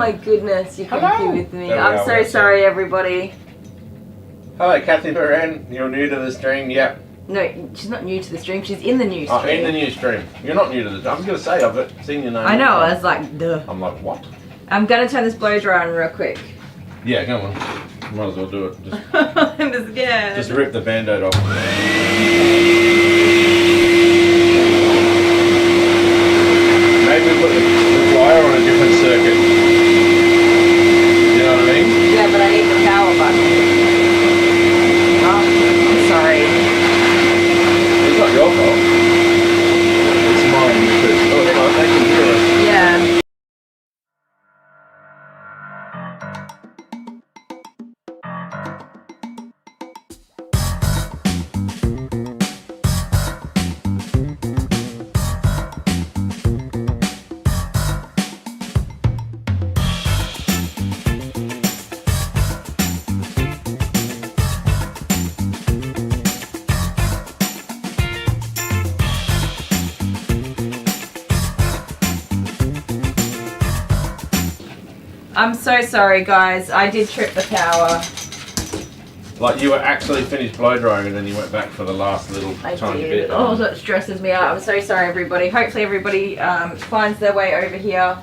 my goodness, you couldn't be with me. I'm so outside. sorry, everybody. Hello, Kathy Moran. You're new to the stream. Yep. No, she's not new to the stream. She's in the new stream. Oh, in the new stream. You're not new to the. I was going to say I've seen your name. I know. I was like, duh. I'm like, what? I'm gonna turn this blow dryer on real quick. Yeah, come on. Might as well do it. I'm scared. Just rip the band-aid off. Maybe put the dryer on a different circuit. You know what I mean? Yeah, but I need the power button. Oh, I'm sorry. It's not your fault. It's mine because I can hear it. Yeah. I'm so sorry, guys. I did trip the power. Like you were actually finished blow drying and then you went back for the last little tiny bit. Oh, that stresses me out. I'm so sorry, everybody. Hopefully everybody finds their way over here.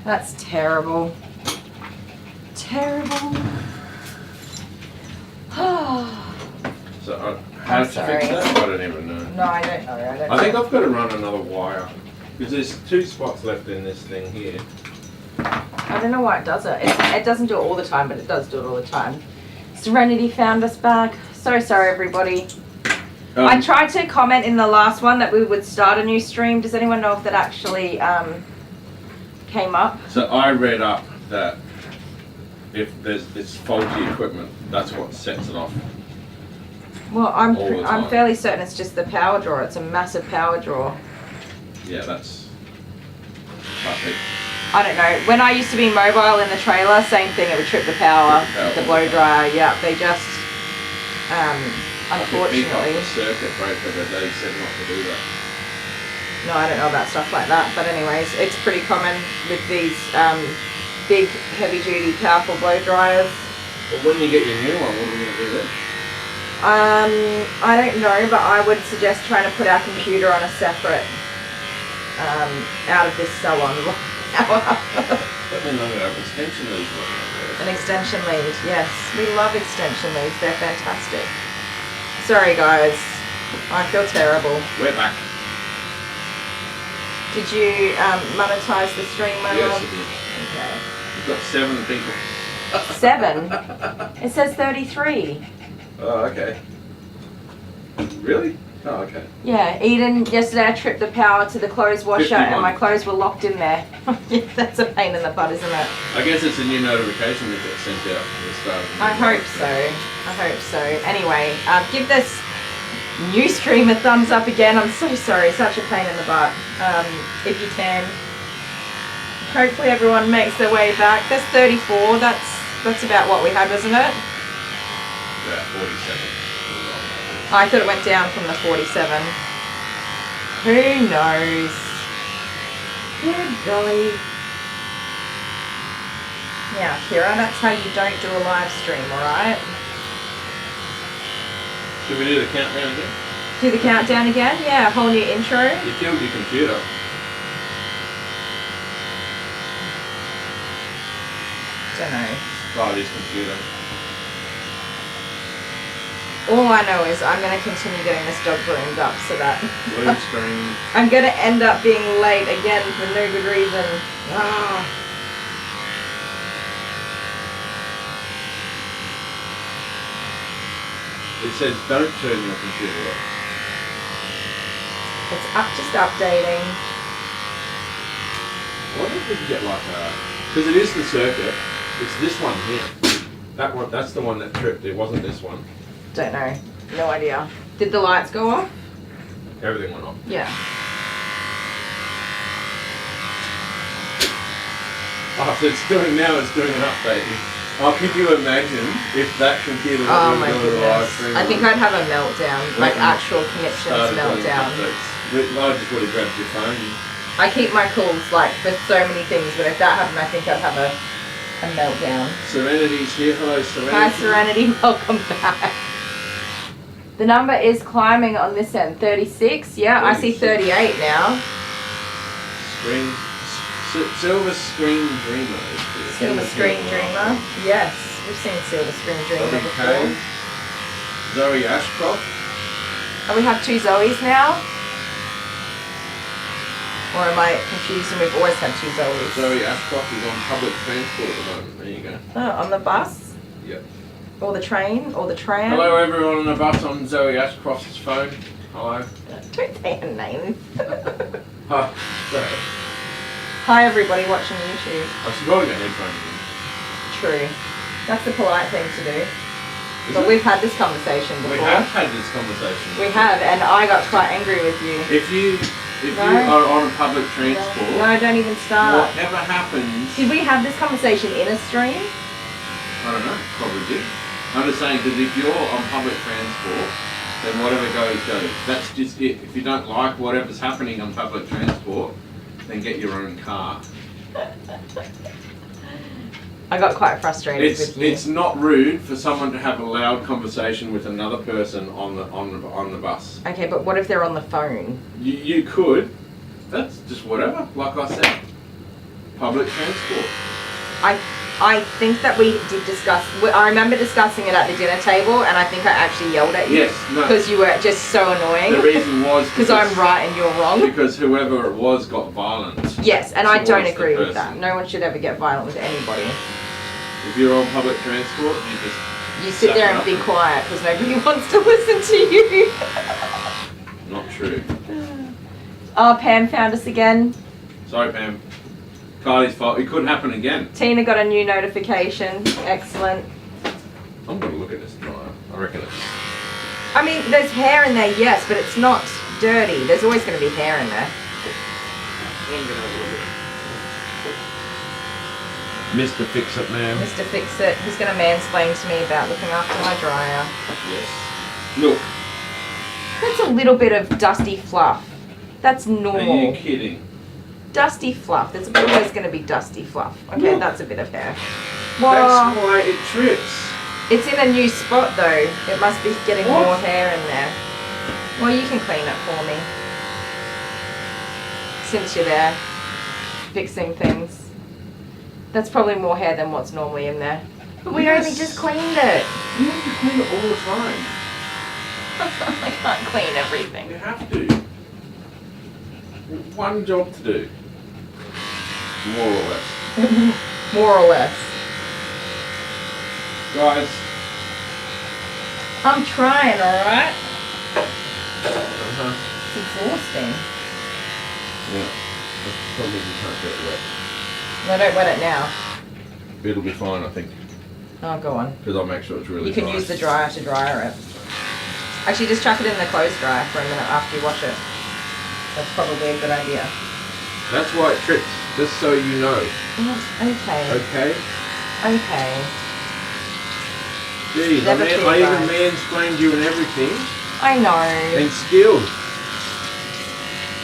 That's terrible. Terrible. So how did you fix that? I don't even know. No, I don't know. I think I've got to run another wire because there's 2 spots left in this thing here. I don't know why it does it. It doesn't do it all the time, but it does do it all the time. Serenity found us back. So sorry, everybody. I tried to comment in the last one that we would start a new stream. Does anyone know if that actually came up? So I read up that if it's faulty equipment, that's what sets it off. Well, I'm fairly certain it's just the power draw. It's a massive power draw. Yeah, that's perfect. I don't know. When I used to be mobile in the trailer, same thing. It would trip the power, the blow dryer. Yeah, they just unfortunately. The circuit breaker, but they said not to do that. No, I don't know about stuff like that. But anyways, it's pretty common with these big, heavy-duty, powerful blow dryers. But when you get your new one, what are we going to do then? I don't know, but I would suggest trying to put our computer on a separate, out of this salon. Let me know about extension leads. An extension lead, yes. We love extension leads. They're fantastic. Sorry, guys. I feel terrible. We're back. Did you monetize the stream, my Yes, love? I did. You've got 7 people. 7? It says 33. Oh, okay. Really? Oh, okay. Yeah, Eden, yesterday I tripped the power to the clothes washer 51. and my clothes were locked in there. That's a pain in the butt, isn't it? I guess it's a new notification that gets sent out at the start of the I hope so. I hope so. Anyway, give this new stream a thumbs up again. I'm so sorry, such a pain in the butt. If you can. Hopefully everyone makes their way back. That's 34. That's about what we had, wasn't it? Yeah, 47. I thought it went down from the 47. Who knows? Good golly. Now, Kira, that's how you don't do a live stream, alright? Should we do the countdown again? Do the countdown again? Yeah, a whole new intro. You killed your computer. Don't know. Oh, this computer. All I know is I'm going to continue getting this dog groomed up so that Blue screen. I'm going to end up being late again for no good reason. Ah. It says don't turn your computer off. It's just updating. I wonder if we can get like a... Because it is the circuit. It's this one here. That one, that's the one that tripped. It wasn't this one. Don't know. No idea. Did the lights go off? Everything went off. Yeah. Oh, so it's doing now, it's doing an update. Oh, could you imagine if that computer Oh was my going to the live stream? goodness. I think I'd have a meltdown. Like actual connections meltdown. I just would have grabbed your phone. I keep my cools like for so many things, but if that happened, I think I'd have a meltdown. Serenity's here. Hello, Serenity. Hi, Serenity. Welcome back. The number is climbing on this end. 36. Yeah, 36. I see 38 now. Silver Screen Dreamer. Silver Screen Dreamer. Yes, we've seen Silver Screen Dreamer before. Zoe Ashcroft. And we have 2 Zoes now? Or am I confused and we've always had 2 Zoes? Zoe Ashcroft is on public transport at the moment. There you go. Oh, on the bus? Yep. Or the train? Or the tram? Hello everyone on the bus on Zoe Ashcroft's phone. Hello. Don't say her name. Huh. Sorry. Hi everybody watching YouTube. I should probably get headphones in. True. That's the polite thing to do. Is But it? we've had this conversation before. We have had this conversation. We have, and I got quite angry with you. If you are on a public transport, No, don't even start. whatever happens, Did we have this conversation in a stream? I don't know, probably did. I'm just saying because if you're on public transport, then whatever goes, goes. That's just it. If you don't like whatever's happening on public transport, then get your own car. I got quite frustrated with you. It's not rude for someone to have a loud conversation with another person on the bus. Okay, but what if they're on the phone? You could. That's just whatever. Like I said, public transport. I think that we did discuss. I remember discussing it at the dinner table, and I think I actually yelled at you. Yes, no. Because you were just so annoying. The reason was because I'm right and you're wrong. Because whoever it was got violent. Yes, and I don't agree with person. that. No one should ever get violent with anybody. If you're on public transport, you sit there and be quiet because nobody wants to listen to you. Not true. Oh, Pam found us again. Sorry, Pam. Kylie's fault. It could happen again. Tina got a new notification. Excellent. I'm gonna look at this dryer. I reckon it's. I mean, there's hair in there, yes, but it's not dirty. There's always going to be hair in there. I'm gonna have a look at it. Mr. Fix-It Man. Mr. Fix-It. He's going to mansplain to me about looking after my dryer. Yes. Look. That's a little bit of dusty fluff. That's normal. Are you kidding? Dusty fluff. There's always going to be dusty fluff. Okay, Look. that's a bit of hair. That's why it trips. It's in a new spot though. It must be getting What? more hair in there. Well, you can clean it for me. Since you're there, fixing things. That's probably more hair than what's normally in there. But we Yes. only just cleaned it. You have to clean it all the time. I can't clean everything. You have to. One job to do. More or less. More or less. Guys. I'm trying, alright? Uh-huh. It's exhausting. Yeah. That's probably you can't get it wet. No, don't wet it now. It'll be fine, I think. Oh, go on. Because I'll make sure it's really You can dry. use the dryer to dryer it. Actually, just chuck it in the clothes dryer for a minute after you wash it. That's probably a good idea. That's why it trips, just so you know. Okay. Okay? Okay. Geez, Never I feel even right. mansplained you and everything. I know. And still,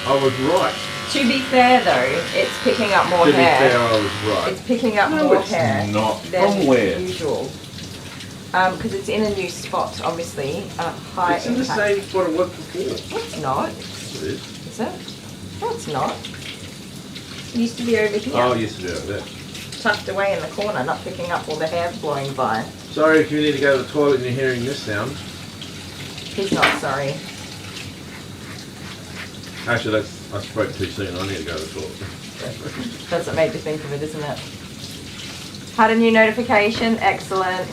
I was right. To be fair though, it's picking up more To be hair. fair, I was right. It's picking up No, more it's hair not. than From where? usual. Because it's in a new spot, obviously. High It's in the impact. same spot it was before. No, it's not. It is. Is it? No, it's not. It used to be over here. Oh, used to be over there. Tucked away in the corner, not picking up all the hair blowing by. Sorry if you need to go to the toilet and you're hearing this sound. He's not sorry. Actually, I spoke too soon. I need to go to the toilet. That's what made you think of it, isn't it? Had a new notification. Excellent.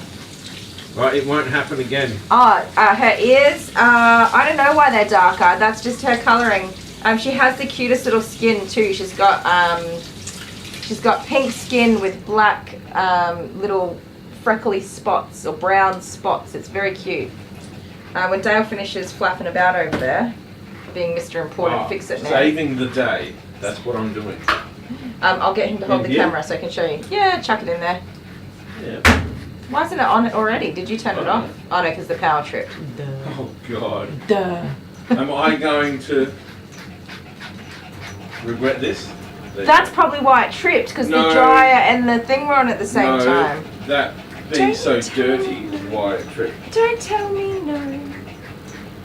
Right, it won't happen again. Her ears, I don't know why they're darker. That's just her colouring. She has the cutest little skin too. She's got pink skin with black little freckly spots or brown spots. It's very cute. When Dale finishes flapping about over there, being Mr. Important Fix-It Man. Saving the day. That's what I'm doing. I'll get him to hold the here? camera so I can show you. Yeah, chuck it in there. Yeah. Why isn't it on it already? Did you turn it off? Oh no, because the power tripped. Duh. Oh God. Duh. Am I going to regret this. That's probably why it tripped, because No. the dryer and the thing were on at the same time. That being Don't so tell dirty me. is why it tripped. Don't tell me no.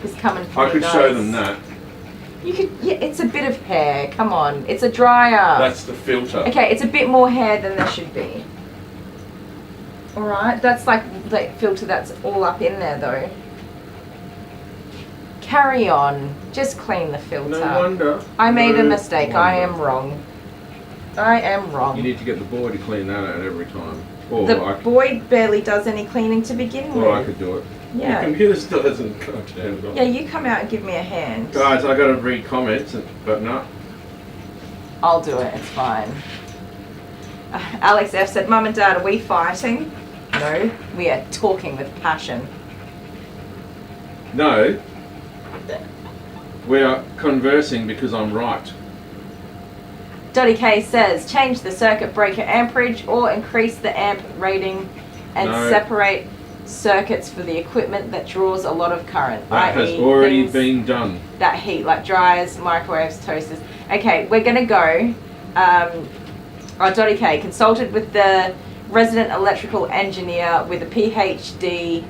It's coming from I could show them that. You could, yeah, it's a bit of hair, come on. It's a dryer. That's the filter. Okay, it's a bit more hair than there should be. Alright, that's like the filter that's all up in there though. Carry on. Just clean the filter. No wonder. I made a No mistake. wonder. I am wrong. I am You wrong. need to get the boy to clean that out every time. Or The I, boy barely does any cleaning to begin or I with. could do it. The Yeah. computer still hasn't got turned on. Yeah, you come out and give me a hand. Guys, I gotta read comments, but no. I'll do it, it's fine. Alex F said, Mum and Dad, are we fighting? No, we are talking with passion. No. We are conversing because I'm right. Dottie K says, change the circuit breaker amperage or increase the amp rating and No. separate circuits for the equipment that draws a lot of current. That has i.e. already things been done. that heat, like dryers, microwaves, toasters. Okay, we're gonna go. Dottie K consulted with the resident electrical engineer with a PhD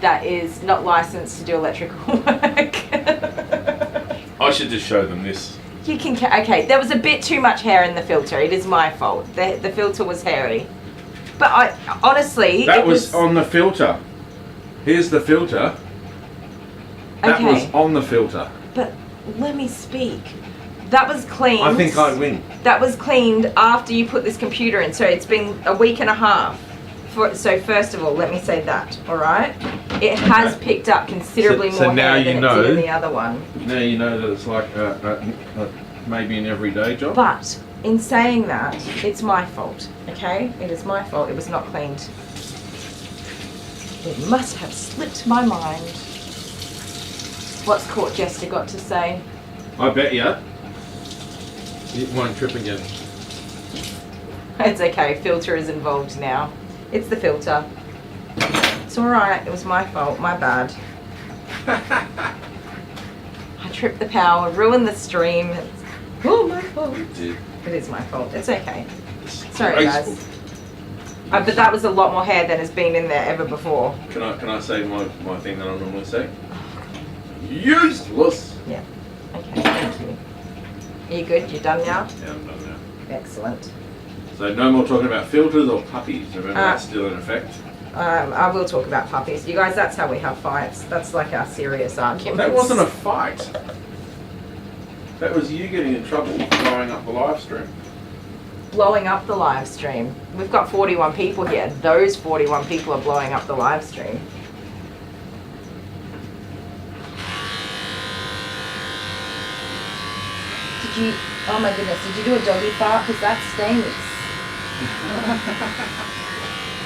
that is not licensed to do electrical work. I should just show them this. You can, okay, there was a bit too much hair in the filter. It is my fault. The filter was hairy. But I, honestly... That it was on the filter. Here's the filter. That Okay. was on the filter. But let me speak. That was cleaned. I think I win. That was cleaned after you put this computer in. So it's been a week and a half. So first of all, let me say that, all right? It has picked up considerably So more now hair you than it know. did in the other one. Now you know that it's like maybe an everyday job. But in saying that, it's my fault, okay? It is my fault. It was not cleaned. It must have slipped my mind. What's Court Jester got to say? I bet you. It won't trip again. It's okay. Filter is involved now. It's the filter. It's alright. It was my fault. My bad. I tripped the power, ruined the stream. It's all my fault. It did. It is my fault. It's okay. It's Sorry, guys. graceful. But that was a lot more hair than has been in there ever before. Can I say my thing that I normally say? Useless. Yeah. Okay, thank you. Are you good? You done now? Yeah, I'm done now. Excellent. So no more talking about filters or puppies. Remember that's still in effect. I will talk about puppies. You guys, that's how we have fights. That's like our serious arguments. That wasn't a fight. That was you getting in trouble for blowing up the live stream. Blowing up the live stream. We've got 41 people here. Those 41 people are blowing up the live stream. Did you, oh my goodness, did you do a doggy fart? Because that stinks.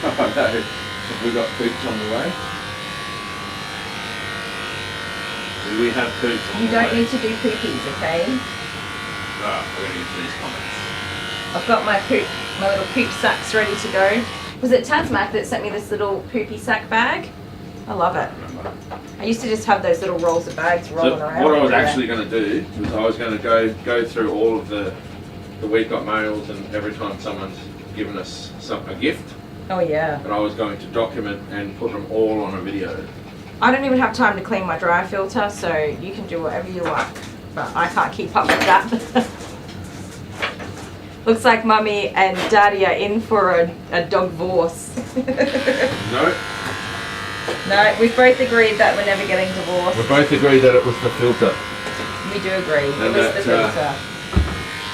Oh no, have we got poops on the way? Do we have poops on You the don't way? need to do poopies, okay? Ah, we're going to get to these comments. I've got my little poop sacks ready to go. Was it Tasmac that sent me this little poopy sack bag? I love it. Remember. I used to just have those little rolls of bags rolling So around. what I was everywhere. actually going to do was I was going to go through all of the We've Got Mails, and every time someone's given us a gift, Oh yeah. and I was going to document and put them all on a video. I don't even have time to clean my dryer filter, so you can do whatever you like. But I can't keep up with that. Looks like Mummy and Daddy are in for a dog divorce. No, No, we've both agreed that we're never getting divorced. we both agreed that it was the filter. We do agree. And It was the that, filter.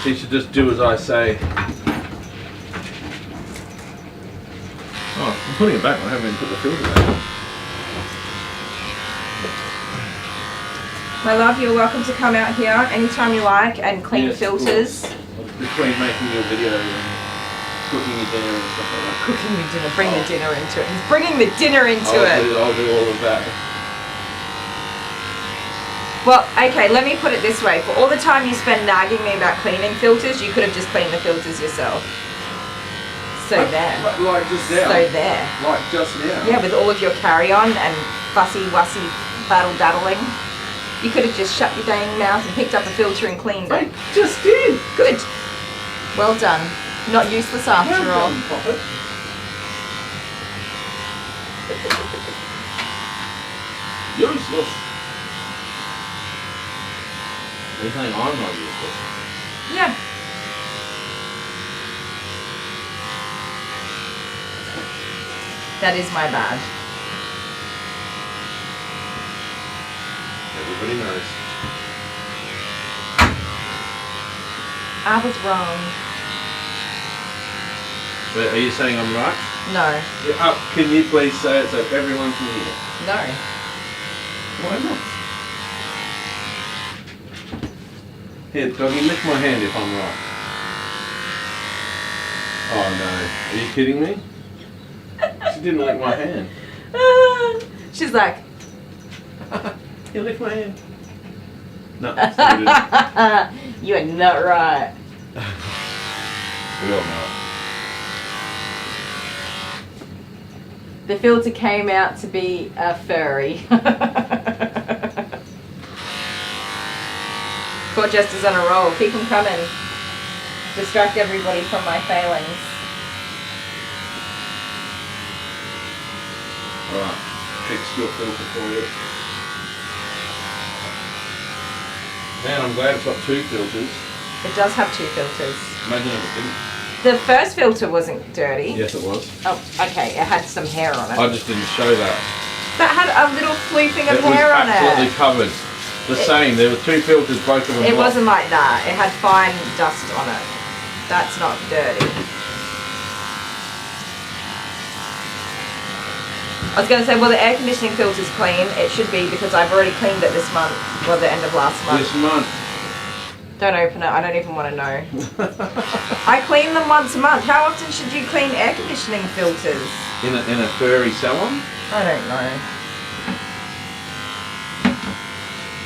She should just do as I say. Oh, I'm putting it back. I haven't even put the filter back. My love, you're welcome to come out here anytime you like and clean Yes, filters. Between making your video and cooking your dinner and stuff like that. Cooking the dinner, bring the dinner into it. He's bringing the dinner into it. I'll do all of that. Well, okay, let me put it this way. For all the time you spend nagging me about cleaning filters, you could have just cleaned the filters yourself. So there. Like just now. So there. Like just now. Yeah, with all of your carry-on and fussy-wussy battle-daddling. You could have just shut your dang mouth and picked up a filter and cleaned I it. just did. Good. Well done. Not useless after all. Poppet. Useless. Are you saying I'm not useless? Yeah. That is my bad. Everybody knows. I was wrong. But are you saying I'm right? No. Yeah, can you please say it so everyone can hear? No. Why not? Here, doggy, lift my hand if I'm right. Oh no. Are you kidding me? She didn't lick my hand. She's like, You lift my hand. No, still didn't. you are not right. We all know it. The filter came out to be a furry. Court Jester's on a roll. Keep them coming. Distract everybody from my failings. Alright, fix your filter for you. Man, I'm glad it's got 2 filters. It does have 2 filters. Imagine if it didn't. The first filter wasn't dirty. Yes, it was. Oh, okay. It had some hair on it. I just didn't show that. That had a little flooping of It was hair on absolutely it. covered. The same, there were 2 filters, both of them It blocked. wasn't like that. It had fine dust on it. That's not dirty. I was going to say, well, the air conditioning filter's clean. It should be because I've already cleaned it this month, or the end of last month. This month. Don't open it. I don't even want to know. I clean them once a month. How often should you clean air conditioning filters? In a furry salon? I don't know.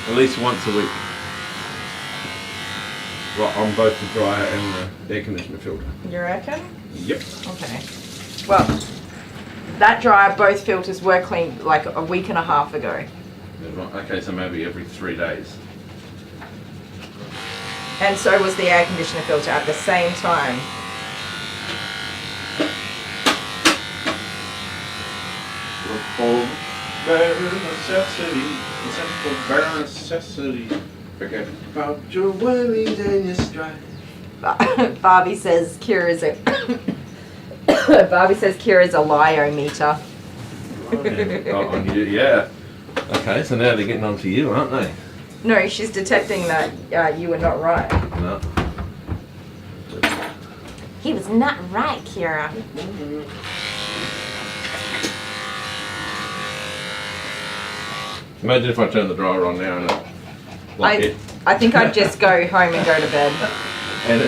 At least once a week. Well, on both the dryer and the air conditioner filter. You reckon? Yep. Okay. Well, that dryer, both filters were cleaned like a week and a half ago. Okay, so maybe every 3 days. And so was the air conditioner filter at the same time. Bare necessity, simple bare necessity. Forget about your wellies and your strife. Barbie says Kira's a Barbie says Kira's a liometer. Oh, on you, yeah. Okay, so now they're getting on to you, aren't they? No, she's detecting that you were not right. No. He was not right, Kira. Imagine if I turn the dryer on now and I think I'd just go home and go to bed. and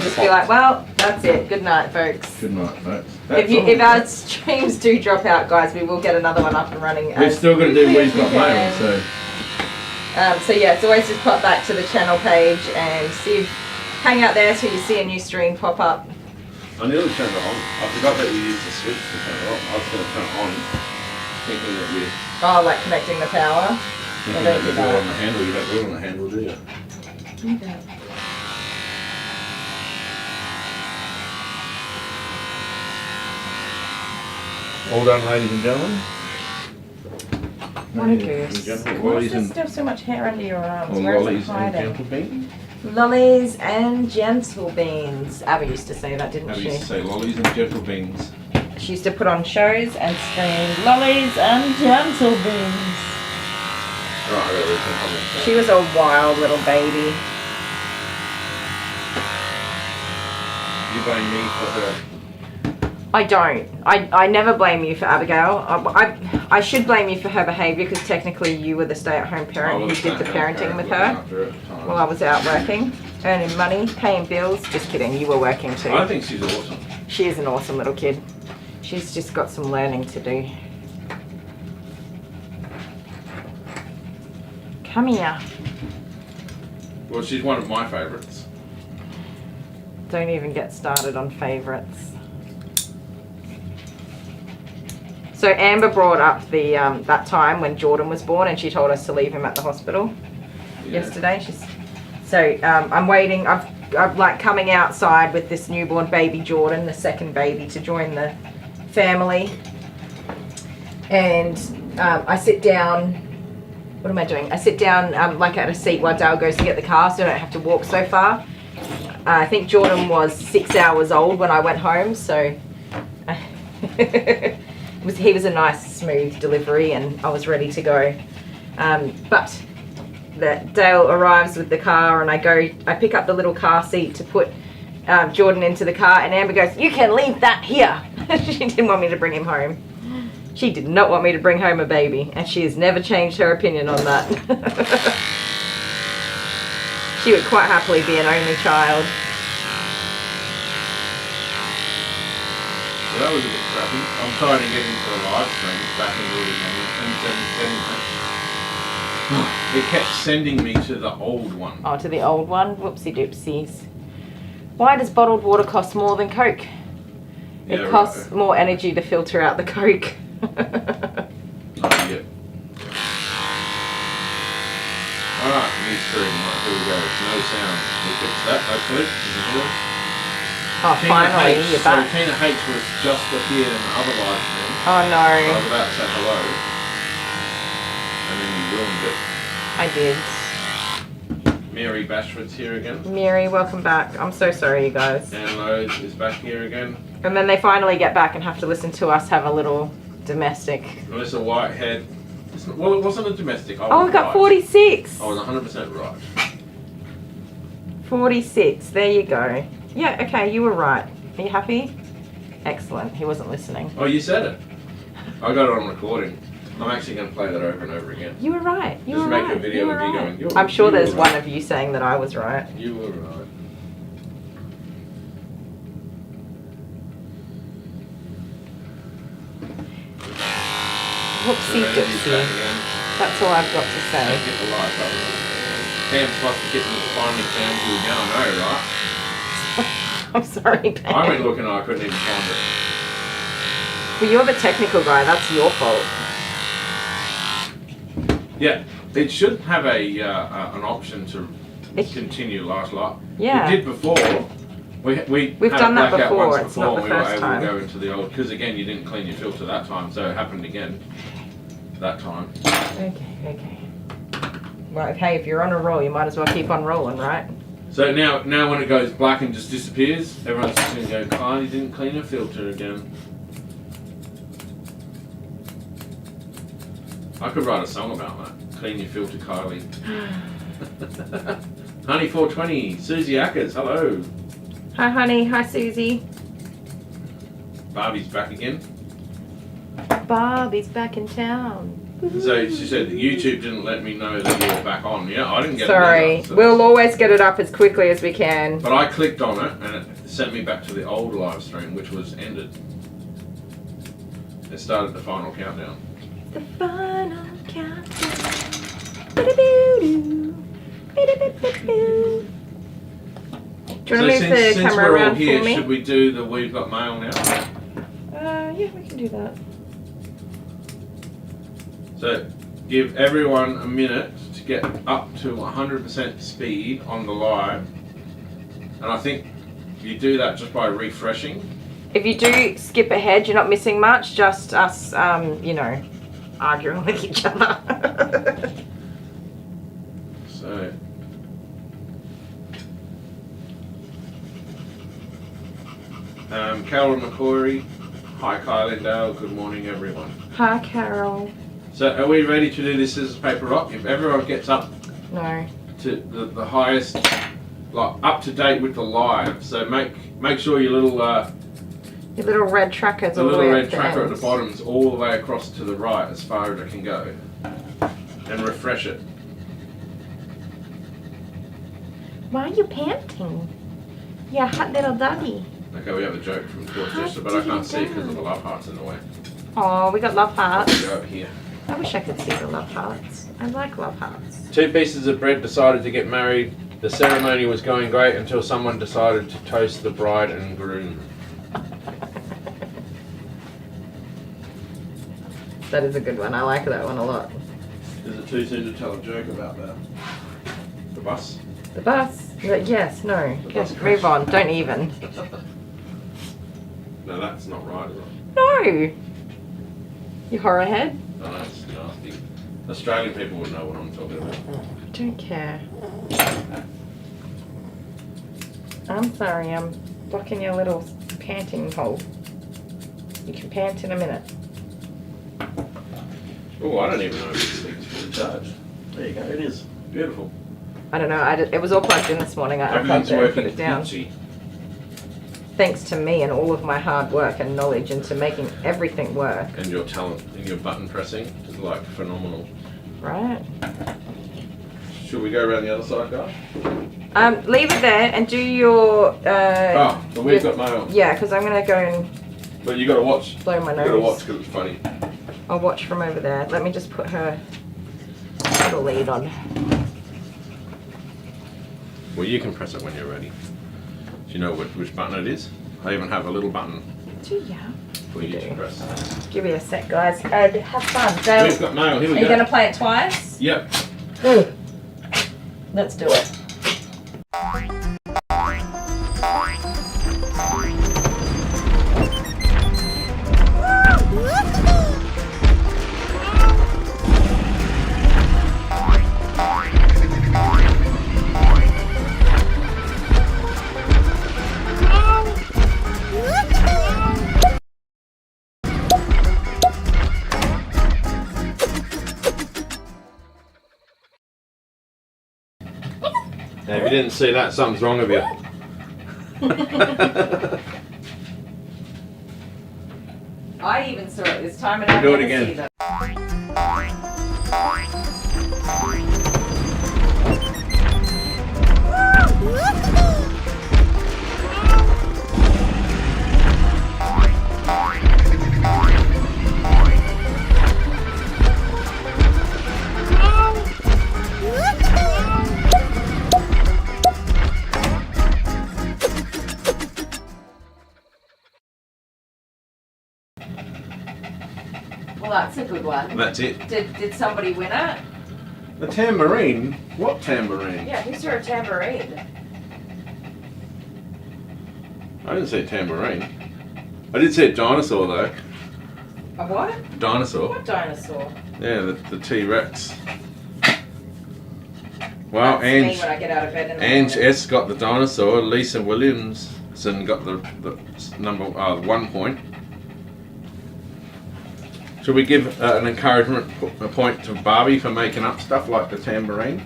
Just be like, well, that's it. Good night, folks. good night, folks. If our streams do drop out, guys, we will get another one up and running. We've still got to do quickly We've as Got we Mail, can. so. So yeah, it's always just pop back to the channel page and hang out there till you see a new stream pop up. I nearly turned it on. I forgot that you used the switch to turn it on. I was going to turn it on, thinking that you Oh, like connecting the power. thinking don't that do you do that. it on the handle. You don't do it on the handle, do you? All done, ladies and gentlemen. What a goose. And gentlemen, Why lollies does and, this have so much hair under your arms? or Where is it lollies and hiding? gentle beans. Lollies and gentle beans. Abby used to say that, didn't Abby she? used to say lollies and gentle beans. She used to put on shows and scream, lollies and gentle beans. Right, I gotta read some comments. She was a wild little baby. You blame me for her. I don't. I never blame you for Abigail. I should blame you for her behaviour because technically you were the stay-at-home parent who did the parenting with her while I was out working, earning money, paying bills. Just kidding, you were working too. I think she's awesome. She is an awesome little kid. She's just got some learning to do. Come here. Well, she's one of my favourites. Don't even get started on favourites. So Amber brought up the that time when Jordan was born, and she told us to leave him at the hospital yesterday. I'm waiting. I'm like coming outside with this newborn baby Jordan, the second baby, to join the family. And I sit down. What am I doing? I sit down like at a seat while Dale goes to get the car, so I don't have to walk so far. I think Jordan was 6 hours old when I went home, so he was a nice, smooth delivery, and I was ready to go. But Dale arrives with the car, and I pick up the little car seat to put Jordan into the car, and Amber goes, "You can leave that here." She didn't want me to bring him home. She did not want me to bring home a baby, and she has never changed her opinion on that. She would quite happily be an only child. Well, that was a bit crappy. I'm trying to get into the live stream back into it again, and it kept sending me to the old one. Oh, to the old one? Whoopsie doopsies. Why does bottled water cost more than Coke? It costs more energy to filter out the Coke. Yeah. Alright, new stream. Right, here we go. No sound. We fixed that, hopefully. Oh, Tina finally, you're back. So Tina H was just appeared in the other live stream. Oh no. I was about to say hello. And then you ruined it. I did. Mary Bashford's here again. Mary, welcome back. I'm so sorry, you guys. Anne Lowe's is back here again. And then they finally get back and have to listen to us have a little domestic. Melissa Whitehead. Well, it wasn't a domestic. Oh, we got 46. I was 100% right. 46. There you go. Yeah, okay, you were right. Are you happy? Excellent. He wasn't listening. Oh, you said it. I got it on recording. I'm actually going to play that over and over again. You were right. You Just were make right. a video of you going, I'm sure there's one of you saying that I was right. You were right. Whoopsie doopsie. That's all I've got to say. Get the light up. Pam's supposed to get me finally found you again, I know, right? I'm sorry, Pam. I went looking and I couldn't even find it. Well, you're the technical guy. That's your fault. Yeah, it should have an option to continue last lot. Yeah. It did before. We've had done that blackout before. once It's before, not the and we were first able time. to go into the old, because again, you didn't clean your filter that time, so it happened again that time. Okay. Well, okay, if you're on a roll, you might as well keep on rolling, right? So now when it goes black and just disappears, everyone's just going to go, Kylie didn't clean her filter again. I could write a song about that. Clean your filter, Kylie. Honey 420, Susie Ackers, hello. Hi, honey. Hi, Susie. Barbie's back again. Bobby's back in town. So she said YouTube didn't let me know that you were back on. Yeah, I didn't get Sorry. it. Sorry. We'll always get it up as quickly as we can. But I clicked on it and it sent me back to the old live stream, which was ended. It started the final countdown. The final countdown. Ba-da-boo-doo. Ba-da-ba-ba-boo. Do you want to move the since camera we're all around here, for me? should we do the We've Got Mail now? Yeah, we can do that. So give everyone a minute to get up to 100% speed on the live. And I think you do that just by refreshing. If you do skip ahead, you're not missing much, just us, arguing with each other. So Carol McCory, hi Kylie and Dale, good morning everyone. Hi, Carol. So are we ready to do this as a paper rock? If everyone gets up No. to the highest, like up to date with the live, so make sure your little red tracker's the all the little way red at the tracker at end. the bottom is all the way across to the right as far as it can go, and refresh it. Why are you panting? You're a hot little doggy. Okay, we have a joke from Dorchester, but I can't see because of the love hearts in the way. Oh, we got love hearts. Go up here. I wish I could see the love hearts. I like love hearts. 2 pieces of bread decided to get married. The ceremony was going great until someone decided to toast the bride and groom. That is a good one. I like that one a lot. Is it too soon to tell a joke about that? The bus? The bus? Yes, no. The Yes, bus move crash. on. Don't even. No, that's not right, is it? No! You horror head? No, that's nasty. Australian people would know what I'm talking about. I don't care. I'm sorry, I'm blocking your little panting hole. You can pant in a minute. Oh, I don't even know if this thing's fully charged. There you go, it is. Beautiful. I don't know, it was all plugged in this morning. I Everything's plugged it and put working it down. peachy. Thanks to me and all of my hard work and knowledge into making everything work. And your talent in your button pressing is like phenomenal. Right? Should we go around the other side, guys? Leave it there and do your... Oh, but we've got mail. Yeah, because I'm going to go and But you got to watch. blow my You got to watch nose. because it's funny. I'll watch from over there. Let me just put her little lead on. Well, you can press it when you're ready. Do you know which button it is? I even have a little button Do you? for you to press. Give me a sec, guys. And have fun. So, We've got mail. Here we are go. you going to play it twice? Yep. Let's do it. Now, if you didn't see that, something's wrong with you. I even saw it this time and I Do it never again. see them. Well, that's a good one. That's it. Did somebody win it? The tambourine? What tambourine? Yeah, who saw a tambourine? I didn't say tambourine. I did say dinosaur though. A what? Dinosaur. What dinosaur? Yeah, the T-Rex. Well, That's me Ange when I get out of bed in the Ange morning. S got the dinosaur. Lisa Williamson got the number 1 point. Should we give an encouragement a point to Barbie for making up stuff like the tambourine?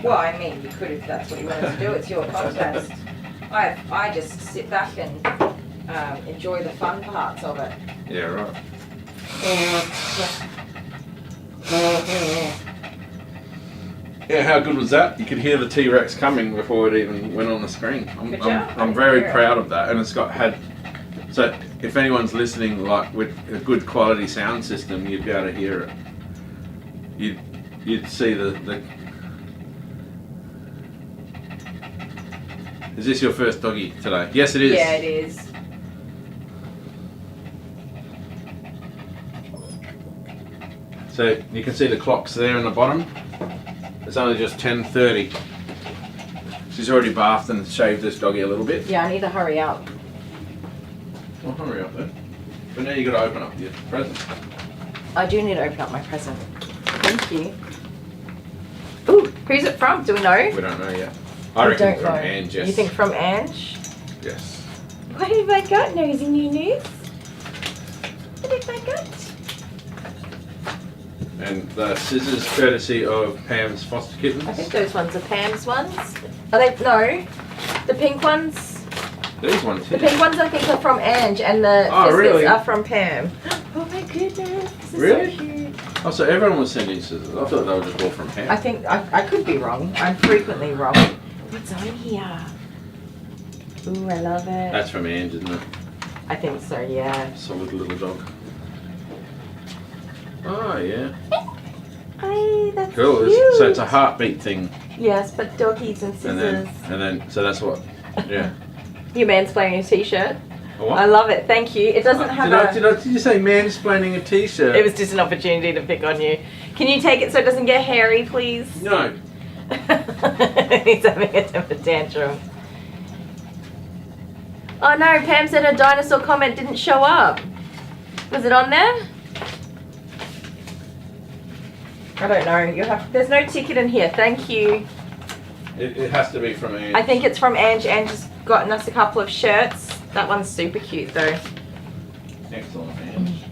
Well, I mean, you could if that's what you wanted to do. It's your contest. I just sit back and enjoy the fun parts of it. Yeah, right. Yeah, how good was that? You could hear the T-Rex coming before it even went on the screen. Good job. I'm very proud of that, and it's had. So, if anyone's listening, like with a good quality sound system, you'd be able to hear it. You'd see the. Is this your first doggy today? Yes, it is. Yeah, it is. So you can see the clocks there in the bottom. It's only just 10:30. She's already bathed and shaved this doggy a little bit. Yeah, I need to hurry up. Well, hurry up then. But now you got to open up your present. I do need to open up my present. Thank you. Ooh, who's it from? Do we know? We don't know yet. I reckon don't from know. Ange, yes. You think from Ange? Yes. What have I got, Nosy Noo-Noos? What have I got? And the scissors courtesy of Pam's foster kittens. I think those ones are Pam's ones. Are they? No. The pink ones? These ones The here. pink ones I think are from Ange and the Oh, biscuits really? are from Pam. Oh my goodness. This is Really? so cute. Oh, so everyone was sending scissors. I thought they were just all from Pam. I think, I could be wrong. I'm frequently wrong. What's on here? Ooh, I love it. That's from Ange, isn't it? I think so, yeah. Solid little dog. Oh, yeah. Ay, that's Cool. cute. So it's a heartbeat thing. Yes, but doggies and And scissors. then, so that's what, yeah. Your man's playing a t-shirt. What? I love it. Thank you. It doesn't have Did you say mansplaining a t-shirt? It was just an opportunity to pick on you. Can you take it so it doesn't get hairy, please? No. He's having a temper tantrum. Oh no, Pam said her dinosaur comment didn't show up. Was it on there? I don't know. There's no ticket in here. Thank you. It has to be from Ange. I think it's from Ange. Ange has gotten us a couple of shirts. That one's super cute though. Excellent, Ange.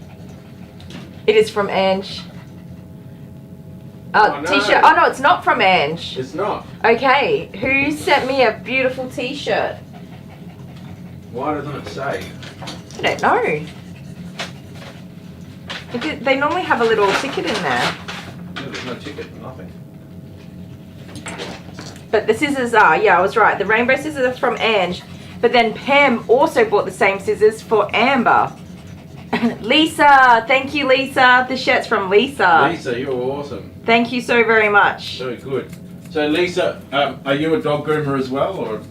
It is from Ange. Oh, no. T-shirt. Oh no, it's not from Ange. It's not. Okay, who sent me a beautiful T-shirt? Why doesn't it say? I don't know. They normally have a little ticket in there. No, there's no ticket, nothing. But the scissors are, yeah, I was right. The rainbow scissors are from Ange. But then Pam also bought the same scissors for Amber. Lisa, thank you, Lisa. The shirt's from Lisa. Lisa, you're awesome. Thank you so very much. Very good. So Lisa, are you a dog groomer as well, or?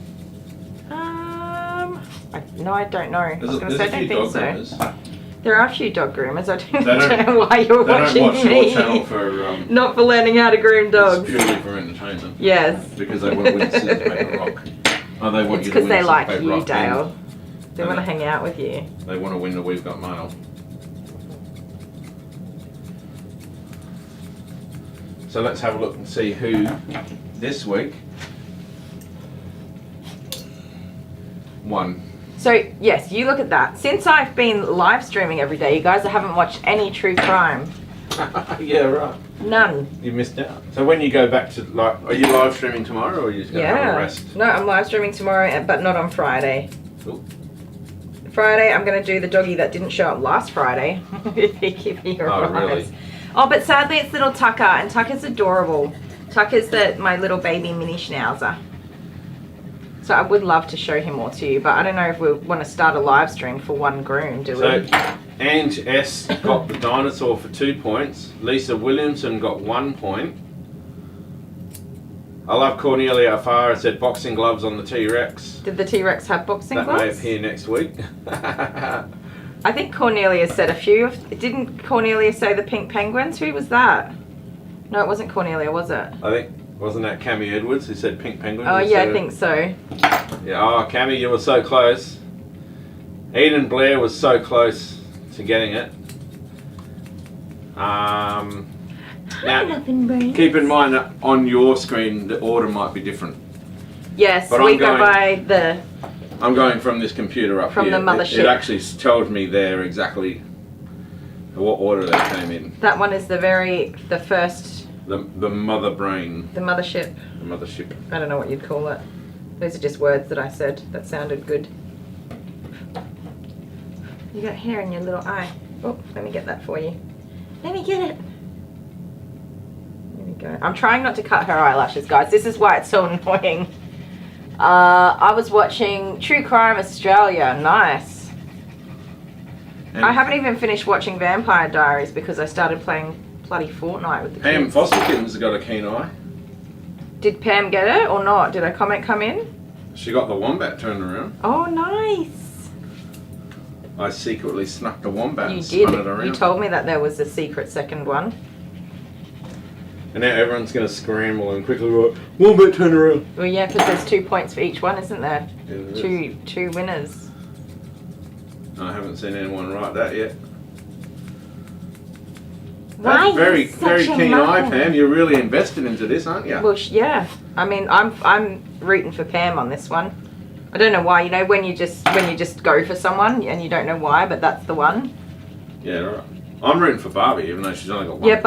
No, I don't know. I was going to say, I don't think so. Groomers. There are a few dog groomers. I don't know why you're watching me. They don't watch me. your channel for... Not for learning how to groom dogs. It's purely for entertainment. Yes. Because they want to win scissors, paper, rock. Oh, they want It's you to because win they like paper, you, rock, Dale. They and want to hang out with you. They want to win the We've Got Mail. So let's have a look and see who this week won. So, yes, you look at that. Since I've been live streaming every day, you guys haven't watched any true crime. Yeah, right. None. You missed out. So when you go back to, like, are you live streaming tomorrow, or are you just going to have a rest? No, I'm live streaming tomorrow, but not on Friday. Cool. Friday, I'm going to do the doggy that didn't show up last Friday. If you really? Oh, but sadly it's little Tucker, and Tucker's adorable. Tucker's my little baby mini schnauzer. So I would love to show him more to you, but I don't know if we want to start a live stream for one groom, do we? So Ange S got the dinosaur for 2 points. Lisa Williamson got 1 point. I love Cornelia Farah said boxing gloves on the T-Rex. Did the T-Rex have boxing that gloves? That may appear next week. I think Cornelia said a few. Didn't Cornelia say the pink penguins? Who was that? No, it wasn't Cornelia, was it? I think, wasn't that Cammy Edwards who said pink penguin? Oh yeah, I think so. Yeah, oh Cammy, you were so close. Eden Blair was so close to getting it. Now, keep in mind that on your screen the order might be different. Yes, but we go by the... I'm going from this computer up from here. From the mothership. It actually tells me there exactly what order they came in. That one is the first... The mother brain. The mothership. The mothership. I don't know what you'd call it. Those are just words that I said that sounded good. You got hair in your little eye. Oh, let me get that for you. Let me get it. There we go. I'm trying not to cut her eyelashes, guys. This is why it's so annoying. I was watching True Crime Australia. Nice. And I haven't even finished watching Vampire Diaries because I started playing bloody Fortnite with the Pam kids. Fosterkins has got a keen eye. Did Pam get it or not? Did a comment come in? She got the wombat turned around. Oh, nice. I secretly snuck the wombat You and spun it did. around. You told me that there was a secret second one. And now everyone's going to scramble and quickly go, wombat turn around. Well, yeah, because there's 2 points for each one, isn't there? Yeah, there Two winners. I haven't seen anyone write that yet. Why Very keen eye, Pam. You're really invested into this, aren't you? Well, yeah. I mean, I'm rooting for Pam on this one. I don't know why. You know, when you just go for someone and you don't know why, but that's the one. Yeah, right. I'm rooting for Barbie, even though she's only got 1 point. Yeah,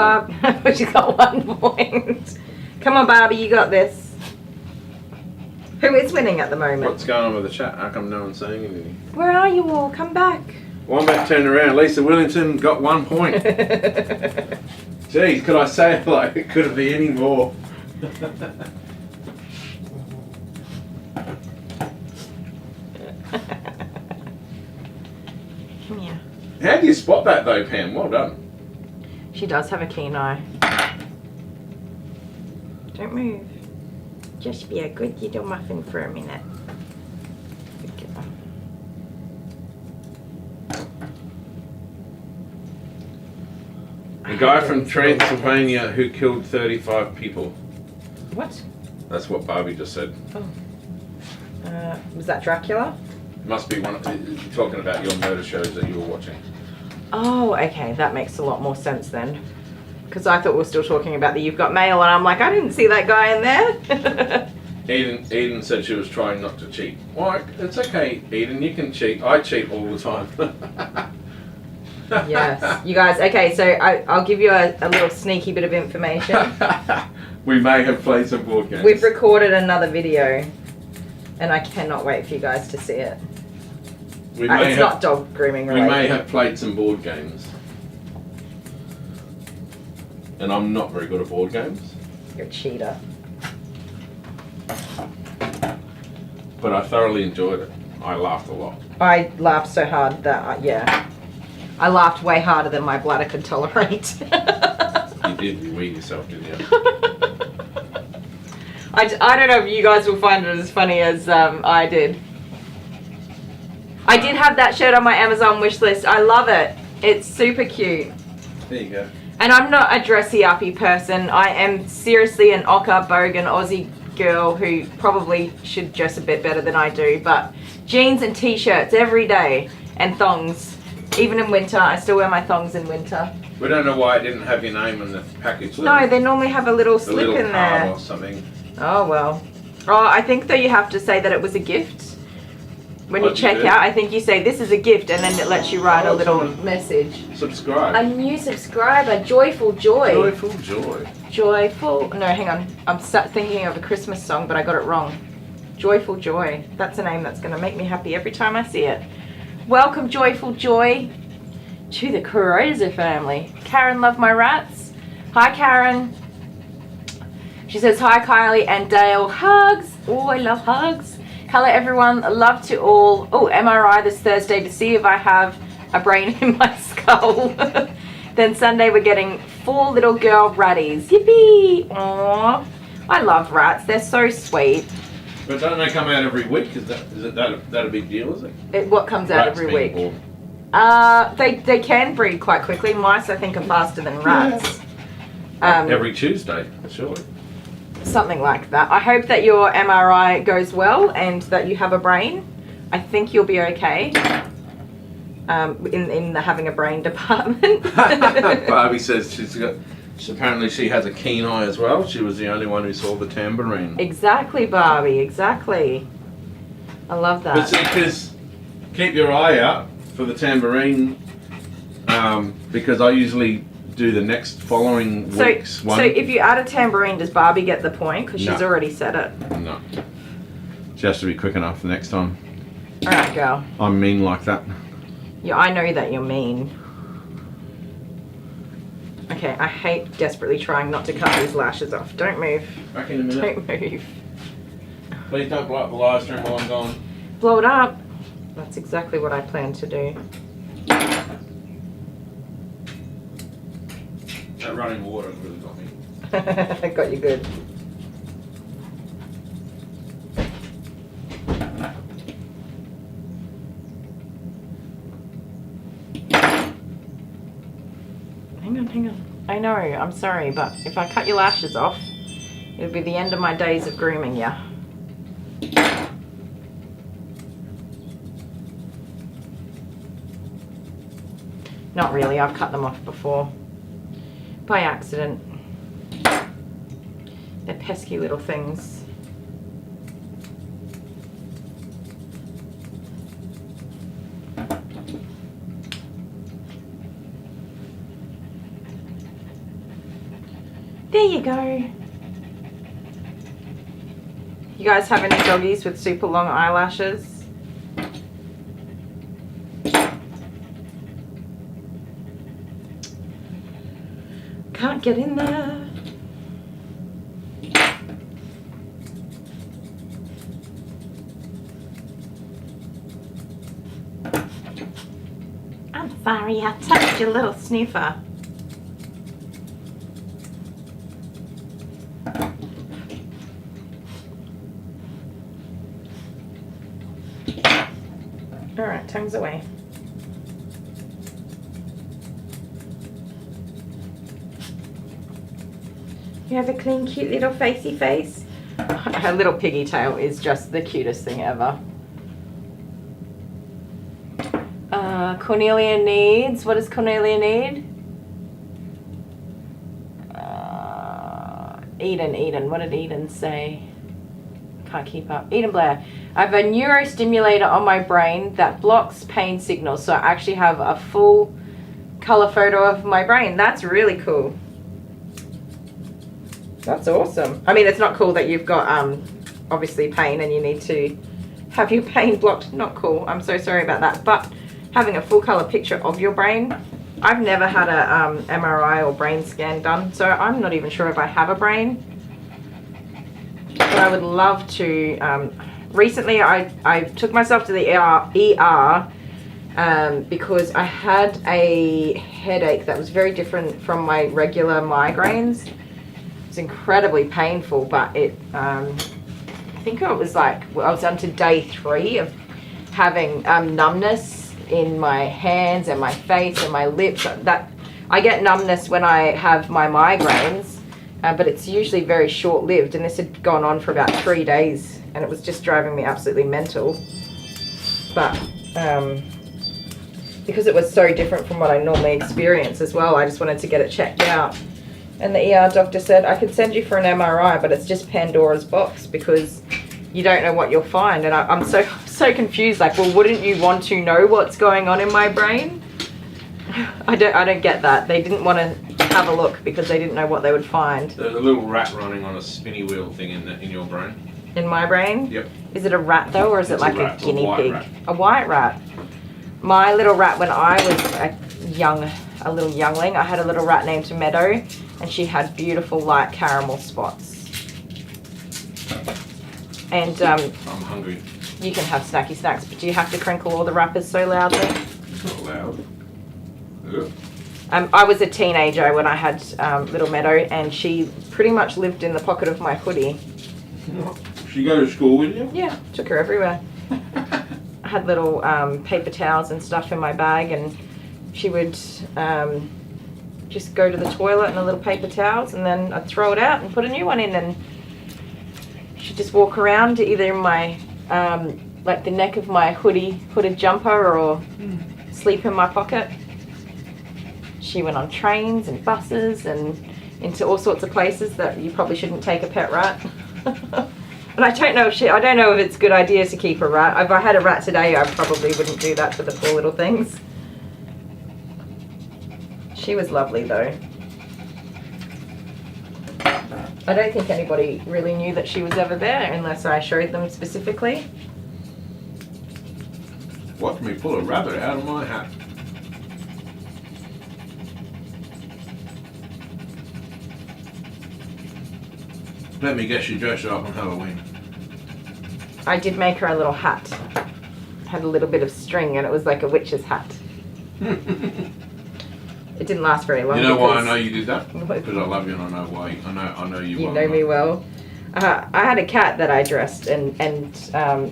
Barb. She's got 1 point. Come on, Barbie, you got this. Who is winning at the moment? What's going on with the chat? How come no one's saying anything? Where are you all? Come back. Wombat turned around. Lisa Williamson got 1 point. Jeez, could I say it like it couldn't be any more? Come here. How do you spot that though, Pam? Well done. She does have a keen eye. Don't move. Just be a good little muffin for a minute. Good girl. A guy from Transylvania who killed 35 people. What? That's what Barbie just said. Oh. Was that Dracula? Must be one. Talking about your murder shows that you were watching. Oh, okay. That makes a lot more sense then. Because I thought we were still talking about the You've Got Mail, and I'm like, I didn't see that guy in there. Eden said she was trying not to cheat. Well, it's okay, Eden. You can cheat. I cheat all the time. Yes. You guys, okay, so I'll give you a little sneaky bit of information. We may have played some board games. We've recorded another video, and I cannot wait for you guys to see it. It's not dog grooming related. We may have played some board games. And I'm not very good at board games. You're a cheater. But I thoroughly enjoyed it. I laughed a lot. I laughed so hard that, yeah. I laughed way harder than my bladder could tolerate. You did wee yourself, didn't you? I don't know if you guys will find it as funny as I did. I did have that shirt on my Amazon wish list. I love it. It's super cute. There you go. And I'm not a dressy uppy person. I am seriously an ochre bogan Aussie girl who probably should dress a bit better than I do. But jeans and t-shirts every day and thongs. Even in winter. I still wear my thongs in winter. We don't know why I didn't have your name in the package. No, they normally have a little slip in there. Or something. Oh, well. Oh, I think though you have to say that it was a gift. When you check out, I think you say this is a gift, and then it lets you write a little message. Subscribe. A new subscriber, Joyful Joy. Joyful Joy. Joyful. No, hang on. I'm thinking of a Christmas song, but I got it wrong. Joyful Joy. That's a name that's going to make me happy every time I see it. Welcome, Joyful Joy, to the Crazy family. Karen, love my rats. Hi, Karen. She says, hi, Kylie and Dale. Hugs. Oh, I love hugs. Hello, everyone. Love to all. Oh, MRI this Thursday to see if I have a brain in my skull. Then Sunday we're getting 4 little girl ratties. Yippee! Aww. I love rats. They're so sweet. But don't they come out every week? Is that a big deal, is it? What comes out every week? They can breed quite quickly. Mice, I think, are faster than rats. Yeah. Every Tuesday, surely. Something like that. I hope that your MRI goes well and that you have a brain. I think you'll be okay in the having a brain department. Barbie says apparently she has a keen eye as well. She was the only one who saw the tambourine. Exactly, Barbie. Exactly. I love that. But see, because keep your eye out for the tambourine because I usually do the next following week's one. So if you add a tambourine, does Barbie get the point? Because she's already said it. No. She has to be quick enough the next time. Alright, girl. I'm mean like that. Yeah, I know that you're mean. Okay, I hate desperately trying not to cut these lashes off. Don't move. Back in a minute. Don't move. Please don't blow up the live stream while I'm gone. Blow it up. That's exactly what I plan to do. That running water really got me. Got you good. Hang on. I know, I'm sorry, but if I cut your lashes off, it'll be the end of my days of grooming ya. Not really, I've cut them off before. By accident. They're pesky little things. There you go. You guys have any doggies with super long eyelashes? Can't get in there. I'm sorry, I touched your little sniffer. Alright, tongues away. You have a clean, cute little facey face. Her little piggy tail is just the cutest thing ever. Cornelia needs, what does Cornelia need? Eden, what did Eden say? Can't keep up. Eden Blair, I have a neurostimulator on my brain that blocks pain signals, so I actually have a full color photo of my brain. That's really cool. That's awesome. I mean, it's not cool that you've got obviously pain and you need to have your pain blocked. Not cool. I'm so sorry about that. But having a full color picture of your brain, I've never had a MRI or brain scan done, so I'm not even sure if I have a brain. But I would love to. Recently, I took myself to the ER because I had a headache that was very different from my regular migraines. It was incredibly painful, but it. I think it was like I was on to day 3 of having numbness in my hands and my face and my lips. That I get numbness when I have my migraines, but it's usually very short-lived, and this had gone on for about 3 days, and it was just driving me absolutely mental. But because it was so different from what I normally experience as well, I just wanted to get it checked out. And the ER doctor said, I could send you for an MRI, but it's just Pandora's box because you don't know what you'll find. And I'm so confused, like, well, wouldn't you want to know what's going on in my brain? I don't get that. They didn't want to have a look because they didn't know what they would find. There's a little rat running on a spinny wheel thing in your brain. In my brain? Yep. Is it a rat though, or is it like a guinea pig? Rat. A white rat. My little rat, when I was a little youngling, I had a little rat named Meadow, and she had beautiful light caramel spots. And I'm hungry. you can have snacky snacks, but do you have to crinkle all the wrappers so loudly? It's not loud. Yeah. I was a teenager when I had little Meadow, and she pretty much lived in the pocket of my hoodie. She go to school with you? Yeah, took her everywhere. I had little paper towels and stuff in my bag, and she would just go to the toilet in the little paper towels, and then I'd throw it out and put a new one in, and she'd just walk around either in my like the neck of my hooded jumper, or sleep in my pocket. She went on trains and buses and into all sorts of places that you probably shouldn't take a pet rat. And I don't know if it's a good idea to keep a rat. If I had a rat today, I probably wouldn't do that to the poor little things. She was lovely though. I don't think anybody really knew that she was ever there unless I showed them specifically. Watch me pull a rabbit out of my hat. Let me guess, you dressed her up on Halloween. I did make her a little hat. Had a little bit of string, and it was like a witch's hat. It didn't last very long. You know why I know you did that? Because I love you, and I know why. I know you. You know me well. I had a cat that I dressed and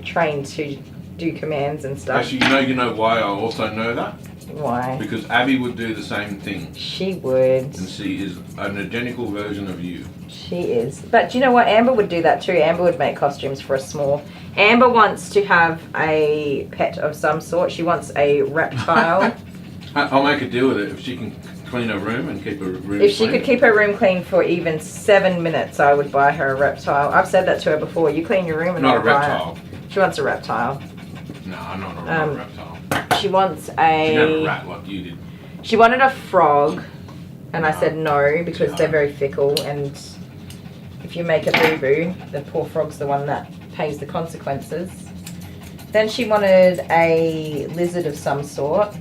trained to do commands and stuff. Actually, you know why I also know that? Why? Because Abby would do the same thing. She would. And she is an identical version of you. She is. But do you know what? Amber would do that too. Amber would make costumes for us small. Amber wants to have a pet of some sort. She wants a reptile. I'll make a deal with it if she can clean her room and keep her room clean. If she could keep her room clean for even 7 minutes, I would buy her a reptile. I've said that to her before. You clean your room and not I'll a reptile. buy it. She wants a reptile. No, not a reptile. She wants She had a rat like you did. She wanted a frog, and I said no because they're very fickle, and if you make a boo-boo, the poor frog's the one that pays the consequences. Then she wanted a lizard of some sort.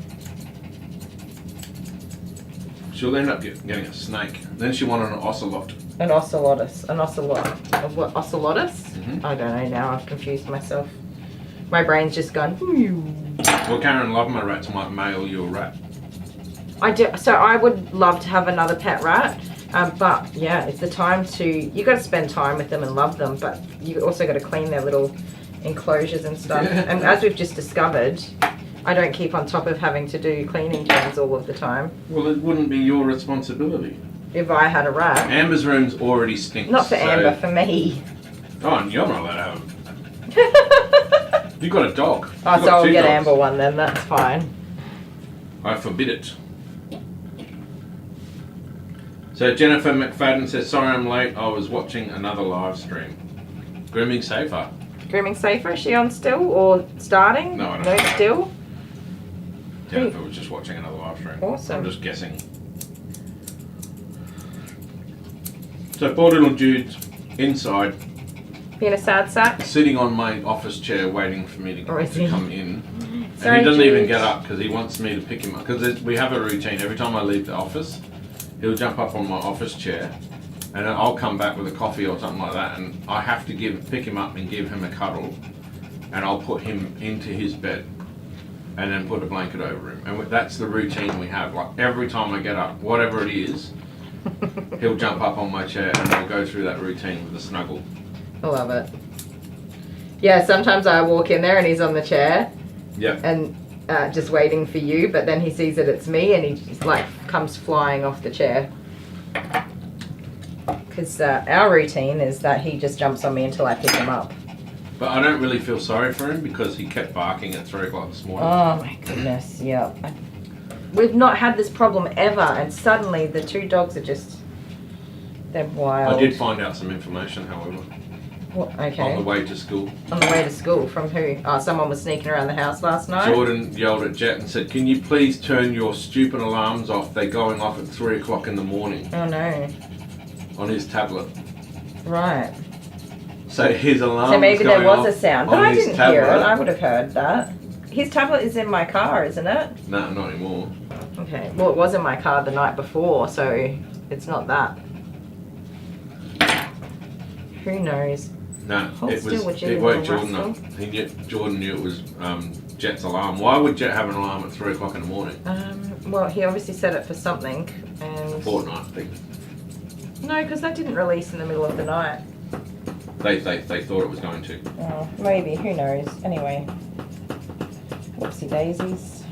She'll end up getting a snake. Then she wanted an ocelot. An ocelotus. What, ocelotus? Mm-hmm. I don't know now, I've confused myself. My brain's just gone. Well, Karen loved my rats, might mail you a rat. I do. So I would love to have another pet rat, but yeah, it's the time to. You got to spend time with them and love them, but you also got to clean their little enclosures and stuff. Yeah. And as we've just discovered, I don't keep on top of having to do cleaning jobs all of the time. Well, it wouldn't be your responsibility. if I had a rat. Amber's rooms already stink. Not for Amber, for me. Oh, and you're not allowed to have them. You've got a dog. Oh, so I'll get Amber one then, that's fine. I forbid it. So Jennifer McFadden says, sorry I'm late, I was watching another live stream. Grooming Safer. Grooming Safer, is she on still or starting? No, I don't know. No, still? Jennifer was just watching another live stream. Awesome. I'm just guessing. So poor little dude's inside. Being a sad sack? Sitting on my office chair waiting for me to come in. Sorry, and he doesn't Jude. even get up because he wants me to pick him up. Because we have a routine. Every time I leave the office, he'll jump up on my office chair and I'll come back with a coffee or something like that, and I have to pick him up and give him a cuddle, and I'll put him into his bed and then put a blanket over him. And that's the routine we have. Like every time I get up, whatever it is, he'll jump up on my chair and I'll go through that routine with a snuggle. I love it. Yeah, sometimes I walk in there and he's on the chair. Yep. And just waiting for you, but then he sees that it's me and he just like comes flying off the chair. Because our routine is that he just jumps on me until I pick him up. But I don't really feel sorry for him because he kept barking at 3 o'clock this morning. Oh my goodness, yeah. We've not had this problem ever, and suddenly the 2 dogs are just, they're wild. I did find out some information, however. What? Okay. On the way to school. On the way to school, from who? Oh, someone was sneaking around the house last night? Jordan yelled at Jet and said, can you please turn your stupid alarms off? They're going off at 3 o'clock in the morning. Oh no. On his tablet. Right. So his alarm. So maybe there was a sound, but I didn't tablet. hear it. I would have heard that. His tablet is in my car, isn't it? No, not anymore. Okay. Well, it was in my car the night before, so it's not that. Who knows? No, Hold it still, was. would you, It woke little Jordan up. rascal? Jordan knew it was Jet's alarm. Why would Jet have an alarm at 3 o'clock in the morning? Well, he obviously set it for something, and Fortnite thing. no, because that didn't release in the middle of the night. They thought it was going to. Oh, maybe. Who knows? Anyway. Whoopsie daisies.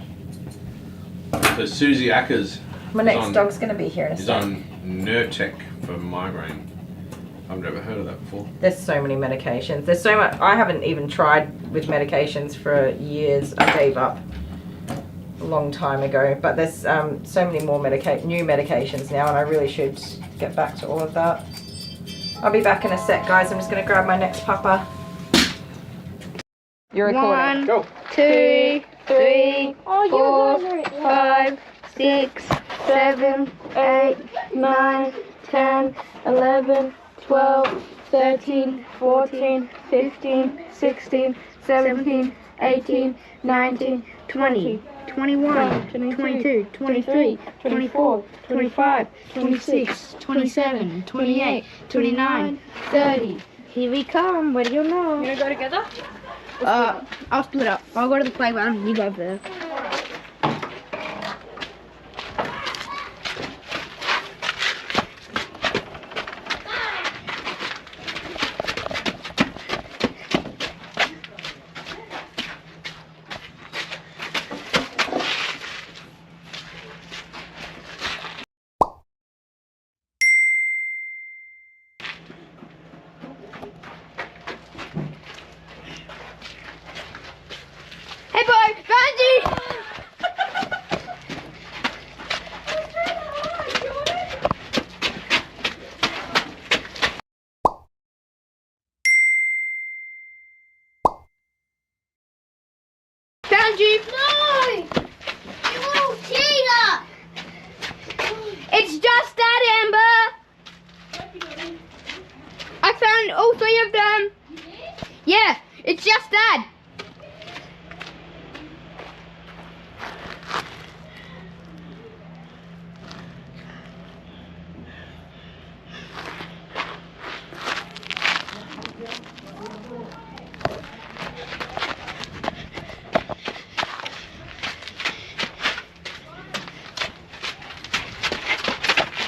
So Susie Ackers. My next dog's going to be here in a Is sec. on Nurtec for migraine. I've never heard of that before. There's so many medications. There's so much. I haven't even tried with medications for years. I gave up a long time ago. But there's so many more new medications now, and I really should get back to all of that. I'll be back in a sec, guys. I'm just going to grab my next pupper. You're recording. 1, 2, 3, 4, 5, 6, 7, 8, 9, 10, 11, 12, 13, 14, 15, 16, 17, 18, 19, 20, 21, 22, 23, 24, 25, 26, 27, 28, 29, 30. Here we come. What do you know? You wanna go together? I'll split up. I'll go to the playground. You go over there. Hey boy, Randy! Found you! No! You little cheater! It's just that, Amber! I found all 3 of them! Yeah, it's just that!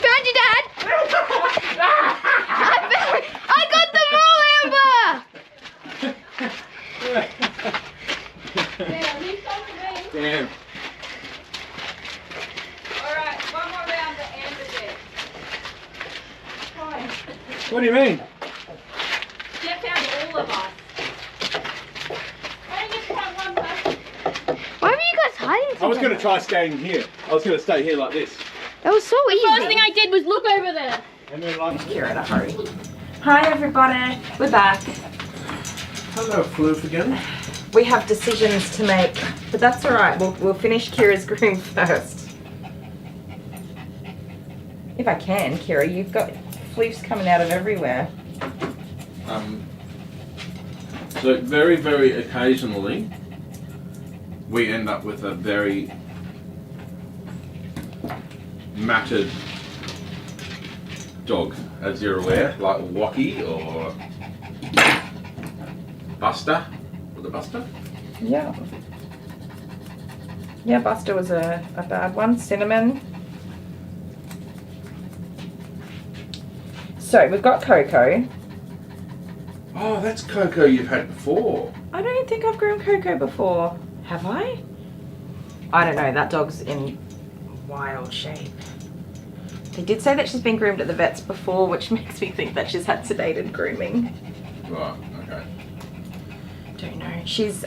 Found you, Dad! I got them all, Amber! What do you mean? Jeff found all of us. I just have one person. Why were you guys hiding? I was going to try staying here. I was going to stay here like this. That was so easy. First thing I did was look over there. And then like... You're in a hurry. Hi everybody, we're back. Hello, Floof again. We have decisions to make, but that's alright. We'll finish Kira's groom first. If I can, Kira, you've got fleeps coming out of everywhere. So very, very occasionally, we end up with a very matted dog, as you're aware, like Wacky or Buster. Was it Buster? Yeah. Yeah, Buster was a bad one. Cinnamon. So we've got Coco. Oh, that's Coco you've had before. I don't think I've groomed Coco before. Have I? I don't know. That dog's in wild shape. They did say that she's been groomed at the vets before, which makes me think that she's had sedated grooming. Right, okay. Don't know. She's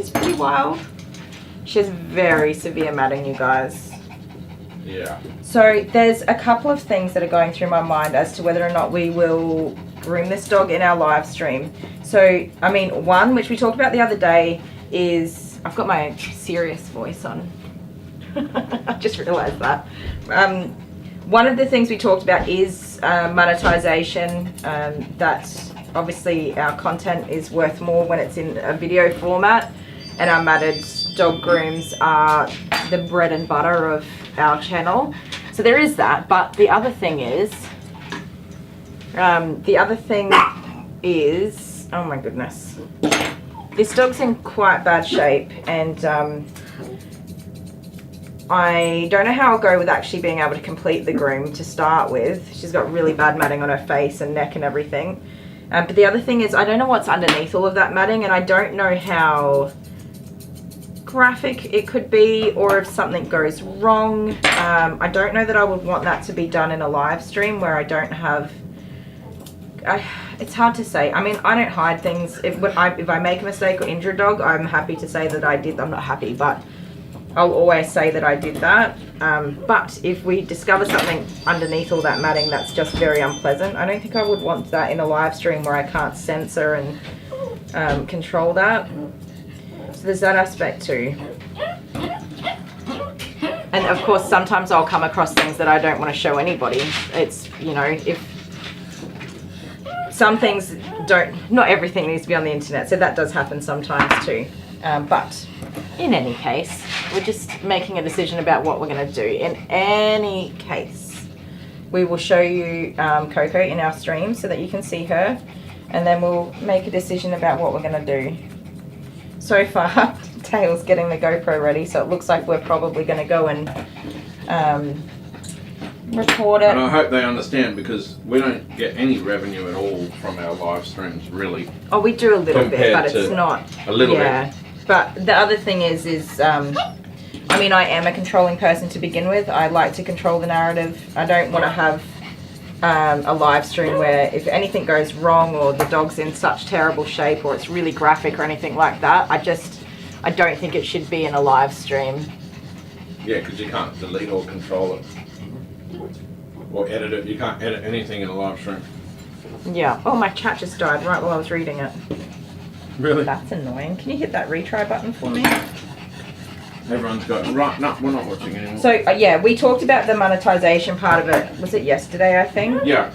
pretty wild. She has very severe matting, you guys. Yeah. So there's a couple of things that are going through my mind as to whether or not we will groom this dog in our live stream. So, I mean, one, which we talked about the other day, is, I've got my serious voice on. I just realised that. One of the things we talked about is monetization, that obviously our content is worth more when it's in a video format, and our matted dog grooms are the bread and butter of our channel. So there is that, but the other thing is, oh my goodness, this dog's in quite bad shape, and I don't know how I'll go with actually being able to complete the groom to start with. She's got really bad matting on her face and neck and everything. But the other thing is, I don't know what's underneath all of that matting, and I don't know how graphic it could be, or if something goes wrong. I don't know that I would want that to be done in a live stream where I don't have... it's hard to say. I mean, I don't hide things. If I make a mistake or injure a dog, I'm happy to say that I did. I'm not happy, but I'll always say that I did that. But if we discover something underneath all that matting that's just very unpleasant, I don't think I would want that in a live stream where I can't censor and control that. So there's that aspect too. And of course, sometimes I'll come across things that I don't want to show anybody. It's, you know, if some things not everything needs to be on the internet, so that does happen sometimes too. But in any case, we're just making a decision about what we're going to do. In any case, we will show you Coco in our stream so that you can see her, and then we'll make a decision about what we're going to do. So far, Taylor's getting the GoPro ready, so it looks like we're probably going to go and record it. And I hope they understand, because we don't get any revenue at all from our live streams, really. Oh, we do a little bit, but it's not. A little bit. But the other thing is I mean, I am a controlling person to begin with. I like to control the narrative. I don't want to have a live stream where if anything goes wrong, or the dog's in such terrible shape, or it's really graphic or anything like that. I don't think it should be in a live stream. Yeah, because you can't delete or control it. Or edit it. You can't edit anything in a live stream. Yeah. Oh, my chat just died right while I was reading it. Really? That's annoying. Can you hit that retry button for me? Everyone's got... Right, no, we're not watching anymore. So, yeah, we talked about the monetization part of it. Was it yesterday, I think? Yeah.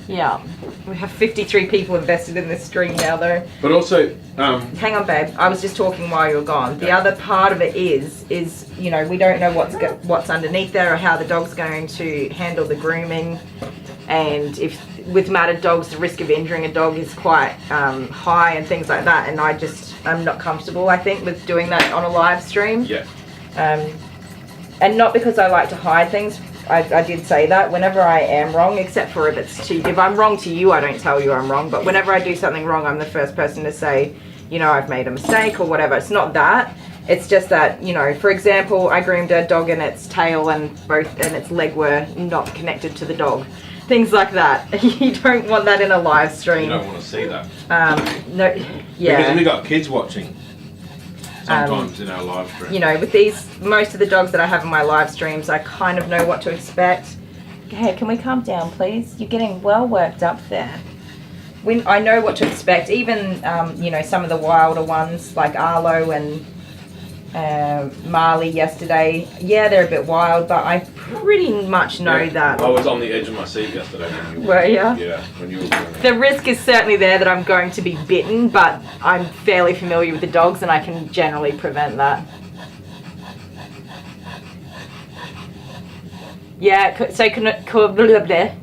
Yeah. We have 53 people invested in this stream now, though. But also... Hang on, babe. I was just talking while you were gone. The other part of it is you know, we don't know what's underneath there, or how the dog's going to handle the grooming. And if with matted dogs, the risk of injuring a dog is quite high and things like that. And I'm not comfortable, I think, with doing that on a live stream. Yeah. And not because I like to hide things. I did say that whenever I am wrong, except for if I'm wrong to you, I don't tell you I'm wrong. But whenever I do something wrong, I'm the first person to say, you know, I've made a mistake or whatever. It's not that. It's just that, you know, for example, I groomed a dog and its tail and its leg were not connected to the dog. things like that. You don't want that in a live stream. You don't want to see that. No, yeah. Because we got kids watching sometimes in our live stream. You know, with most of the dogs that I have in my live streams, I kind of know what to expect. Hey, can we calm down, please? You're getting well worked up there. I know what to expect. Even, you know, some of the wilder ones like Arlo and Marley yesterday. Yeah, they're a bit wild, but I pretty much know that. I was on the edge of my seat yesterday when you were. You? Yeah, when you were doing it. The risk is certainly there that I'm going to be bitten, but I'm fairly familiar with the dogs and I can generally prevent that. Yeah, so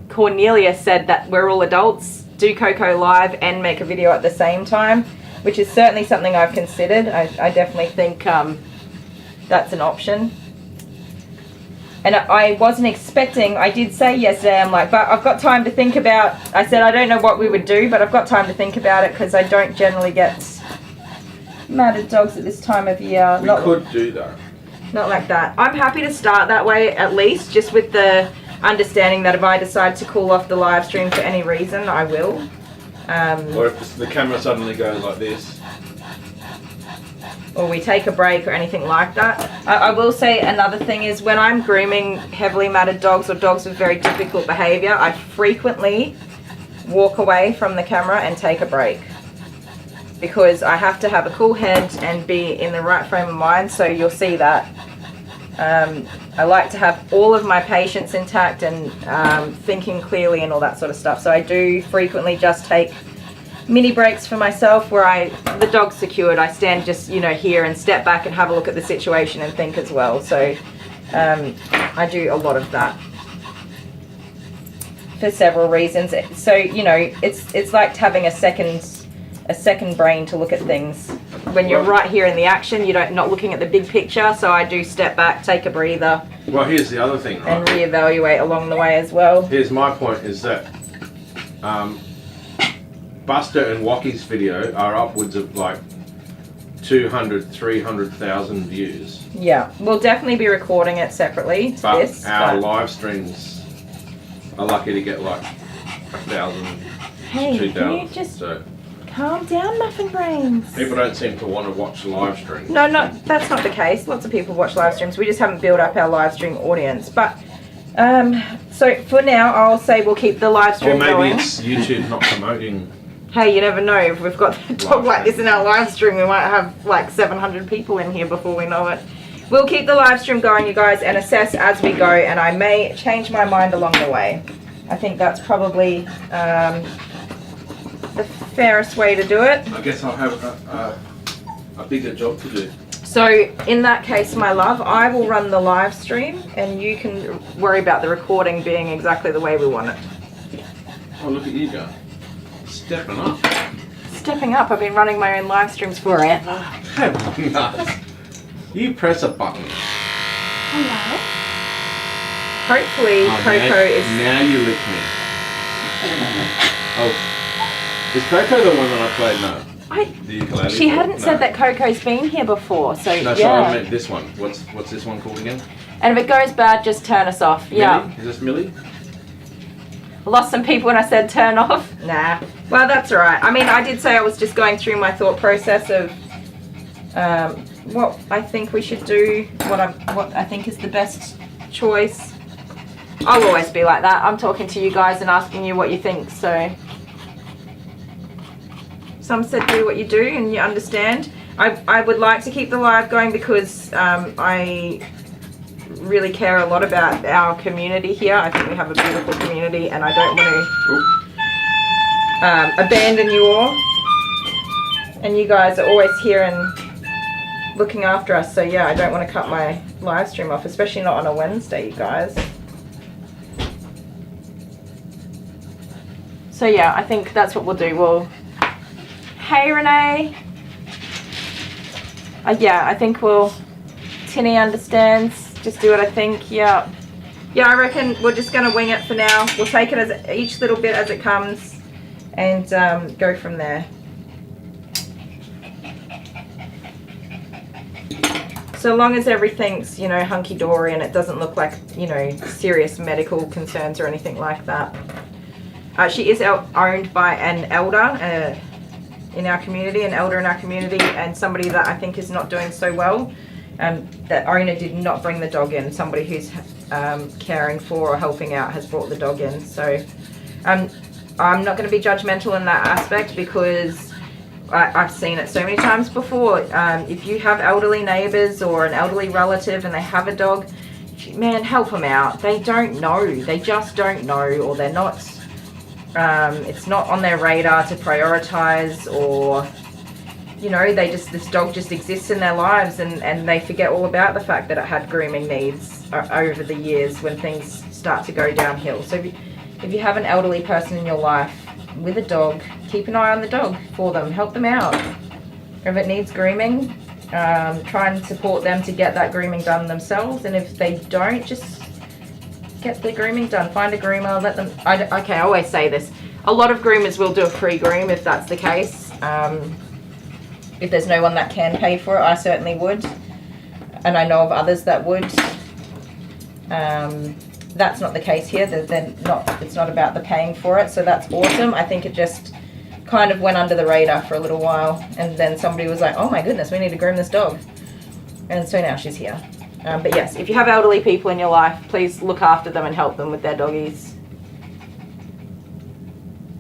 Cornelia said that we're all adults, do Coco live and make a video at the same time, which is certainly something I've considered. I definitely think that's an option. And I wasn't expecting, I did say yesterday, I'm like, but I've got time to think about, I said I don't know what we would do, but I've got time to think about it because I don't generally get mad at dogs at this time of year. We could do that. Not like that. I'm happy to start that way at least, just with the understanding that if I decide to call off the live stream for any reason, I will. Or if the camera suddenly goes like this. Or we take a break or anything like that. I will say another thing is when I'm grooming heavily matted dogs or dogs with very difficult behaviour, I frequently walk away from the camera and take a break. Because I have to have a cool head and be in the right frame of mind, so you'll see that. I like to have all of my patience intact and thinking clearly and all that sort of stuff. So I do frequently just take mini breaks for myself where the dog's secured. I stand just, you know, here and step back and have a look at the situation and think as well. So I do a lot of that for several reasons. So, you know, it's like having a second brain to look at things. When you're right here in the action, you're not looking at the big picture, so I do step back, take a breather. Well, here's the other thing, right? And reevaluate along the way as well. Here's my point is that Buster and Wocky's video are upwards of like 200, 300,000 views. Yeah, we'll definitely be recording it separately to but our live streams are lucky to get like 1,000, hey, 2,000. Can you just calm down, muffin brains? People don't seem to want to watch live streams. No, that's not the case. Lots of people watch live streams. We just haven't built up our live stream audience. But so for now, I'll say we'll keep the live stream going. Or maybe it's YouTube not promoting. Hey, you never know. If we've got a dog like this in our live stream, we might have like 700 people in here before we know it. We'll keep the live stream going, you guys, and assess as we go, and I may change my mind along the way. I think that's probably the fairest way to do it. I guess I'll have a bigger job to do. So in that case, my love, I will run the live stream, and you can worry about the recording being exactly the way we want it. Oh, look at you go. Stepping up. Stepping up. I've been running my own live streams forever. Nuts. You press a button. Hello. Hopefully, Coco is. Now you lick me. Oh, is Coco the one that I played? No. The ukulele. She hadn't said that Coco's been here before, so no, yeah. So I meant this one. What's this one called again? And if it goes bad, just turn us off. Millie? Yeah. Is this Millie? Lost some people when I said turn off. Nah. Well, that's all right. I mean, I did say I was just going through my thought process of what I think we should do, what I think is the best choice. I'll always be like that. I'm talking to you guys and asking you what you think. So some said do what you do and you understand. I would like to keep the live going because I really care a lot about our community here. I think we have a beautiful community and I don't want to abandon you all. And you guys are always here and looking after us. So yeah, I don't want to cut my live stream off, especially not on a Wednesday, you guys. So yeah, I think that's what we'll do. Hey Renee. Yeah, I think Tinny understands. Just do what I think. Yeah, I reckon we're just going to wing it for now. We'll take it as each little bit as it comes and go from there. So long as everything's, you know, hunky-dory and it doesn't look like, you know, serious medical concerns or anything like that. She is owned by an elder in our community, and somebody that I think is not doing so well. That owner did not bring the dog in. Somebody who's caring for or helping out has brought the dog in. So I'm not going to be judgmental in that aspect, because I've seen it so many times before. If you have elderly neighbors or an elderly relative and they have a dog, man, help them out. They don't know. They just don't know, or they're not, it's not on their radar to prioritize, or, you know, this dog just exists in their lives, and they forget all about the fact that it had grooming needs over the years when things start to go downhill. So if you have an elderly person in your life with a dog, keep an eye on the dog for them, help them out. If it needs grooming, try and support them to get that grooming done themselves, and if they don't, just get the grooming done. Find a groomer, let them, okay, I always say this, a lot of groomers will do a free groom if that's the case. If there's no one that can pay for it, I certainly would, and I know of others that would. That's not the case here. It's not about the paying for it, so that's awesome. I think it just kind of went under the radar for a little while, and then somebody was like, oh my goodness, we need to groom this dog, and so now she's here. But yes, if you have elderly people in your life, please look after them and help them with their doggies.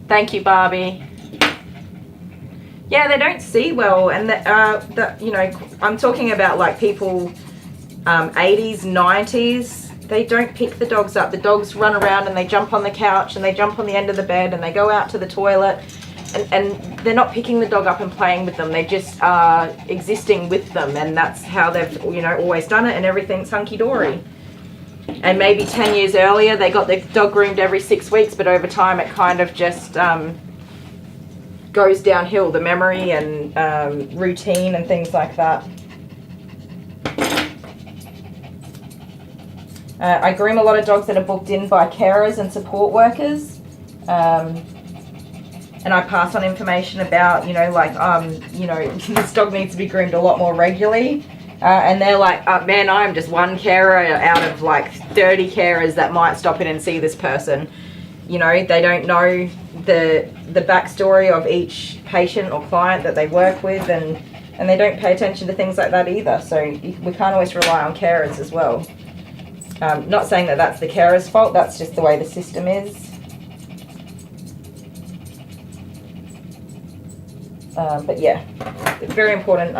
Thank you, Barbie. Yeah, they don't see well, and you know, I'm talking about like people 80s, 90s. They don't pick the dogs up. The dogs run around and they jump on the couch and they jump on the end of the bed and they go out to the toilet, and they're not picking the dog up and playing with them. They just are existing with them, and that's how they've, you know, always done it, and everything's hunky-dory. And maybe 10 years earlier they got their dog groomed every 6 weeks, but over time it kind of just goes downhill, the memory and routine and things like that. I groom a lot of dogs that are booked in by carers and support workers, and I pass on information about, you know, like, you know, this dog needs to be groomed a lot more regularly, and they're like, man, I'm just one carer out of like 30 carers that might stop in and see this person. You know, they don't know the backstory of each patient or client that they work with, and they don't pay attention to things like that either. So we can't always rely on carers as well. Not saying that that's the carer's fault, that's just the way the system is. But yeah, it's very important.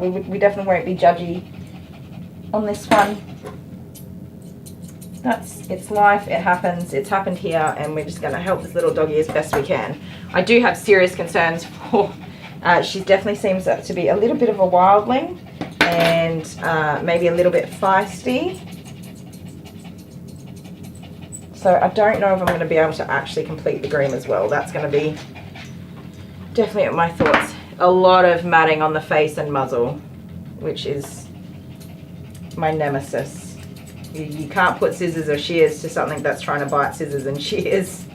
We definitely won't be judgy on this one. It's life, it happens, it's happened here, and we're just going to help this little doggy as best we can. I do have serious concerns for, she definitely seems to be a little bit of a wildling, and maybe a little bit feisty. So I don't know if I'm going to be able to actually complete the groom as well. That's going to be definitely my thoughts. A lot of matting on the face and muzzle, which is my nemesis. You can't put scissors or shears to something that's trying to bite scissors and shears.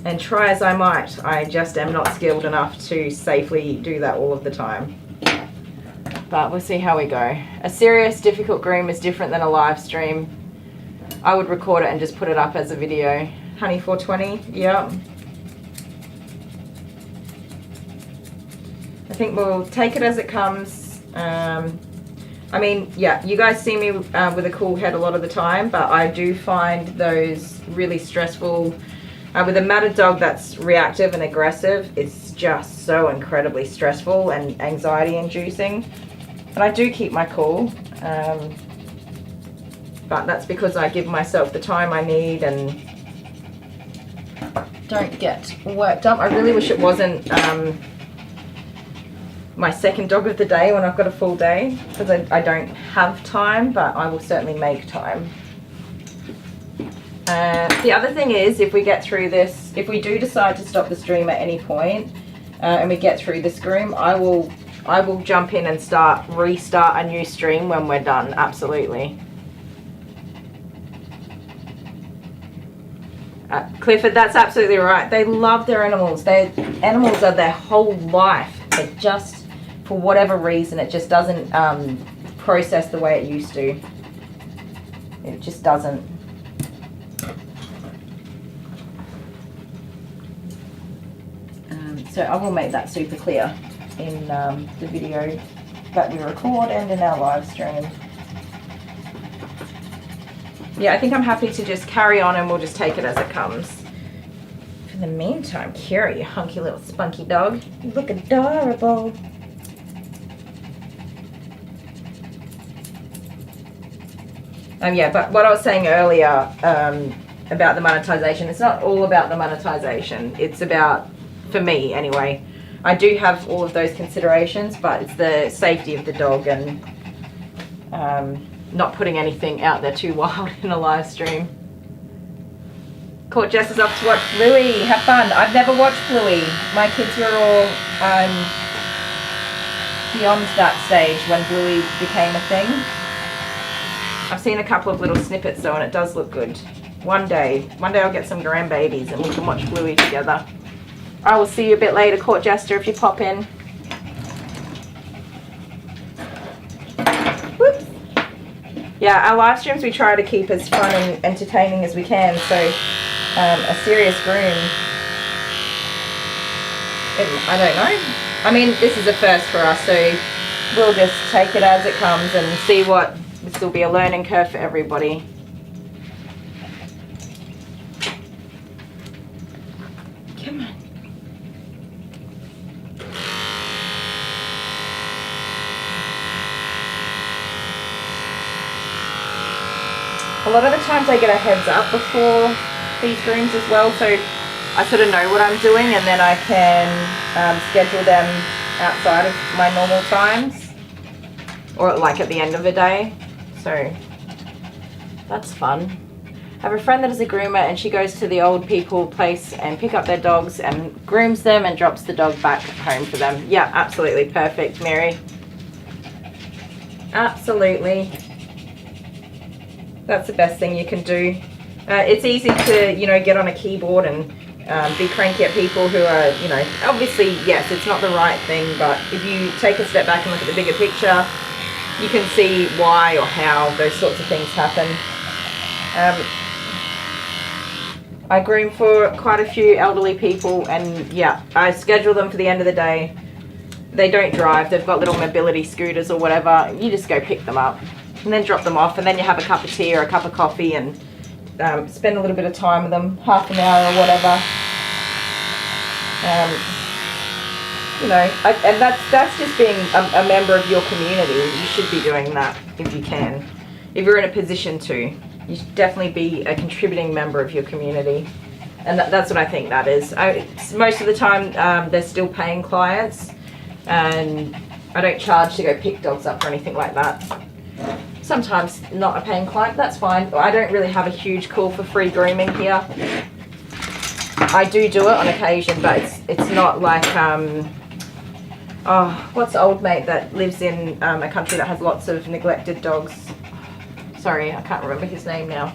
And try as I might, I just am not skilled enough to safely do that all of the time. But we'll see how we go. A serious, difficult groom is different than a live stream. I would record it and just put it up as a video. Honey 420, yeah. I think we'll take it as it comes. I mean, yeah, you guys see me with a cool head a lot of the time, but I do find those really stressful. With a matted dog that's reactive and aggressive, it's just so incredibly stressful and anxiety inducing. And I do keep my cool, but that's because I give myself the time I need and don't get worked up. I really wish it wasn't my second dog of the day when I've got a full day, because I don't have time, but I will certainly make time. The other thing is, if we get through this, if we do decide to stop the stream at any point, and we get through this groom, I will jump in and restart a new stream when we're done, absolutely. Clifford, that's absolutely right. They love their animals. Animals are their whole life. They just for whatever reason, it just doesn't process the way it used to. It just doesn't. So I will make that super clear in the video that we record and in our live stream. Yeah, I think I'm happy to just carry on and we'll just take it as it comes. In the meantime, Kira, you hunky little spunky dog, you look adorable. Yeah, but what I was saying earlier about the monetization, it's not all about the monetization. It's about, for me anyway, I do have all of those considerations, but it's the safety of the dog and not putting anything out there too wild in a live stream. Caught Jess is off to watch Bluey. Have fun. I've never watched Bluey. My kids were all beyond that stage when Bluey became a thing. I've seen a couple of little snippets though, and it does look good. One day I'll get some grandbabies and we can watch Bluey together. I will see you a bit later, Court Jester, if you pop in. Whoops. Yeah, our live streams we try to keep as fun and entertaining as we can, so a serious groom, I don't know. I mean, this is a first for us, so we'll just take it as it comes and see what, this will be a learning curve for everybody. Come on. A lot of the times I get a heads up before these grooms as well, so I sort of know what I'm doing and then I can schedule them outside of my normal times or like at the end of the day, so that's fun. I have a friend that is a groomer and she goes to the old people place and pick up their dogs and grooms them and drops the dog back home for them. Yeah, absolutely perfect, Mary. Absolutely. That's the best thing you can do. It's easy to, you know, get on a keyboard and be cranky at people who are, you know, obviously, yes, it's not the right thing, but if you take a step back and look at the bigger picture, you can see why or how those sorts of things happen. I groom for quite a few elderly people and yeah, I schedule them for the end of the day. They don't drive, they've got little mobility scooters or whatever. You just go pick them up and then drop them off and then you have a cup of tea or a cup of coffee and spend a little bit of time with them, half an hour or whatever. You know, and that's just being a member of your community. You should be doing that if you can. If you're in a position to, you should definitely be a contributing member of your community. And that's what I think that is. Most of the time, they're still paying clients, and I don't charge to go pick dogs up or anything like that. Sometimes not a paying client, that's fine. I don't really have a huge call for free grooming here. I do it on occasion, but it's not like, oh, what's the old mate that lives in a country that has lots of neglected dogs? Sorry, I can't remember his name now.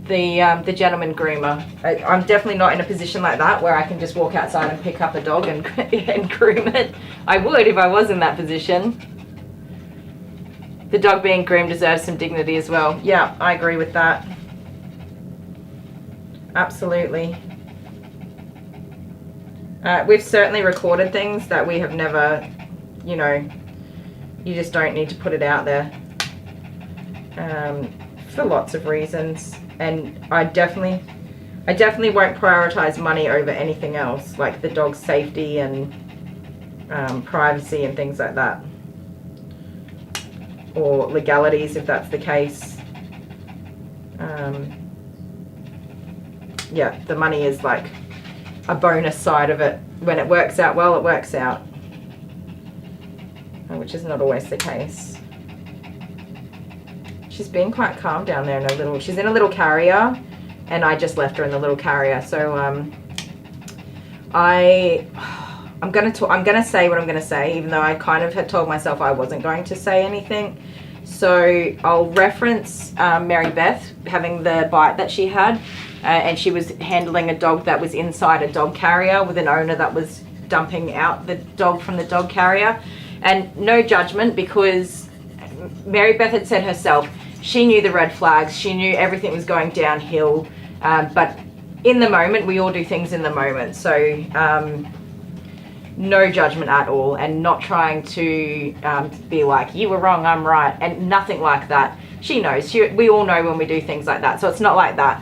The gentleman groomer. I'm definitely not in a position like that where I can just walk outside and pick up a dog and groom it. I would if I was in that position. The dog being groomed deserves some dignity as well. Yeah, I agree with that. Absolutely. We've certainly recorded things that we have never, you know, you just don't need to put it out there for lots of reasons. And I definitely won't prioritize money over anything else, like the dog's safety and privacy and things like that. Or legalities if that's the case. Yeah, the money is like a bonus side of it. When it works out well, it works out, which is not always the case. She's been quite calm down there in a little, she's in a little carrier and I just left her in the little carrier. So I'm gonna say what I'm gonna say, even though I kind of had told myself I wasn't going to say anything. So I'll reference Mary Beth having the bite that she had, and she was handling a dog that was inside a dog carrier with an owner that was dumping out the dog from the dog carrier. And no judgment, because Mary Beth had said herself, she knew the red flags, she knew everything was going downhill, but in the moment, we all do things in the moment. So no judgment at all, and not trying to be like, you were wrong, I'm right, and nothing like that. She knows. We all know when we do things like that, so it's not like that.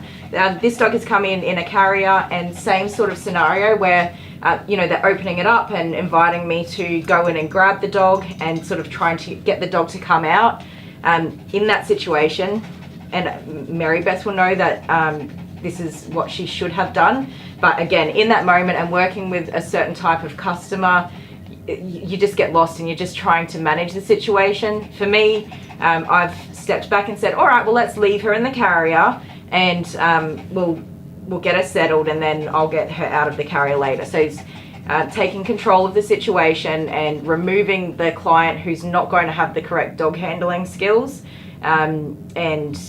This dog has come in a carrier, and same sort of scenario where you know, they're opening it up and inviting me to go in and grab the dog and sort of trying to get the dog to come out. In that situation, and Mary Beth will know that this is what she should have done. But again, in that moment and working with a certain type of customer, you just get lost and you're just trying to manage the situation. For me, I've stepped back and said, all right, well, let's leave her in the carrier, and we'll get her settled, and then I'll get her out of the carrier later. So it's taking control of the situation and removing the client who's not going to have the correct dog handling skills, and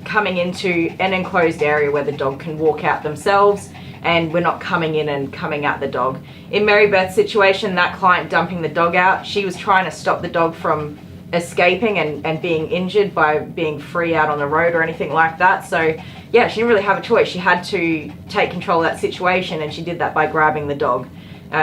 coming into an enclosed area where the dog can walk out themselves, and we're not coming in and coming at the dog. In Mary Beth's situation, that client dumping the dog out, she was trying to stop the dog from escaping and being injured by being free out on the road or anything like that. So yeah, she didn't really have a choice. She had to take control of that situation, and she did that by grabbing the dog,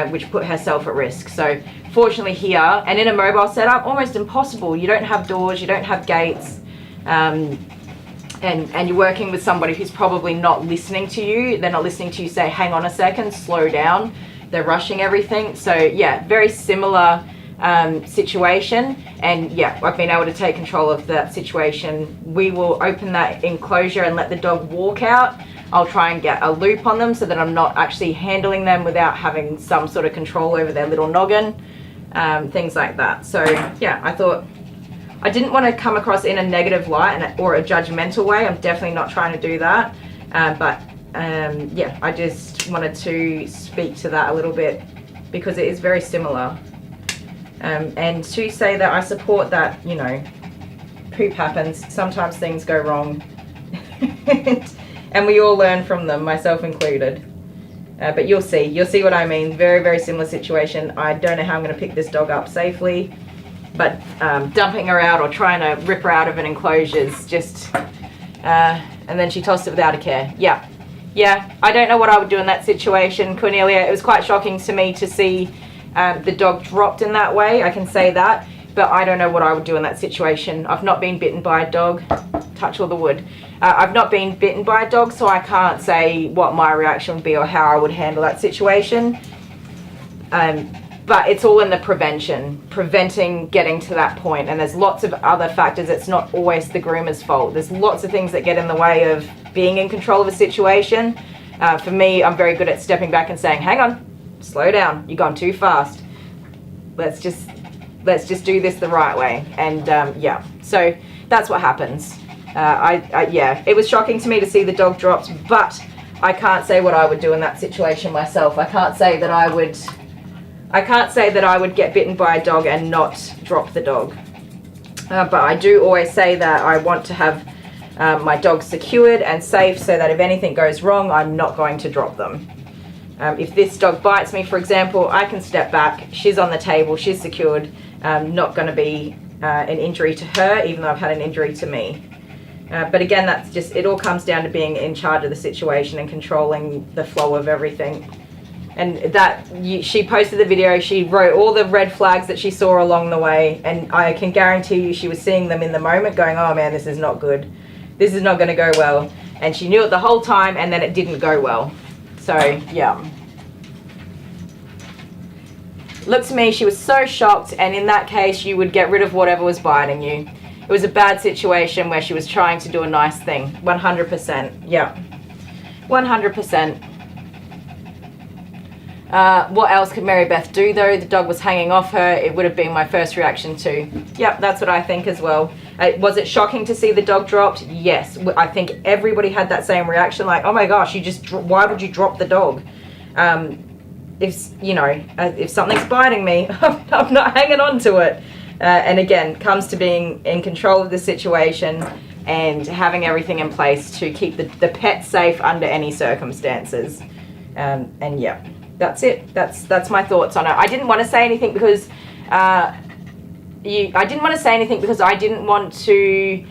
which put herself at risk. So fortunately here, and in a mobile setup, almost impossible. You don't have doors, you don't have gates, and you're working with somebody who's probably not listening to you. They're not listening to you say, hang on a second, slow down. They're rushing everything. So yeah, very similar situation. And yeah, I've been able to take control of that situation. We will open that enclosure and let the dog walk out. I'll try and get a loop on them so that I'm not actually handling them without having some sort of control over their little noggin, things like that. So yeah, I thought, I didn't want to come across in a negative light or a judgmental way. I'm definitely not trying to do that. Yeah, I just wanted to speak to that a little bit because it is very similar. And to say that I support that, you know, poop happens. Sometimes things go wrong. And we all learn from them, myself included. But you'll see what I mean. Very, very similar situation. I don't know how I'm going to pick this dog up safely. But dumping her out or trying to rip her out of an enclosure is just, and then she tossed it without a care. Yeah, I don't know what I would do in that situation, Cornelia. It was quite shocking to me to see the dog dropped in that way, I can say that. But I don't know what I would do in that situation. I've not been bitten by a dog, touch all the wood. I've not been bitten by a dog, so I can't say what my reaction would be or how I would handle that situation. But it's all in the preventing getting to that point. And there's lots of other factors. It's not always the groomer's fault. There's lots of things that get in the way of being in control of a situation. For me, I'm very good at stepping back and saying, hang on, slow down, you've gone too fast. Let's just do this the right way. And yeah, so that's what happens. Yeah, it was shocking to me to see the dog dropped, but I can't say what I would do in that situation myself. I can't say that I would get bitten by a dog and not drop the dog. But I do always say that I want to have my dogs secured and safe so that if anything goes wrong, I'm not going to drop them. If this dog bites me, for example, I can step back. She's on the table, she's secured. Not going to be an injury to her, even though I've had an injury to me. But again, that's just, it all comes down to being in charge of the situation and controlling the flow of everything. And that, she posted the video, she wrote all the red flags that she saw along the way, and I can guarantee you she was seeing them in the moment going, oh man, this is not good. This is not going to go well. And she knew it the whole time, and then it didn't go well. So, yeah. Look to me, she was so shocked, and in that case, you would get rid of whatever was biting you. It was a bad situation where she was trying to do a nice thing. 100%, yeah. 100%. What else could Mary Beth do though? The dog was hanging off her. It would have been my first reaction too. Yep, that's what I think as well. Was it shocking to see the dog dropped? Yes. I think everybody had that same reaction, like, oh my gosh, why would you drop the dog? If something's biting me, I'm not hanging on to it. And again, comes to being in control of the situation and having everything in place to keep the pet safe under any circumstances. And yeah. That's it. That's my thoughts on it. I didn't want to say anything because I didn't want to say anything because I didn't want to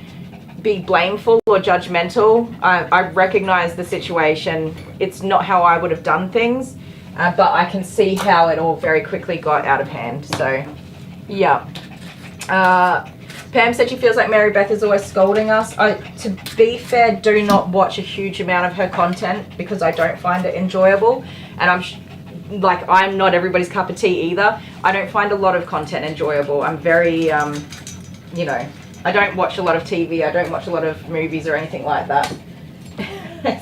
be blameful or judgmental. I recognize the situation. It's not how I would have done things, but I can see how it all very quickly got out of hand. So, yeah. Pam said she feels like Mary Beth is always scolding us. To be fair, do not watch a huge amount of her content because I don't find it enjoyable. And I'm not everybody's cup of tea either. I don't find a lot of content enjoyable. I'm very, you know, I don't watch a lot of TV. I don't watch a lot of movies or anything like that.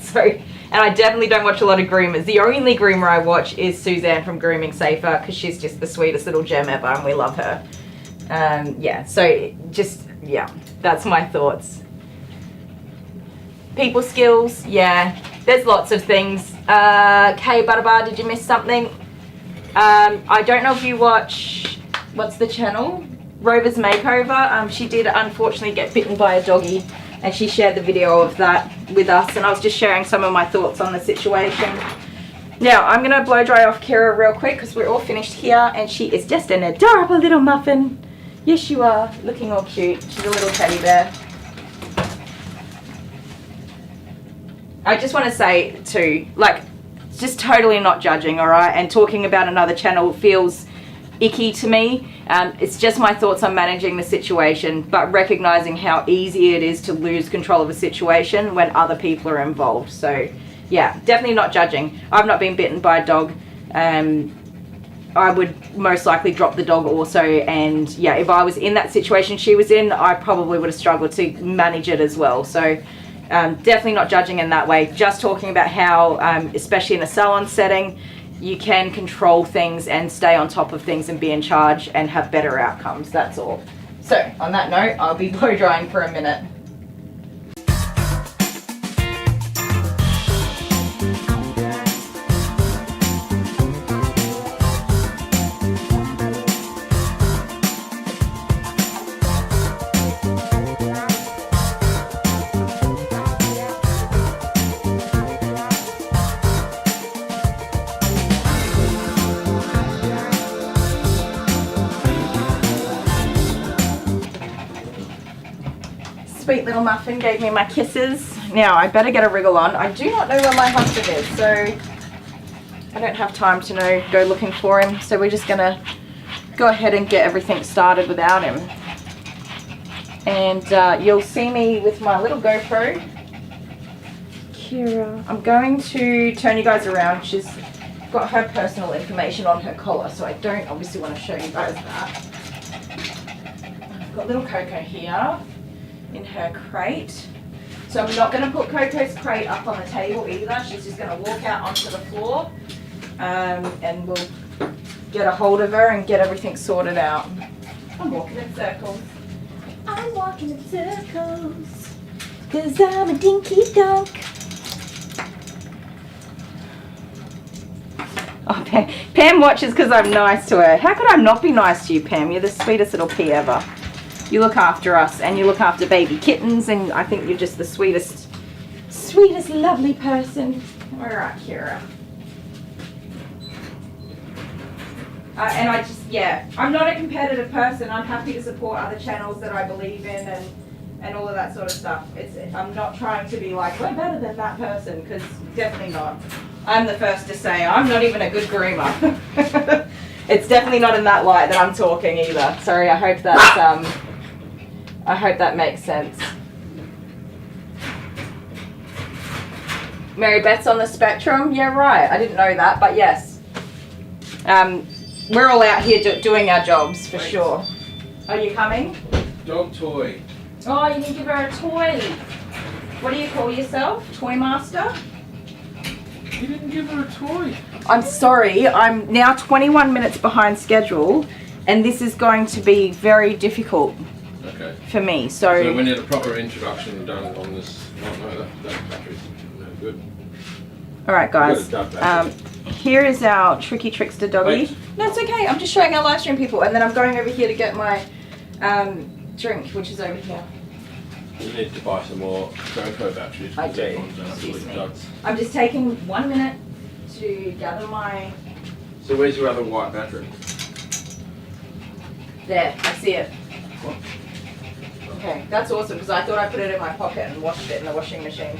So, and I definitely don't watch a lot of groomers. The only groomer I watch is Suzanne from Grooming Safer because she's just the sweetest little gem ever and we love her. Yeah, so just, yeah, that's my thoughts. People skills, yeah, there's lots of things. Kay Butterbar, did you miss something? I don't know if you watch, what's the channel? Rover's Makeover. She did unfortunately get bitten by a doggy and she shared the video of that with us and I was just sharing some of my thoughts on the situation. Now, I'm going to blow dry off Kira real quick because we're all finished here and she is just an adorable little muffin. Yes, you are. Looking all cute. She's a little teddy bear. I just want to say too, like, just totally not judging, alright? And talking about another channel feels icky to me. It's just my thoughts on managing the situation, but recognizing how easy it is to lose control of a situation when other people are involved. So, yeah, definitely not judging. I've not been bitten by a dog. I would most likely drop the dog also, and yeah, if I was in that situation she was in, I probably would have struggled to manage it as well. So definitely not judging in that way, just talking about how, especially in a salon setting, you can control things and stay on top of things and be in charge and have better outcomes, that's all. So on that note, I'll be blow drying for a minute. Sweet little muffin gave me my kisses. Now I better get a wriggle on. I do not know where my husband is, so I don't have time to go looking for him. So we're just gonna go ahead and get everything started without him. And you'll see me with my little GoPro. Kira, I'm going to turn you guys around. She's got her personal information on her collar, so I don't obviously want to show you guys that. I've got little Coco here in her crate. So I'm not going to put Coco's crate up on the table either. She's just going to walk out onto the floor and we'll get a hold of her and get everything sorted out. I'm walking in circles. I'm walking in circles because I'm a dinky dunk. Oh, Pam watches because I'm nice to her. How could I not be nice to you, Pam? You're the sweetest little pea ever. You look after us and you look after baby kittens and I think you're just the sweetest, lovely person. All right, Kira. And I just, yeah, I'm not a competitive person. I'm happy to support other channels that I believe in and all of that sort of stuff. I'm not trying to be like, we're better than that person, because definitely not. I'm the first to say I'm not even a good groomer. It's definitely not in that light that I'm talking either. Sorry, I hope that makes sense. Mary Beth's on the spectrum? Yeah, right. I didn't know that, but yes. We're all out here doing our jobs, for sure. Are you coming? Dog toy. Oh, you can give her a toy. What do you call yourself? Toy master? You didn't give her a toy. I'm sorry. I'm now 21 minutes behind schedule, and this is going to be very difficult. Okay. For me, so we need a proper introduction done on this. Oh no, that battery's no good. All right, guys. Here is our tricky trickster doggy. Wait. No, it's okay. I'm just showing our live stream people, and then I'm going over here to get my drink, which is over here. You need to buy some more GoPro batteries. I do. Excuse me. I'm just taking 1 minute to gather my. So where's your other white battery? There, I see it. Okay, that's awesome because I thought I put it in my pocket and washed it in the washing machine.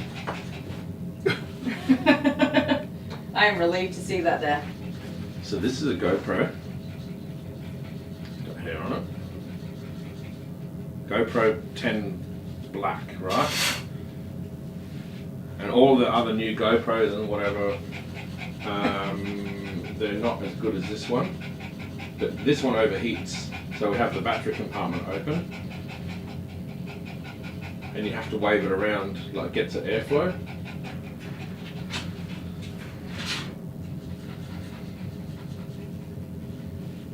I am relieved to see that there. So this is a GoPro. Got hair on it. GoPro 10 black, right? And all the other new GoPros and whatever, they're not as good as this one. But this one overheats, so we have the battery compartment open. And you have to wave it around like it gets an airflow.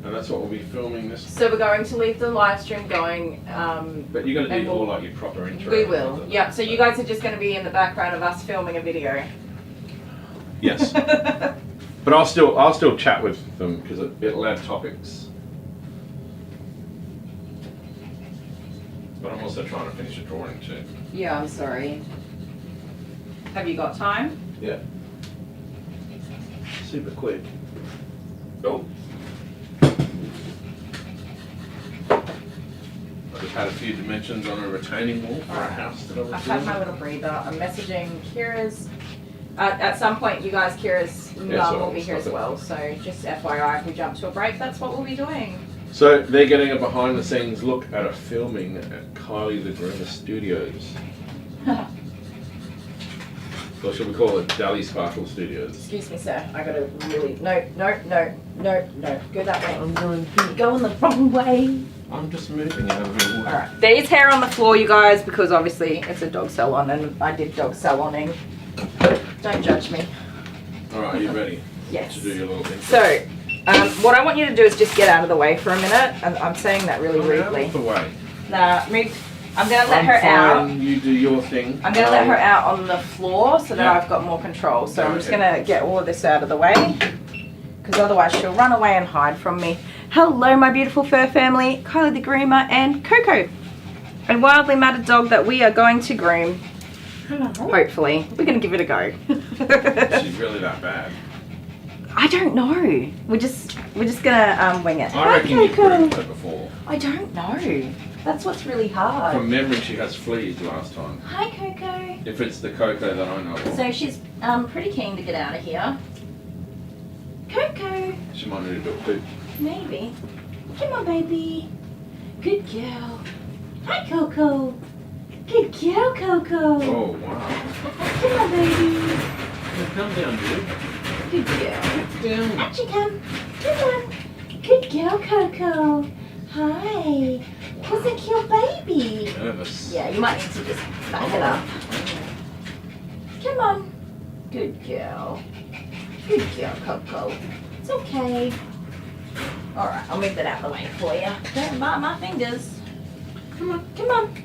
And that's what we'll be filming this. So we're going to leave the live stream going. But you're going to and do all like your proper intro. We will. Yeah. So you guys are just going to be in the background of us filming a video. Yes. But I'll still chat with them because it'll add topics. But I'm also trying to finish a drawing too. Yeah, I'm sorry. Have you got time? Yeah. Super quick. Oh. I just had a few dimensions on a retaining wall for a house that I was I've doing. had my little breather. I'm messaging Kira's. At some point, you guys, Kira's mum will be here as well. So just FYI, if we jump to a break, that's what we'll be doing. So they're getting a behind the scenes look at a filming at Kylie the Groomer Studios. Or should we call it Dally Sparkle Studios? Excuse me, sir. I gotta really. No. Go that way. I'm going You're going the wrong way. I'm just moving out of the way. Alright. There is hair on the floor, you guys, because obviously it's a dog salon and I did dog saloning. Don't judge me. Alright, are you ready? Yes. To do your little intro? So, what I want you to do is just get out of the way for a minute, and I'm saying that really Out rudely. of the way. Nah, move. I'm gonna let I'm her fine, out. You do your thing. I'm gonna let her out on the floor so that Yeah. I've got more control. So I'm just Okay. gonna get all of this out of the way, because otherwise she'll run away and hide from me. Hello, my beautiful fur family, Kylie the Groomer and Coco, a wildly matted dog that we are going to groom. Hello. Hopefully, we're gonna give it a go. She's really that bad. I don't know. We're just gonna wing it. I Hi, reckon you've Coco. groomed her before. I don't know. That's what's really hard. From memory, she has fleas last time. Hi, Coco. If it's the Coco that I know of. So she's pretty keen to get out of here. Coco. She might need a bit of poop. Maybe. Come on, baby. Good girl. Hi, Coco. Good girl, Coco. Oh, wow. Come on, baby. Yeah, calm down, dude. Good girl. Down. Out you come. Come on. Good girl, Coco. Hi. Wasn't your baby? Nervous. Yeah, you might need to just back it up. Come on. Good girl. Good girl, Coco. It's okay. Alright, I'll move that out of the way for you. Don't bite my fingers. Come on, come on.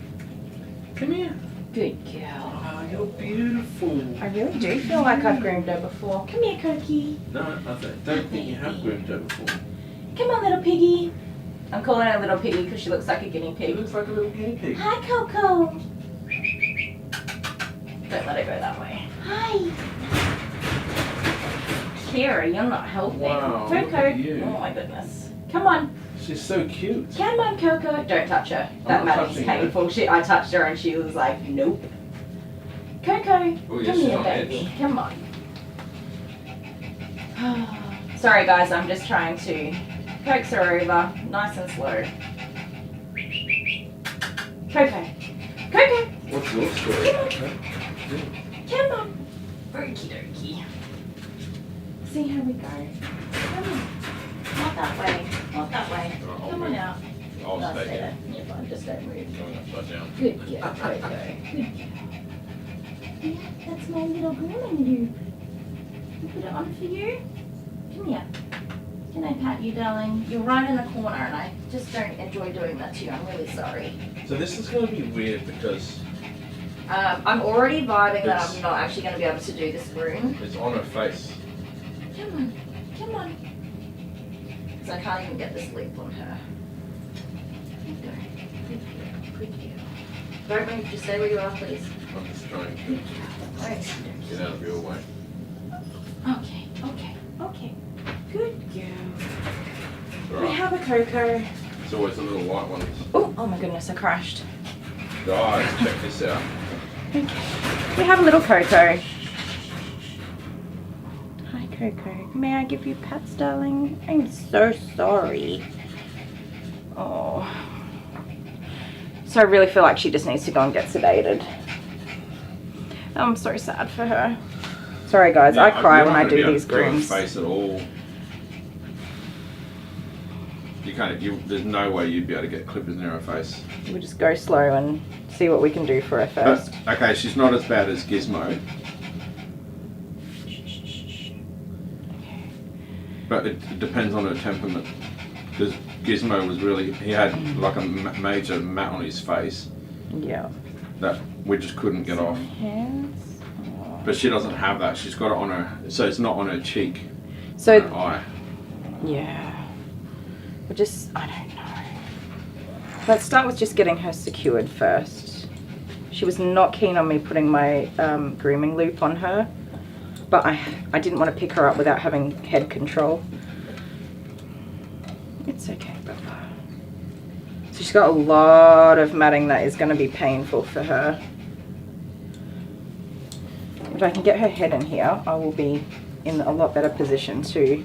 Come here. Good girl. Oh, you're beautiful. I really do feel like I've groomed her before. Come here, Cokie. No, I don't think you have groomed her before. Come on, little piggy. I'm calling her little piggy because she looks like a guinea She pig. looks like a little guinea pig. Hi, Coco. Don't let her go that way. Hi. Kira, you're not helping. Wow, Coco. look at you. Oh my goodness. Come on. She's so cute. Come on, Coco. Don't touch her. That not Maddie's touching her. painful. I touched her and she was like, nope. Coco, Oh, yeah, come she's here, on baby. edge. Come on. Sorry, guys. I'm just trying to coax her over, nice and slow. Coco. Coco. What's your story? Come on. Okie dokie. See how we go. Come on. Not that way. Not that way. Come on out. I'll No, stay stay here. there. You're fine. Just don't move. Going upside down. Good girl, Coco. Good girl. Yeah, that's my little grooming loop. Put it on for you. Come here. Can I pat you, darling? You're right in the corner, and I just don't enjoy doing that to you. I'm really sorry. So this is going to be weird because I'm already vibing that It's- I'm not actually going to be able to do this groom. it's on her face. Come on. Come on. Because I can't even get this loop on her. Good girl. Good girl. Good girl. Don't move. Just stay where you are, please. I'm just trying to Good girl. Alright. get out of your way. Okay. Okay. Okay. Good girl. We Right. have a Coco. So It's always the little white ones. Oh my goodness, I crashed. Guys, check this out. Okay. We have a little Coco. Hi Coco. May I give you pets, darling? I'm so sorry. Oh. So I really feel like she just needs to go and get sedated. I'm so sad for her. Sorry guys, I cry when I do these grooms. Face at all. You can't. There's no way you'd be able to get clippers near her face. We'll just go slow and see what we can do for her first. But, okay, she's not as bad as Gizmo. But it depends on her temperament. Because Gizmo was really, he had like a major mat on his face. Yeah. That we just couldn't get off. Hands. Oh. But she doesn't have that. She's got it on her, so it's not on her cheek. So, her eye. Yeah. I don't know. Let's start with just getting her secured first. She was not keen on me putting my grooming loop on her, but I didn't want to pick her up without having head control. It's okay, Bella. So she's got a lot of matting that is going to be painful for her. If I can get her head in here, I will be in a lot better position to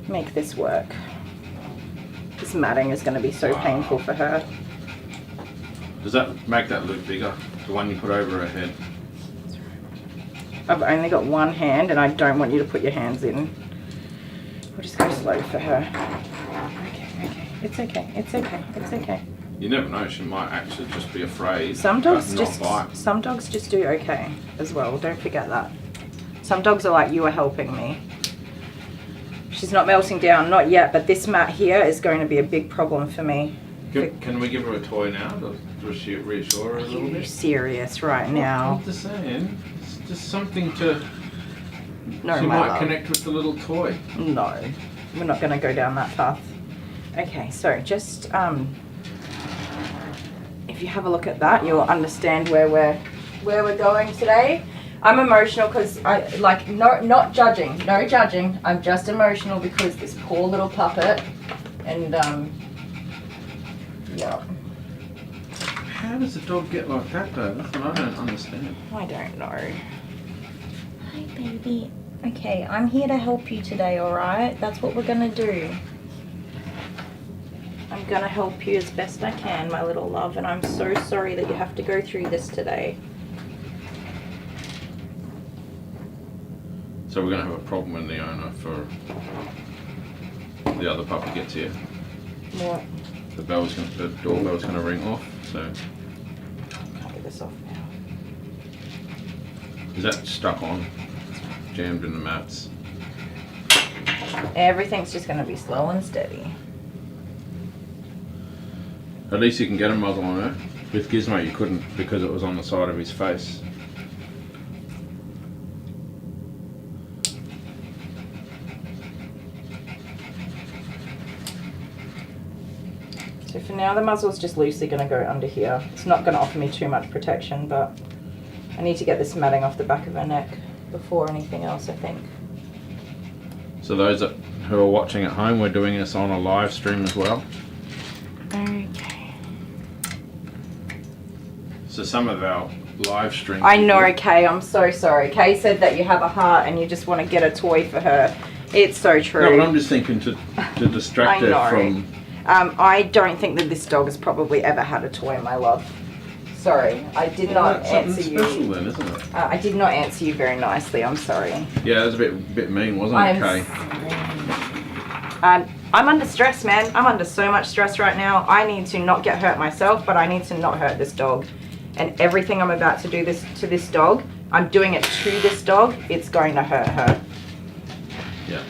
make this work. This matting is going to be so painful for her. Does that make that look bigger? The one you put over her head? I've only got one hand and I don't want you to put your hands in. We'll just go slow for her. Okay. It's okay. It's okay. It's okay. You never know, she might actually just be afraid. Some dogs but not bite. some dogs just do okay as well. Don't forget that. Some dogs are like, you are helping me. She's not melting down, not yet, but this mat here is going to be a big problem for me. Can we give her a toy now to reassure her a little Are you bit? serious right now? I'm just saying, it's just something to. No, she my might love. connect with the little toy. No, we're not going to go down that path. Okay, so just if you have a look at that, you'll understand where we're going today. I'm emotional because not judging, no judging. I'm just emotional because this poor little puppet, and yeah. How does a dog get like that though? That's what I don't understand. I don't know. Hi, baby. Okay, I'm here to help you today, alright? That's what we're gonna do. I'm gonna help you as best I can, my little love, and I'm so sorry that you have to go through this today. So we're going to have a problem when the owner for the other puppy gets here. What? The doorbell's going to ring off. So Can't get this off now. is that stuck on, jammed in the mats? Everything's just gonna be slow and steady. At least you can get a muzzle on her. With Gizmo you couldn't because it was on the side of his face. So for now, the muzzle's just loosely going to go under here. It's not going to offer me too much protection, but I need to get this matting off the back of her neck before anything else, I think. So those who are watching at home, we're doing this on a live stream as well. Okay. So some of our live streams... I know, Kay, I'm so sorry. Kay said that you have a heart and you just want to get a toy for her. It's so true. No, but I'm just thinking to distract her from... I don't think that this dog has probably ever had a toy, my love. Sorry, I did not answer you. Special then, isn't it? I did not answer you very nicely. I'm sorry. Yeah, that was a bit mean, wasn't it, Kay? I'm under stress, man. I'm under so much stress right now. I need to not get hurt myself, but I need to not hurt this dog. And everything I'm about to do to this dog, I'm doing it to this dog. It's going to hurt her. Yeah.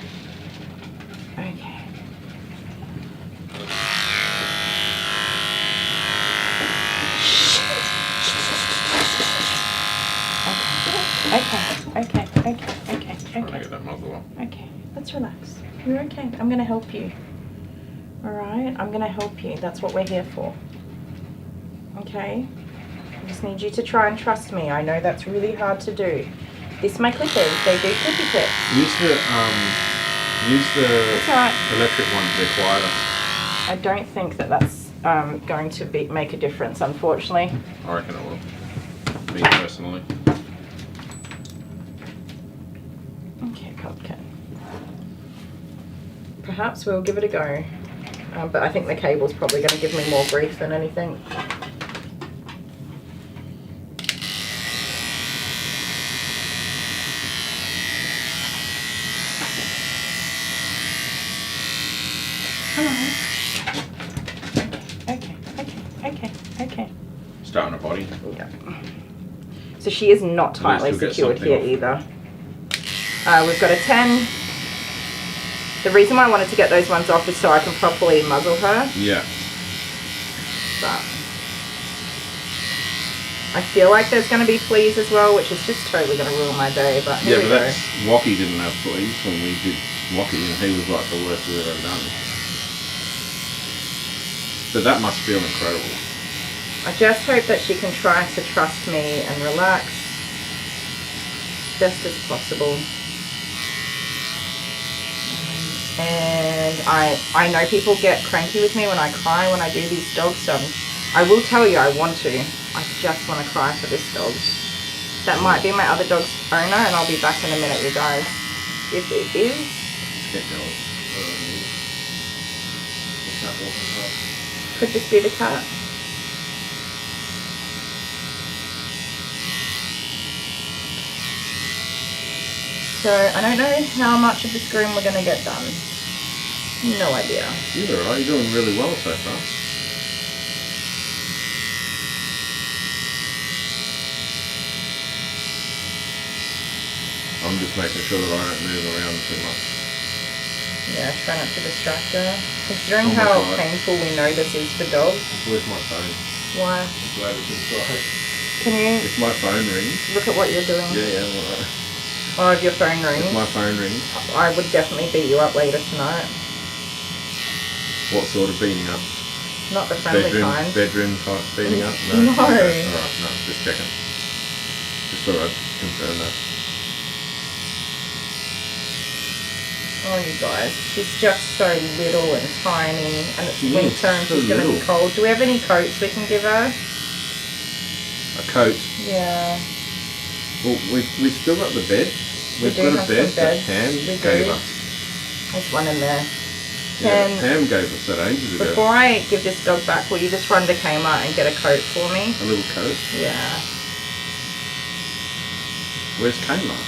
Okay. Okay. Trying to get that muzzle off. Okay, let's relax. You're okay. I'm gonna help you. Alright? I'm gonna help you. That's what we're here for. Okay? I just need you to try and trust me. I know that's really hard to do. This my clippers. They do clippy clips. Use the It's alright. electric ones, they're quieter. I don't think that that's going to make a difference, unfortunately. I reckon it will. Me personally. Okay, Pumpkin. Perhaps we'll give it a go. But I think the cable's probably going to give me more grief than anything. Okay. Starting a body. Yeah. So she is not tightly secured here either. We've got a 10. The reason why I wanted to get those ones off is so I can properly muzzle her. Yeah. But I feel like there's going to be fleas as well, which is just totally going to ruin my day. But here we go. That's Wacky didn't have fleas when we did Wacky, and he was like the worst we've ever done. But that must feel incredible. I just hope that she can try to trust me and relax best as possible. And I know people get cranky with me when I cry when I do these dogs, so I will tell you I want to. I just want to cry for this dog. That might be my other dog's owner, and I'll be back in a minute, you guys. If it is. Could this be the cat? So I don't know how much of this groom we're going to get done. No idea. You're alright, you're doing really well so far. I'm just making sure that I don't move around too much. Yeah, try not to distract her. Considering how painful we know this is for dogs. Where's my phone? Why? I'm glad it's inside. Can you... If my phone rings... Look at what you're doing. Yeah, alright. Oh, if your phone rings. If my phone rings. I would definitely beat you up later tonight. What sort of beating up? Not the friendly kind. Bedroom type beating up? No. Okay. Alright, no, just checking. Just thought I'd confirm that. Oh, you guys, she's just so little and tiny, and it's winter and so she's going to be cold. Do we have any coats we can give her? A coat? Yeah. Well, we've still got the bed. We've got a bed that Pam gave us. There's one in there. Yeah, Pam gave us that ages ago. Before I give this dog back, will you just run to Kmart and get a coat for me? A little coat? Yeah. Where's Kmart?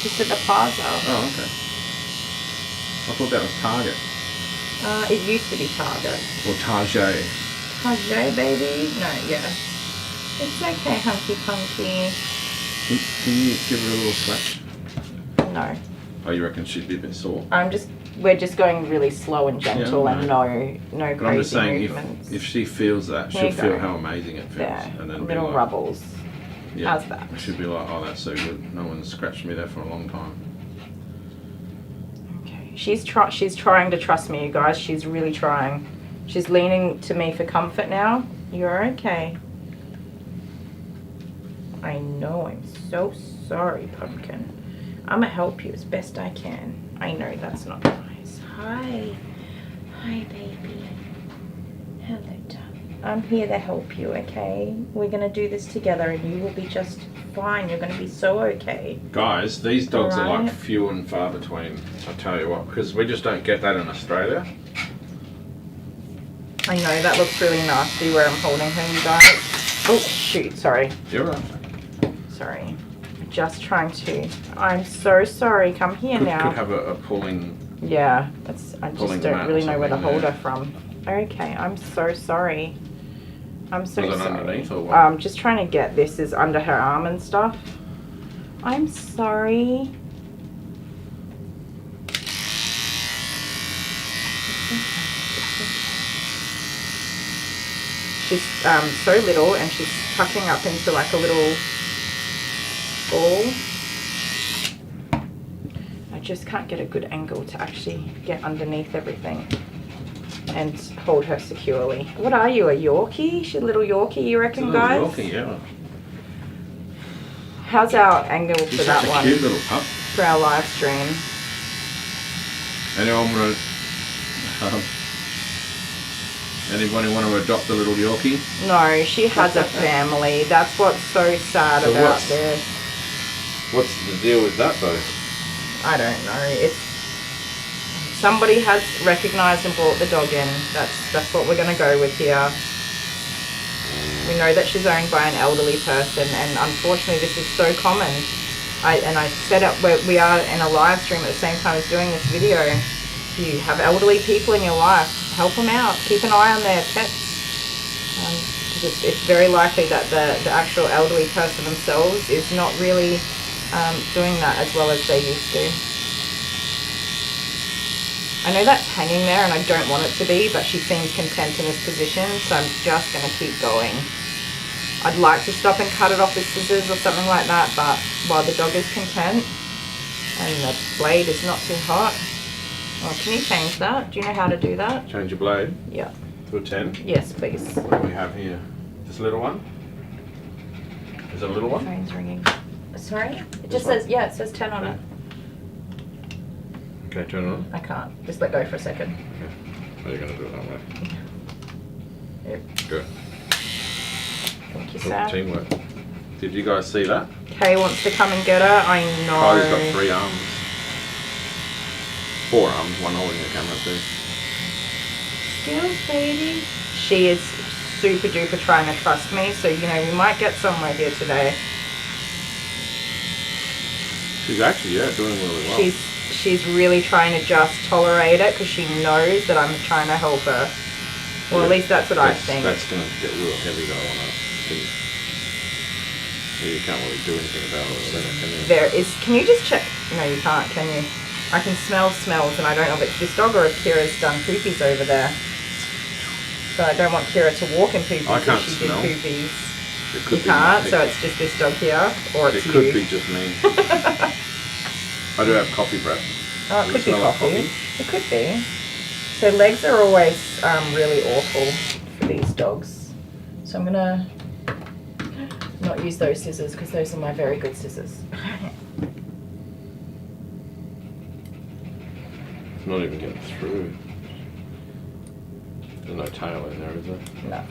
Just at the plaza. Oh, okay. I thought that was Target. It used to be Target. Or Target. Target, baby? No, yeah. It's okay, Hunky Punky. Can you give her a little scratch? No. Oh, you reckon she'd be a bit sore? We're just going really slow and gentle, and no but crazy I'm just saying, movements. if she feels that, she'll feel how amazing it feels. Yeah, and then little like, rubbles. Yeah, how's that? She'll be like, oh, that's so good. No one's scratched me there for a long time. Okay, she's trying to trust me, you guys. She's really trying. She's leaning to me for comfort now. You're okay. I know, I'm so sorry, Pumpkin. I'm gonna help you as best I can. I know that's not nice. Hi. Hi, baby. Hello, darling. I'm here to help you, okay? We're gonna do this together and you will be just fine. You're gonna be so okay. Guys, these dogs are like few and far between, I tell you what, because we just don't get that in Australia. I know, that looks really nasty where I'm holding her, you guys. Oh, shoot, sorry. You're right. Sorry. Just trying to. I'm so sorry. Come here now. Could have a pulling. Yeah, I just don't really know where to hold her from. Okay, I'm so sorry. I'm so Was it sorry. underneath or what? I'm just trying to get this is under her arm and stuff. I'm sorry. She's so little and she's tucking up into like a little ball. I just can't get a good angle to actually get underneath everything and hold her securely. What are you, a Yorkie? She's a little Yorkie, you reckon, guys? Yorkie, yeah. How's our angle for She's that such a one? cute little pup. For our live stream. Anyone want to Anybody want to adopt a little Yorkie? No, she has a family. That's what's so sad about this. What's the deal with that though? I don't know. It's somebody has recognised and brought the dog in. That's what we're gonna go with here. We know that she's owned by an elderly person, and unfortunately, this is so common. I set up where we are in a live stream at the same time as doing this video. If you have elderly people in your life, help them out. Keep an eye on their pets. Because it's very likely that the actual elderly person themselves is not really doing that as well as they used to. I know that's hanging there and I don't want it to be, but she seems content in this position, so I'm just going to keep going. I'd like to stop and cut it off with scissors or something like that, but while the dog is content and the blade is not too hot. Oh, can you change that? Do you know how to do that? Change your blade? Yeah. To a 10? Yes, please. What do we have here? This little one? Is it a little one? Phone's ringing. Sorry? It just one? says, yeah, it says 10 on it. Okay, turn it on. I can't. Just let go for a second. Okay. Are you going to do it that way? Yep. Good. Thank you, Good Sam. teamwork. Did you guys see that? Kay wants to come and get her. I know. Kylie's got 3 arms. 4 arms, one holding the camera too. Skills, baby. She is super duper trying to trust me, so you know, we might get somewhere here today. She's actually, yeah, doing really well. She's really trying to just tolerate it because she knows that I'm trying to help her. Well, Yeah, at least that's what I think. That's going to get real heavy though on her. You can't really do anything about it, can you? There is, can you just check? No, you can't, can you? I can smell smells and I don't know if it's this dog or if Kira's done poopies over there. So I don't want Kira to walk in poopies I can't if she smell. did poopies. It could You be can't, my so pick. it's just this dog here, or it's It you. could be just me. I do have coffee breath. Oh, it Does could be smell like coffee. It could be. So legs are always really awful for these dogs. So I'm gonna not use those scissors because those are my very good scissors. It's not even getting through. There's no tail in there, is there? No.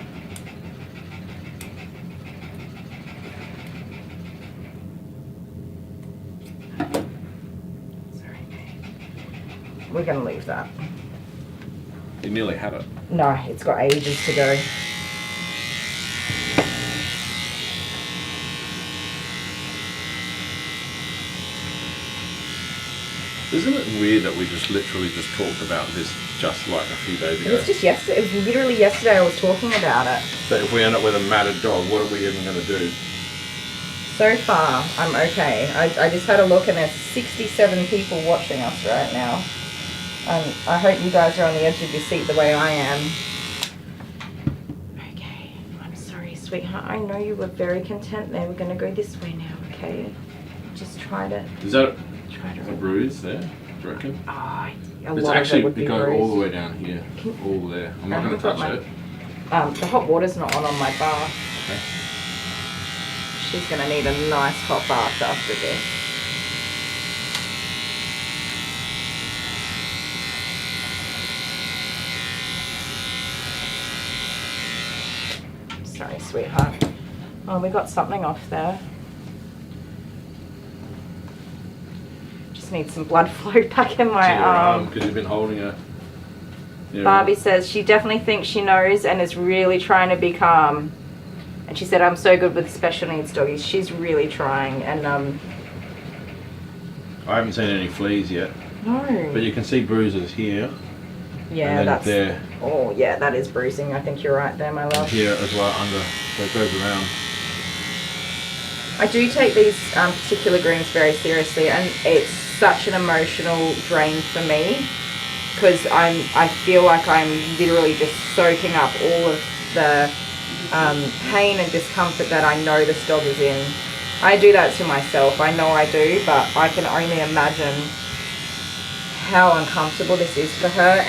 Sorry. We're gonna leave that. You nearly had it. No, it's got ages to go. Isn't it weird that we just literally just talked about this just like a few days It ago? was just yesterday. It was literally yesterday I was talking about it. That if we end up with a matted dog, what are we even going to do? So far, I'm okay. I just had a look and there's 67 people watching us right now. I hope you guys are on the edge of your seat the way I am. Okay, I'm sorry, sweetheart. I know you were very content there. We're going to go this way now, okay? Just try to... Is that Try to... a bruise there, do you reckon? Oh, a It's lot actually, of it would be it goes all the bruised. way down here. All there. I'm not going to haven't got touch it. The hot water's not on my bath. Okay. She's going to need a nice hot bath after this. Sorry, sweetheart. Oh, we got something off there. Just need some blood flow back in my arm. Because you've been holding her. Yeah. Barbie says she definitely thinks she knows and is really trying to be calm. And she said, I'm so good with special needs doggies. She's really trying. And I haven't seen any fleas yet. no. But you can see bruises here. Yeah, and then that's... there. Oh, yeah, that is bruising. I think you're right there, my love. Here as well under. So it goes around. I do take these particular grooms very seriously, and it's such an emotional drain for me because I feel like I'm literally just soaking up all of the pain and discomfort that I know this dog is in. I do that to myself. I know I do, but I can only imagine how uncomfortable this is for her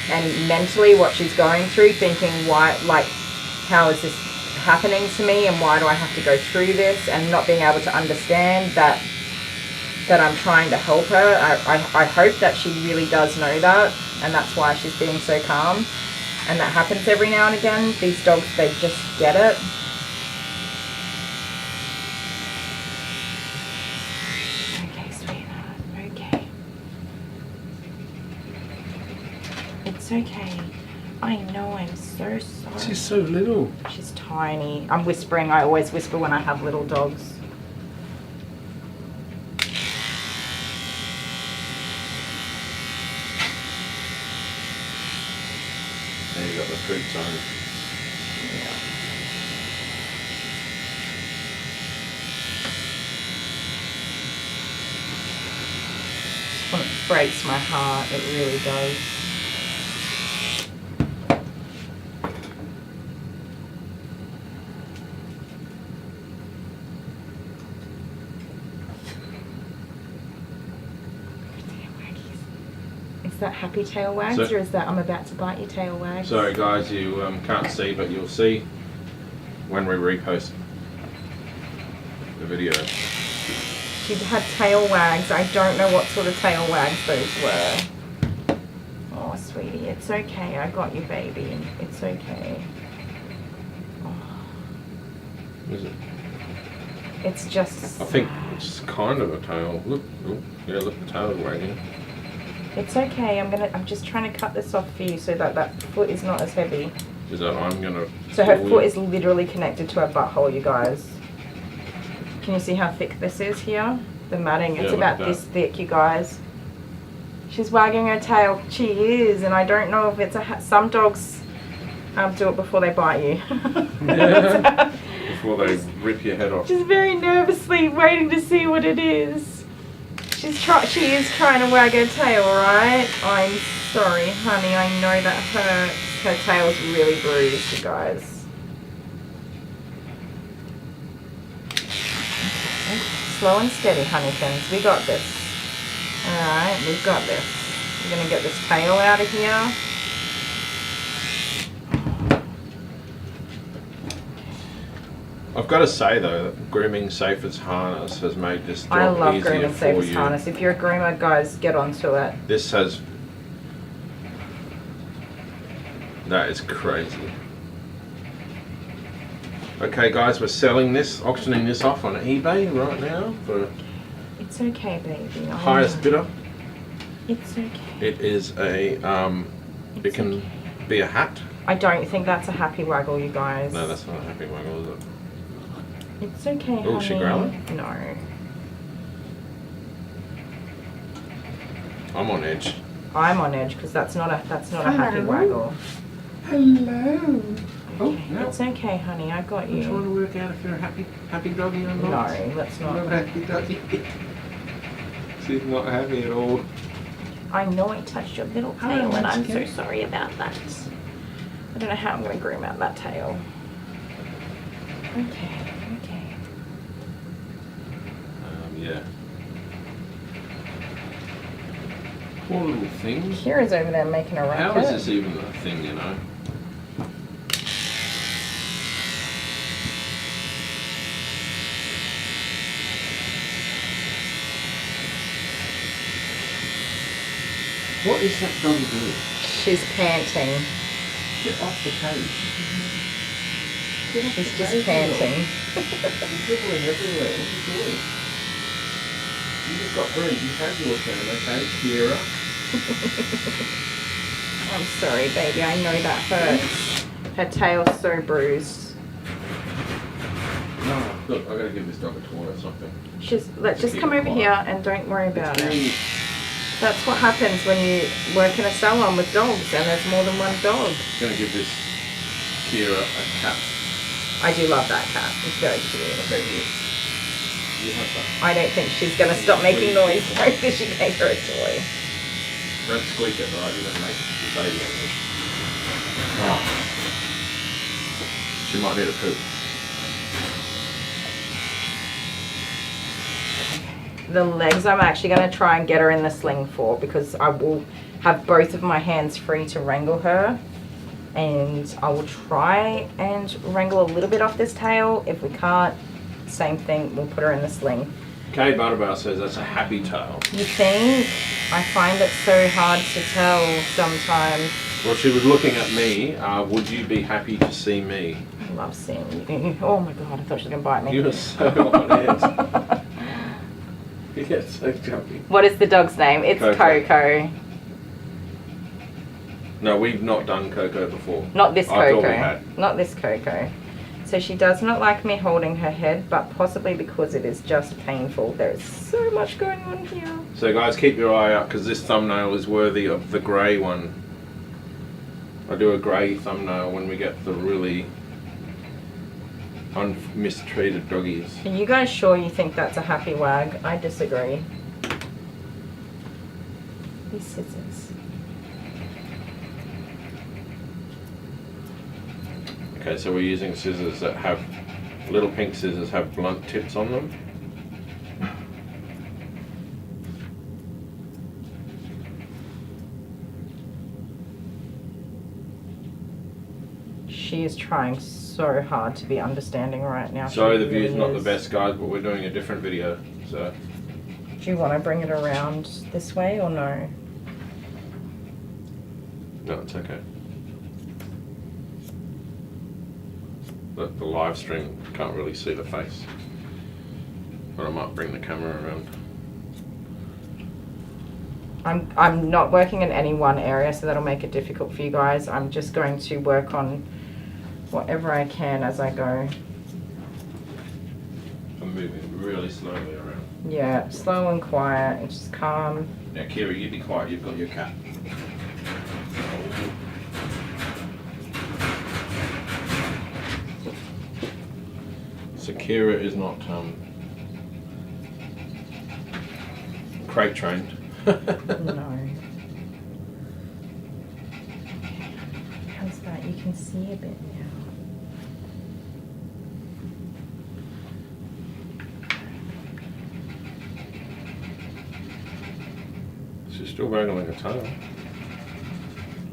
and mentally what she's going through, thinking why, like, how is this happening to me and why do I have to go through this, and not being able to understand that I'm trying to help her. I hope that she really does know that, and that's why she's being so calm. And that happens every now and again. These dogs, they just get it. Okay, sweetheart. Okay. It's okay. I know, I'm so sorry. She's so little. She's tiny. I'm whispering. I always whisper when I have little dogs. There you got the fruit zone. Yeah. When it breaks my heart, it really does. Is that happy tail wags, or is that I'm about to bite you tail wags? Sorry guys, you can't see, but you'll see when we repost the video. She had tail wags. I don't know what sort of tail wags those were. Oh, sweetie, it's okay. I got you, baby. It's okay. Oh. Is it? It's just... I think it's kind of a tail. Look, oh, yeah, look, the tail's wagging. It's okay. I'm just trying to cut this off for you so that that foot is not as heavy. Is that I'm gonna... So her foot is literally connected to her butthole, you guys. Can you see how thick this is here? The matting, it's about this thick, you guys. She's wagging her tail. She is, and I don't know if it's a... Some dogs do it before they bite you. Yeah. Before they rip your head off. Just very nervously waiting to see what it is. She is trying to wag her tail, right? I'm sorry, honey. I know that hurts. Her tail's really bruised, you guys. Okay. Slow and steady, honeykins. We got this. Alright, we've got this. We're going to get this tail out of here. I've got to say though, that Grooming Safest harness has made this job I love easier Grooming for Safest you. harness. If you're a groomer, guys, get onto it. This has... That is crazy. Okay guys, we're selling this, auctioning this off on eBay right now for... It's okay, baby. Highest bidder. It's okay. It is a, it can be a hat. I don't think that's a happy waggle, you guys. No, that's not a happy waggle, is it? It's okay, honey. Oh, is she growling? No. I'm on edge. I'm on edge because that's not a happy waggle. Hello. Oh, Okay. no. It's okay, honey. I got I'm you. trying to work out if you're a happy doggy or No, not. let's Not a not. happy doggy. She's not happy at all. I know I touched your little Oh, tail, and that's I'm okay. so sorry about that. I don't know how I'm going to groom out that tail. Okay. Yeah. Poor little thing. Kira's over there making a racket. How is this even a thing, you know? What is that doggy doing? She's panting. Get off the cage. She's just panting. She's dribbling everywhere. What are you doing? You just got bruised. You've had your turn, okay, Kira? I'm sorry, baby. I know that hurts. Her tail's so bruised. No, look, I gotta give this dog a toy or something. Let's just Keep come it over quiet. here and don't worry about it. Really- That's what happens when you work in a salon with dogs and there's more than one dog. Gonna give this Kira a cat. I do love that cat. It's very cute. Okay, you have that. I don't think she's going to stop making noise because she gave her a toy. Don't squeak it, right? You're gonna make the baby on this. Oh. She might need a poop. The legs I'm actually going to try and get her in the sling for because I will have both of my hands free to wrangle her. And I will try and wrangle a little bit off this tail. If we can't, same thing, we'll put her in the sling. Kay Butterbar says that's a happy tail. You think? I find it so hard to tell sometimes. Well, she was looking at me. Would you be happy to see me? I love seeing you. Oh my god, I thought she was going to bite me. You were so on edge. You get so jumpy. What is the dog's name? It's Coco. No, we've not done Coco before. Not this I thought we Coco. had. Not this Coco. So she does not like me holding her head, but possibly because it is just painful. There is so much going on here. So guys, keep your eye out because this thumbnail is worthy of the grey one. I do a grey thumbnail when we get the really mistreated doggies. Are you guys sure you think that's a happy wag? I disagree. These scissors. Okay, so we're using scissors that have, little pink scissors have blunt tips on them. She is trying so hard to be understanding right now. Sorry, She the view's really not the is. best, guys, but we're doing a different video, so. Do you want to bring it around this way or no? No, it's okay. The live stream can't really see the face. But I might bring the camera around. I'm not working in any one area, so that'll make it difficult for you guys. I'm just going to work on whatever I can as I go. I'm moving really slowly around. Yeah, slow and quiet, and just calm. Now, Kira, you be quiet, you've got your cat. So Kira is not crate trained. No. How's that? You can see a bit now. She's still wrangling a tail.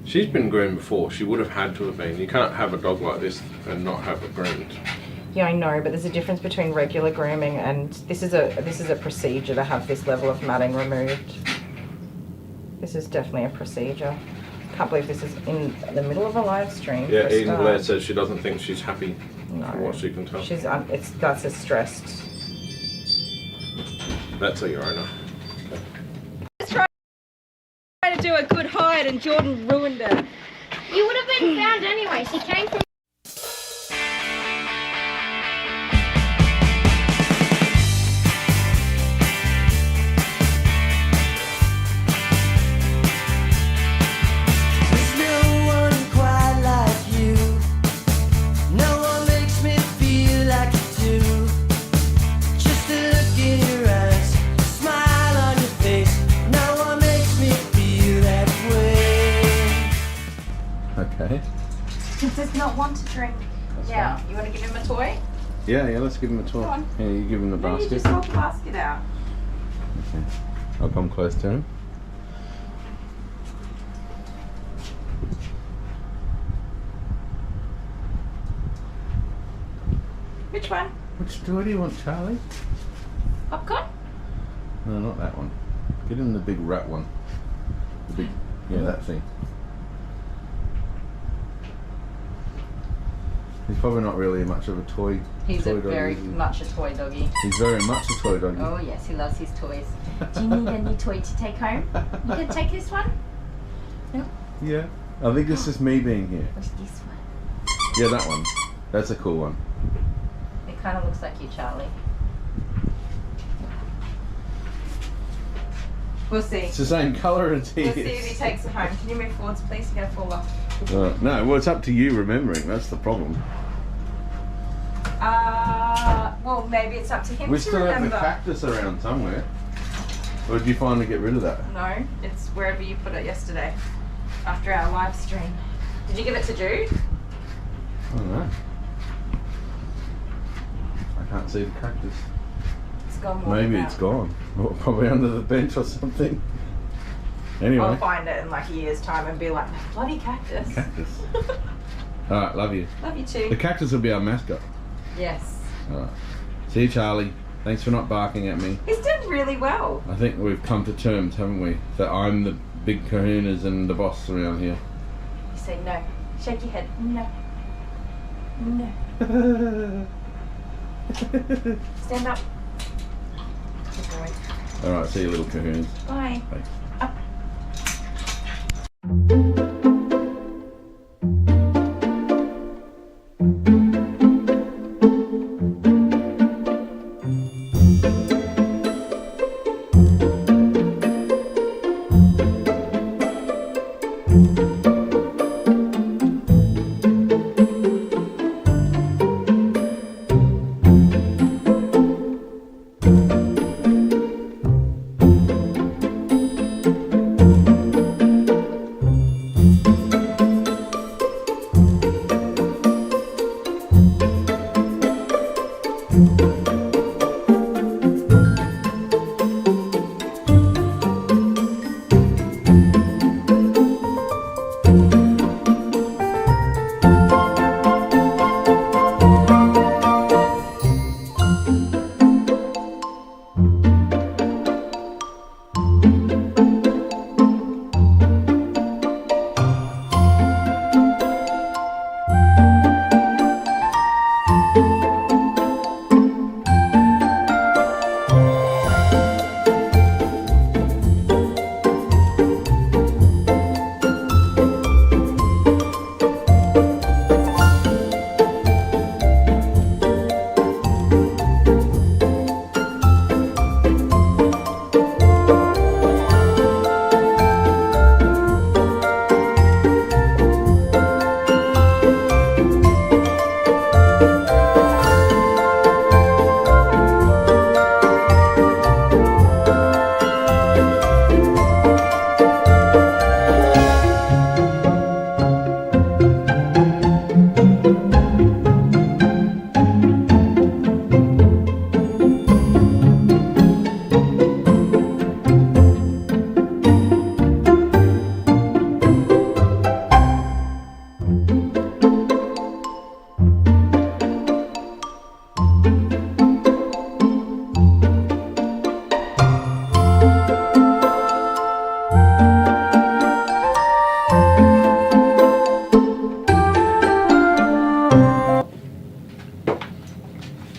She's been groomed before. She would have had to have been. You can't have a dog like this and not have it groomed. Yeah, I know, but there's a difference between regular grooming and this is a procedure to have this level of matting removed. This is definitely a procedure. Can't believe this is in the middle of a live stream. Yeah, Eden Blair says she doesn't think she's happy. No. From what she can tell. She's that's a stressed. That's a your owner. Trying to do a good hide and Jordan ruined it. You would have been found anyway. She came from. Okay. He does not want to drink. Yeah, you want to give him a toy? Yeah, let's give him a toy. Go on. Here, you give him the No, you basket. just hold the basket out. Okay. I'll come close to him. Which one? Which toy do you want, Charlie? Popcorn? No, not that one. Get him the big rat one. The big, yeah, that thing. He's probably not really much of a toy. He's toy a very much a toy doggy. He's very much a toy doggy. Oh yes, he loves his toys. Do you need a new toy to take home? You can take this one? No? Yeah. I think it's just me being here. What's this one? Yeah, that one. That's a cool one. It kind of looks like you, Charlie. We'll see. It's the same colour as his. We'll see if he takes it home. Can you move forwards, please? You're going to fall off. No, well, it's up to you remembering. That's the problem. Well, maybe it's up to him We to still remember. have the cactus around somewhere. Or did you finally get rid of that? No, it's wherever you put it yesterday, after our live stream. Did you give it to Jude? I don't know. I can't see the cactus. It's gone. Maybe it's gone. Or probably under the bench or something. Anyway. I'll find it in like a year's time and be like, bloody cactus. Cactus. Alright, love you. Love you The too. cactus will be our mascot. Yes. Alright. See you, Charlie. Thanks for not barking at me. He's done really well. I think we've come to terms, haven't we? That I'm the big kahunas and the boss around here. You say no. Shake your head. No. No. Stand up. Good boy. Alright, see you little kahunas. Bye. Bye. Up.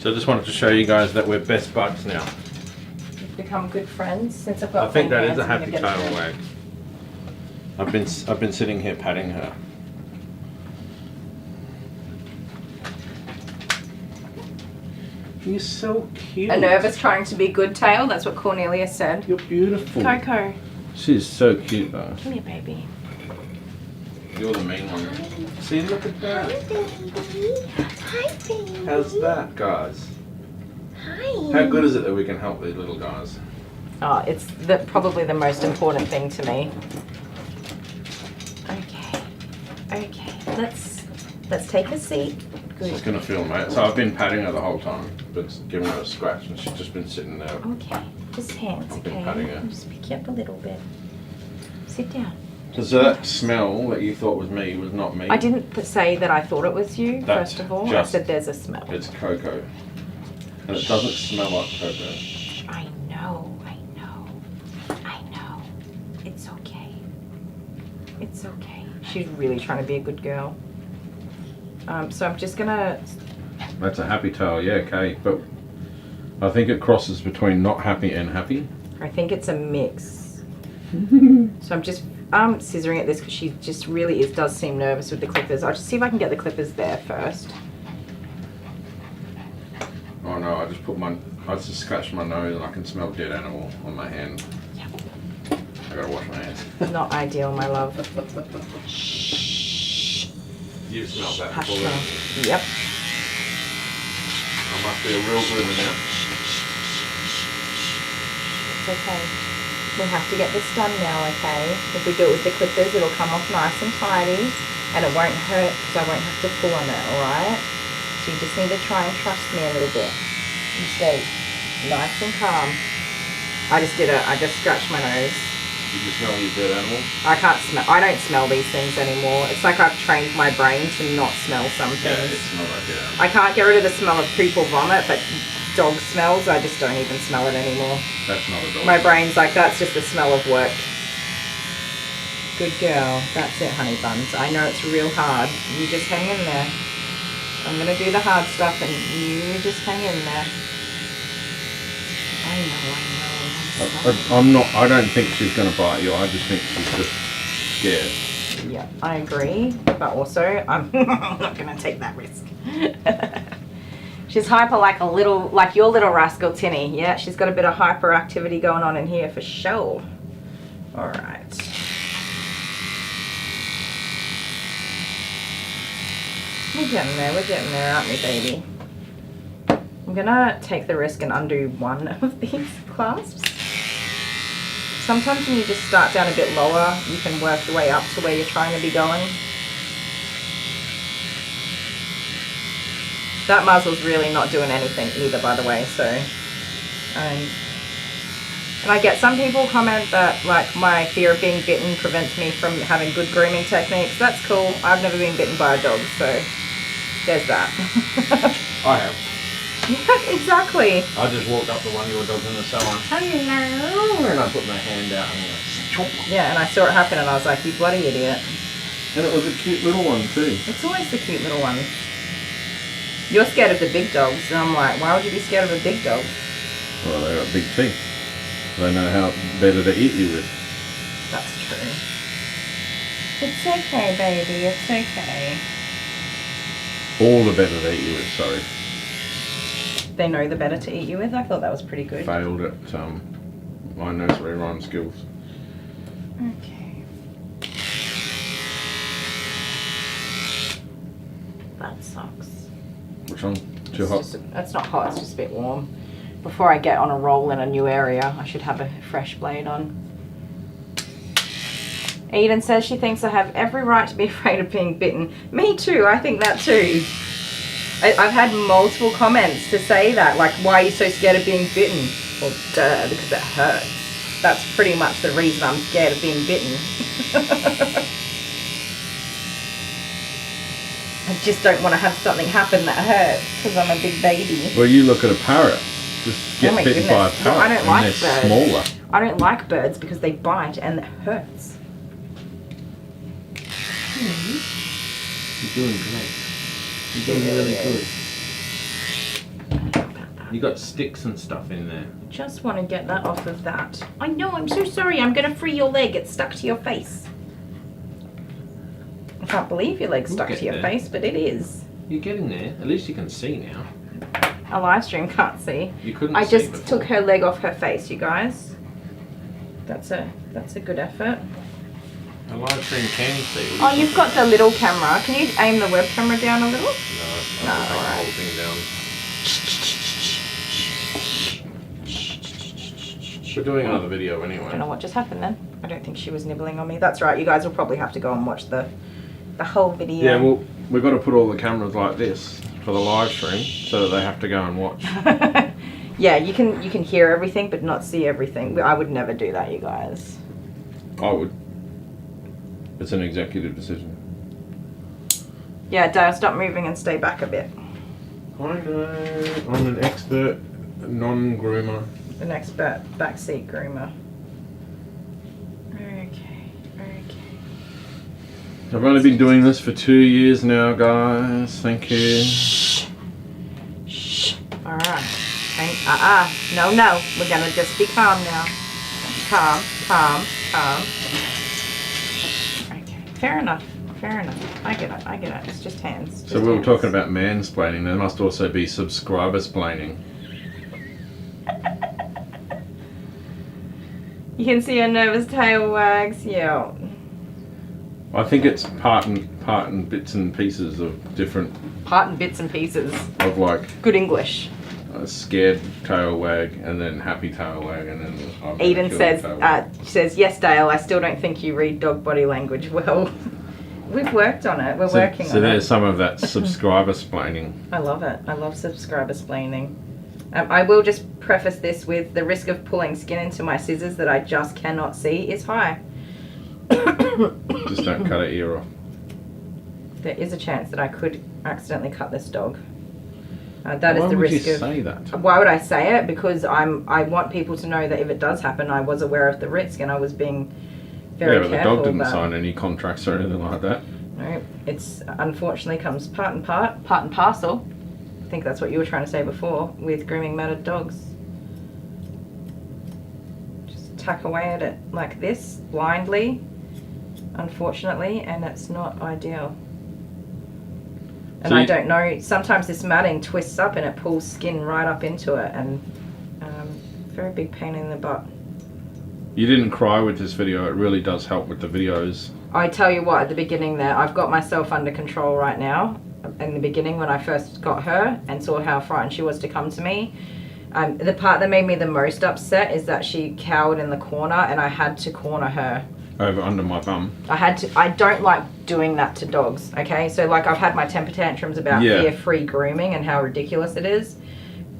So I just wanted to show you guys that we're best buds now. We've become good friends since I've got. I think that clean is a hands, I'm happy gonna tail get wag. I've been sitting here patting her. You're so cute. A nervous trying to be good tail. That's what Cornelia said. You're beautiful. Coco, She's so cute though. come here, baby. You're the main one. See, look at that. baby. Hi, baby. How's that, guys? Hi. How good is it that we can help these little guys? Oh, it's probably the most important thing to me. Okay, okay. Let's take a seat. She's Good. gonna feel, mate. So I've been patting her the whole time, but giving her a scratch, and she's just been sitting there. Okay, just hands. I've been Okay. patting her. I'll just pick you up a little bit. Sit down. Does that smell that you thought was me was not me? I didn't say that I thought it was you. That's first of all, I just- said there's a smell. It's cocoa, and it doesn't smell like cocoa. I know. I know. It's okay. It's okay. She's really trying to be a good girl. So I'm just gonna. That's a happy tail, yeah, okay. But I think it crosses between not happy and happy. I think it's a mix. So I'm just scissoring at this because she just really does seem nervous with the clippers. I'll just see if I can get the clippers there first. Oh no, I just scratched my nose and I can smell dead animal on my hand. Yep. I gotta wash my hands. Not ideal, my love. You've smelled that Hush before. now. Yep. I must be a real groomer now. It's okay. We have to get this done now, okay? If we do it with the clippers, it'll come off nice and tidy, and it won't hurt because I won't have to pull on it, alright? So you just need to try and trust me a little bit. You stay nice and calm. I just scratched my nose. Did you smell your dead animal? I don't smell these things anymore. It's like I've trained my brain to not smell some Yeah, it things. smells like dead animal. I can't get rid of the smell of poop or vomit, but dog smells, I just don't even smell it anymore. That's not a dog. My brain's like, that's just the smell of work. Good girl. That's it, honey buns. I know it's real hard. You just hang in there. I'm going to do the hard stuff and you just hang in there. I know. I don't think she's going to bite you. I just think she's just scared. Yeah, I agree. But also, I'm not going to take that risk. She's hyper like your little rascal Tinny. Yeah, she's got a bit of hyperactivity going on in here for sure. All right. We're getting there, aren't we, baby? I'm gonna take the risk and undo one of these clasps. Sometimes when you just start down a bit lower, you can work your way up to where you're trying to be going. That muzzle's really not doing anything either, by the way, so... and I get some people comment that, like, my fear of being bitten prevents me from having good grooming techniques. That's cool. I've never been bitten by a dog, so there's that. I have. Yeah, exactly. I just walked up to one of your dogs in the salon. Hello. And I put my hand out and went, Yeah, and I saw it happen and I was like, you bloody idiot. and it was a cute little one too. It's always the cute little one. You're scared of the big dogs, and I'm like, why would you be scared of a big dog? Well, they got big teeth. They know how better to eat you with. That's true. It's okay, baby. It's okay. All the better to eat you with, sorry. They know the better to eat you with? I thought that was pretty good. Failed at my nursery rhyme skills. Okay. That sucks. Which one? Too hot? It's not hot, it's just a bit warm. Before I get on a roll in a new area, I should have a fresh blade on. Eden says she thinks I have every right to be afraid of being bitten. Me too, I think that too. I've had multiple comments to say that, like, why are you so scared of being bitten? Well, duh, because it hurts. That's pretty much the reason I'm scared of being bitten. I just don't want to have something happen that hurts because I'm a big baby. Well, you look at a parrot. Just get bitten by a parrot. I don't like they're birds. Smaller. I don't like birds because they bite and it hurts. You're doing great. You're doing really good. You got sticks and stuff in there. Just want to get that off of that. I know, I'm so sorry. I'm going to free your leg. It's stuck to your face. I can't believe your leg's stuck to your face, but it is. You're getting there. At least you can see now. A live stream can't see. You couldn't I see just before. took her leg off her face, you guys. That's a good effort. A live stream can see. Oh, you've got the little camera. Can you aim the web camera down a little? No, No, I'll take the alright. whole thing down. We're doing another video I don't know anyway. what just happened then. I don't think she was nibbling on me. That's right, you guys will probably have to go and watch the whole video. Yeah, well, we've got to put all the cameras like this for the live stream so that they have to go and watch. Yeah, you can hear everything but not see everything. I would never do that, you guys. I would. It's an executive decision. Yeah, Dale, stop moving and stay back a bit. I know. I'm an expert non-groomer. An expert backseat groomer. Okay. I've only been doing this for 2 years now, guys. Thank you. Shh. Alright. No. We're gonna just be calm now. Calm. Okay. Fair enough. I get it. It's just hands. So we were talking about mansplaining. There must also be subscriber-splaining. You can see her nervous tail wags. Yeah. I think it's part and bits and pieces of different, Part and bits and pieces. of like Good English. a scared tail wag and then happy tail wag and then I've got a Eden killer says, tail wag. yes, Dale, I still don't think you read dog body language well. We've worked on it. We're working So on there's it. some of that subscriber-splaining. I love it. I love subscriber splaining. I will just preface this with the risk of pulling skin into my scissors that I just cannot see is high. Just don't cut an ear off. There is a chance that I could accidentally cut this dog. That is the risk Why would you of. say that? Why would I say it? Because I want people to know that if it does happen, I was aware of the risk and I was being very but careful. the dog didn't about, sign any contracts or anything like that. No, it's unfortunately comes part and parcel. I think that's what you were trying to say before with grooming matted dogs. Just tuck away at it like this, blindly, unfortunately, and it's not ideal. And So I don't know, sometimes this matting twists up and it pulls skin right up into it, and very big pain in the butt. You didn't cry with this video. It really does help with the videos. I tell you what, at the beginning there, I've got myself under control right now. In the beginning when I first got her and saw how frightened she was to come to me, the part that made me the most upset is that she cowered in the corner and I had to corner her. Over under my bum. I don't like doing that to dogs, okay? So like I've had my temper tantrums about fear-free grooming and how ridiculous it is,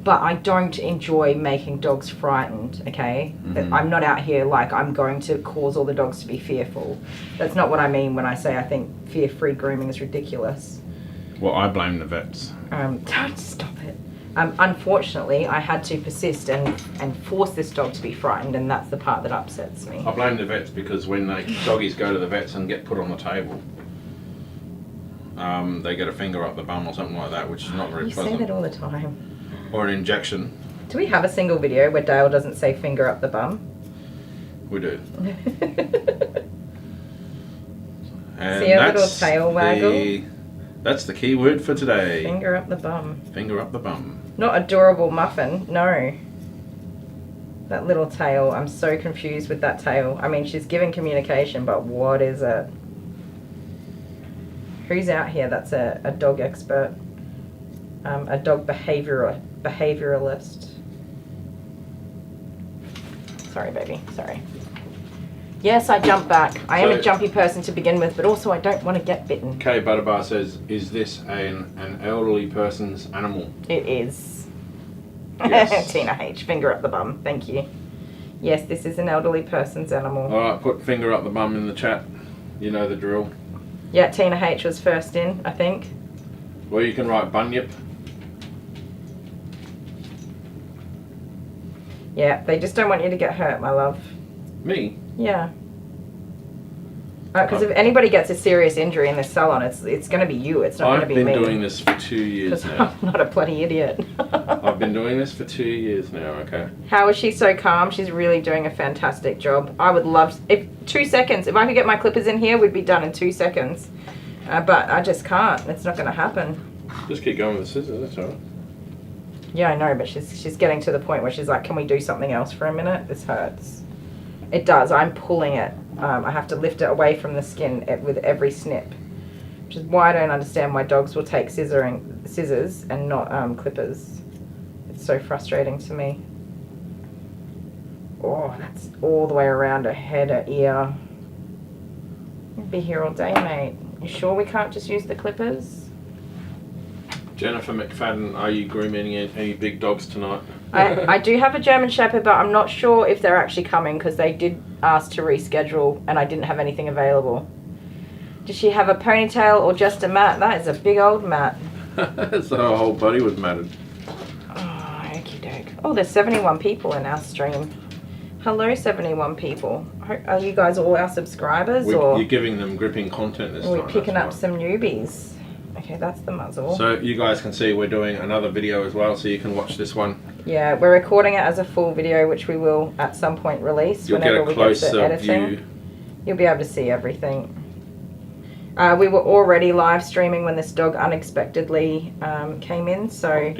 but I don't enjoy making dogs frightened, okay? I'm not out here like I'm going to cause all the dogs to be fearful. That's not what I mean when I say I think fear-free grooming is ridiculous. Well, I blame the vets. Don't stop it. Unfortunately, I had to persist and force this dog to be frightened, and that's the part that upsets me. I blame the vets because when doggies go to the vets and get put on the table, they get a finger up the bum or something like that, which is not very pleasant. You say that all the time. Or an injection. Do we have a single video where Dale doesn't say finger up the bum? We do. And See a little tail waggle? That's the key word for today. Finger up the bum. Finger up the bum. Not adorable muffin, no. That little tail, I'm so confused with that tail. I mean, she's giving communication, but what is it? Who's out here that's a dog expert? A dog behavioralist. Sorry, baby, sorry. Yes, I jump back. I am a jumpy person to begin with, but also I don't want to get bitten. Kay Butterbar says, is this an elderly person's animal? It is. Yes. Tina H, finger up the bum, thank you. Yes, this is an elderly person's animal. Alright, put finger up the bum in the chat. You know the drill. Yeah, Tina H was first in, I think. Well, you can write bunyip. Yeah, they just don't want you to get hurt, my love. Me? Yeah. Because if anybody gets a serious injury in this salon, it's going to be you. It's not going to be me. I've been doing this for 2 years now. I'm not a bloody idiot. I've been doing this for 2 years now, okay? How is she so calm? She's really doing a fantastic job. I would love, if 2 seconds, if I could get my clippers in here, we'd be done in 2 seconds. But I just can't. It's not going to happen. Just keep going with the scissors, that's alright. Yeah, I know, but she's getting to the point where she's like, can we do something else for a minute? This hurts. It does. I'm pulling it. I have to lift it away from the skin with every snip, which is why I don't understand why dogs will take scissors and not clippers. It's so frustrating to me. Oh, that's all the way around her head, her ear. You'll be here all day, mate. You sure we can't just use the clippers? Jennifer McFadden, are you grooming any big dogs tonight? I do have a German Shepherd, but I'm not sure if they're actually coming because they did ask to reschedule and I didn't have anything available. Does she have a ponytail or just a mat? That is a big old mat. So her whole body was matted. Oh, okie doke. Oh, there's 71 people in our stream. Hello, 71 people. Are you guys all our subscribers? Or you're giving them gripping content this time. We're picking up some newbies. Okay, that's the muzzle. So you guys can see we're doing another video as well, so you can watch this one. Yeah, we're recording it as a full video, which we will at some point release. You'll whenever get a closer editing. view. You'll be able to see everything. We were already live streaming when this dog unexpectedly came in, so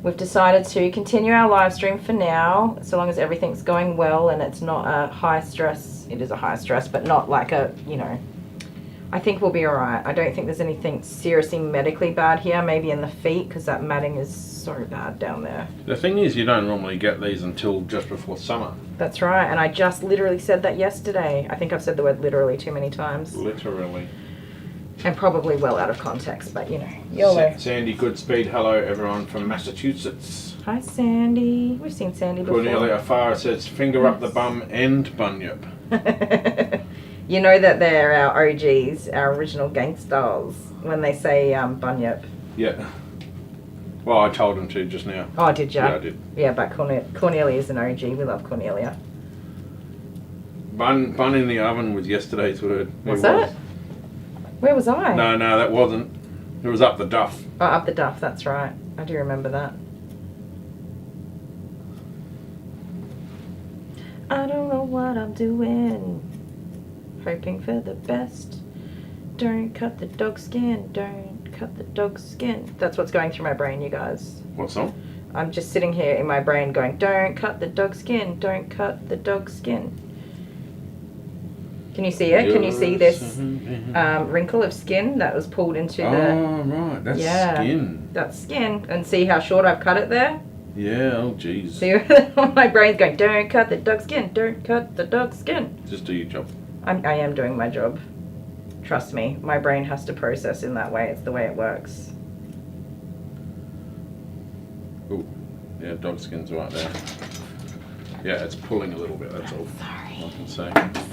we've decided to continue our live stream for now, so long as everything's going well and it's not a high stress. It is a high stress, but not like a, you know, I think we'll be alright. I don't think there's anything seriously medically bad here, maybe in the feet, because that matting is so bad down there. The thing is, you don't normally get these until just before summer. That's right, and I just literally said that yesterday. I think I've said the word literally too many times. Literally. And probably well out of context, but you know, YOLO. Sandy Goodspeed, hello everyone from Massachusetts. Hi Sandy. We've seen Sandy before. Cornelia Farah says, finger up the bum and bunyip. You know that they're our OGs, our original gangsters, when they say bunyip. Yeah. Well, I told him to just now. Oh, did you? Yeah, I did. Yeah, but Cornelia is an OG. We love Cornelia. Bun in the oven was yesterday's word. Was it? Where was I? No, that wasn't. It was up the duff. Oh, up the duff, that's right. I do remember that. I don't know what I'm doing. Hoping for the best. Don't cut the dog skin. Don't cut the dog skin. That's what's going through my brain, you guys. What song? I'm just sitting here in my brain going, don't cut the dog skin. Don't cut the dog skin. Can you see it? Can you see this wrinkle of skin that was pulled into the... Oh, right. That's skin. That's skin. And see how short I've cut it there? Yeah, oh jeez. See, my brain's going, don't cut the dog skin. Don't cut the dog skin. Just do your job. I am doing my job. Trust me. My brain has to process in that way. It's the way it works. Ooh, yeah, dog skin's right there. Yeah, it's pulling a little bit, that's all. Sorry. I can say.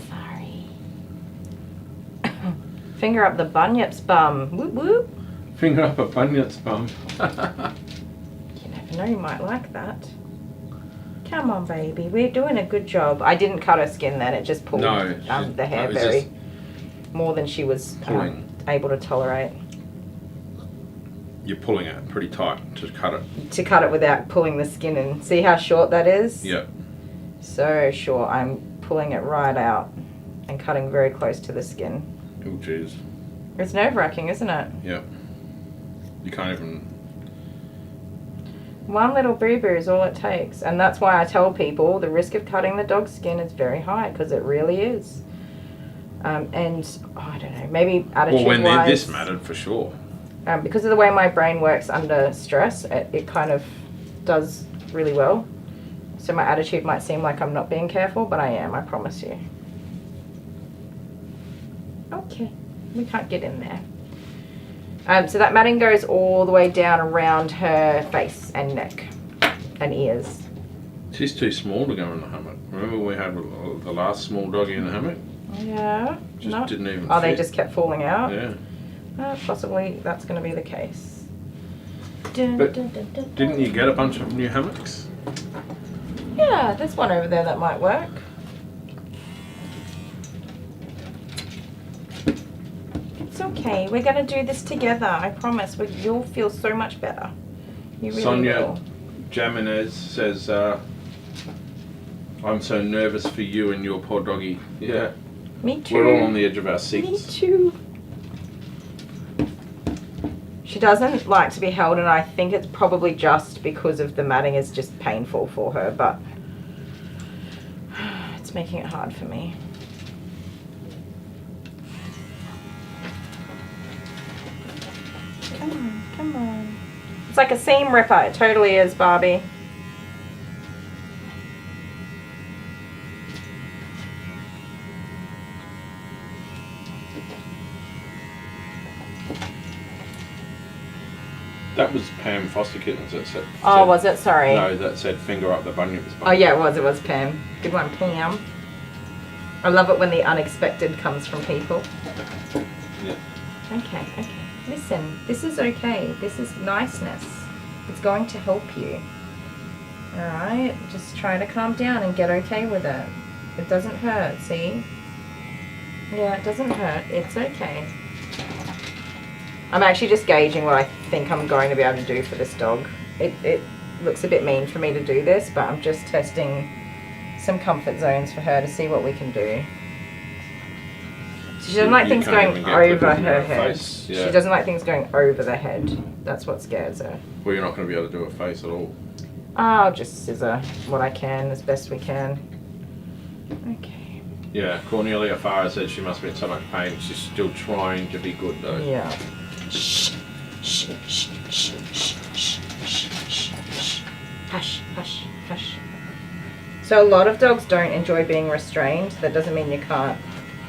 Sorry. Finger up the bunyip's bum. Whoop whoop. Finger up a bunyip's bum. You never know, you might like that. Come on, baby. We're doing a good job. I didn't cut her skin then. It just pulled the hair very... more than she was able to tolerate. You're pulling it pretty tight to cut it. To cut it without pulling the skin in. See how short that is? Yep. So short. I'm pulling it right out and cutting very close to the skin. Oh, jeez. It's nerve-wracking, isn't it? Yep. You can't even... One little boo-boo is all it takes. And that's why I tell people the risk of cutting the dog's skin is very high, because it really is. And, I don't know, maybe attitude-wise... Well, when this mattered, for sure. Because of the way my brain works under stress, it kind of does really well. So my attitude might seem like I'm not being careful, but I am, I promise you. Okay, we can't get in there. So that matting goes all the way down around her face and neck and ears. She's too small to go in the hammock. Remember we had the last small doggy in the hammock? Yeah. Just didn't even fit. They fit. just kept falling out? Yeah. Possibly that's going to be the case. But didn't you get a bunch of new hammocks? Yeah, there's one over there that might work. It's okay. We're going to do this together. I promise. You'll feel so much better. You really Sonia will. Jaminez says, I'm so nervous for you and your poor doggy. Yeah. Me too. We're all on the edge of our seats. Me too. She doesn't like to be held, and I think it's probably just because of the matting is just painful for her, but it's making it hard for me. Come on, come on. It's like a seam ripper. It totally is, Barbie. That was Pam Foster Kittens that said... Oh, was it? Sorry. No, that said finger up the bunyip's bum. Oh, yeah, it was Pam. Good one, Pam. I love it when the unexpected comes from people. Yeah. Okay. Listen, this is okay. This is niceness. It's going to help you. Alright? Just try to calm down and get okay with it. It doesn't hurt, see? Yeah, it doesn't hurt. It's okay. I'm actually just gauging what I think I'm going to be able to do for this dog. It looks a bit mean for me to do this, but I'm just testing some comfort zones for her to see what we can do. So she doesn't like things going over her head. Yeah. She doesn't like things going over the head. That's what scares her. Well, you're not going to be able to do a face at all. I'll just scissor what I can as best we can. Okay. Yeah, Cornelia Farah said she must be in so much pain. She's still trying to be good though. Yeah. Hush, hush, hush. So a lot of dogs don't enjoy being restrained. That doesn't mean you can't.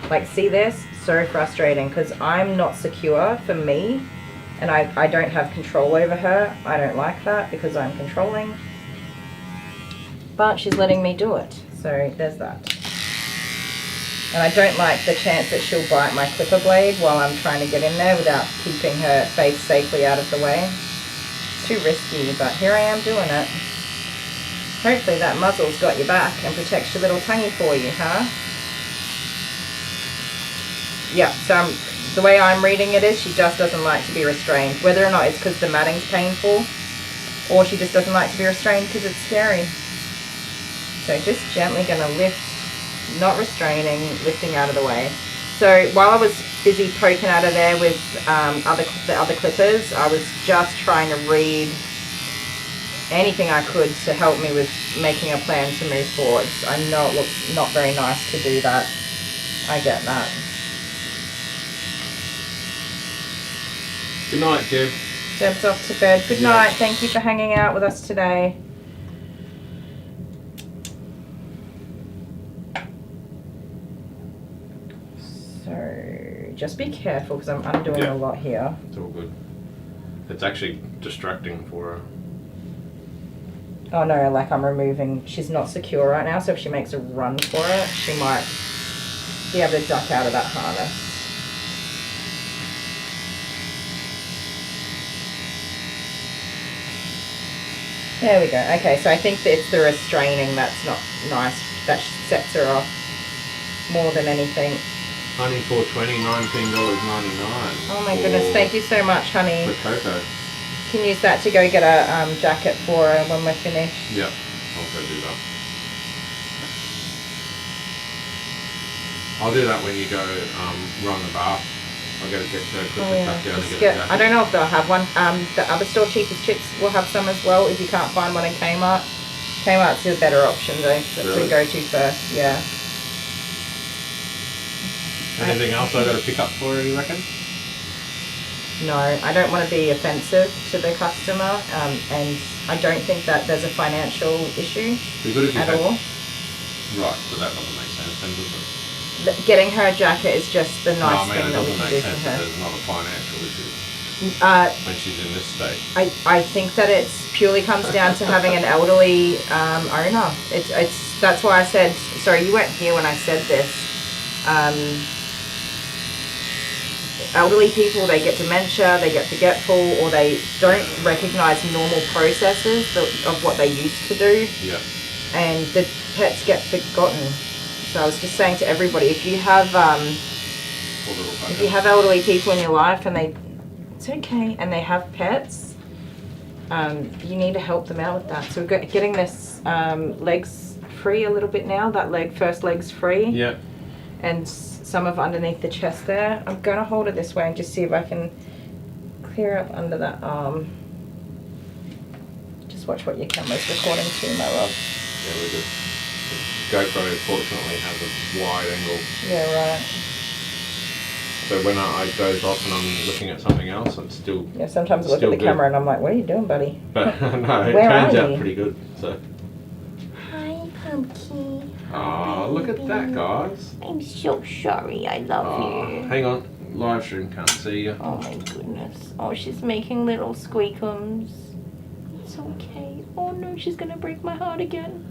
Like, see this? So frustrating because I'm not secure for me and I don't have control over her. I don't like that because I'm controlling. But she's letting me do it. So there's that. And I don't like the chance that she'll bite my clipper blade while I'm trying to get in there without keeping her face safely out of the way. too risky, but here I am doing it. Hopefully that muzzle's got your back and protects your little tonguey for you, huh? Yeah, so the way I'm reading it is she just doesn't like to be restrained. Whether or not it's because the matting's painful, or she just doesn't like to be restrained because it's scary. So just gently gonna lift, not restraining, lifting out of the way. So while I was busy poking out of there with the other clippers, I was just trying to read anything I could to help me with making a plan to move forwards. I know it looks not very nice to do that. I get that. Good night, Deb. Deb's off to bed. Good night. Thank you for hanging out with us today. So just be careful because I'm undoing a lot here. It's all good. It's actually distracting for her. Oh no, like I'm removing, she's not secure right now, so if she makes a run for it, she might be able to duck out of that harness. There we go. Okay, so I think that it's the restraining that's not nice, that sets her off more than anything. Honey, $4.20, $19.99. Oh my goodness, thank you so much, honey. For Coco. Can use that to go get a jacket for her when we're finished. Yep, I'll go do that. I'll do that when you go run the bath. I'll get the clippers back down and get a jacket. I don't know if they'll have one. The other store, Cheapest Chips, will have some as well if you can't find one in Kmart. Kmart's a better option though. That's what we go to first, yeah. Anything else I got to pick up for her, you reckon? No, I don't want to be offensive to the customer, and I don't think that there's a financial issue at all. Right, so that doesn't make sense then, does it? Getting her a jacket is just the nice thing that we can do for her. There's not a financial issue when she's in this state. I think that it purely comes down to having an elderly owner. That's why I said, sorry, you weren't here when I said this. Elderly people, they get dementia, they get forgetful, or they don't recognize normal processes of what they used to do. Yeah. And the pets get forgotten. So I was just saying to everybody, if you have elderly people in your life and it's okay, and they have pets, you need to help them out with that. So we're getting this legs free a little bit now. That first leg's free. Yeah. And some of underneath the chest there. I'm going to hold it this way and just see if I can clear up under that arm. Just watch what your camera's recording to, my love. Yeah, we're good. GoPro fortunately has a wide angle. Yeah, right. So when I doze off and I'm looking at something else, it's still... Yeah, sometimes I look at the camera and I'm like, what are you doing, buddy? But no, it turns out pretty good. So. Hi, Pumpkin. Oh, look at that, guys. I'm so sorry. I love you. Hang on. Live stream can't see you. Oh my goodness. Oh, she's making little squeakums. It's okay. Oh no, she's gonna break my heart again.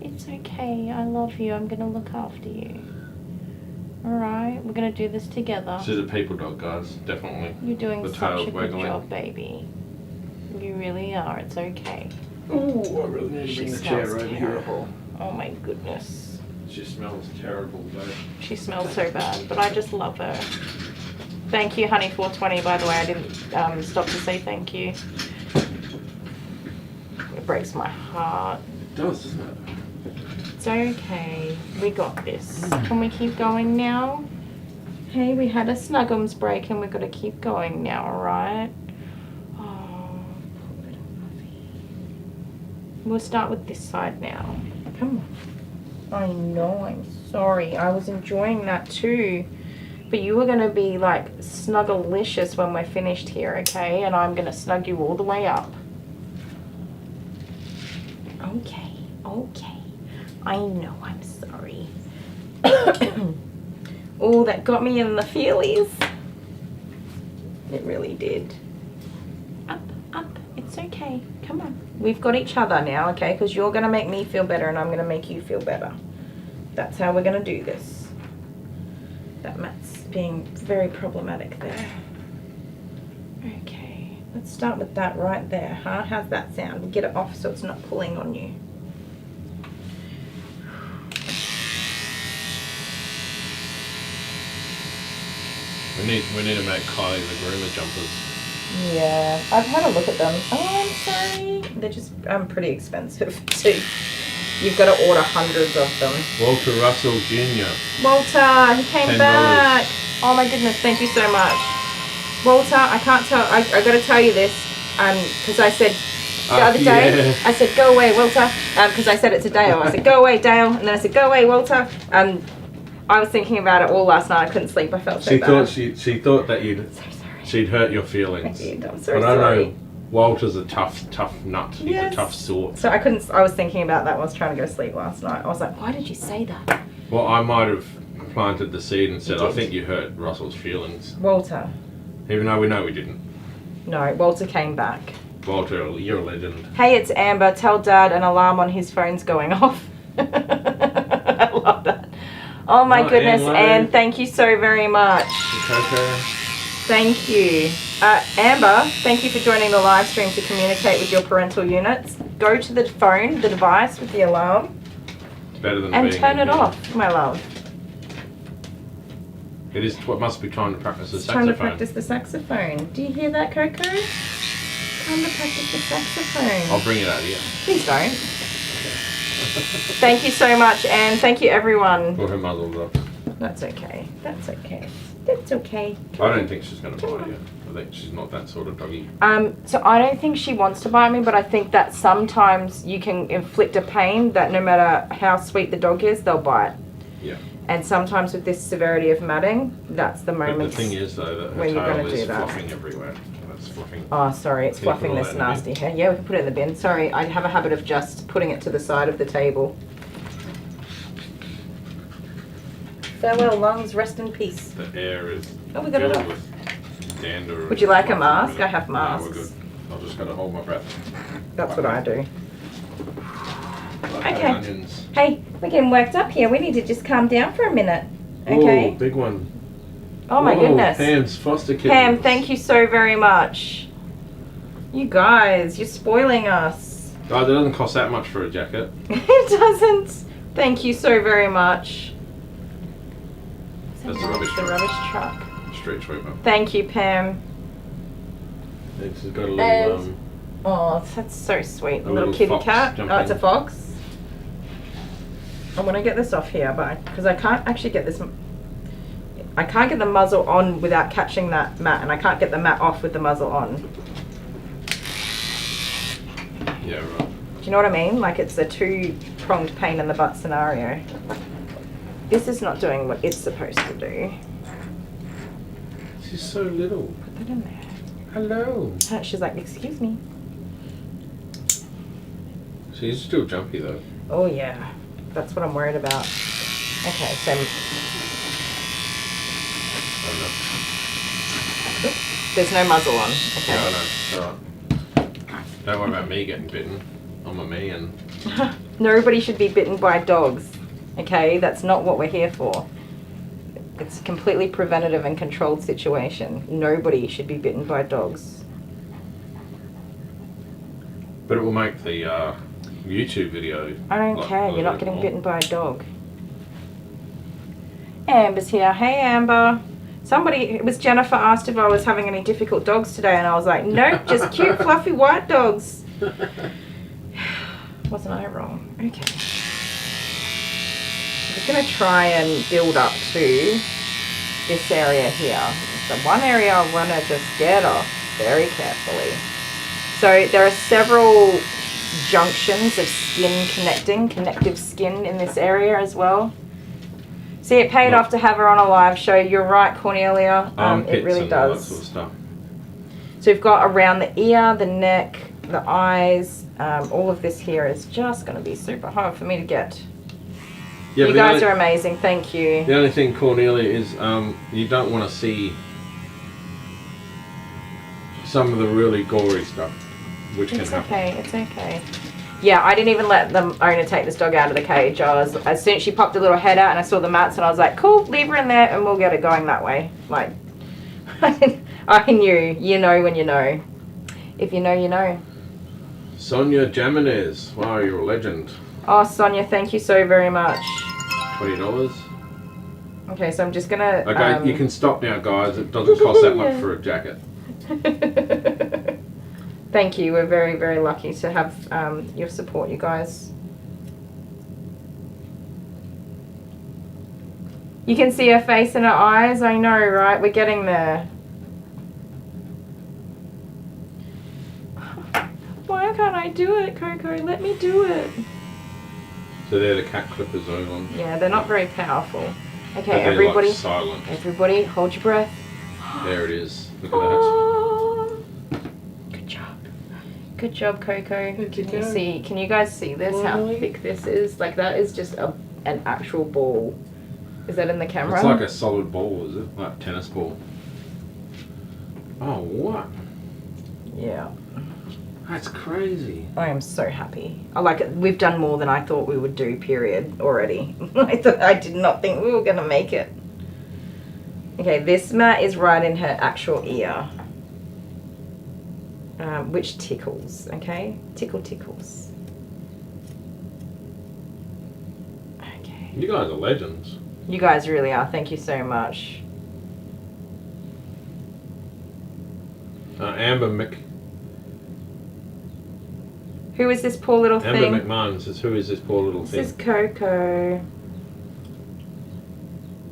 It's okay. I love you. I'm gonna look after you. Alright, we're gonna do this together. She's a people dog, guys. Definitely. You're doing the such a good wiggling. job, baby. You really are. It's okay. Ooh, I really need to bring the chair over here. Oh my goodness. She smells terrible, though. She smells so bad, but I just love her. Thank you, Honey 420, by the way. I didn't stop to say thank you. It breaks my heart. It does, doesn't it? It's okay. We got this. Can we keep going now? Hey, we had a snuggums break and we've got to keep going now, alright? Oh, poor little puppy. We'll start with this side now. Come on. I know, I'm sorry. I was enjoying that too. But you were going to be like snugglicious when we're finished here, okay? And I'm going to snug you all the way up. Okay, okay. I know, I'm sorry. Oh, that got me in the feelies. It really did. Up, up. It's okay. Come on. We've got each other now, okay? Because you're going to make me feel better and I'm going to make you feel better. That's how we're going to do this. That Matt's being very problematic there. Okay. Let's start with that right there, huh? How's that sound? We'll get it off so it's not pulling on you. We need to make Kylie the Groomer jumpers. Yeah, I've had a look at them. Oh, I'm sorry. They're just pretty expensive too. You've got to order hundreds of them. Walter Russell Jr. Walter, he came $10. back. Oh my goodness, thank you so much. Walter, I can't tell, I got to tell you this, because I said the other day, I said, go away, Walter, because I said it to Dale. I said, go away, Dale, and then I said, go away, Walter. I was thinking about it all last night. I couldn't sleep. I felt so bad. She thought that she'd hurt your feelings. I did. I'm so but sorry. I know Walter's a tough nut. He's a tough sort. So I was thinking about that when I was trying to go to sleep last night. I was like, why did you say that? Well, I might have planted the seed and said, I think you hurt Russell's feelings. Walter. Even though we know we didn't. No, Walter came back. Walter, you're a legend. Hey, it's Amber. Tell Dad an alarm on his phone's going off. I love that. Oh my goodness, Anne, thank you so very much. Okay. Thank you. Amber, thank you for joining the live stream to communicate with your parental units. Go to the phone, the device with the alarm, It's better than and being turn it here. off, my love. It is what must be trying to practice the It's saxophone. trying to practice the saxophone. Do you hear that, Coco? Trying to practice the saxophone. I'll bring it out here. Please don't. Thank you so much, and thank you everyone. Or her muzzle's up. That's okay. That's okay. That's okay. I don't think she's going to bite you. I think she's not that sort of doggy. So I don't think she wants to bite me, but I think that sometimes you can inflict a pain that no matter how sweet the dog is, they'll bite. Yeah. And sometimes with this severity of matting, that's the moment. But the thing is, though, that her when you're tail gonna is do that. fluffing everywhere. That's fluffing. Oh, sorry, it's Can you fluffing put all this that in the nasty hair. Yeah, we can put it in the bin. Sorry, I have a habit of just putting it to the side of the table. Farewell, lungs, rest in peace. The air is Oh, we got it filled off. with dander. Would you like a and mask? fluff. I have masks. No, we're good. I've just got to hold my breath. That's what I do. Like Okay. onions. Hey, we're getting worked up here. We need to just calm down for a minute. Okay? Oh, big one. Oh my Whoa, goodness. Pam's foster kittens. Pam, thank you so very much. You guys, you're spoiling us. Oh, that doesn't cost that much for a jacket. It doesn't. Thank you so very much. That's the rubbish The truck. rubbish truck. Street sweeper. Thank you, Pam. It's got a little, And- Oh, that's so sweet. A A little little kitty fox cat. jumping. Oh, it's a fox. I'm gonna get this off here, but because I can't actually get this. I can't get the muzzle on without catching that mat, and I can't get the mat off with the muzzle on. yeah, right. Do you know what I mean? Like it's a two-pronged pain in the butt scenario. This is not doing what it's supposed to do. She's so little. Put that in there. Hello. She's like, excuse me. She's still jumpy though. Oh yeah, that's what I'm worried about. Okay, so Oh, there's no muzzle on. no. Okay. Yeah, I know. Alright. Don't worry about me getting bitten. I'm a me and Nobody should be bitten by dogs. Okay, that's not what we're here for. It's a completely preventative and controlled situation. Nobody should be bitten by dogs. but it will make the YouTube video. I don't like, care. a You're not little getting more. bitten by a dog. Amber's here. Hey, Amber. Somebody, it was Jennifer, asked if I was having any difficult dogs today, and I was like, nope, just cute, fluffy white dogs. Wasn't I wrong? Okay. I'm just going to try and build up to this area here. The one area I want to just get off very carefully. So there are several junctions of skin connective skin in this area as well. See, it paid off to have her on a live show. You're right, Cornelia. It really and all that does. sort of stuff. So we've got around the ear, the neck, the eyes. All of this here is just going to be super hard for me to get. Yeah, You but guys are amazing. Thank you. the only thing, Cornelia, is you don't want to see some of the really gory stuff, which can It's happen. okay. It's okay. Yeah, I didn't even let the owner take this dog out of the cage. As soon as she popped a little head out and I saw the mats, and I was like, cool, leave her in there and we'll get it going that way. Like, I knew, you know when you know. If you know, you know. Sonia Jaminez. Wow, you're a legend. Oh, Sonia, thank you so very much. $20. Okay, so I'm just gonna... Okay, you can stop now, guys. It doesn't cost that much for a jacket. Thank you. We're very, very lucky to have your support, you guys. You can see her face and her eyes. I know, right? We're getting there. Why can't I do it, Coco? Let me do it. So they're the cat clippers on. Yeah, they're not very powerful. Okay, They're everybody. like silent. Everybody, hold your breath. There it is. Look at Oh, good job. Good job, Coco. Can you guys see this? How thick this is? Like that is just an actual ball. Is that in the that. camera? It's like a solid ball, is it? Like a tennis ball. Oh, what? Yeah. That's crazy. I am so happy. I like it. We've done more than I thought we would do, period, already. I did not think we were going to make it. Okay, this mat is right in her actual ear. Which tickles, okay? Tickles. Okay. You guys are legends. You guys really are. Thank you so much. Amber Who is this poor little thing? McMahon says, who is this poor little thing? This is Coco.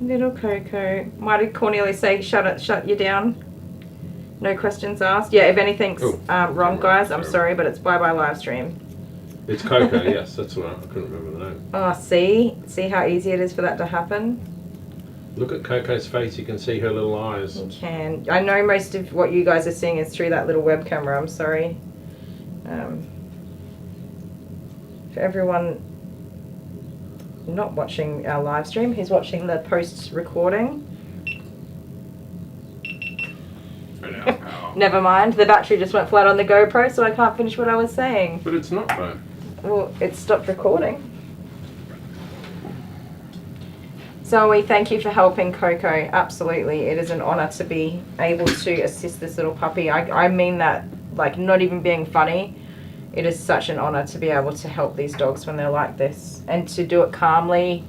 Little Coco. Why did Cornelia say shut you down? No questions asked? Yeah, if anything's wrong, guys, I'm sorry, but it's bye-bye live stream. It's Coco, yes, that's what I couldn't remember the name. Oh, see? See how easy it is for that to happen? Look at Coco's face, you can see her little eyes. You can. I know most of what you guys are seeing is through that little web camera, I'm sorry. For everyone not watching our live stream, who's watching the post recording. Never mind, the battery just went flat on the GoPro, so I can't finish what I was saying. But it's not though. Well, it stopped recording. Zoe, thank you for helping Coco. Absolutely, it is an honor to be able to assist this little puppy. I mean that, like, not even being funny. It is such an honor to be able to help these dogs when they're like this, and to do it calmly.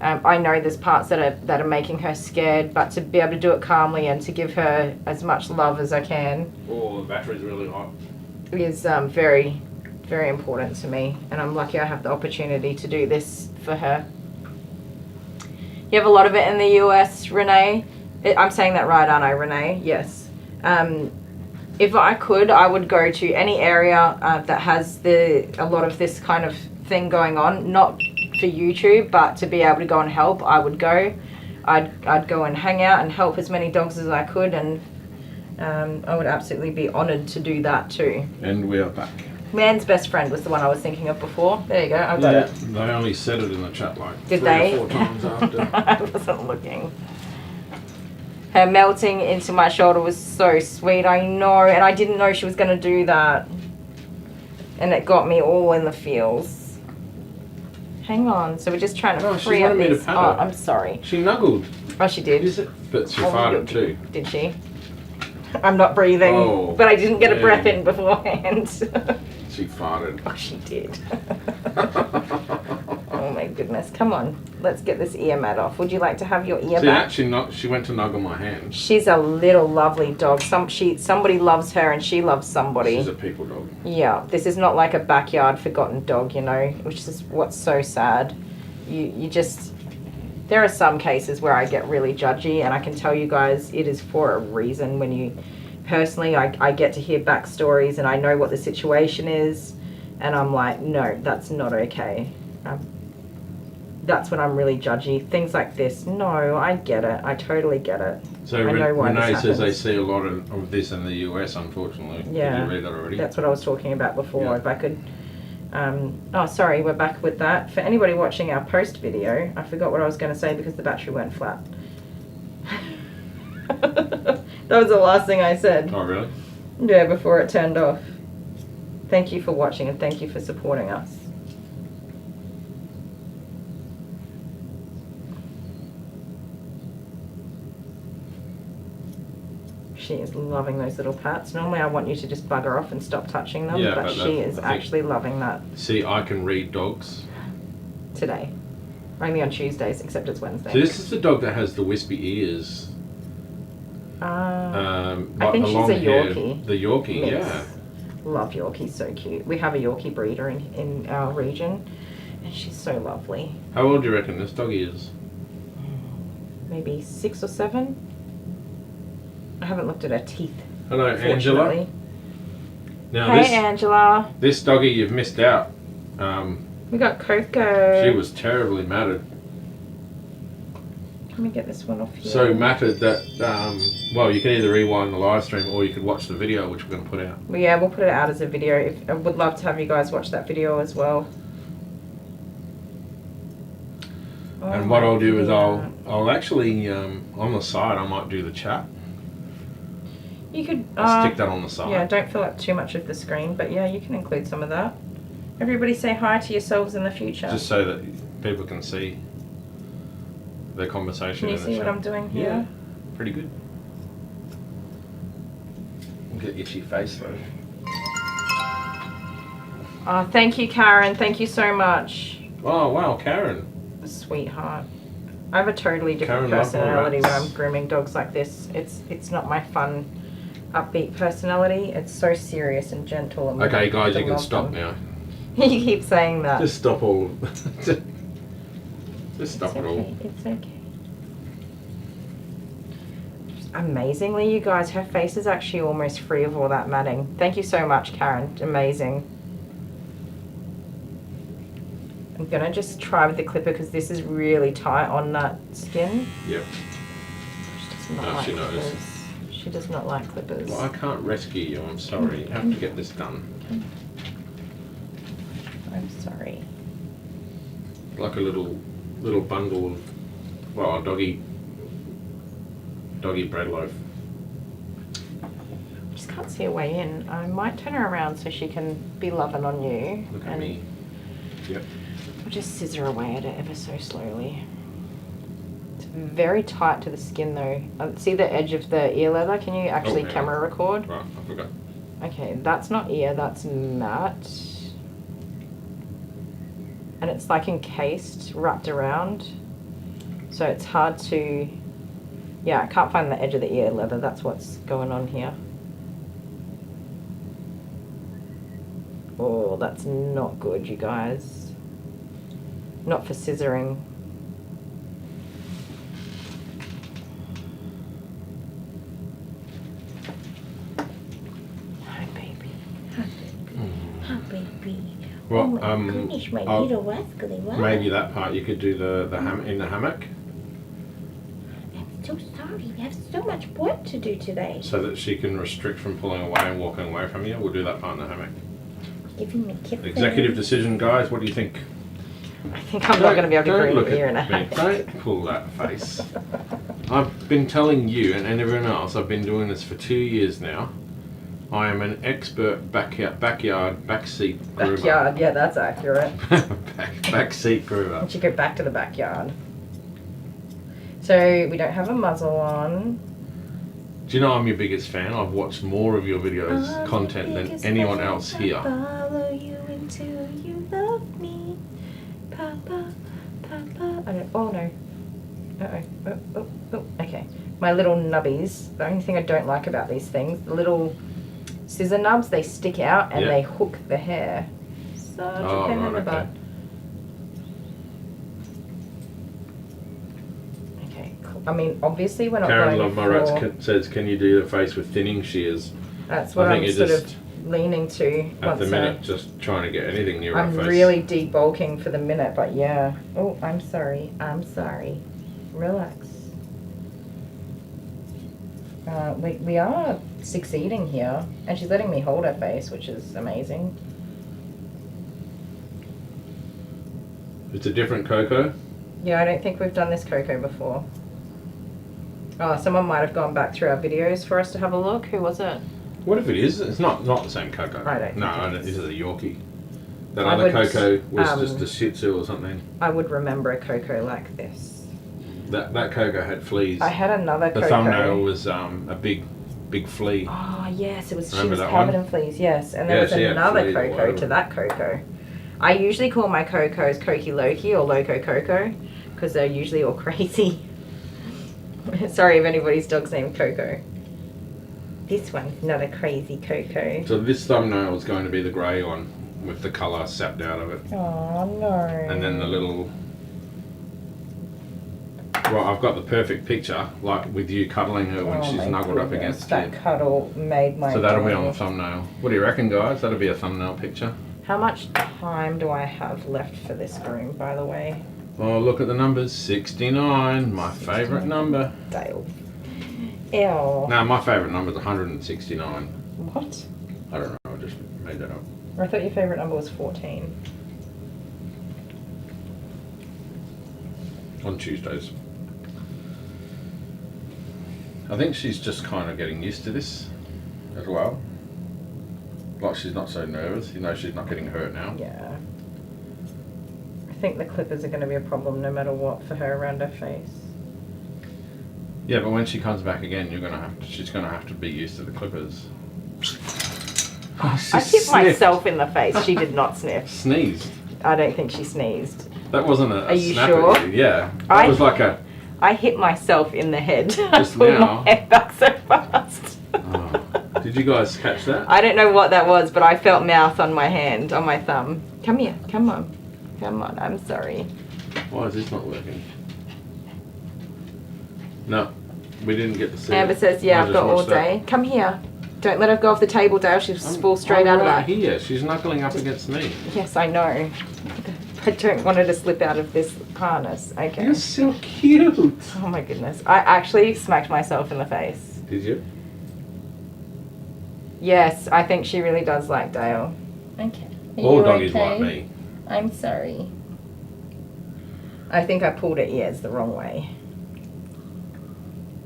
I know there's parts that are making her scared, but to be able to do it calmly and to give her as much love as I can. Oh, the battery's really hot. Is very, very important to me, and I'm lucky I have the opportunity to do this for her. You have a lot of it in the US, Renee. I'm saying that right, aren't I, Renee? Yes. If I could, I would go to any area that has a lot of this kind of thing going on. Not for YouTube, but to be able to go and help, I would go. I'd go and hang out and help as many dogs as I could, and I would absolutely be honoured to do that too. And we are back. Man's best friend was the one I was thinking of before. There you go, I got it. They only said it in the chat like Did 3 they? or 4 times after. I wasn't looking. Her melting into my shoulder was so sweet, I know, and I didn't know she was going to do that. And it got me all in the feels. Hang on, so we're just trying to free up these. Oh, I'm sorry. She nuggled. Oh, she did? But she farted too. Did she? I'm not breathing, but I didn't get a breath in beforehand. She farted. Oh, she did. Oh my goodness. Come on, let's get this ear mat off. Would you like to have your ear back? She went to nuggle my hand. She's a little lovely dog. Somebody loves her and she loves somebody. She's a people dog. Yeah, this is not like a backyard forgotten dog, you know, which is what's so sad. You just... There are some cases where I get really judgy, and I can tell you guys it is for a reason. When you... Personally, I get to hear backstories and I know what the situation is, and I'm like, no, that's not okay. That's when I'm really judgy. Things like this, no, I get it. I totally get it. So I know why Renee this says they happens. see a lot of this in the US, unfortunately. Yeah, Did you read that already? That's what I was talking about before. Yeah. If I could... oh, sorry, we're back with that. For anybody watching our post video, I forgot what I was going to say because the battery went flat. That was the last thing I said. Oh, really? Yeah, before it turned off. Thank you for watching and thank you for supporting us. She is loving those little pats. Normally I want you to just bugger off and stop touching them, Yeah, but but she is actually loving that See, I can read dogs. today. Only on Tuesdays, except it's Wednesday. So this is the dog that has the wispy ears. I Like think the she's a long hair- Yorkie. The Yorkie, Mix. yeah. Love Yorkie, so cute. We have a Yorkie breeder in our region, and she's so lovely. How old do you reckon this doggy is? Maybe 6 or 7. I haven't looked at her teeth. Hello, Angela. Fortunately. Now Hey, Angela. this doggy you've missed out. We got Coco. She was terribly matted. Let me get this one off here. So matted that, well, you can either rewind the live stream or you could watch the video, which we're going to put out. Well, yeah, we'll put it out as a video. I would love to have you guys watch that video as well. And what I'll do is I'll actually, on the side, I might do the chat. You could I'll stick that on the side. Yeah, don't fill up too much of the screen, but yeah, you can include some of that. Everybody say hi to yourselves in the future. Just so that people can see the conversation. Can you in the see what chat. I'm doing here? Yeah, pretty good. Get itchy face though. Oh, thank you, Karen. Thank you so much. Oh wow, Karen. Sweetheart. I have a totally different Karen loves personality when rats. I'm grooming dogs like this. It's not my fun, upbeat personality. It's so serious and gentle. And Okay, guys, I you can love stop them. now. You keep saying that. Just stop all. Just stop it all. Okay, it's okay. Amazingly, you guys, her face is actually almost free of all that matting. Thank you so much, Karen. Amazing. I'm gonna just try with the clipper because this is really tight on that skin. Yep. She does not No, like she knows. clippers. She does not like clippers. Well, I can't rescue you. I'm sorry. You have to get this done. I'm sorry. Like a little bundle of, well, a doggy bread loaf. I just can't see a way in. I might turn her around so she can be loving on you. Look at and me. Yep. We'll just scissor away at it ever so slowly. It's very tight to the skin though. See the edge of the ear leather? Can you actually Oh, yeah. camera record? Right, I forgot. Okay, that's not ear, that's matte. And it's like encased, wrapped around. So it's hard to, yeah, I can't find the edge of the ear leather. That's what's going on here. Oh, that's not good, you guys. Not for scissoring. Hi, baby. Hi, baby. Well, oh my goodness, my I'll- little rascally. Wow. Maybe that part you could do the in the hammock, I'm so sorry. We have so much work to do today. so that she can restrict from pulling away and walking away from you. We'll do that part in the hammock. Give him a kiss. Executive decision, guys. What do you think? I think I'm not going to be able to Don't groom look your ear in a at me. hat. Don't pull that face. I've been telling you and everyone else, I've been doing this for 2 years now. I am an expert backseat groomer. Backyard, yeah, that's accurate. Backseat groomer. Once you go back to the backyard. So we don't have a muzzle on. Do you know I'm your biggest fan? I've watched more of your videos, content than anyone else here. Follow you until you love me, Papa, Papa. I don't. Oh no. Oh. Okay. My little nubbies. The only thing I don't like about these things, the little scissor nubs, they stick out and Yeah. they hook the hair. Such a pain in the butt. Okay. Cool. I mean, obviously we're not Karen going Love My Rats for. says, can you do the face with thinning shears? That's what I think I'm you're sort just, of leaning to. at the once minute, just trying to get anything near I'm her face. really debulking for the minute, but yeah. Oh, I'm sorry. I'm sorry. Relax. We are succeeding here, and she's letting me hold her face, which is amazing. It's a different Coco. Yeah, I don't think we've done this Coco before. Oh, someone might have gone back through our videos for us to have a look. Who was it? What if it is? It's not the same Coco. I don't No, think it this is a Yorkie. That I other would, Coco was um, just a Shih Tzu or something. I would remember a Coco like this. That Coco had fleas. I had another The Coco. thumbnail was a big big flea. Oh yes, it was. She Remember was that covered one? in fleas. Yes, and there Yeah, was she had another fleas or Coco whatever. to that Coco. I usually call my Cocos Cokie Loki or Loco Coco because they're usually all crazy. Sorry if anybody's dog's named Coco. This one's not a crazy Coco. So this thumbnail is going to be the grey one with the colour sapped out of it. Oh no. And then the little... Well, I've got the perfect picture, like with you cuddling her when she's my snuggled up goodness, against that Kid. cuddle made my So that'll be day. on the thumbnail. What do you reckon, guys? That'll be a thumbnail picture. How much time do I have left for this groom, by the way? Oh, look at the numbers. 69, my favourite number. Dale. Ew. No, my favourite number is 169. What? I don't know, I just made that up. I thought your favourite number was 14. On Tuesdays. I think she's just kind of getting used to this as well. Like she's not so nervous, you know, she's not getting hurt now. Yeah. I think the clippers are going to be a problem no matter what for her around her face. Yeah, but when she comes back again, she's gonna have to be used to the clippers. I hit myself in the face. She did not sniff. Sneezed. I don't think she sneezed. That wasn't a Are you snap sure? at you. Yeah. That was like a... I hit myself in the head. Just I pulled now? my head back so fast. Oh. Did you guys catch that? I don't know what that was, but I felt mouth on my hand, on my thumb. Come here. Come on. Come on. I'm sorry. Why is this not working? No, we didn't get to see Amber it. says, yeah, I I've just got all watched that. day. Come here. Don't let her go off the table, Dale. She'll fall straight out of right that. here. She's knuckling up against me. Yes, I know. I don't want her to slip out of this harness. Okay. You're so cute. Oh my goodness. I actually smacked myself in the face. Did you? Yes, I think she really does like Dale. Okay. All doggies like me. I'm sorry. I think I pulled her ears the wrong way.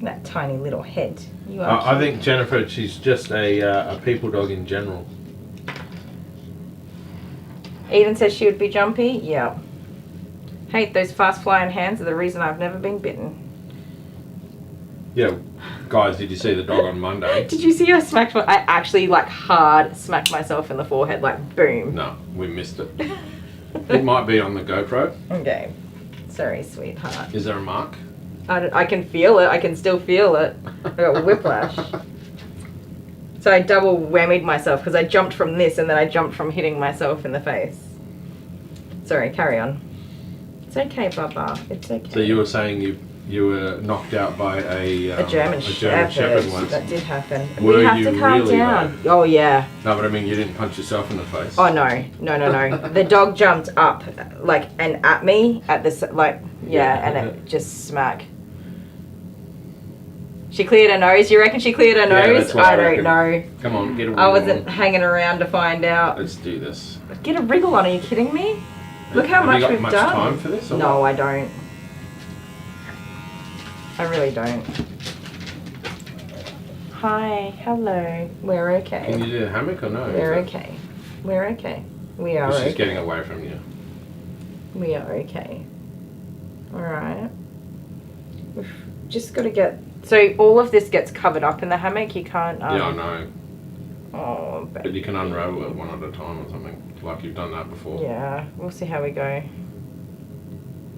That tiny little head. You are I think Jennifer, she's just a people dog in general. Eden says she would be jumpy. Yeah. Hey, those fast flying hands are the reason I've never been bitten. Yeah, guys, did you see the dog on Monday? Did you see I smacked I actually like hard smacked myself in the forehead, like boom. No, we missed it. It might be on the GoPro. Okay. Sorry, sweetheart. Is there a mark? I can feel it. I can still feel it. I got whiplash. So I double whammied myself because I jumped from this and then I jumped from hitting myself in the face. Sorry, carry on. It's okay, Baba. It's okay. So you were saying you were knocked out by a German Shepherd once. That did happen. Were we have you to calm really down. Oh yeah. No, but I mean, you didn't punch yourself in the face. Oh no. The dog jumped up like and at me at this like and it just smack. She cleared her nose. You reckon she cleared her Yeah, nose? that's what I I don't reckon. know. Come on, get a wriggle I wasn't on. hanging around to find out. Let's do this. Get a wriggle on. Are you kidding me? Look how Have much you got we've much done. time for this? Or No, what? I don't. I really don't. Hi, hello. We're okay. Can you do the hammock or no? We're okay. We're okay. We are She's okay. getting away from you. We are okay. Alright. We've just got to get... So all of this gets covered up in the hammock? You can't... Yeah, I know. Oh, baby. But you can unravel it one at a time or something. Like you've done that before. Yeah, we'll see how we go.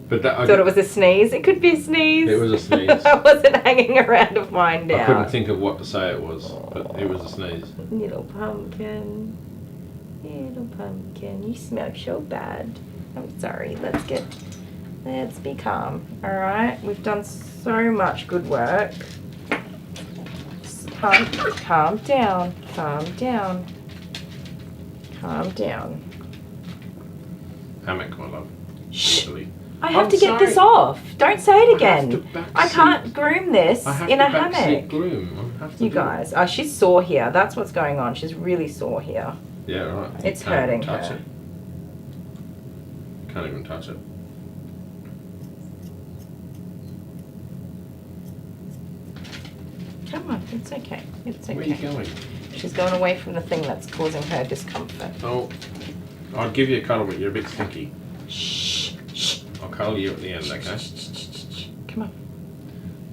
But that, Thought it was a sneeze. It could be a sneeze. It was a sneeze. I wasn't hanging around to find out. I couldn't think of what to say it was, but it was a sneeze. Little pumpkin. Little pumpkin. You smell so bad. I'm sorry. Let's be calm. Alright? We've done so much good work. Calm down. Calm down. Calm down. Hammock, my love. Shh. Usually. I have I'm to get this sorry. off. Don't say it I have again. to backseat. I can't groom this I have in to a backseat hammock. groom. I have to You do guys, she's sore here. That's what's going on. She's really sore here. it. Yeah, right. It's Can't even hurting touch her. it. Can't even touch it. Come on, it's okay. It's Where are you okay. going? She's going away from the thing that's causing her discomfort. Oh, I'll give you a cuddle, but you're a bit stinky. Shh, shh. I'll cuddle you at the end, okay? Come on.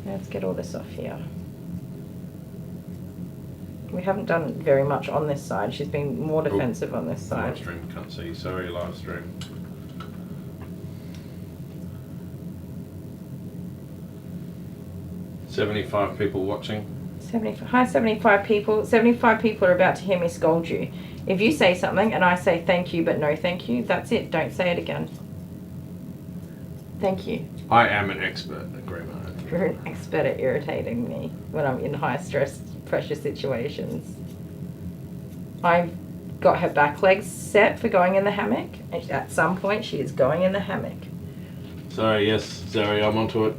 Let's get all this off here. We haven't done very much on this side. She's been more defensive on this side. Live stream, can't see. Sorry, live stream. $75 people watching. 75 people. 75 people are about to hear me scold you. If you say something and I say thank you but no thank you, that's it. Don't say it again. Thank you. I am an expert at groomer. You're an expert at irritating me when I'm in high stress, pressure situations. I've got her back legs set for going in the hammock. At some point, she is going in the hammock. Sorry, yes, Zoe, I'm onto it.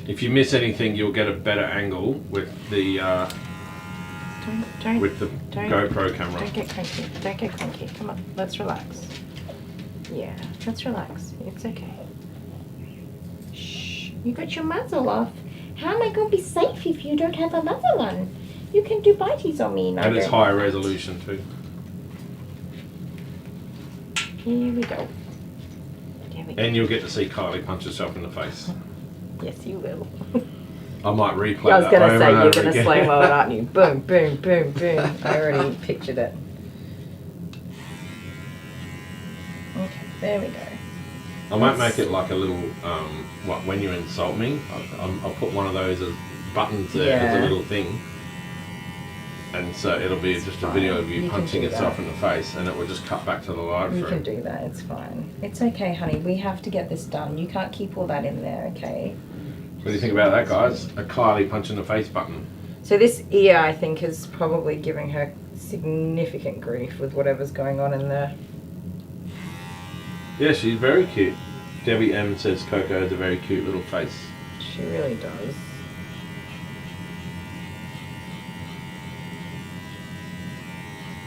If you miss anything, you'll get a better angle with the Don't GoPro camera. Don't get cranky. Don't get cranky. Come on, let's relax. Yeah, let's relax. It's okay. Shh. You got your muzzle off. How am I going to be safe if you don't have a muzzle on? You can do bites on me, and it's higher resolution too. Here we go. And you'll get to see Kylie punch herself in the face. Yes, you will. I might replay I was that going to over say and you're over going to again. slow-mo it, aren't you? Boom, boom, boom, boom. I already pictured it. Okay, there we go. I might make it like a little, when you insult me, I'll put one of those as buttons there as a little thing. And so it'll be just a video of you punching yourself in the face, and it will just cut back to the live stream. You can do that, it's fine. It's okay, honey, we have to get this done. You can't keep all that in there, okay? What do you think about that, guys? A Kylie punch in the face button. So this ear, I think, is probably giving her significant grief with whatever's going on in there. Yeah, she's very cute. Debbie M says Coco has a very cute little face. She really does.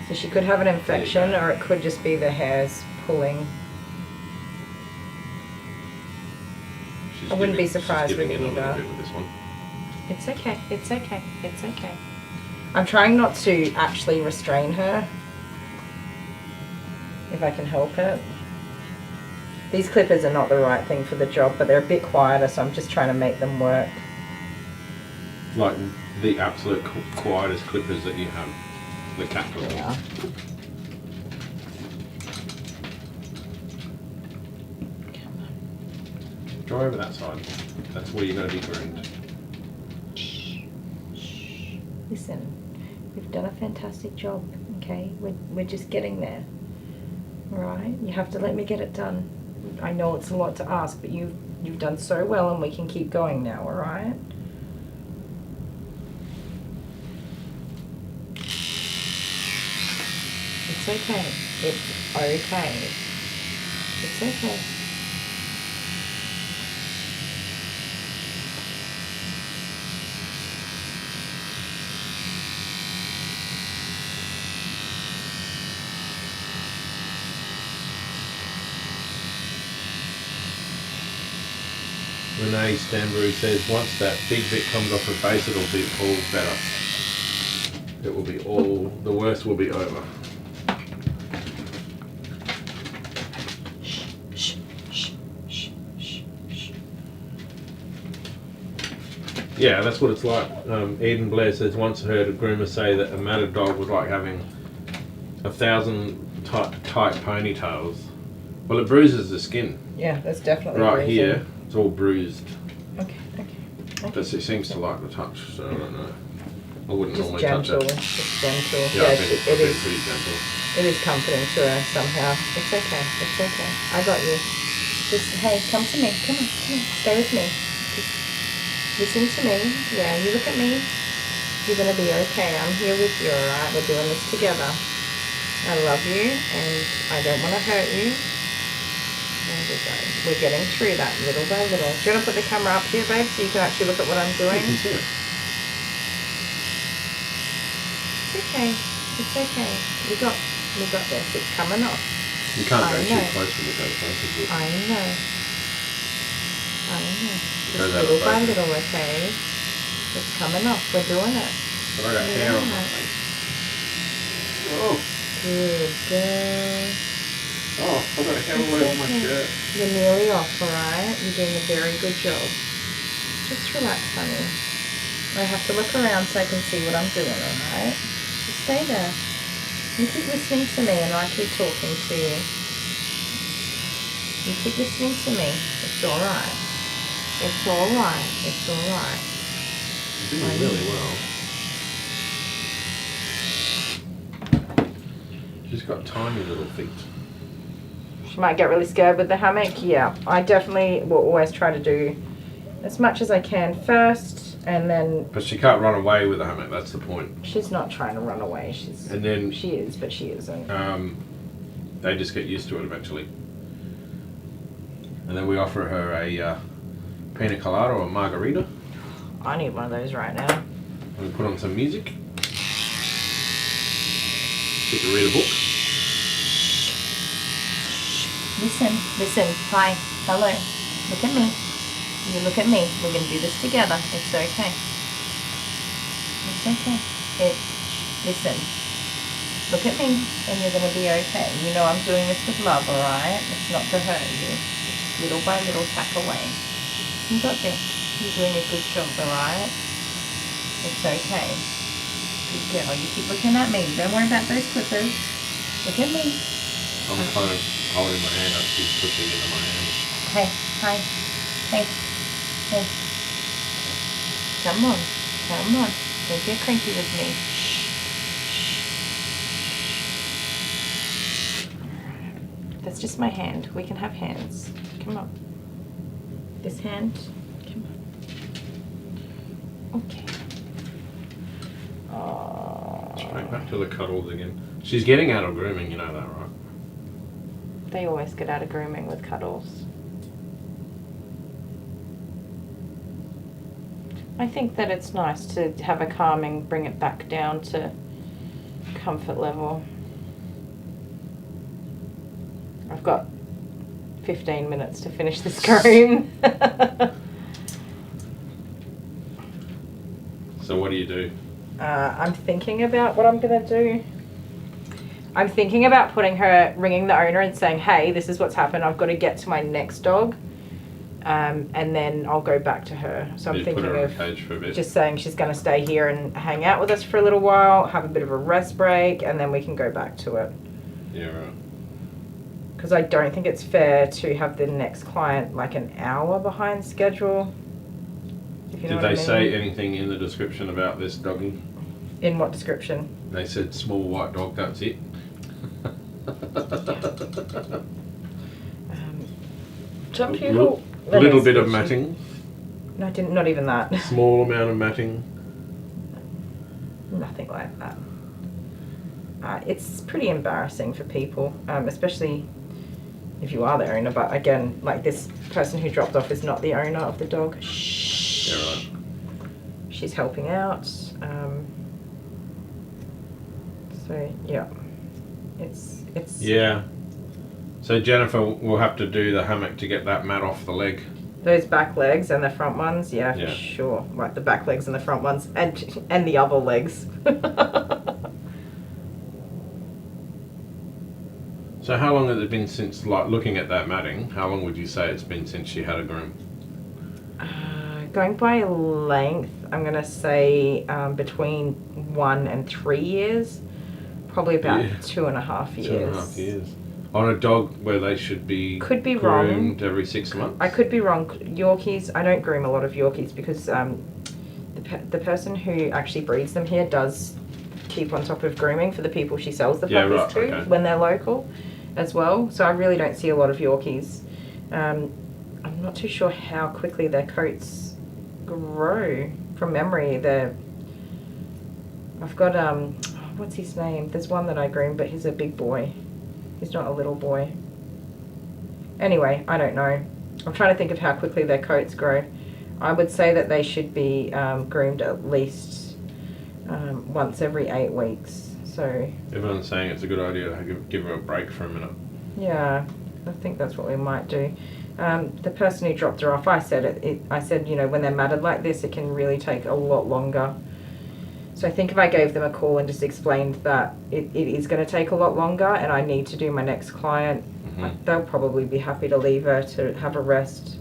So she could have an infection, or it could just be the hairs pulling. I wouldn't be surprised with it either. With this one. It's okay, it's okay, it's okay. I'm trying not to actually restrain her, if I can help it. These clippers are not the right thing for the job, but they're a bit quieter, so I'm just trying to make them work. Like the absolute quietest clippers that you have. The cat clippers. Yeah. Go over that side. That's where you're going to be groomed. Shh. Listen, we've done a fantastic job, okay? We're just getting there. Alright? You have to let me get it done. I know it's a lot to ask, but you've done so well, and we can keep going now, alright? It's okay. It's okay. It's okay. Renee Stanbury says once that big bit comes off her face, it'll be all better. It will be all, the worst will be over. Yeah, that's what it's like. Eden Blair says once heard a groomer say that a matted dog was like having 1,000 tight ponytails. Well, it bruises the skin. Yeah, that's definitely right bruising. here. It's all bruised. Okay. But it seems to like the touch, so I don't know. I wouldn't Just normally gentle. touch it. Just gentle. Yeah, I've it been is. pretty gentle. It is comforting to her somehow. It's okay. It's okay. I got you. Just hey, come to me. Come on. Stay with me. Just listen to me. Yeah, you look at me. You're gonna be okay. I'm here with you. All right. We're doing this together. I love you, and I don't want to hurt you. There we go. We're getting through that little by little. Do you want to put the camera up here, babe, so you can actually look at what I'm doing? You can see it. It's okay. It's okay. We got this. It's coming off. You can't go I too know. close with the GoPro. I know. Goes Just out of little by focus. little, okay? It's coming off. We're doing it. But I got hair on my face. Oh, Good girl. I got hell away from my shirt. You're nearly off, alright? You're doing a very good job. Just relax, honey. I have to look around so I can see what I'm doing, alright? Just stay there. You keep listening to me and I keep talking to you. You keep listening to me. It's alright. It's alright. It's alright. You're doing really well. She's got tiny little feet. She might get really scared with the hammock. Yeah, I definitely will always try to do as much as I can first, and then. But she can't run away with the hammock. That's the point. She's not trying to run away. And then she is, but she isn't. They just get used to it eventually. And then we offer her a pina colada or a margarita. I need one of those right now. And we put on some music. Get to read a book. Listen. Hi. Hello. Look at me. You look at me. We're going to do this together. It's okay. It's okay. Listen. Look at me and you're going to be okay. You know I'm doing this with love, alright? It's not to hurt you. It's little by little, tap away. You got this. You're doing a good job, alright? It's okay. Good girl. You keep looking at me. Don't worry about those clippers. Look at me. I'm kind of holding my hand up. She's pushing into my hand. Hey, hi. Hey. Come on. Don't get cranky with me. That's just my hand. We can have hands. Come on. This hand. Come on. Okay. Straight back to the cuddles again. She's getting out of grooming, you know that, right? They always get out of grooming with cuddles. I think that it's nice to have a calming, bring it back down to comfort level. I've got 15 minutes to finish this groom. So what do you do? I'm thinking about what I'm going to do. I'm thinking about ringing the owner and saying, hey, this is what's happened. I've got to get to my next dog. And then I'll go back to her. So I'm thinking of just saying she's going to stay here and hang out with us for a little while, have a bit of a rest break, and then we can go back to it. Yeah, right. Because I don't think it's fair to have the next client like an hour behind schedule. If you know what I mean. Did they say anything in the description about this doggy? In what description? They said small white dog, that's it. Some people... A little bit of matting. No, not even that. Small amount of matting. Nothing like that. It's pretty embarrassing for people, especially if you are the owner. But again, like this person who dropped off is not the owner of the dog. Shh. Yeah, right. She's helping out. So yeah, it's. Yeah. So Jennifer will have to do the hammock to get that mat off the leg. Those back legs and the front ones, yeah, Yeah. for sure. Right, the back legs and the front ones, and the other legs. So how long has it been since, like, looking at that matting, how long would you say it's been since she had a groom? Going by length, I'm going to say between 1 and 3 years. Probably about 2.5 years. 2.5 years. On a dog where they should be Could be groomed wrong. every 6 months? I could be wrong. Yorkies, I don't groom a lot of Yorkies because the person who actually breeds them here does keep on top of grooming for the people she sells the puppies to when they're local as well. So I really don't see a lot of Yorkies. I'm not too sure how quickly their coats grow. From memory, I've got what's his name? There's one that I groom, but he's a big boy. He's not a little boy. Anyway, I don't know. I'm trying to think of how quickly their coats grow. I would say that they should be groomed at least once every 8 weeks. So Everyone's saying it's a good idea to give her a break for a minute. yeah, I think that's what we might do. The person who dropped her off, I said, you know, when they're matted like this, it can really take a lot longer. So I think if I gave them a call and just explained that it is going to take a lot longer and I need to do my next client, they'll probably be happy to leave her to have a rest.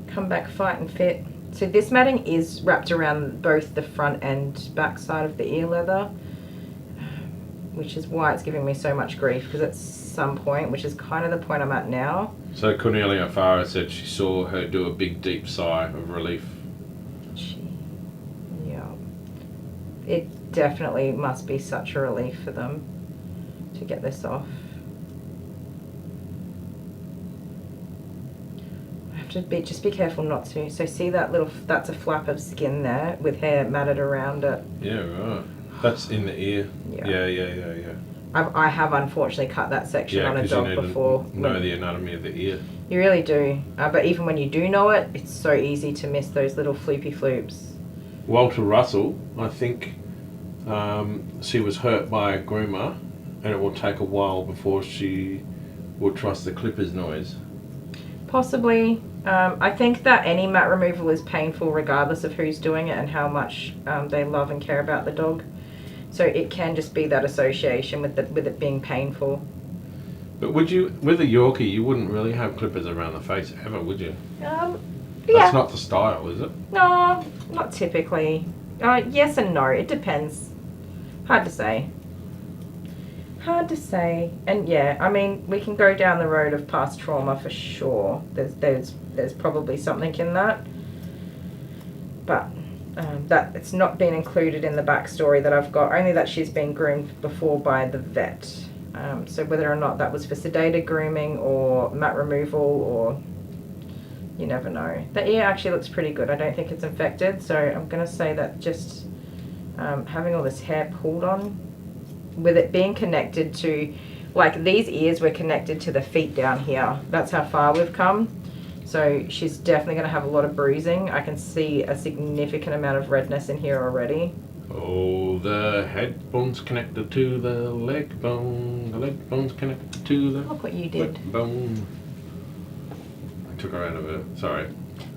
Come back, fight and fit. So this matting is wrapped around both the front and back side of the ear leather, which is why it's giving me so much grief, because at some point, which is kind of the point I'm at now. So Cornelia Farah said she saw her do a big deep sigh of relief. Yeah. It definitely must be such a relief for them to get this off. I have to just be careful not to. So see that little, that's a flap of skin there with hair matted around it. Yeah, right. That's in the ear. Yeah. I have unfortunately cut that section on a dog before. You know the anatomy of the ear. You really do. But even when you do know it, it's so easy to miss those little floopy floops. Walter Russell, I think she was hurt by a groomer, and it will take a while before she will trust the clippers noise. Possibly. I think that any mat removal is painful regardless of who's doing it and how much they love and care about the dog. So it can just be that association with it being painful. But would you, with a Yorkie, you wouldn't really have clippers around the face ever, would you? Yeah. That's not the style, is it? No, not typically. Yes and no. It depends. Hard to say. And yeah, I mean, we can go down the road of past trauma for sure. There's probably something in that. But that it's not been included in the backstory that I've got, only that she's been groomed before by the vet. So whether or not that was for sedated grooming or mat removal, or you never know. The ear actually looks pretty good. I don't think it's infected, so I'm going to say that just having all this hair pulled on, with it being connected to, like these ears were connected to the feet down here. That's how far we've come. So she's definitely going to have a lot of bruising. I can see a significant amount of redness in here already. Oh, the head bone's connected to the leg bone. The leg bone's connected to the Look what you did. leg bone. I took her out of it. Sorry.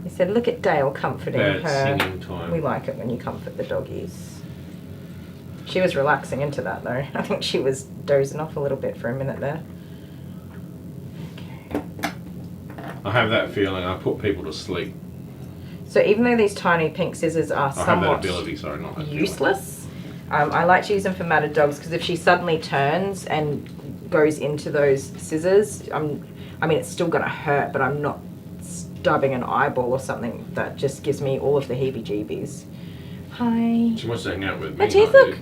You said, look at Dale comforting Bad her. singing time. We like it when you comfort the doggies. She was relaxing into that though. I think she was dozing off a little bit for a minute there. Okay. I have that feeling. I put people to sleep. So even though these tiny pink scissors are I have that somewhat ability, sorry, not that useless, I like to use them for matted dogs because if she suddenly turns and goes into those scissors, I mean, it's still going to hurt, but I'm not stubbing an eyeball or something. That just gives me all of the heebie-jeebies. Hi. She wants to hang out with me. My teeth look.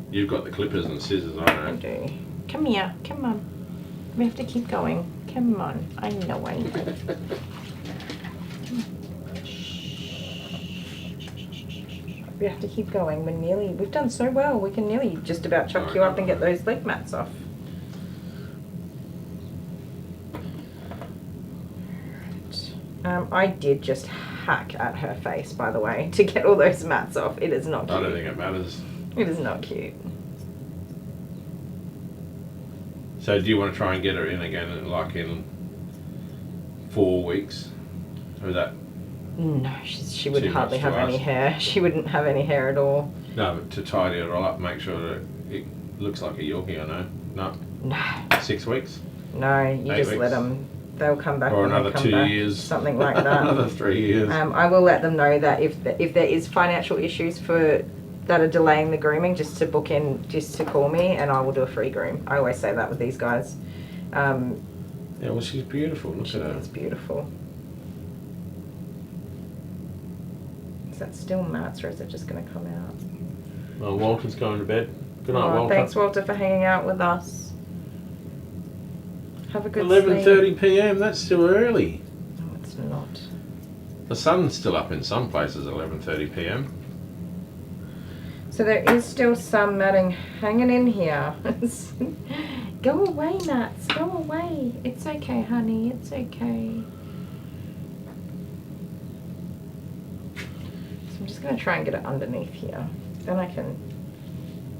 You've got the clippers and scissors, I I know. do. Come here. Come on. We have to keep going. Come on. I know. We have to keep going. We've done so well. We can nearly just about chuck you up and get those leg mats off. I did just hack at her face, by the way, to get all those mats off. It is not cute. I don't think it matters. It is not cute. So do you want to try and get her in again, like in 4 weeks? Or is that... No, she would Too hardly much to have any ask. hair. She wouldn't have any hair at all. No, but to tidy it all up, make sure that it looks like a Yorkie, I know. No, No, 6 weeks? no, you 8 just weeks? let them. They'll come back. Or when they another come 2 back, years? something like that. Another 3 years? I will let them know that if there is financial issues that are delaying the grooming, just to book in, just to call me, and I will do a free groom. I always say that with these guys. Yeah, well, she's beautiful. Look at her. It's beautiful. Is that still mats, or is it just going to come out? Well, Walter's going to bed. Good night, Walter. Thanks, Walter, for hanging out with us. Have a good 11:30 p.m. That's still early. No, it's not. The sun's still up in some places. 11:30 p.m. So there is still some matting hanging in here. Go away, mats. Go away. It's okay, honey. It's okay. So I'm just going to try and get it underneath here. Then I can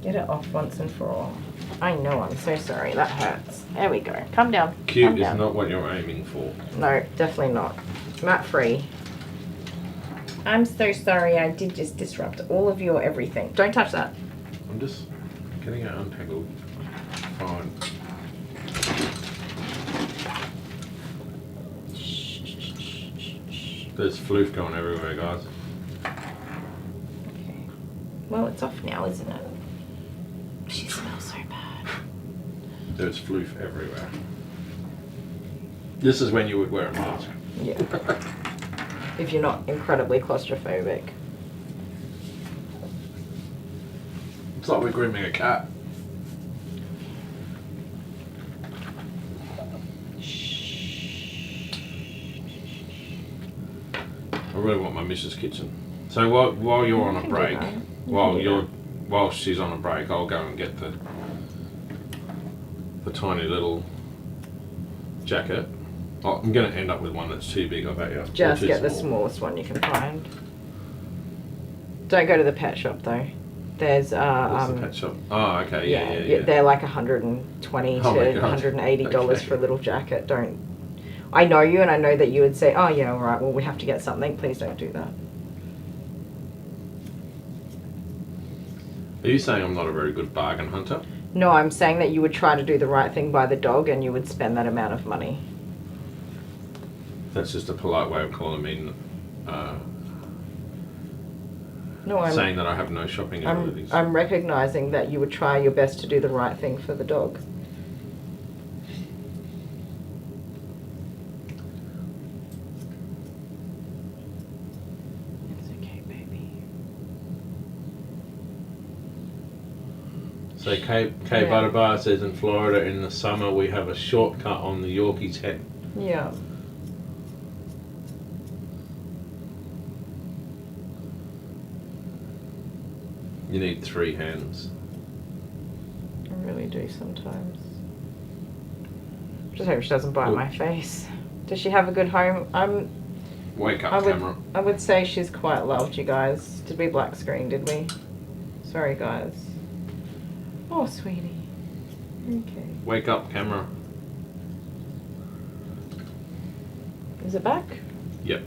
get it off once and for all. I know, I'm so sorry. That hurts. There we go. Come down. Cute Come down. is not what you're aiming for. No, definitely not. Mat free. I'm so sorry. I did just disrupt all of your everything. Don't touch that. I'm just getting it untangled. Fine. There's floof going everywhere, guys. Okay. Well, it's off now, isn't it? She smells so bad. There's floof everywhere. This is when you would wear a mask. Yeah. If you're not incredibly claustrophobic. It's like we're grooming a cat. I really want my Mrs. Kitchen. So while you're on a break, while she's on a break, I'll go and get the tiny little jacket. Oh, I'm going to end up with one that's too big, I bet you. Just get the smallest one you can find. Don't go to the pet shop though. There's What's the pet shop? Oh, okay, yeah. They're like $120 to $180 Okay. for a little jacket. Don't. I know you, and I know that you would say, "Oh yeah, all right. Well, we have to get something. Please don't do that." Are you saying I'm not a very good bargain hunter? No, I'm saying that you would try to do the right thing by the dog, and you would spend that amount of money. That's just a polite way of calling me No, saying that I have no shopping abilities. I'm recognizing that you would try your best to do the right thing for the dog. It's okay, baby. So Kay Butterbar says in Florida in the summer we have a shortcut on the Yorkie's head. Yeah. You need 3 hands. I really do sometimes. Just hope she doesn't bite my face. Does she have a good home? Wake up, camera. I would say she's quite loved, you guys. Did we black screen, did we? Sorry, guys. Oh, sweetie. Okay. Wake up, camera. Is it back? Yep.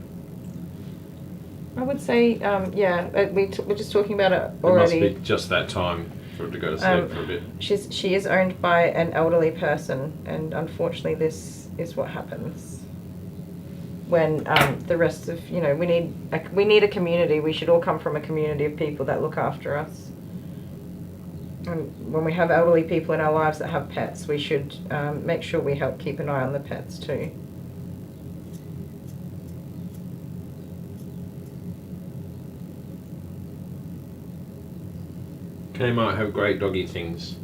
I would say, yeah, we're just talking about it It already. must be just that time for it to go to sleep for a bit. She is owned by an elderly person, and unfortunately this is what happens when the rest of, we need a community. We should all come from a community of people that look after us. And when we have elderly people in our lives that have pets, we should make sure we help keep an eye on the pets too. Kay might have great doggy things.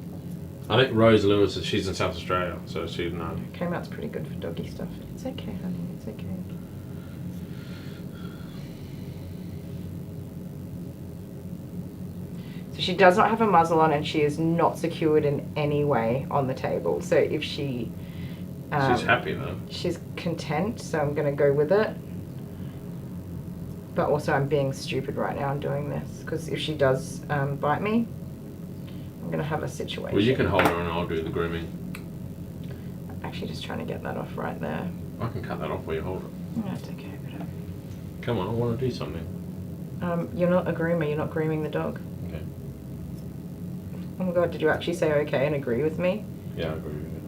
I think Rose Lewis, she's in South Australia, so she'd know. Kmart's pretty good for doggy stuff. It's okay, honey. It's okay. So she does not have a muzzle on, and she is not secured in any way on the table. So if she... she's happy though. She's content, so I'm going to go with it. But also I'm being stupid right now and doing this, because if she does bite me, I'm going to have a situation. Well, you can hold her and I'll do the grooming. I'm actually just trying to get that off right there. I can cut that off while you hold it. No, it's okay. But Come on, I want to do something. you're not a groomer, you're not grooming the dog. Okay. Oh my god, did you actually say okay and agree with me? Yeah, I agree with you.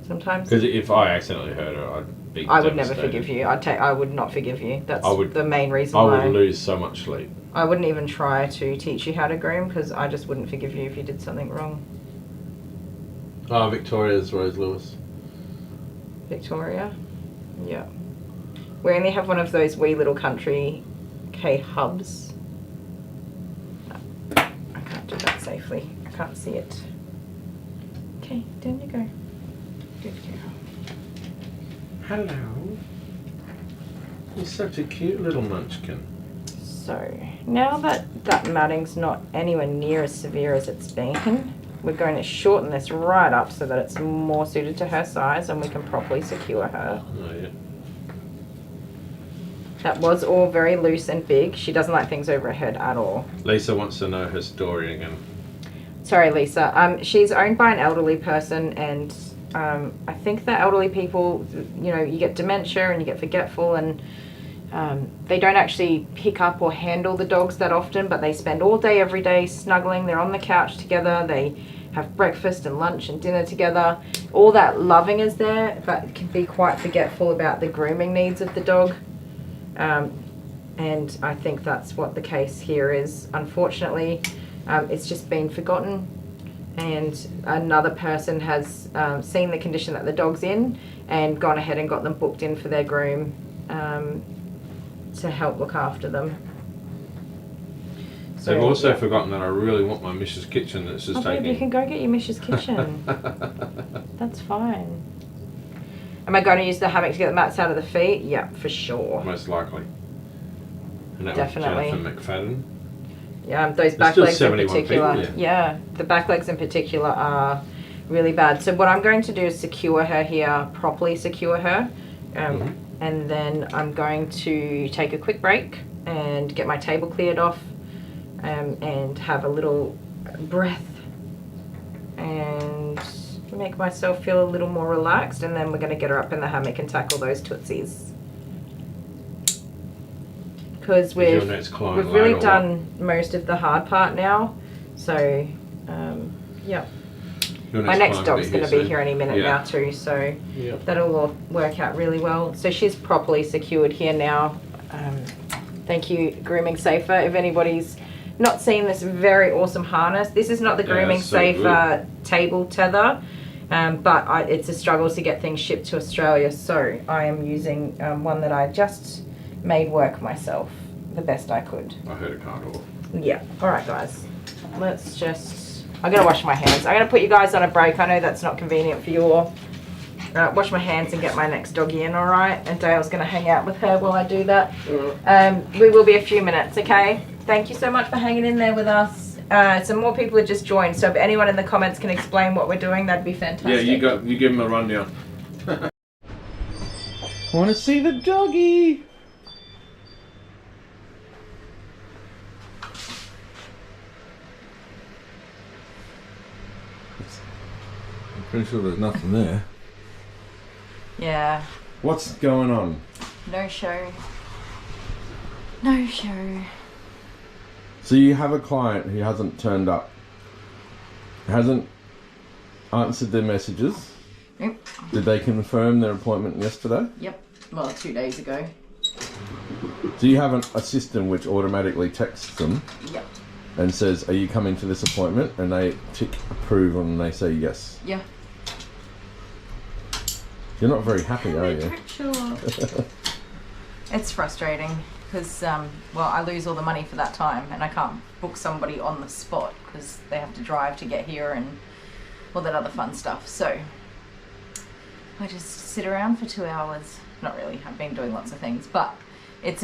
Sometimes Because if I accidentally hurt her, I'd be I would never devastated. forgive you. I would not forgive you. That's I would- the main reason I why would lose so much sleep. I wouldn't even try to teach you how to groom, because I just wouldn't forgive you if you did something wrong. Oh, Victoria's Rose Lewis. Victoria? Yeah. We only have one of those wee little country hubs. No, I can't do that safely. I can't see it. Okay, down you go. Good girl. Hello. You're such a cute little munchkin. So, now that matting's not anywhere near as severe as it's been, we're going to shorten this right up so that it's more suited to her size and we can properly secure her. Oh, yeah. That was all very loose and big. She doesn't like things over her head at all. Lisa wants to know her story again. Sorry, Lisa. She's owned by an elderly person, and I think that elderly people, you get dementia and you get forgetful, and They don't actually pick up or handle the dogs that often, but they spend all day, every day snuggling. They're on the couch together. They have breakfast and lunch and dinner together. All that loving is there, but it can be quite forgetful about the grooming needs of the dog. And I think that's what the case here is. Unfortunately, it's just been forgotten, and another person has seen the condition that the dog's in and gone ahead and got them booked in for their groom to help look after them. So, they've also forgotten that I really want my Mrs. Kitchen that's just taking. You can go get your Mrs. Kitchen. That's fine. Am I going to use the hammock to get the mats out of the feet? Yeah, for sure. Most likely. And that Definitely. was Jennifer McFadden. Yeah, those back legs in particular. Yeah, the back legs in particular are really bad. So what I'm going to do is secure her here, properly secure her. And then I'm going to take a quick break and get my table cleared off and have a little breath and make myself feel a little more relaxed, and then we're going to get her up in the hammock and tackle those tootsies. Because we've really done most of the hard part now. So, yeah. My next dog's going to be here any minute now too, so that'll all work out really well. So she's properly secured here now. Thank you, Grooming Safer. If anybody's not seen this very awesome harness, this is not the Grooming Safer table tether, but it's a struggle to get things shipped to Australia, so I am using one that I just made work myself the best I could. I heard a car door. Yeah. All right, guys. Let's just... I'm going to wash my hands. I'm going to put you guys on a break. I know that's not convenient for you all. Wash my hands and get my next doggy in, all right? And Dale's going to hang out with her while I do that. We will be a few minutes, okay? Thank you so much for hanging in there with us. Some more people have just joined, so if anyone in the comments can explain what we're doing, that'd be fantastic. Yeah, you give them a rundown. Want to see the doggy? Pretty sure there's nothing there. Yeah. What's going on? No show. No show. So you have a client who hasn't turned up, hasn't answered their messages. Yep. Did they confirm their appointment yesterday? Yep. Well, 2 days ago. Do you have a system which automatically texts them? Yep. And says, are you coming to this appointment? And they tick approve and they say yes. Yeah. You're not very happy, are you? Sure. It's frustrating because, well, I lose all the money for that time and I can't book somebody on the spot because they have to drive to get here and all that other fun stuff. So I just sit around for 2 hours. Not really. I've been doing lots of things, but it's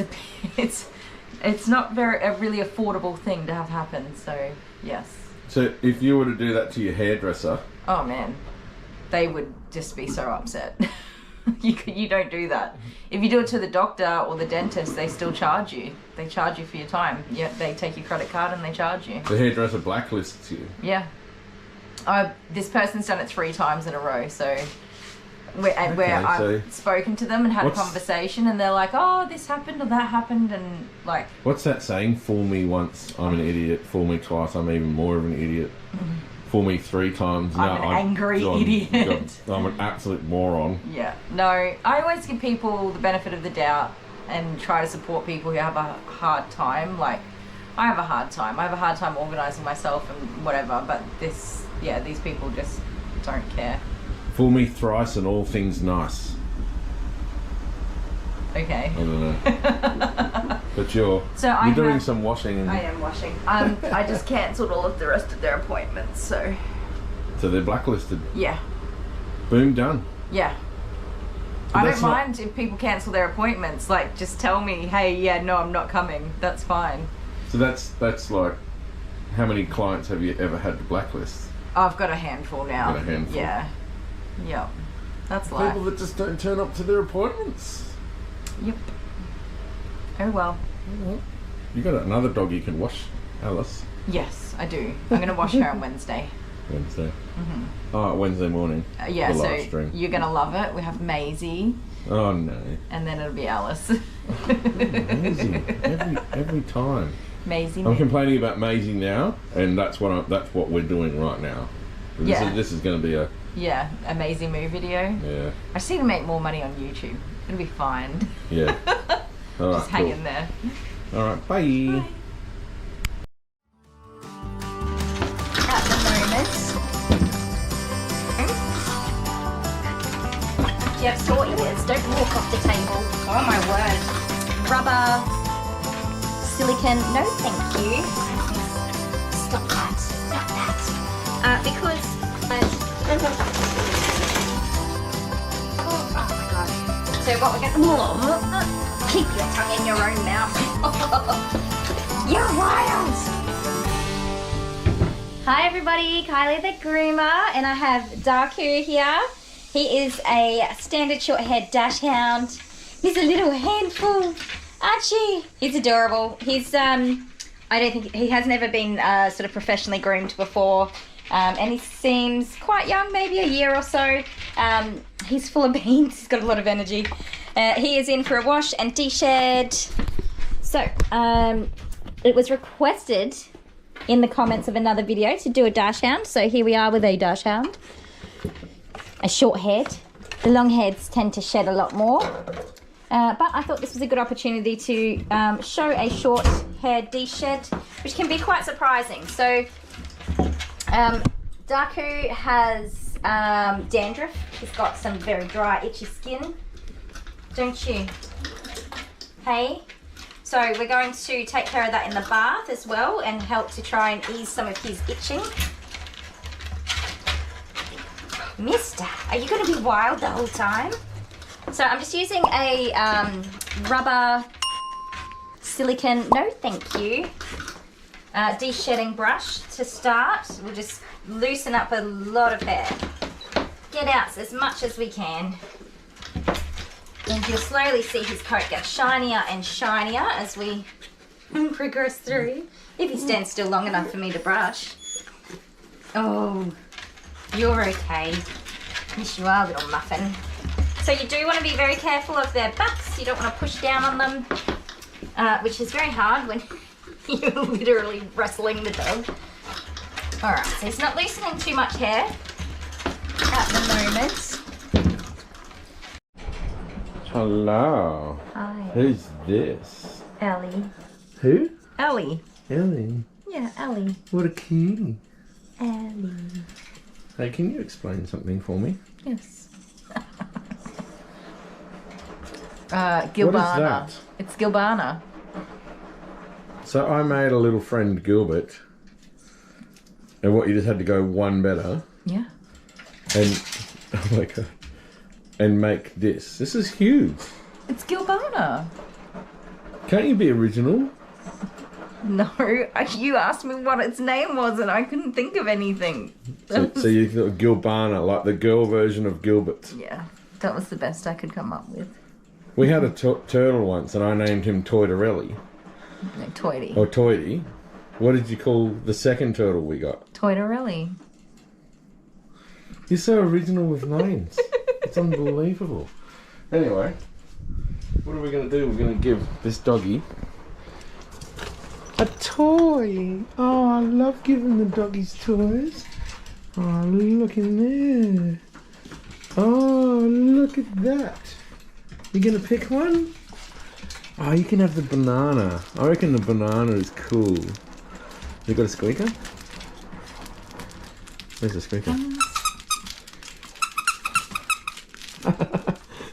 not a really affordable thing to have happen. So yes. So if you were to do that to your hairdresser, oh man, they would just be so upset. You don't do that. If you do it to the doctor or the dentist, they still charge you. They charge you for your time. Yeah, they take your credit card and they charge you. The hairdresser blacklists you. Yeah. This person's done it 3 times in a row, so where I've spoken to them and had a conversation, and they're like, "Oh, this happened or that happened," and like. What's that saying? Fool me once, I'm an idiot. Fool me twice, I'm even more of an idiot. Fool me 3 times, I'm an angry idiot. I'm an absolute moron. Yeah. No, I always give people the benefit of the doubt and try to support people who have a hard time. Like, I have a hard time. I have a hard time organising myself and whatever, but these people just don't care. Fool me thrice and all things nice. Okay. I don't know. But you're doing some washing. I am washing. I just cancelled all of the rest of their appointments, so. So they're blacklisted? Yeah. Boom, done. Yeah. I don't mind if people cancel their appointments. Like, just tell me, hey, yeah, no, I'm not coming. That's fine. So that's like, how many clients have you ever had to blacklist? I've got a handful now. Got a handful? Yeah. Yep. That's life. People that just don't turn up to their appointments. Yep. Oh well. You got another dog you can wash, Alice? Yes, I do. I'm going to wash her on Wednesday. Wednesday. Oh, Wednesday morning. Yeah, the so live stream. you're gonna love it. We have Maisie, Oh no. and then it'll be Alice. Maisie. Every time. Maisie. I'm complaining about Maisie now, and that's what we're doing right now. This is going to be a amazing move video. Yeah. I just need to make more money on YouTube. It'll be fine. Yeah. All right, Just hang in there. All right, bye. At the moment. Do you have sorties? Don't walk off the table. Oh my word. Rubber, silicone. No, thank you. Stop that. Stop that. Because. Oh my god. So what we're gonna keep your tongue in your own mouth. You're wild. Hi everybody, Kylie the Groomer, and I have Darku here. He is a standard short haired dash hound. He's a little handful, Archie. He's adorable. He's I don't think he has never been sort of professionally groomed before, and he seems quite young, maybe a year or so. He's full of beans. He's got a lot of energy. He is in for a wash and de-shed. So it was requested in the comments of another video to do a dash hound. So here we are with a dash hound. A short head. The long heads tend to shed a lot more. But I thought this was a good opportunity to show a short hair de-shed, which can be quite surprising. So Darku has dandruff. He's got some very dry, itchy skin. Don't you? Hey? So we're going to take care of that in the bath as well and help to try and ease some of his itching. Mister, are you going to be wild the whole time? So I'm just using a rubber silicone, no thank you, de-shedding brush to start. We'll just loosen up a lot of hair. Get out as much as we can. And you'll slowly see his coat get shinier and shinier as we progress through. If he stands still long enough for me to brush. Oh, you're okay. Yes, you are, little muffin. So you do want to be very careful of their backs. You don't want to push down on them, which is very hard when you're literally wrestling the dog. All right, so he's not loosening too much hair at the moment. Hello. Hi. Who's this? Ellie. Who? Ellie. Ellie. Yeah, Ellie. What a cutie. Ellie. Hey, can you explain something for me? Yes. Gilbana. What is that? It's Gilbana. So I made a little friend Gilbert, and what, you just had to go one better? Yeah. And, oh my god, and make this. This is huge. It's Gilbana. Can't you be original? No, you asked me what its name was and I couldn't think of anything. So you thought Gilbana, like the girl version of Gilbert. Yeah, that was the best I could come up with. We had a turtle once and I named him Toidarelli. No, Toity. Or Toity. What did you call the second turtle we got? Toidarelli. You're so original with names. It's unbelievable. Anyway, what are we going to do? We're going to give this doggy a toy. Oh, I love giving the doggies toys. Oh, look in there. Oh, look at that. You going to pick one? Oh, you can have the banana. I reckon the banana is cool. You got a squeaker? Where's the squeaker?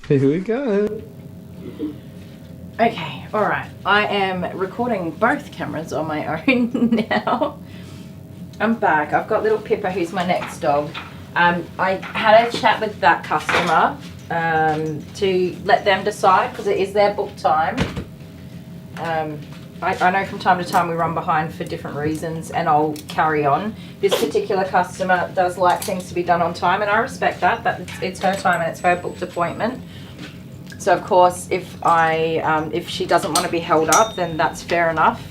Here we go. Okay, alright. I am recording both cameras on my own now. I'm back. I've got little Pippa, who's my next dog. I had a chat with that customer to let them decide because it is their book time. I know from time to time we run behind for different reasons and I'll carry on. This particular customer does like things to be done on time and I respect that, but it's her time and it's her booked appointment. So of course if she doesn't want to be held up, then that's fair enough.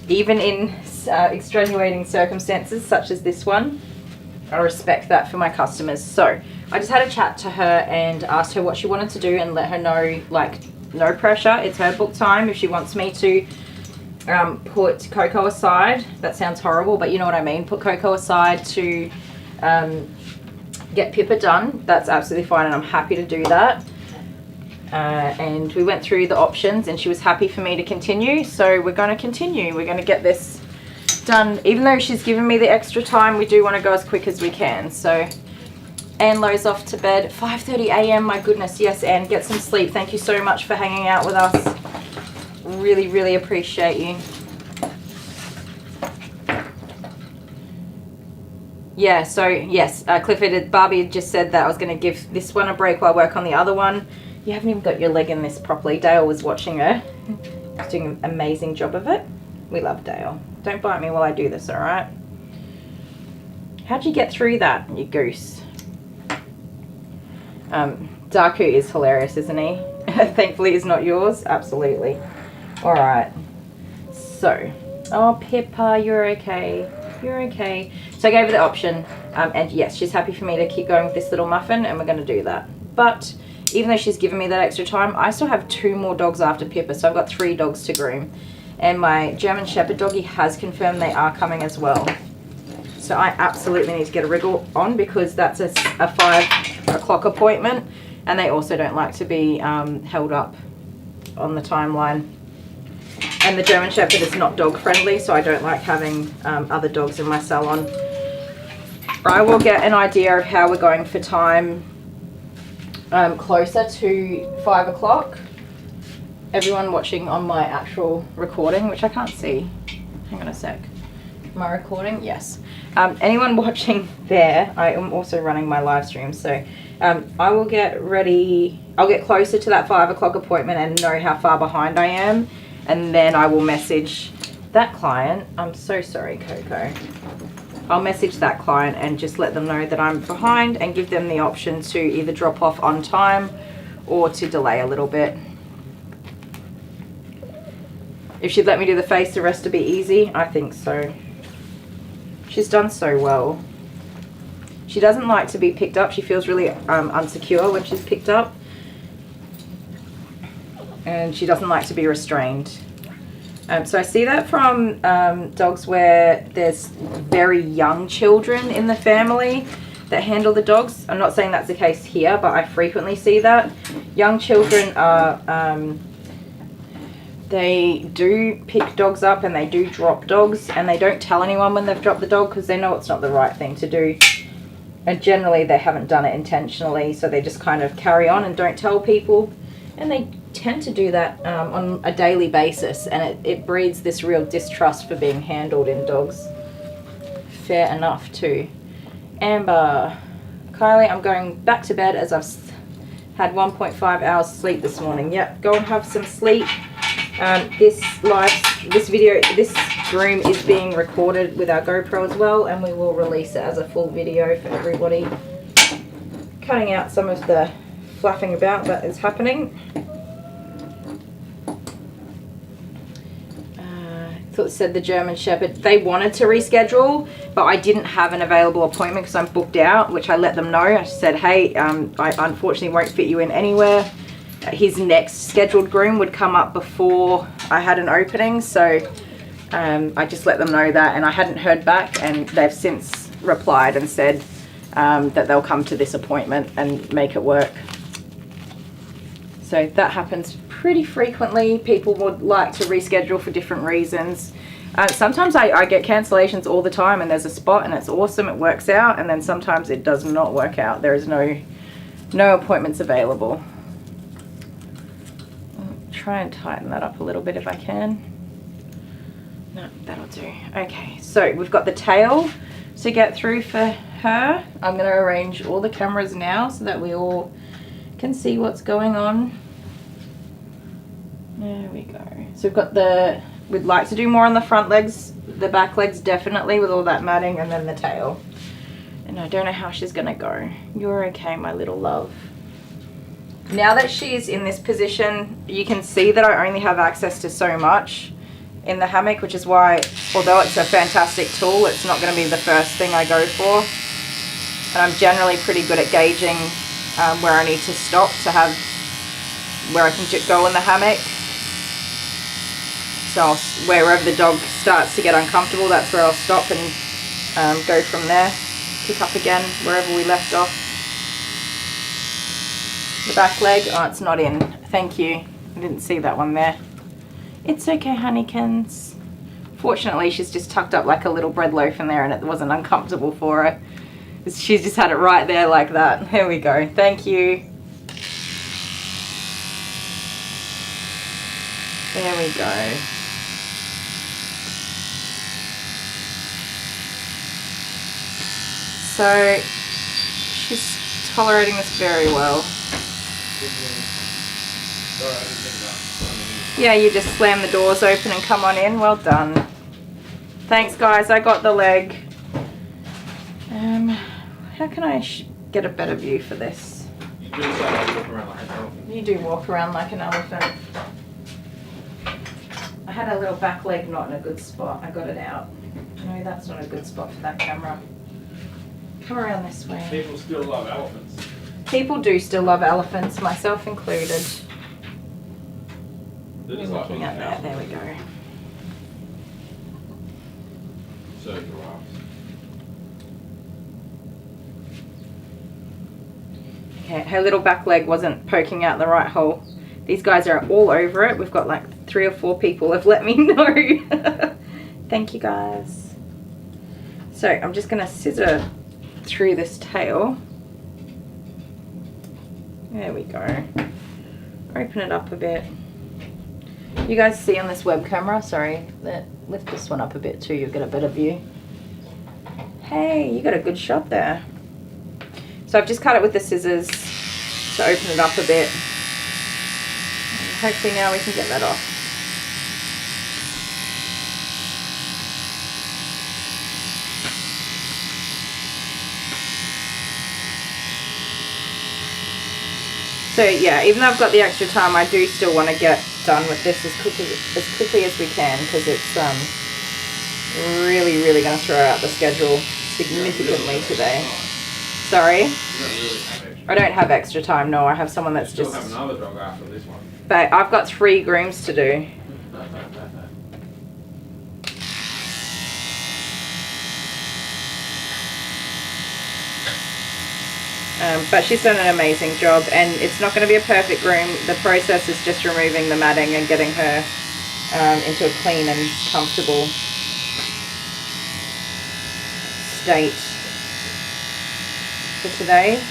Even in extenuating circumstances such as this one. I respect that for my customers. So I just had a chat to her and asked her what she wanted to do and let her know, like, no pressure. It's her book time. If she wants me to put Coco aside, that sounds horrible, but you know what I mean. Put Coco aside to get Pippa done. That's absolutely fine, and I'm happy to do that. And we went through the options, and she was happy for me to continue. So we're going to continue. We're going to get this done. Even though she's given me the extra time, we do want to go as quick as we can. So Anne Lowe's off to bed. 5:30 a.m. My goodness, yes, Anne, get some sleep. Thank you so much for hanging out with us. Really, really appreciate you. Yeah, so yes, Clifford, Barbie just said that I was going to give this one a break while I work on the other one. You haven't even got your leg in this properly. Dale was watching her. She's doing an amazing job of it. We love Dale. Don't bite me while I do this, alright? How'd you get through that, you goose? Darku is hilarious, isn't he? Thankfully he's not yours. Absolutely. Alright. So, oh Pippa, you're okay. You're okay. So I gave her the option, and yes, she's happy for me to keep going with this little muffin, and we're going to do that. But even though she's given me that extra time, I still have 2 more dogs after Pippa, so I've got 3 dogs to groom. And my German Shepherd doggy has confirmed they are coming as well. So I absolutely need to get a wriggle on, because that's a 5 o'clock appointment, and they also don't like to be held up on the timeline. And the German Shepherd is not dog friendly, so I don't like having other dogs in my salon. I will get an idea of how we're going for time closer to 5 o'clock. Everyone watching on my actual recording, which I can't see. Hang on a sec. Am I recording? Yes. Anyone watching there, I am also running my live stream, so I will get ready. I'll get closer to that 5 o'clock appointment and know how far behind I am, and then I will message that client. I'm so sorry, Coco. I'll message that client and just let them know that I'm behind, and give them the option to either drop off on time or to delay a little bit. If she'd let me do the face, the rest would be easy. I think so. She's done so well. She doesn't like to be picked up. She feels really unsecure when she's picked up. And she doesn't like to be restrained. So I see that from dogs where there's very young children in the family that handle the dogs. I'm not saying that's the case here, but I frequently see that. Young children are... they do pick dogs up, and they do drop dogs, and they don't tell anyone when they've dropped the dog, because they know it's not the right thing to do. And generally they haven't done it intentionally, so they just kind of carry on and don't tell people. And they tend to do that on a daily basis, and it breeds this real distrust for being handled in dogs. Fair enough too. Amber, Kylie, I'm going back to bed as I've had 1.5 hours sleep this morning. Yep, go and have some sleep. This groom is being recorded with our GoPro as well, and we will release it as a full video for everybody. Cutting out some of the flapping about that is happening. Thought it said the German Shepherd. They wanted to reschedule, but I didn't have an available appointment because I'm booked out, which I let them know. I said, hey, I unfortunately won't fit you in anywhere. His next scheduled groom would come up before I had an opening, so I just let them know that, and I hadn't heard back, and they've since replied and said that they'll come to this appointment and make it work. So that happens pretty frequently. People would like to reschedule for different reasons. Sometimes I get cancellations all the time, and there's a spot and it's awesome, it works out, and then sometimes it does not work out. There is no appointments available. Try and tighten that up a little bit if I can. No, that'll do. Okay, so we've got the tail to get through for her. I'm going to arrange all the cameras now so that we all can see what's going on. There we go. So we've got we'd like to do more on the front legs, the back legs definitely with all that matting, and then the tail. And I don't know how she's going to go. You're okay, my little love. Now that she's in this position, you can see that I only have access to so much in the hammock, which is why, although it's a fantastic tool, it's not going to be the first thing I go for. And I'm generally pretty good at gauging where I need to stop to have where I can go in the hammock. So wherever the dog starts to get uncomfortable, that's where I'll stop and go from there. Pick up again wherever we left off. The back leg, oh, it's not in. Thank you. I didn't see that one there. It's okay, honeykins. Fortunately, she's just tucked up like a little bread loaf in there and it wasn't uncomfortable for her. She's just had it right there like that. Here we go. Thank you. There we go. So she's tolerating this very well. Yeah, you just slam the doors open and come on in. Well done. Thanks, guys. I got the leg. How can I get a better view for this? You do walk around like an elephant. I had a little back leg not in a good spot. I got it out. No, that's not a good spot for that camera. Come around this way. People still love elephants. People do still love elephants, myself included. They're just We're like looking at that. There we go. So giraffes. Okay, her little back leg wasn't poking out the right hole. These guys are all over it. We've got like 3 or 4 people have let me know. Thank you, guys. So I'm just going to scissor through this tail. There we go. Open it up a bit. You guys see on this web camera, sorry, lift this one up a bit too, you'll get a better view. Hey, you got a good shot there. So I've just cut it with the scissors to open it up a bit. And hopefully now we can get that off. So yeah, even though I've got the extra time, I do still want to get done with this as quickly as we can, because it's really going to throw out the schedule significantly today. Sorry? I don't have extra time, no. I have someone that's just... Still have another dog after this one. But I've got 3 grooms to do. But she's done an amazing job, and it's not going to be a perfect groom. The process is just removing the matting and getting her into a clean and comfortable state for today.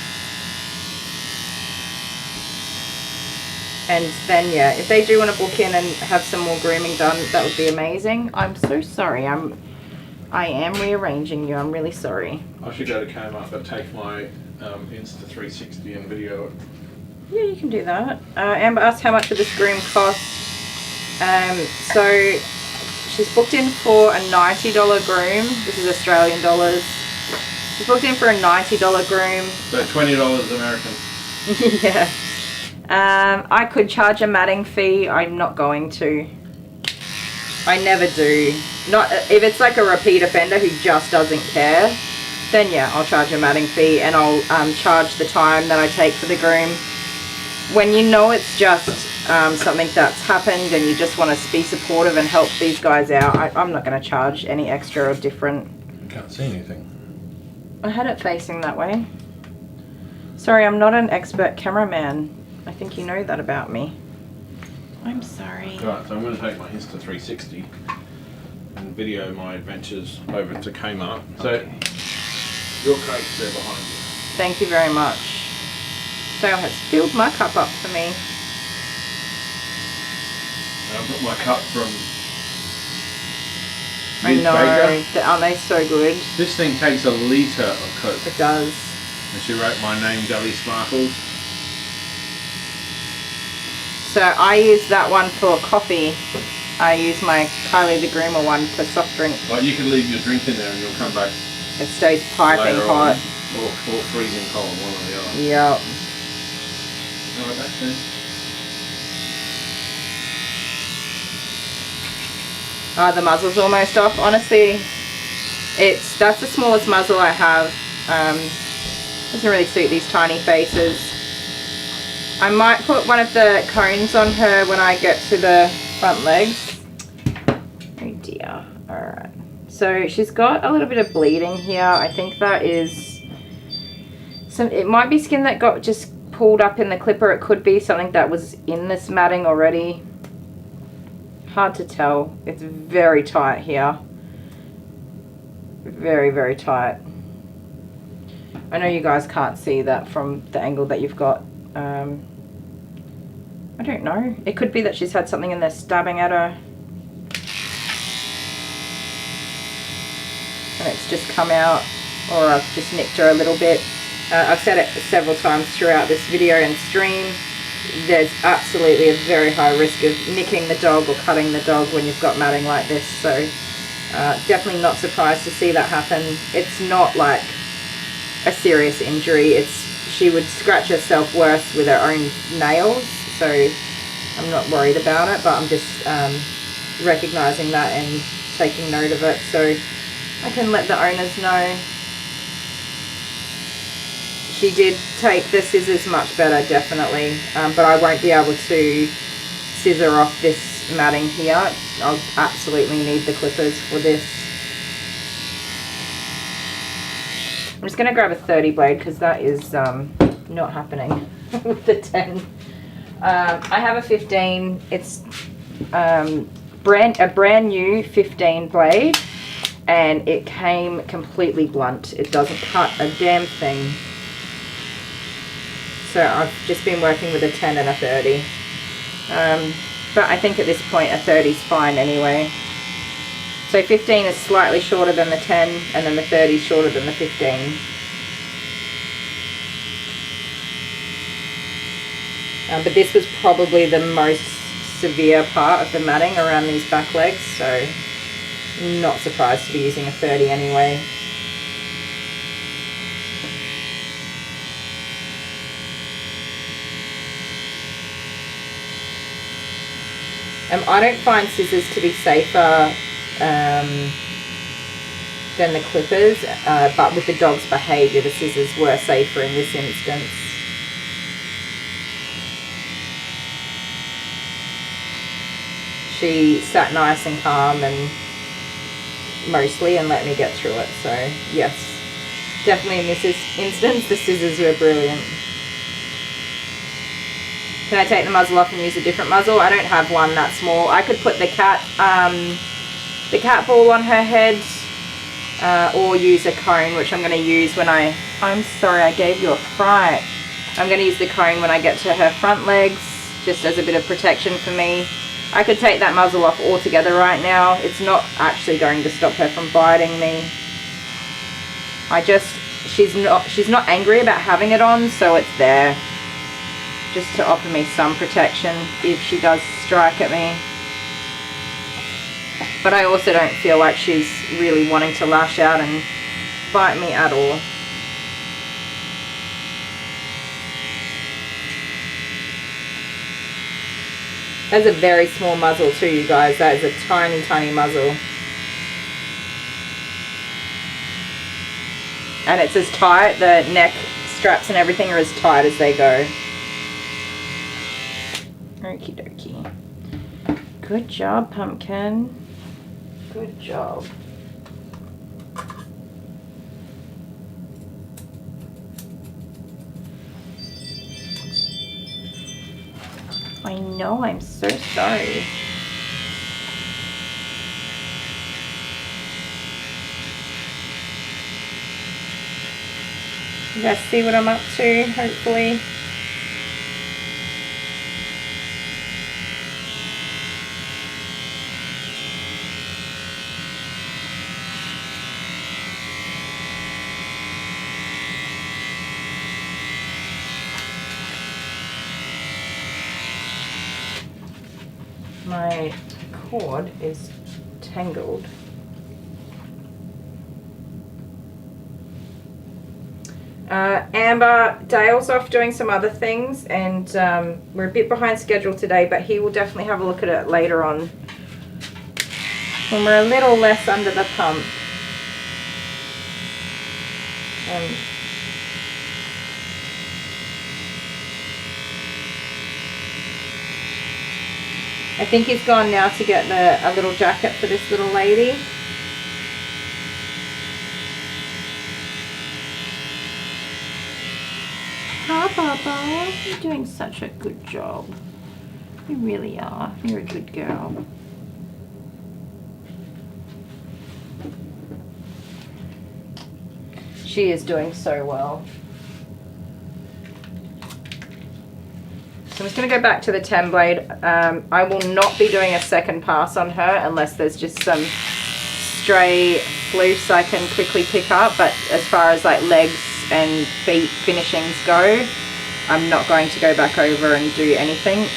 And then yeah, if they do want to book in and have some more grooming done, that would be amazing. I'm so sorry. I am rearranging you. I'm really sorry. I should go to Kmart and take my Insta 360 and video it. Yeah, you can do that. Amber asked how much would this groom cost. So she's booked in for a $90 groom. This is Australian dollars. She's booked in for a $90 groom. So $20 American. Yeah. I could charge a matting fee. I'm not going to. I never do. Not if it's like a repeat offender who just doesn't care. Then yeah, I'll charge a matting fee, and I'll charge the time that I take for the groom. When you know it's just something that's happened and you just want to be supportive and help these guys out, I'm not going to charge any extra or different. Can't see anything. I had it facing that way. Sorry, I'm not an expert cameraman. I think you know that about me. I'm sorry. Right, so I'm going to take my Insta 360 and video my adventures over to Kmart. So your crate's there behind you. Thank you very much. Dale has filled my cup up for me. And I've got my cup from I know. Baker. Aren't they so good? This thing takes a litre of Coke. It does. And she wrote my name, Deli Sparkles. So I use that one for coffee. I use my Kylie the Groomer one for soft drink. Like you can leave your drink in there and you'll come back It stays piping later hot. on, or freezing cold, one or the other. Yep. No, that's it. The muzzle's almost off. Honestly, that's the smallest muzzle I have. Doesn't really suit these tiny faces. I might put one of the cones on her when I get to the front legs. Oh dear. Alright. So she's got a little bit of bleeding here. I think that is it might be skin that got just pulled up in the clipper. It could be something that was in this matting already. Hard to tell. It's very tight here. Very, very tight. I know you guys can't see that from the angle that you've got. I don't know. It could be that she's had something in there stabbing at her. And it's just come out, or I've just nicked her a little bit. I've said it several times throughout this video and stream. There's absolutely a very high risk of nicking the dog or cutting the dog when you've got matting like this. So definitely not surprised to see that happen. It's not like a serious injury. She would scratch herself worse with her own nails. So I'm not worried about it, but I'm just recognizing that and taking note of it so I can let the owners know. She did take the scissors much better, definitely, but I won't be able to scissor off this matting here. I'll absolutely need the clippers for this. I'm just going to grab a 30 blade because that is not happening with the 10. I have a 15. It's a brand new 15 blade, and it came completely blunt. It doesn't cut a damn thing. So I've just been working with a 10 and a 30. But I think at this point a 30 is fine anyway. So 15 is slightly shorter than the 10, and then the 30 is shorter than the 15. But this was probably the most severe part of the matting around these back legs, so not surprised to be using a 30 anyway. I don't find scissors to be safer than the clippers, but with the dog's behaviour, the scissors were safer in this instance. She sat nice and calm and mostly and let me get through it, so yes, definitely in this instance the scissors were brilliant. Can I take the muzzle off and use a different muzzle? I don't have one that small. I could put the cat ball on her head, or use a cone, which I'm going to use when I'm sorry, I gave you a fright. I'm going to use the cone when I get to her front legs, just as a bit of protection for me. I could take that muzzle off altogether right now. It's not actually going to stop her from biting me. She's not angry about having it on, so it's there. Just to offer me some protection if she does strike at me. But I also don't feel like she's really wanting to lash out and bite me at all. That's a very small muzzle too, you guys. That is a tiny, tiny muzzle. And it's as tight, the neck straps and everything are as tight as they go. Okie dokie. Good job, Pumpkin. Good job. I know, I'm so sorry. You guys see what I'm up to, hopefully. My cord is tangled. Amber, Dale's off doing some other things, and we're a bit behind schedule today, but he will definitely have a look at it later on when we're a little less under the pump. I think he's gone now to get a little jacket for this little lady. Hi, Papa. You're doing such a good job. You really are. You're a good girl. She is doing so well. So I'm just going to go back to the 10 blade. I will not be doing a second pass on her unless there's just some stray floofs I can quickly pick up. But as far as like legs and feet finishings go, I'm not going to go back over and do anything.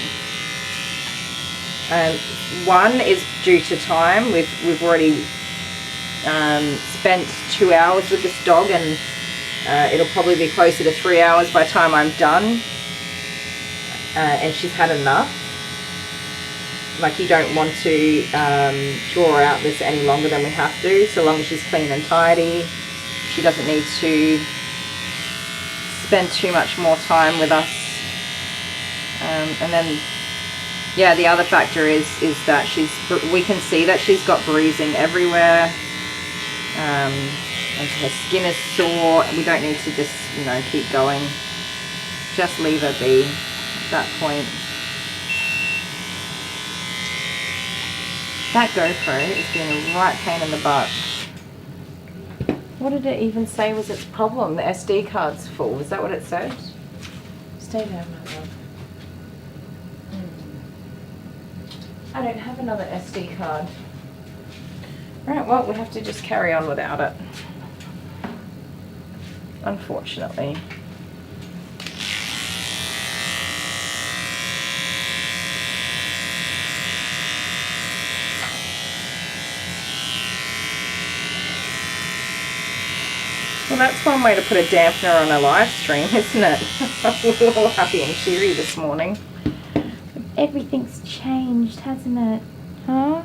One is due to time. We've already spent 2 hours with this dog, and it'll probably be closer to 3 hours by the time I'm done. And she's had enough. Like, you don't want to draw out this any longer than we have to. So long as she's clean and tidy, she doesn't need to spend too much more time with us. And then, yeah, the other factor is that we can see that she's got bruising everywhere. And her skin is sore. We don't need to just, you know, keep going. Just leave her be at that point. That GoPro is being a right pain in the butt. What did it even say was its problem? The SD card's full. Is that what it said? Stay there, my love. I don't have another SD card. Right, well, we have to just carry on without it. Unfortunately. Well, that's one way to put a dampener on a live stream, isn't it? We're all happy and cheery this morning. Everything's changed, hasn't it? Huh?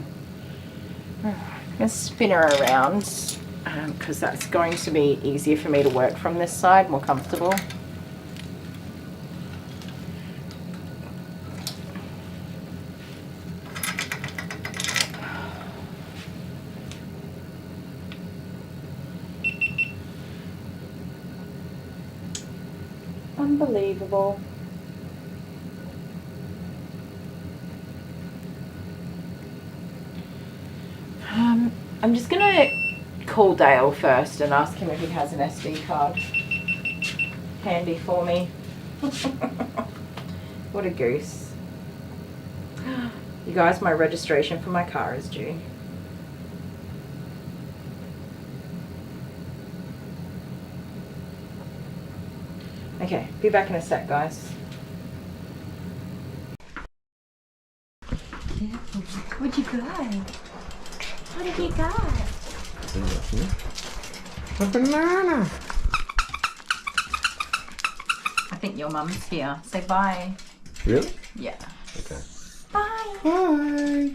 I'm going to spin her around because that's going to be easier for me to work from this side, more comfortable. Unbelievable. I'm just going to call Dale first and ask him if he has an SD card handy for me. What a goose. You guys, my registration for my car is due. Okay, be back in a sec, guys. What'd you got? What have you got? A banana. I think your mum's here. Say bye. Really? Yeah. Okay. Bye. Bye.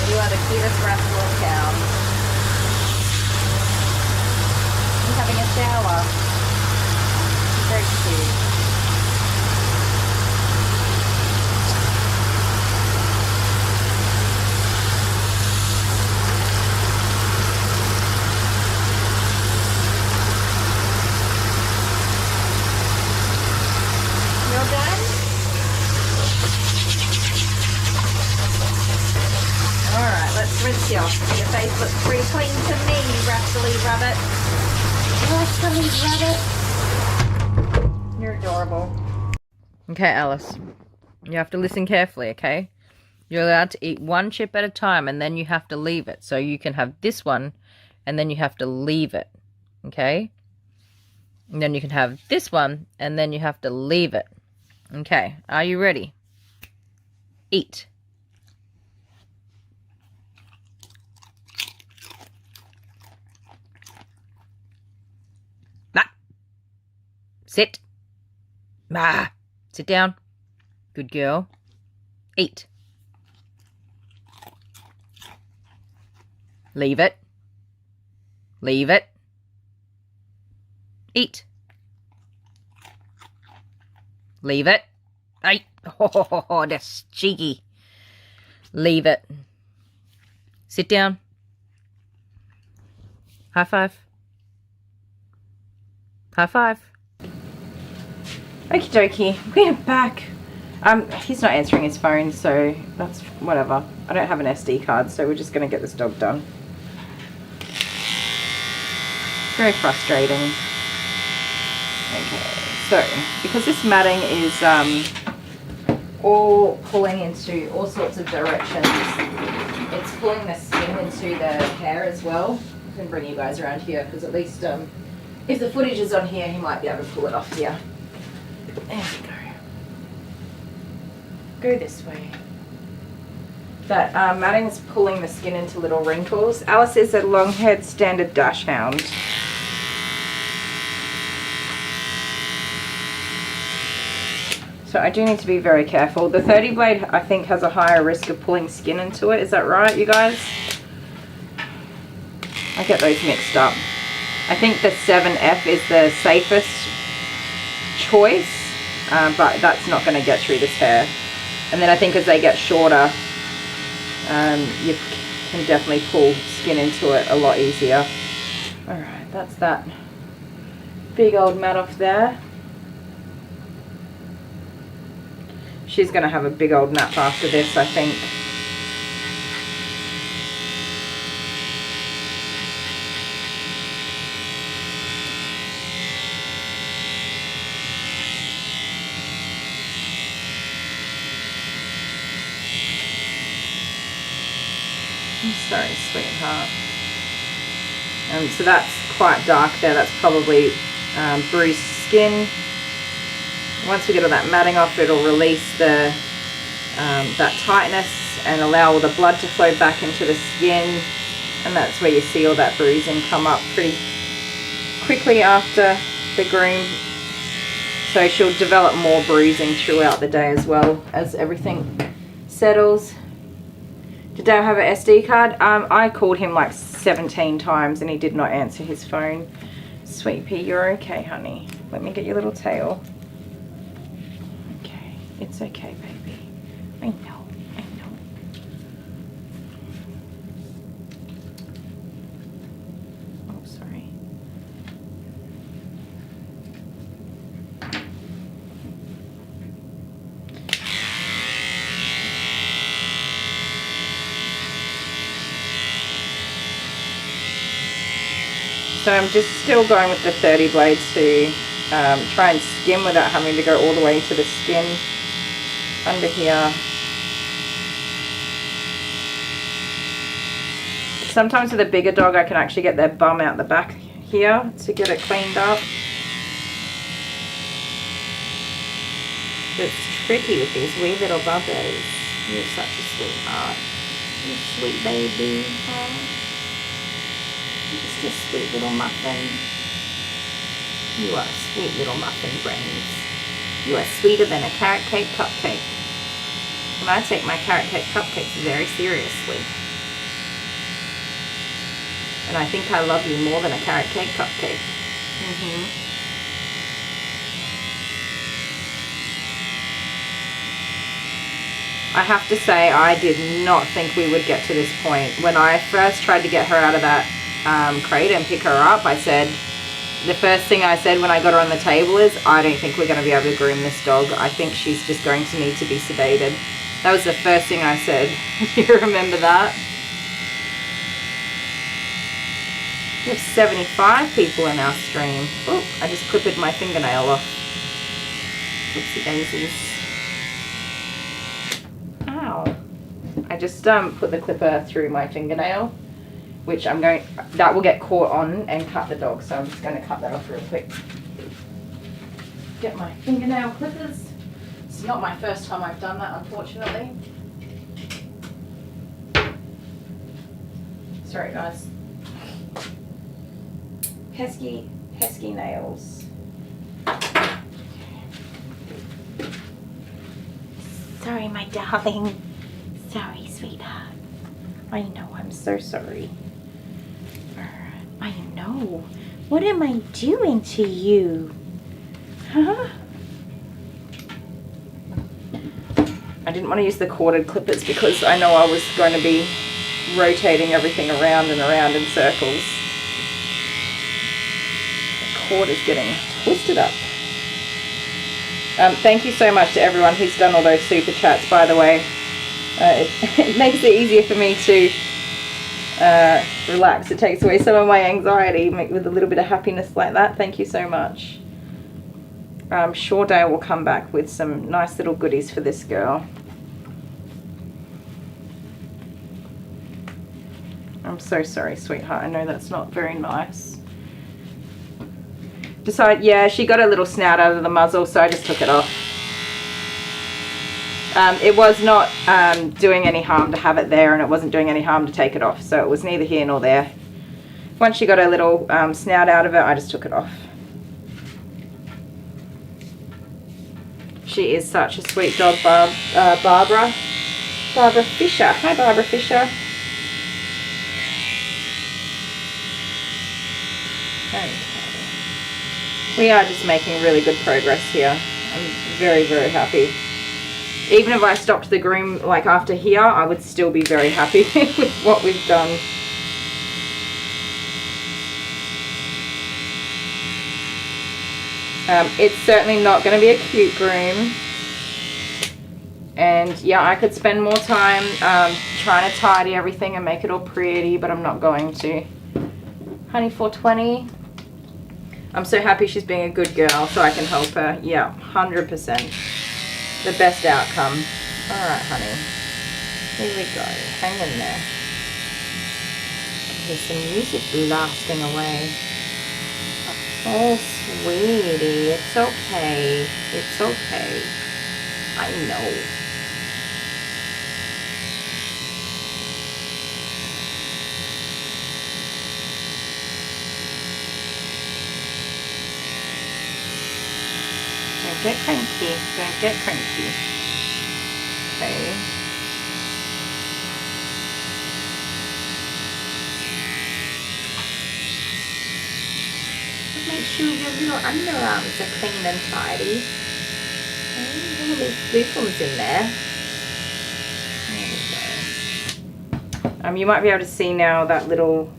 You are the cutest rascal in town. He's having a shower. Very cute. You're done? Alright, let's rinse you off. Your face looks pretty clean to me, you rascally rabbit. Alice, come and grab it. You're adorable. Okay, Alice. You have to listen carefully, okay? You're allowed to eat one chip at a time, and then you have to leave it. So you can have this one, and then you have to leave it, okay? And then you can have this one, and then you have to leave it. Okay, are you ready? Eat. Ma. Sit. Ma. Sit down. Good girl. Eat. Leave it. Leave it. Eat. Leave it. Hey. Oh, that's cheeky. Leave it. Sit down. High five. High five. Okie dokie. We're back. He's not answering his phone, so that's whatever. I don't have an SD card, so we're just going to get this dog done. Very frustrating. Okay, so because this matting is all pulling into all sorts of directions, it's pulling the skin into the hair as well. I can bring you guys around here because at least if the footage is on here, he might be able to pull it off here. There we go. Go this way. That matting is pulling the skin into little wrinkles. Alice is a long-haired standard dachshund. So I do need to be very careful. The 30 blade, I think, has a higher risk of pulling skin into it. Is that right, you guys? I get those mixed up. I think the 7F is the safest choice, but that's not going to get through this hair. And then I think as they get shorter, you can definitely pull skin into it a lot easier. Alright, that's that big old mat off there. She's going to have a big old nap after this, I think. I'm sorry, sweetheart. So that's quite dark there. That's probably bruised skin. Once we get all that matting off, it'll release the that tightness and allow all the blood to flow back into the skin, and that's where you see all that bruising come up pretty quickly after the groom. So she'll develop more bruising throughout the day as well as everything settles. Did Dale have an SD card? I called him like 17 times and he did not answer his phone. Sweet pea, you're okay, honey. Let me get your little tail. Okay, it's okay, baby. I know, I know. Oh, sorry. So I'm just still going with the 30 blades to try and skim without having to go all the way to the skin under here. Sometimes with a bigger dog I can actually get their bum out the back here to get it cleaned up. It's tricky with these wee little buggers. You're such a sweetheart. You're a sweet baby. Huh? Just a sweet little muffin. You are a sweet little muffin brains. You are sweeter than a carrot cake cupcake. And I take my carrot cake cupcakes very seriously. And I think I love you more than a carrot cake cupcake. I have to say, I did not think we would get to this point. When I first tried to get her out of that crate and pick her up, I said, the first thing I said when I got her on the table is, I don't think we're going to be able to groom this dog. I think she's just going to need to be sedated. That was the first thing I said. You remember that? We have 75 people in our stream. Oh, I just clipped my fingernail off. Oopsie daisies. Ow. I just put the clipper through my fingernail, which that will get caught on and cut the dog, so I'm just going to cut that off real quick. Get my fingernail clippers. It's not my first time I've done that, unfortunately. Sorry guys. Pesky nails. Sorry, my darling. Sorry, sweetheart. I know, I'm so sorry. I know. What am I doing to you? Huh? I didn't want to use the corded clippers because I know I was going to be rotating everything around and around in circles. The cord is getting twisted up. Thank you so much to everyone who's done all those super chats, by the way. It makes it easier for me to relax. It takes away some of my anxiety with a little bit of happiness like that. Thank you so much. I'm sure Dale will come back with some nice little goodies for this girl. I'm so sorry, sweetheart. I know that's not very nice. Yeah, she got a little snout out of the muzzle, so I just took it off. It was not doing any harm to have it there, and it wasn't doing any harm to take it off, so it was neither here nor there. Once she got a little snout out of it, I just took it off. She is such a sweet dog, Barbara Fisher. Hi, Barbara Fisher. Okay. We are just making really good progress here. I'm very, very happy. Even if I stopped the groom like after here, I would still be very happy with what we've done. It's certainly not going to be a cute groom. And yeah, I could spend more time trying to tidy everything and make it all pretty, but I'm not going to. Honey 420. I'm so happy she's being a good girl so I can help her. Yeah, 100%. The best outcome. Alright, honey. Here we go. Hang in there. There's some music blasting away. Oh, sweetie. It's okay. It's okay. I know. Don't get cranky. Don't get cranky. Okay. Make sure your little underarms are clean and tidy. Okay, all these blue ones in there. There we go. You might be able to see now that little,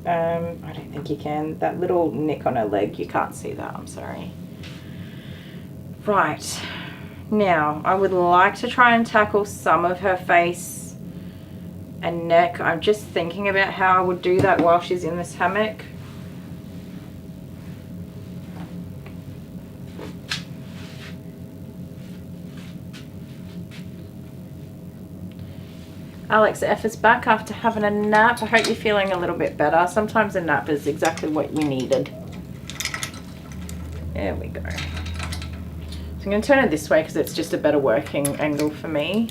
I don't think you can, that little nick on her leg. You can't see that, I'm sorry. Right, now I would like to try and tackle some of her face and neck. I'm just thinking about how I would do that while she's in this hammock. Alex F is back after having a nap. I hope you're feeling a little bit better. Sometimes a nap is exactly what we needed. There we go. So I'm going to turn it this way because it's just a better working angle for me.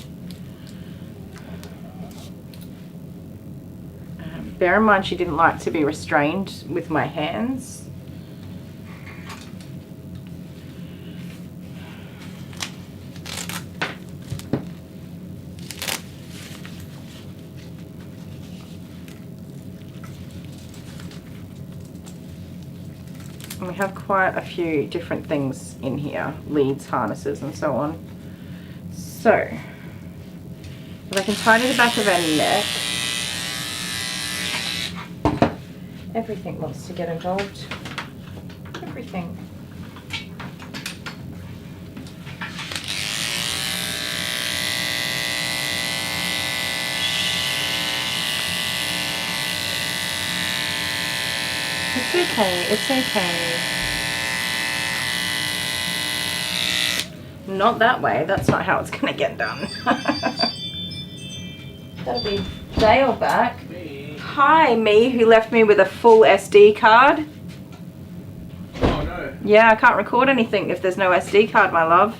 Bear in mind she didn't like to be restrained with my hands. And we have quite a few different things in here, leads, harnesses and so on. So, if I can tidy the back of her neck, everything wants to get involved, everything. It's okay, it's okay. Not that way, that's not how it's gonna get done. That'll be Dale back. Me. Hi, me, who left me with a full SD card. Oh no. Yeah, I can't record anything if there's no SD card, my love.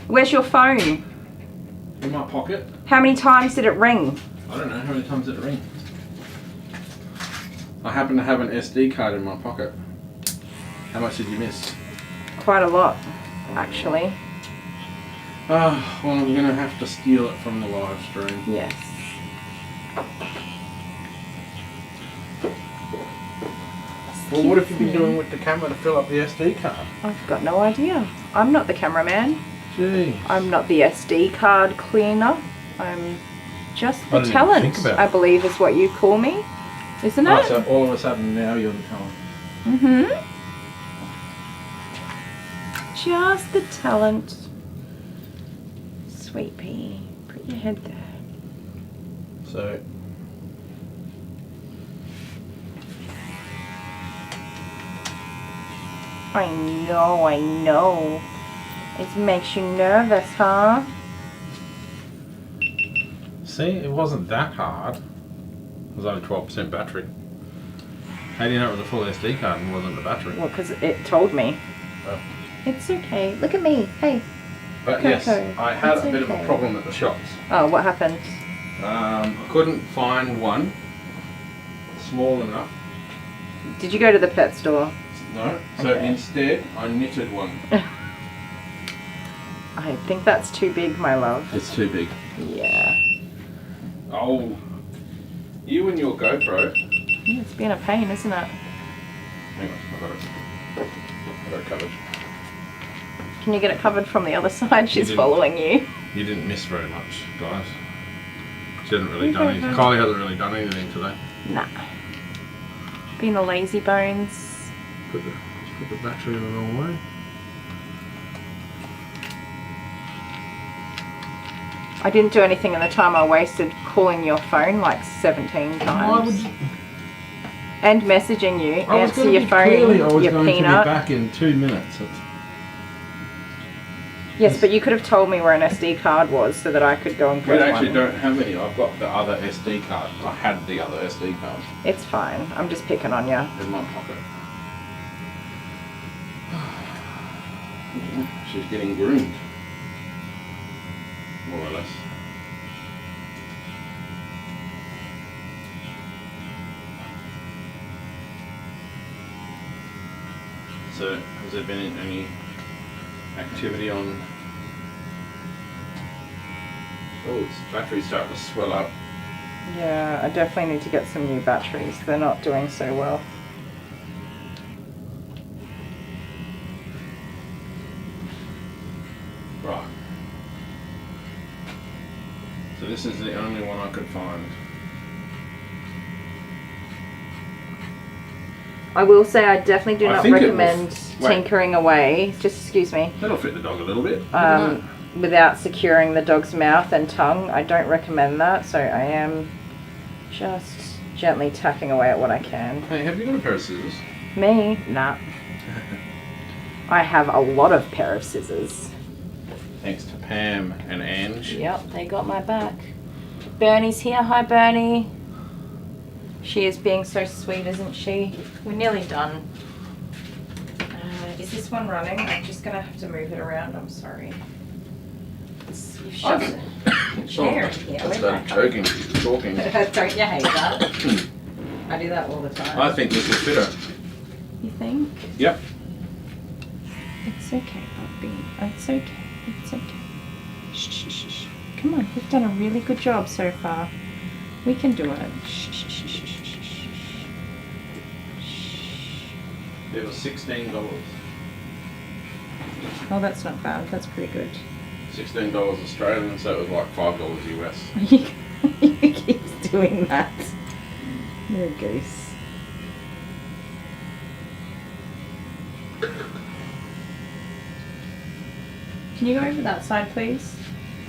Where's your phone? In my pocket. How many times did it ring? I don't know how many times did it ring. I happen to have an SD card in my pocket. How much did you miss? Quite a lot, actually. Oh, well, I'm gonna have to steal it from the live stream. Yes. Well, what have you been doing with the camera to fill up the SD card? I've got no idea. I'm not the cameraman. Gee. I'm not the SD card cleaner. I'm just I the didn't even talent, think about I it. believe is what you call me. Isn't Oh, it? so all of a sudden now you're the talent. Mm-hmm. Just the talent. Sweet pea. Put your head there. So, I know. It makes you nervous, huh? see, it wasn't that hard. It was only 12% battery. How do you know it was a full SD card and wasn't the battery? Well, because it told me. Oh. It's okay. Look at me. Hey. But Coco, yes, I had it's a bit of a okay. problem at the shops. Oh, what happened? I couldn't find one small enough. Did you go to the pet store? No, so Okay. instead I knitted one. I think that's too big, my love. It's too big. Yeah. Oh, you and your GoPro. Yeah, it's been a pain, isn't it? Hang on, I got it covered. Can you get it covered from the other side? She's didn't. following you. You didn't miss very much, guys. She hasn't really done anything. Kylie hasn't really done anything today. Nah. Been a lazy bones. Put the battery in the wrong way. I didn't do anything in the time I wasted calling your phone like 17 times. Why would you? And messaging you. I was Answer going to your be phone, clearly, I was your going to be peanut. back in 2 minutes. Yes, but you could have told me where an SD card was so that I could go and We grab actually one. don't have any. I've got the other SD card. I had the other SD card It's fine. I'm just picking on you. in my pocket. She's getting groomed. More or less. So, has there been any activity on... Oh, its battery's starting to swell up. Yeah, I definitely need to get some new batteries. They're not doing so well. Right. So this is the only one I could find. I will say I definitely do I not think it will recommend wait. tinkering away. Just excuse me. That'll fit the dog a little bit. Look at that. Without securing the dog's mouth and tongue. I don't recommend that, so I am just gently tacking away at what I can. Hey, have you got a pair of scissors? Me? Nah. I have a lot of pair of scissors. Thanks to Pam and Ange. Yep, they got my back. Bernie's here. Hi, Bernie. She is being so sweet, isn't she? We're nearly done. Is this one running? I'm just going to have to move it around. I'm sorry. You've shoved the chair in here. I Where'd started that come choking, talking. Don't you hate that? I do that all the time. I think this will fit her. You think? Yep. It's okay, puppy. It's okay. It's okay. Shh, shh, shh, shh. Come on, we've done a really good job so far. We can do it. Shh, shh, shh, shh, shh, shh, shh. It was $16. Oh, that's not bad. That's pretty good. $16 Australian, so it was like $5 US. You keep doing that. You're a goose. Can you go over that side, please?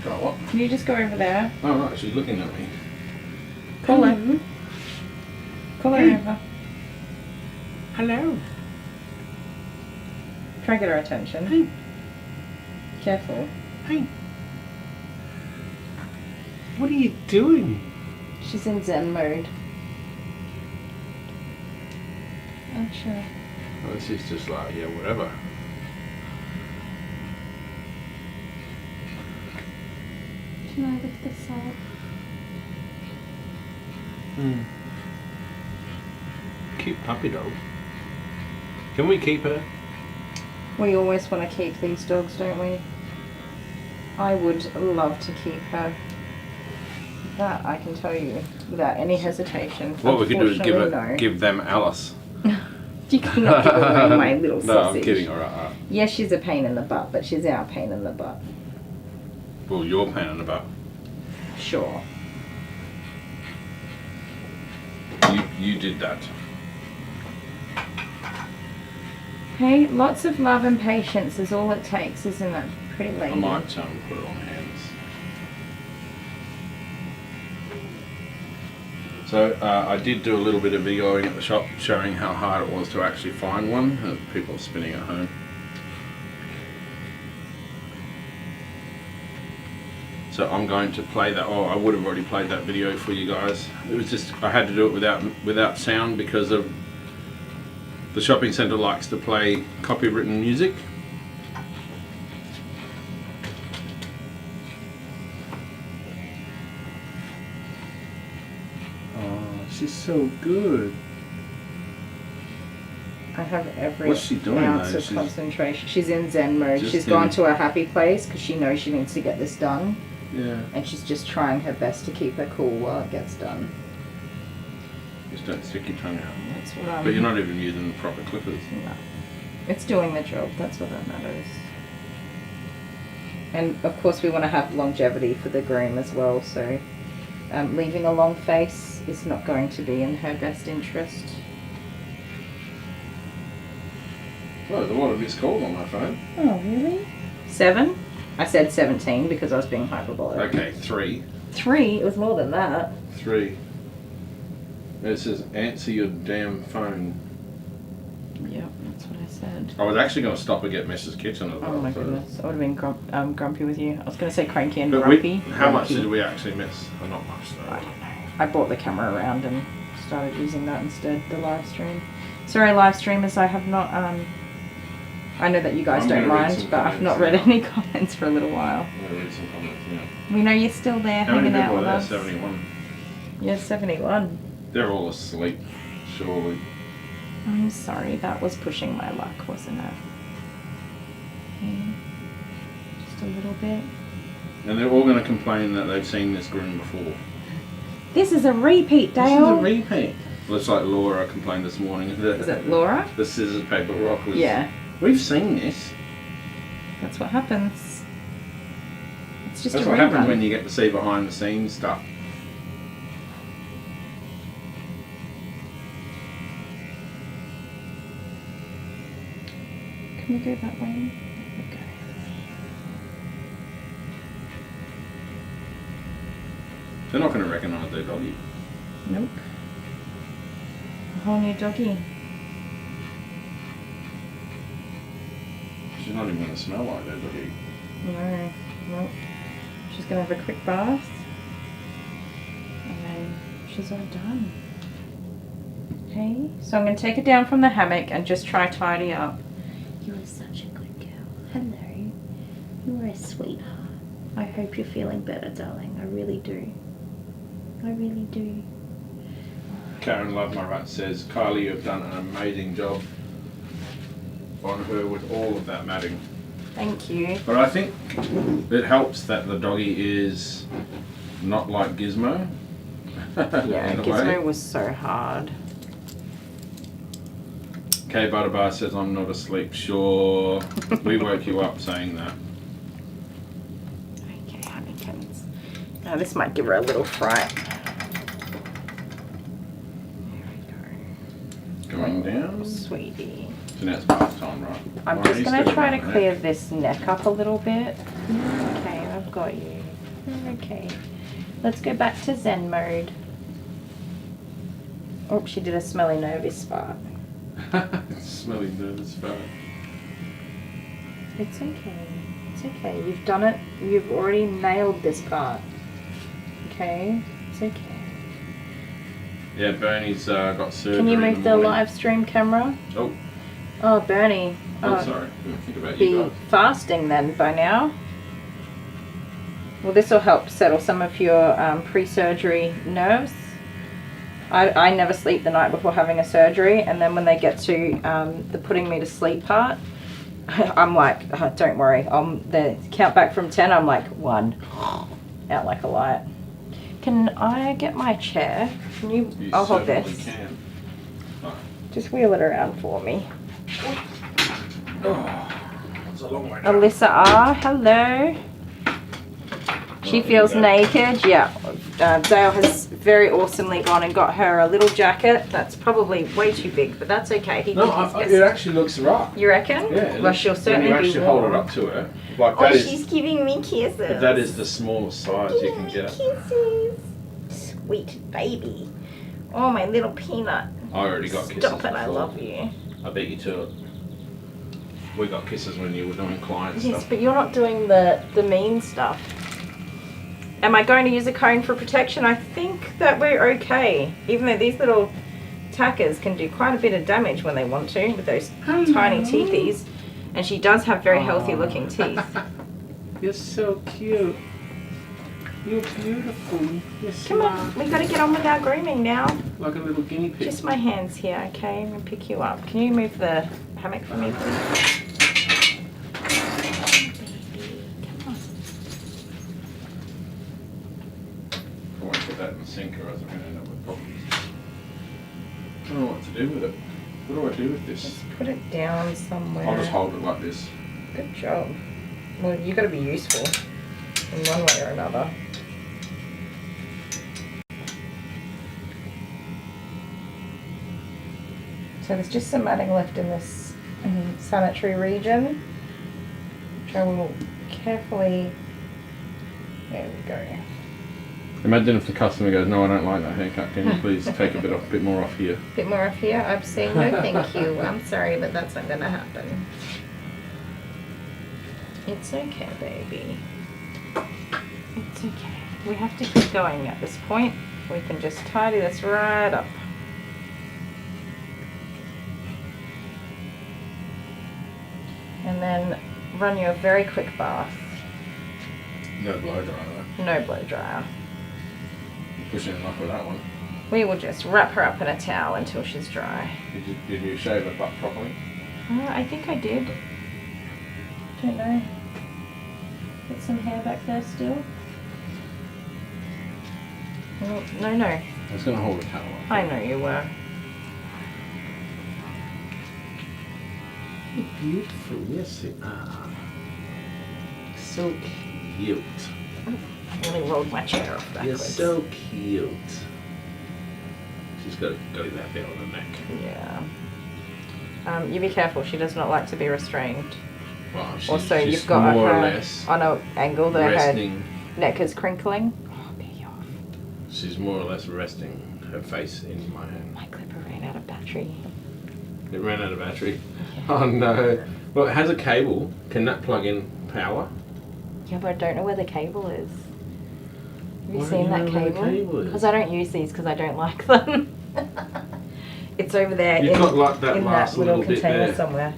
Got what? Can you just go over there? Oh right, she's looking at me. Call her. Call her over. Hello. Try and get her attention. Hey. Careful. Hey. What are you doing? She's in Zen mode. Oh, sure. Oh, she's just like, yeah, whatever. Can I lift this up? Cute puppy dog. Can we keep her? We always want to keep these dogs, don't we? I would love to keep her. That I can tell you without any hesitation. What we could do is Unfortunately, no. give them Alice. You cannot give away my little No, sausage. I'm kidding. All right. Yes, she's a pain in the butt, but she's our pain in the butt. Well, you're pain in the butt. Sure. You did that. Hey, lots of love and patience is all it takes, isn't it? Pretty lady. I might put it on hands. So I did do a little bit of videoing at the shop showing how hard it was to actually find one. People are spinning at home. So I'm going to play that. Oh, I would have already played that video for you guys. It was just, I had to do it without sound because of the shopping centre likes to play copywritten music. She's so good. I have every What's she doing, ounce though? of concentration. She's in Zen mode. Just She's in- gone to her happy place because she knows she needs to get this done. Yeah. And she's just trying her best to keep her cool while it gets done. Just don't stick your tongue out. That's what I'm... But you're not even using the proper clippers. No. It's doing the job. That's what that matters. And of course we want to have longevity for the groom as well, so leaving a long face is not going to be in her best interest. Well, there's a lot of missed calls on my phone. Oh, really? 7? I said 17 because I was being hyperbolic. Okay, 3. 3? It was more than that. 3. It says, answer your damn phone. Yep, that's what I said. I was actually going to stop and get Mrs. Kitchen as well. Oh my goodness, I would have been grumpy with you. I was going to say cranky and But grumpy. how much Grumpy. did we actually miss? Oh, not much though. I don't know. I brought the camera around and started using that instead, the live stream. Sorry, live streamers, I have not, I know that you guys I'm don't gonna read mind, some but I've not comments read now. any comments for a little while. I'm going to read some comments now. We know you're still there How many hanging out people are with there? us. 71. Yeah, 71. They're all asleep, surely. I'm sorry, that was pushing my luck, wasn't it? Okay. Just a little bit. And they're all going to complain that they've seen this groom before. This is a repeat, Dale. This is a repeat. Looks like Laura complained this morning. Is it Laura? The scissors, paper, rock was... Yeah. We've seen this. That's what happens. It's just That's a what rerun. happens when you get to see behind the scenes stuff. Can we go that way? Okay. They're not going to recognise their doggy. Nope. A whole new doggy. She's not even going to smell like their doggy. No, nope. She's gonna have a quick bath. And then she's all done. Okay, so I'm gonna take her down from the hammock and just try tidy up. You are such a good girl. Hello. You are a sweetheart. I hope you're feeling better, darling. I really do. I really do. Karen Love My Rat says, Kylie, you've done an amazing job on her with all of that matting. Thank you. But I think it helps that the doggy is not like Gizmo. Yeah, in a Gizmo way. was so hard. Kay Butterbar says, I'm not asleep. Sure. We woke you up saying that. Okay, honeykins. Now this might give her a little fright. Going down. Sweetie. So now it's bath time, right? I'm Oh, just he's going to still try got to my clear neck. this neck up a little bit. Okay, I've got you. Okay. Let's go back to Zen mode. Oh, she did a smelly nervous spot. Smelly nervous fart. It's okay. It's okay. You've done it. You've already nailed this part. Okay? It's okay. Yeah, Bernie's got surgery. Can you move the morning. live stream camera? Oh. Oh, Bernie. I'm sorry. Didn't think about Be you guys. fasting then by now. Well, this will help settle some of your pre-surgery nerves. I never sleep the night before having a surgery, and then when they get to the putting me to sleep part, I'm like, oh, don't worry. The count back from 10, I'm like 1, out like a light. Can I get my chair? Can you? I'll hold this. Can. Just wheel it around for me. It's a long way down. Alyssa R, hello. She feels naked. Yeah. Dale has very awesomely gone and got her a little jacket. That's probably way too big, but that's okay. It actually looks right. You reckon? Yeah. Well, she'll certainly when you be actually warm. hold it up to her, like Oh, that is. she's giving me kisses. But that is the smallest size you can get. Kisses. Sweet baby. Oh, my little peanut. I already got kisses. Stop it, I before. love you. I beat you to it. We got kisses when you were doing client Yes, stuff. but you're not doing the mean stuff. Am I going to use a cone for protection? I think that we're okay. Even though these little tackers can do quite a bit of damage when they want to with those tiny teethies. And she does have very healthy looking teeth. You're so cute. You're beautiful. Yes, Come on, we got to get on with our grooming now. Like a little guinea pig. Just my hands here, okay? I'm going to pick you up. Can you move the hammock for me, please? I won't put that in the sink or else I'm going to end up with problems. I don't know what to do with it. What do I do with this? Just put it down somewhere. I'll just hold it like this. Good job. Well, you've got to be useful in one way or another. So there's just some matting left in this sanitary region, which I will carefully, there we go. Imagine if the customer goes, no, I don't like that haircut. Can you please take a bit more off here? Bit more off here. I'm saying no thank you. I'm sorry, but that's not going to happen. It's okay, baby. It's okay. We have to keep going at this point. We can just tidy this right up. And then run you a very quick bath. No blow dryer though. No blow dryer. Pushing luck with that one. We will just wrap her up in a towel until she's dry. Did you shave her butt properly? I think I did. Don't know. Got some hair back there still. Oh, no. I was going to hold a towel up. I know you were. You're beautiful, yes you are. So cute. I really rolled my chair off backwards. You're so cute. She's got to go that bit on the neck. Yeah. You be careful, she does not like to be restrained. Well, Also, she's you've got more her or less on an angle that her resting. neck is crinkling. Oh, get you off. She's more or less resting her face in my hand. My clipper ran out of battery. It ran out of battery. Oh no. Well, it has a cable. Can that plug in power? Yeah, but I don't know where the cable is. Have you Why seen don't that you know where the cable? cable is? Because I don't use these because I don't like them. It's over there You've in, got like that in last that little little bit container there. somewhere.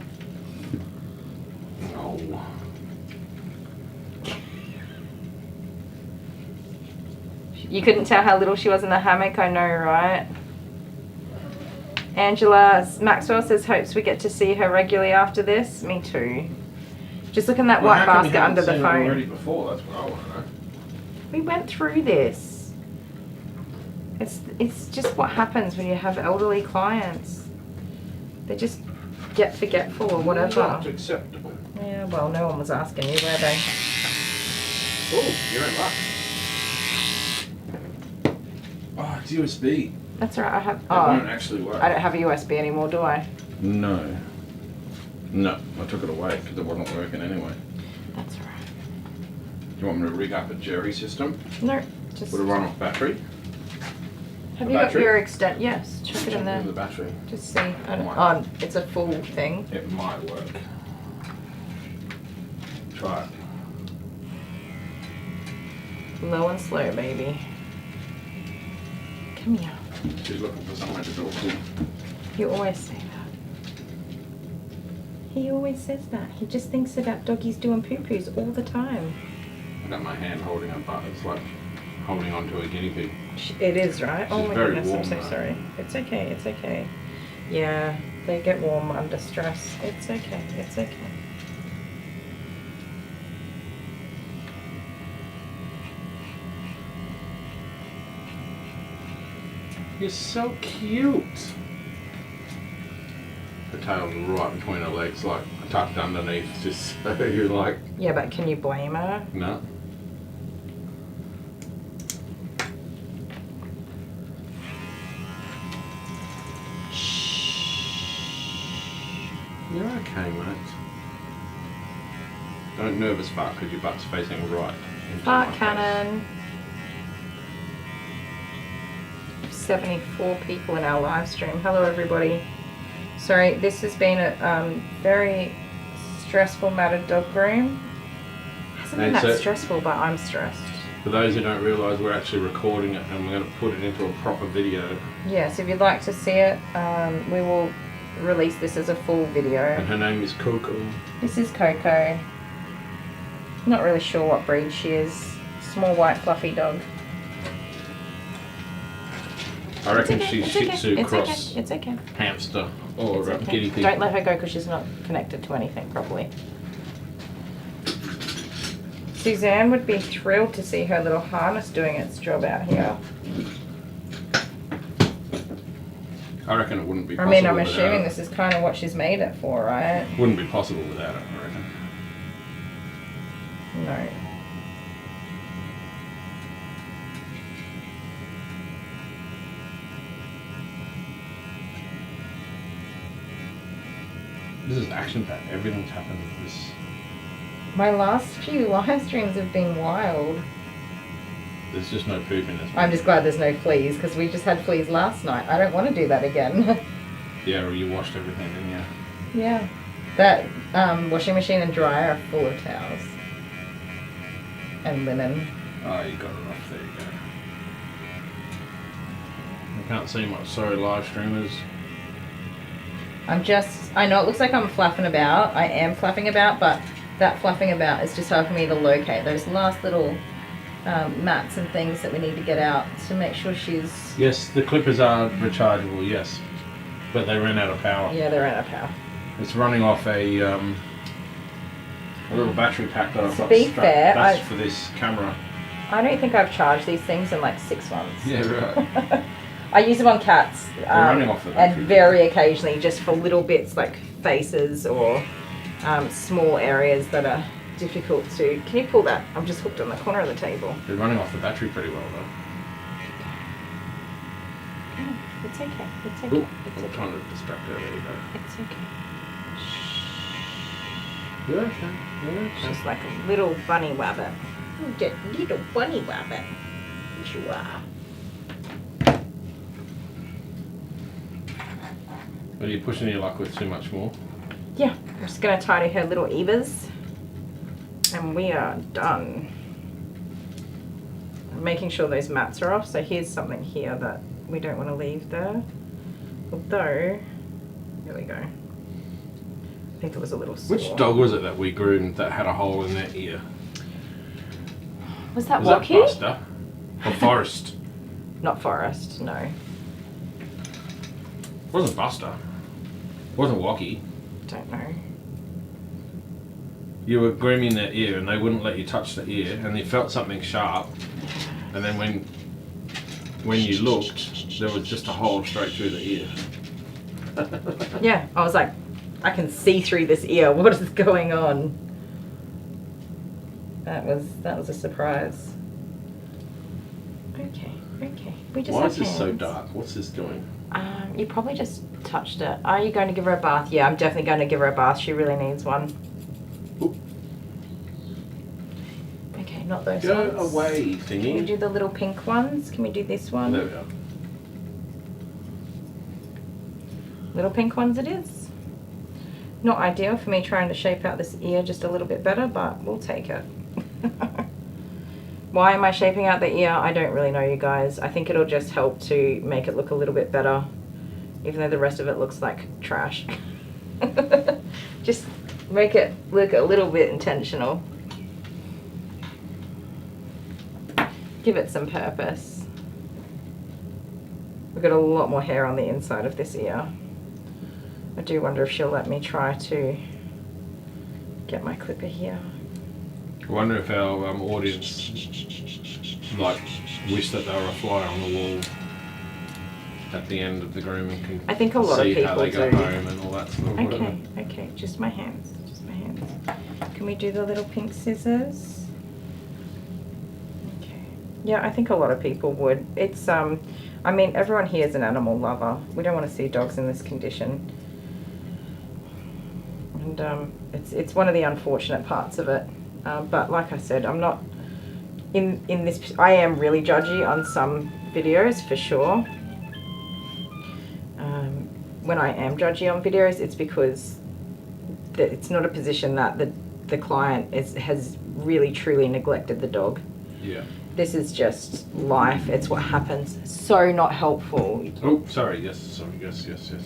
Oh. You couldn't tell how little she was in the hammock, I know, right? Angela Maxwell says hopes we get to see her regularly after this. Me too. Just look in that white basket under the phone. Already before, that's what I want to know. We went through this. It's just what happens when you have elderly clients. They just get forgetful or whatever. Not acceptable. Yeah, well, no one was asking you, were they? Oh, you're in luck. Oh, it's USB. That's all right. I have. It won't actually work. I don't have a USB anymore, do I? No. No, I took it away because it wasn't working anyway. That's all right. Do you want me to rig up a Jerry system? No, just. Would it run off battery? Have The you got battery? your extent? Yes, chuck it in there. The battery. Just see. I don't, Might. oh, it's a full thing. It might work. Try it. Low and slow, baby. Come here. She's looking for somewhere to talk to. You always say that. He always says that. He just thinks about doggies doing poo-poos all the time. I got my hand holding her butt. It's like holding onto a guinea pig. It is, right? She's Oh my very goodness, I'm warm, so though. sorry. It's okay, it's okay. Yeah, they get warm under stress. It's okay, it's okay. You're so cute. The tail's right between her legs, like tucked underneath, just so you're like, Yeah, but can you blame her? no. You're okay, mate. Don't nervous fart because your butt's facing right. into Fart my face. cannon. 74 people in our live stream. Hello, everybody. Sorry, this has been a very stressful matted dog groom. Hasn't been And that so- stressful, but I'm stressed. For those who don't realise, we're actually recording it and we're going to put it into a proper video. Yes, if you'd like to see it, we will release this as a full video. And her name is Coco. This is Coco. Not really sure what breed she is. Small white fluffy dog. I reckon It's okay, she's it's Shih okay, Tzu it's cross okay, it's okay. hamster or It's okay. guinea pig. Don't let her go because she's not connected to anything properly. Suzanne would be thrilled to see her little harness doing its job out here. I reckon it wouldn't be I possible mean, I'm without assuming it. this is kind of what she's made it for, right? Wouldn't be possible without it, I reckon. No. This is action-packed. Everything's happened this... My last few live streams have been wild. There's just no poop in this. I'm just glad there's no fleas because we just had fleas last night. I don't want to do that again. Yeah, or you washed everything, didn't you? Yeah. That washing machine and dryer are full of towels. And linen. Oh, you got it off. There you go. I can't see much. Sorry, live streamers. I know it looks like I'm flapping about. I am flapping about, but that flapping about is just helping me to locate those last little mats and things that we need to get out to make sure she's... Yes, the clippers are rechargeable, yes. But they ran out of power. Yeah, they're out of power. It's running off a little battery pack that I've got be strapped. fair, That's for this camera. I don't think I've charged these things in like 6 months. Yeah, right. I use them on cats running off the battery. and very occasionally just for little bits like faces or small areas that are difficult to... Can you pull that? I'm just hooked on the corner of the table. They're running off the battery pretty well though. It's okay. It's okay. Ooh, It's I'm okay. trying to distract her. There you go. It's okay. You're okay. You're It's okay. just like a little bunny rabbit. Get little bunny rabbit. Yes, you are. Are you pushing your luck with too much more? Yeah, I'm just gonna tidy her little Evas, and we are done. I'm making sure those mats are off. So here's something here that we don't want to leave there. Although, there we go. I think it was a little sore. Which dog was it that we groomed that had a hole in their ear? Was that Was that Walkie? Buster? Or Forrest? Not Forest, no. Wasn't Buster. Wasn't Walkie. Don't know. You were grooming their ear and they wouldn't let you touch the ear and you felt something sharp and then when you looked there was just a hole straight through the ear. Yeah, I was like, I can see through this ear. What is going on? That was a surprise. Okay. We just Why have is this so hands. dark? What's this doing? You probably just touched it. Are you going to give her a bath? Yeah, I'm definitely going to give her a bath. She really needs one. Oop. Okay, not those Go ones. away, Can we thingy. do the little pink ones? Can we do this one? There we are. Little pink ones it is. Not ideal for me trying to shape out this ear just a little bit better, but we'll take it. Why am I shaping out the ear? I don't really know, you guys. I think it'll just help to make it look a little bit better, even though the rest of it looks like trash. Just make it look a little bit intentional. Give it some purpose. We've got a lot more hair on the inside of this ear. I do wonder if she'll let me try to get my clipper here. I wonder if our audience like wish that they were a fly on the wall at the end of the grooming. Can I think a lot of see people how they go do. home and all that sort of whatever. Okay, okay, just my hands, just my hands. Can we do the little pink scissors? Okay. Yeah, I think a lot of people would. It's I mean, everyone here is an animal lover. We don't want to see dogs in this condition. And it's one of the unfortunate parts of it. But like I said, I'm not in this. I am really judgy on some videos for sure. When I am judgy on videos, it's because it's not a position that the client has really truly neglected the dog. Yeah. This is just life. It's what happens. So not helpful. Oh, sorry. Yes. Sorry. Yes. Yes. Yes.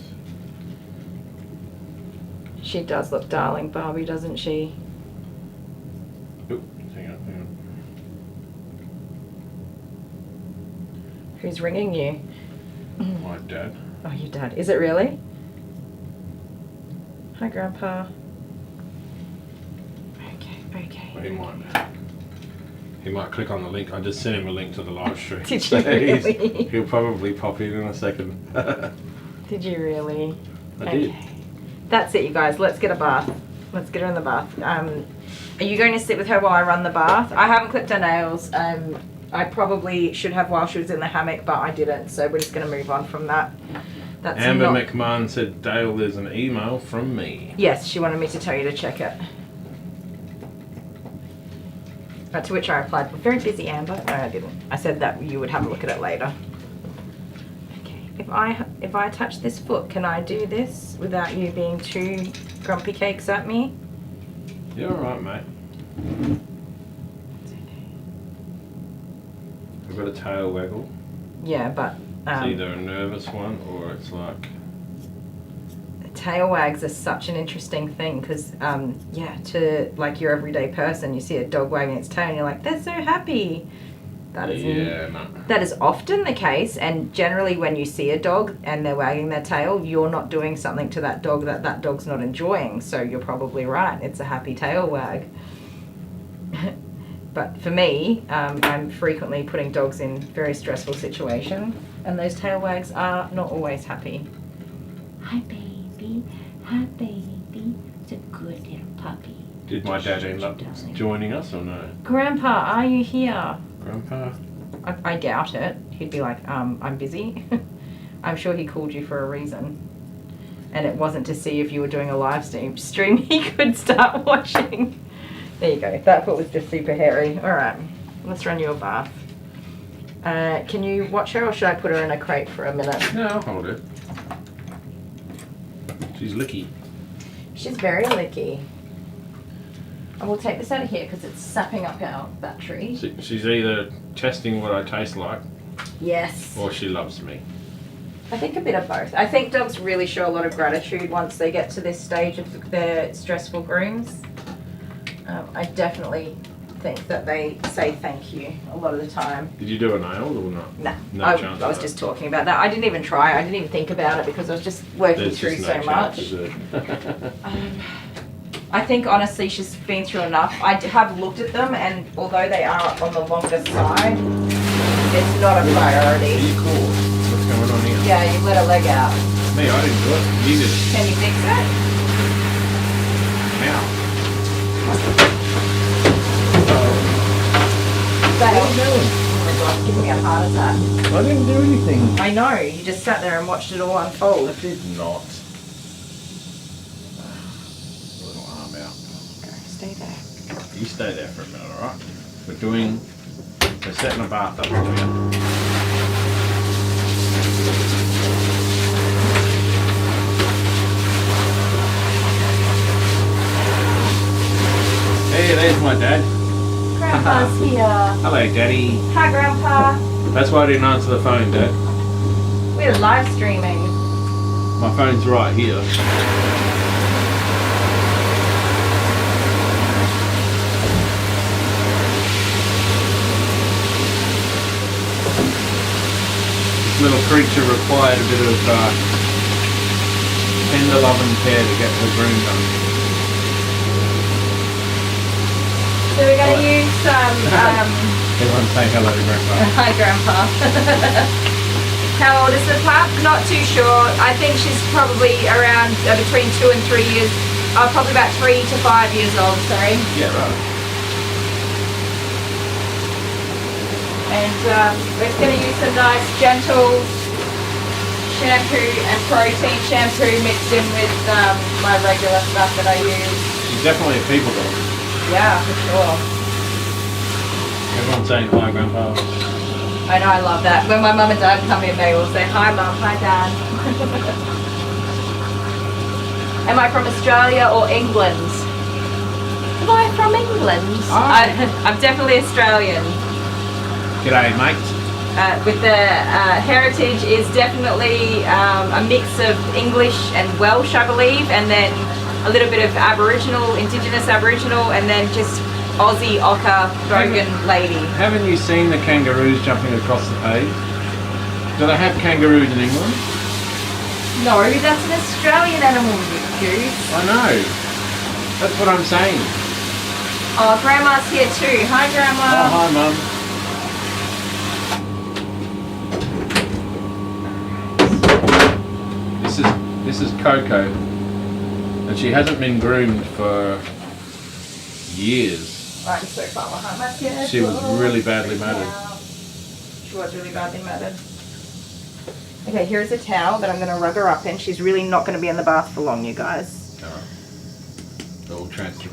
She does look darling, Barbie, doesn't she? Oh, hang on. Hang on. Who's ringing you? My dad. Oh, your dad. Is it really? Hi, Grandpa. Okay. He might click on the link. I just sent him a link to the live stream. Did you really? He'll probably pop in a second. Did you really? I did. That's it, you guys. Let's get a bath. Let's get her in the bath. Are you going to sit with her while I run the bath? I haven't clipped her nails. I probably should have while she was in the hammock, but I didn't. So we're just going to move on from that. That's Amber McMahon said, Dale, there's an email from me. Yes, she wanted me to tell you to check it. To which I replied, "We're very busy, Amber." No, I didn't. I said that you would have a look at it later. Okay. If I touch this foot, can I do this without you being too grumpy cakes at me? You're alright, mate. It's okay. I've got a tail waggle. Yeah, but It's either a nervous one or it's like... tail wags are such an interesting thing because, yeah, to like your everyday person, you see a dog wagging its tail and you're like, they're so happy. That is often the case, and generally when you see a dog and they're wagging their tail, you're not doing something to that dog that dog's not enjoying, so you're probably right. It's a happy tail wag. But for me, I'm frequently putting dogs in very stressful situations, and those tail wags are not always happy. Hi, baby. Hi, baby. It's a good little puppy. Did my dad end up joining us or no? Grandpa, are you here? Grandpa? I doubt it. He'd be like, I'm busy. I'm sure he called you for a reason. And it wasn't to see if you were doing a live stream he could start watching. There you go. That foot was just super hairy. Alright, let's run you a bath. Can you watch her or should I put her in a crate for a minute? No, I'll hold it. She's licky. She's very licky. And we'll take this out of here because it's sapping up our battery. She's either testing what I taste like, Yes. or she loves me. I think a bit of both. I think dogs really show a lot of gratitude once they get to this stage of their stressful grooms. I definitely think that they say thank you a lot of the time. Did you do a nail or not? No, No I chance was of just talking about that. I didn't even try. I didn't even think about it because I was just working There's through just so no much. chance, is there? I think honestly she's been through enough. I have looked at them, and although they are on the longer side, it's not a priority. Are you cool? What's going on here? Yeah, you let her leg out. Me, I didn't do it. You did it. Can you fix it? Now. What are you doing? Oh my God, give me a heart attack. I didn't do anything. I know, you just sat there and watched it all unfold. I did not. Little arm out. Go, stay there. You stay there for a minute, alright? We're setting a bath up for you. my dad. Grandpa's here. Hello, Daddy. Hi, Grandpa. That's why I didn't answer the phone, Dad. We're live streaming. My phone's right here. This little creature required a bit of tender love and care to get her groom done. So we're going to use some... Everyone say hello to Grandpa. Hi, Grandpa. How old is the pup? Not too sure. I think she's probably around between 2 and 3 years. Probably about 3 to 5 years old, sorry. Yeah, right. And we're going to use some nice gentle shampoo and protein shampoo mixed in with my regular stuff that I use. She's definitely a people dog. Yeah, for sure. Everyone's saying hi, Grandpa. I know, I love that. When my mum and dad come in, they will say, hi Mum, hi Dad. Am I from Australia or England? Am I from England? Oh. I'm definitely Australian. G'day, mate. With the heritage is definitely a mix of English and Welsh, I believe, and then a little bit of Aboriginal, Indigenous Aboriginal, and then just Aussie ochre Bogan lady. Haven't you seen the kangaroos jumping across the page? Do they have kangaroos in England? No, that's an Australian animal, Goose. I know. That's what I'm saying. Oh, Grandma's here too. Hi, Grandma. Oh, hi, Mum. This is Coco, and she hasn't been groomed for years. I'm so far behind my schedule. She was really badly matted. She was really badly matted. Okay, here's a towel that I'm going to rug her up in. She's really not going to be in the bath for long, you guys. Alright. We'll transfer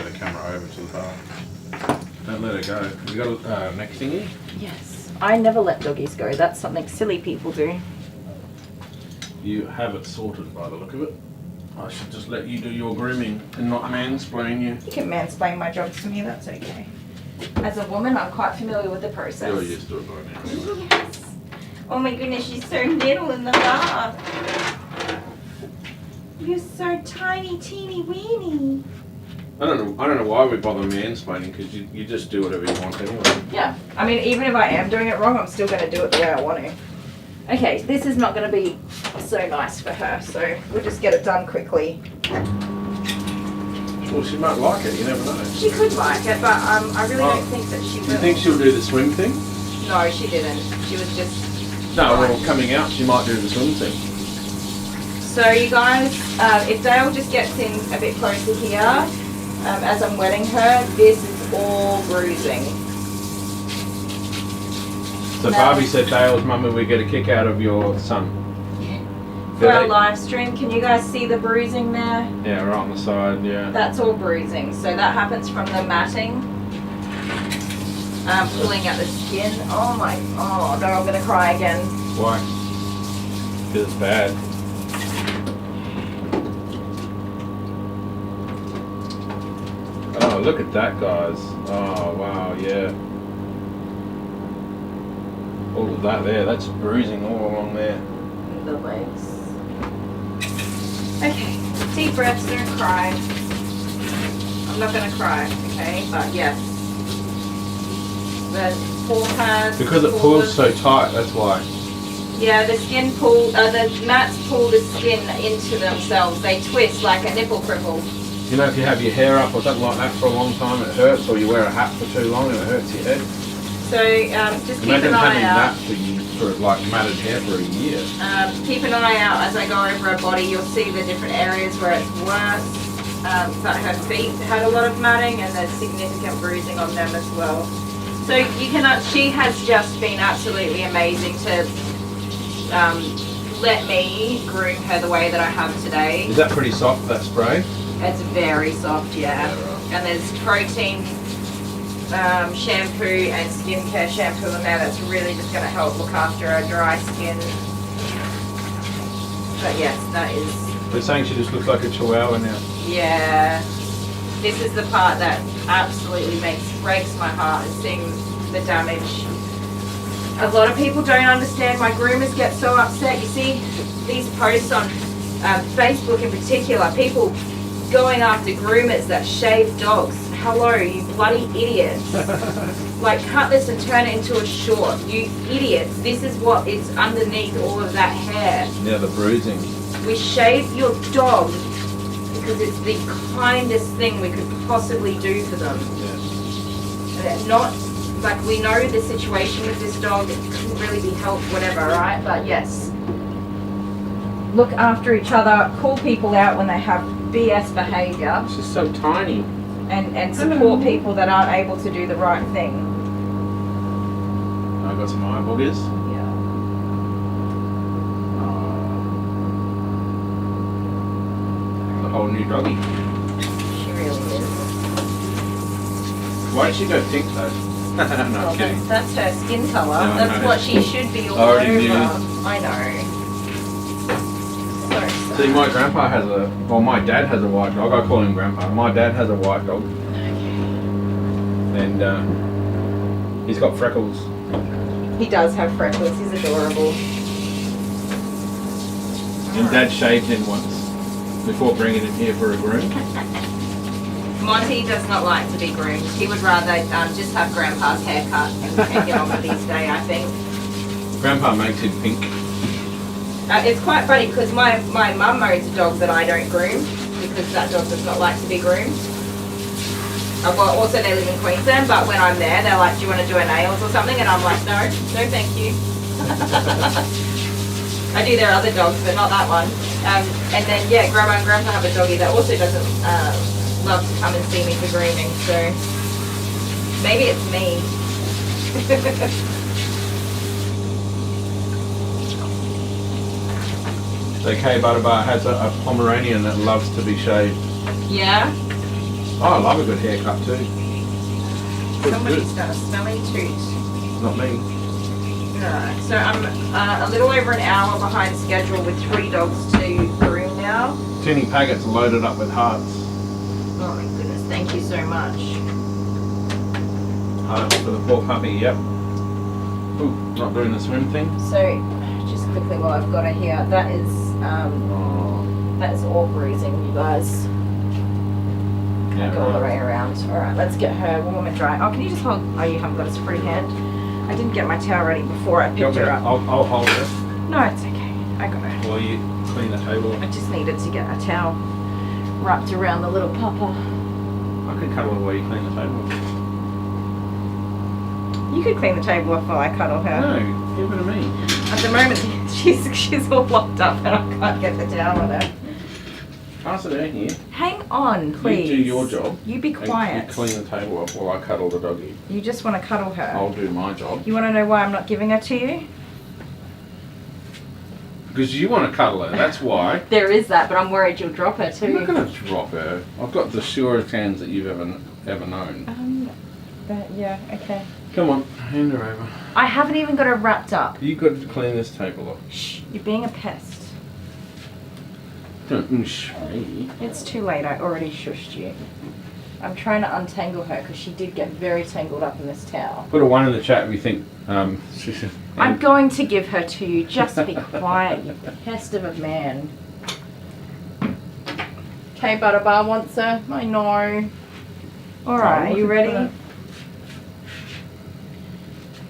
the camera over to the bath. Don't let her go. You got a next thingy? Yes. I never let doggies go. That's something silly people do. You have it sorted by the look of it. I should just let you do your grooming and not mansplain you. You can mansplain my jobs to me, that's okay. As a woman, I'm quite familiar with the process. You're used to it by now. Yes. Oh my goodness, she's so little in the bath. You're so tiny, teeny, weeny. I don't know why we bother mansplaining, because you just do whatever you want anyway. Yeah, I mean, even if I am doing it wrong, I'm still going to do it the way I want to. Okay, this is not going to be so nice for her, so we'll just get it done quickly. Well, she might like it, you never know. She could like it, but I really don't think that she will. Do you think she'll do the swim thing? No, she didn't. She was just... No, well, coming out, she might do the swim thing. So you guys, if Dale just gets in a bit closer here, as I'm wetting her, this is all bruising. So Barbie said, Dale's mummy, we get a kick out of your son. For our live stream, can you guys see the bruising there? Yeah, right on the side, yeah. That's all bruising. So that happens from the matting. Pulling at the skin. Oh no, I'm gonna cry again. Why? Because it's bad. Oh, look at that, guys. Oh, wow, yeah. All of that there, that's bruising all along there. The legs. Okay, deep breaths, don't cry. I'm not gonna cry, okay? But yes. The paw pads. Because it pulls so tight, that's why. Yeah, the skin pull, the mats pull the skin into themselves. They twist like a nipple cripple. You know, if you have your hair up or something like that for a long time, it hurts, or you wear a hat for too long and it hurts your head. So just keep Imagine an eye having out. that for like matted hair for a year. Keep an eye out as I go over her body. You'll see the different areas where it's worse. But her feet had a lot of matting and there's significant bruising on them as well. So you cannot. She has just been absolutely amazing to let me groom her the way that I have today. Is that pretty soft, that spray? It's very soft, yeah. Right. And there's protein shampoo and skincare shampoo in there that's really just going to help look after her dry skin. But yes, that is... They're saying she just looks like a chihuahua now. Yeah. This is the part that absolutely breaks my heart, is seeing the damage. A lot of people don't understand. My groomers get so upset. You see these posts on Facebook in particular, people going after groomers that shave dogs. Hello, you bloody idiots. Like, cut this and turn it into a short. You idiots. This is what is underneath all of that hair. Yeah, the bruising. We shave your dog because it's the kindest thing we could possibly do for them. Yeah. And not, like, we know the situation with this dog, it couldn't really be helped, whatever, right? But yes, look after each other, call people out when they have BS behaviour. It's just so tiny. And support people that aren't able to do the right thing. I got some eye boogers. Yeah. A whole new doggy. She really is. Why did she go pink though? No, Well, I'm kidding. that's her skin colour. No, That's no. what she should be all I already over. knew. I know. So sad. See, my grandpa has my dad has a white dog. I call him grandpa. My dad has a white dog. And he's got freckles. He does have freckles. He's adorable. And Dad shaved him once before bringing him here for a groom. Monty does not like to be groomed. He would rather just have Grandpa's haircut and get on with his day, I think. Grandpa makes him pink. It's quite funny because my mum owns a dog that I don't groom because that dog does not like to be groomed. Well, also they live in Queensland, but when I'm there, they're like, do you want to do her nails or something? And I'm like, no, thank you. I do their other dogs, but not that one. And then, yeah, Grandma and Grandpa have a doggy that also doesn't love to come and see me for grooming, so maybe it's me. So Kay Butterbar has a Pomeranian that loves to be shaved. Yeah? Oh, I love a good haircut too. Good, Somebody's got a smelly toot. Not me. Alright, so I'm a little over an hour behind schedule with 3 dogs to groom now. Tinny packets loaded up with hearts. Oh my goodness, thank you so much. Hearts for the poor puppy, yep. Ooh, not doing the swim thing. So, just quickly while I've got her here, that is all bruising, you guys. Yeah, Go all the way around. Alright, let's get her warm and dry. Oh, can you just hold? Oh, you haven't got a free hand. I didn't get my towel ready before I picked her up. I'll hold it No, it's okay. I got her. while you clean the table. I just needed to get a towel wrapped around the little papa. I could cuddle her while you clean the table. You could clean the table off while I cuddle her. No, give it to me. At the moment, she's all locked up and I can't get the towel on her. Pass it down here. Hang on, please. You do your job. You be and quiet. You clean the table off while I cuddle the doggy. You just want to cuddle her. I'll do my job. You want to know why I'm not giving her to you? Because you want to cuddle her, that's why. There is that, but I'm worried you'll drop her too. I'm not going to drop her. I've got the surest hands that you've ever known. But yeah, okay. Come on, hand her over. I haven't even got her wrapped up. You've got to clean this table off. Shh, you're being a pest. Don't shh me. It's too late, I already shushed you. I'm trying to untangle her because she did get very tangled up in this towel. Put a 1 in the chat if you think I'm going to give her to you. Just be quiet, you pest of a man. Okay, Butterbar wants her. I know. Alright, are you ready?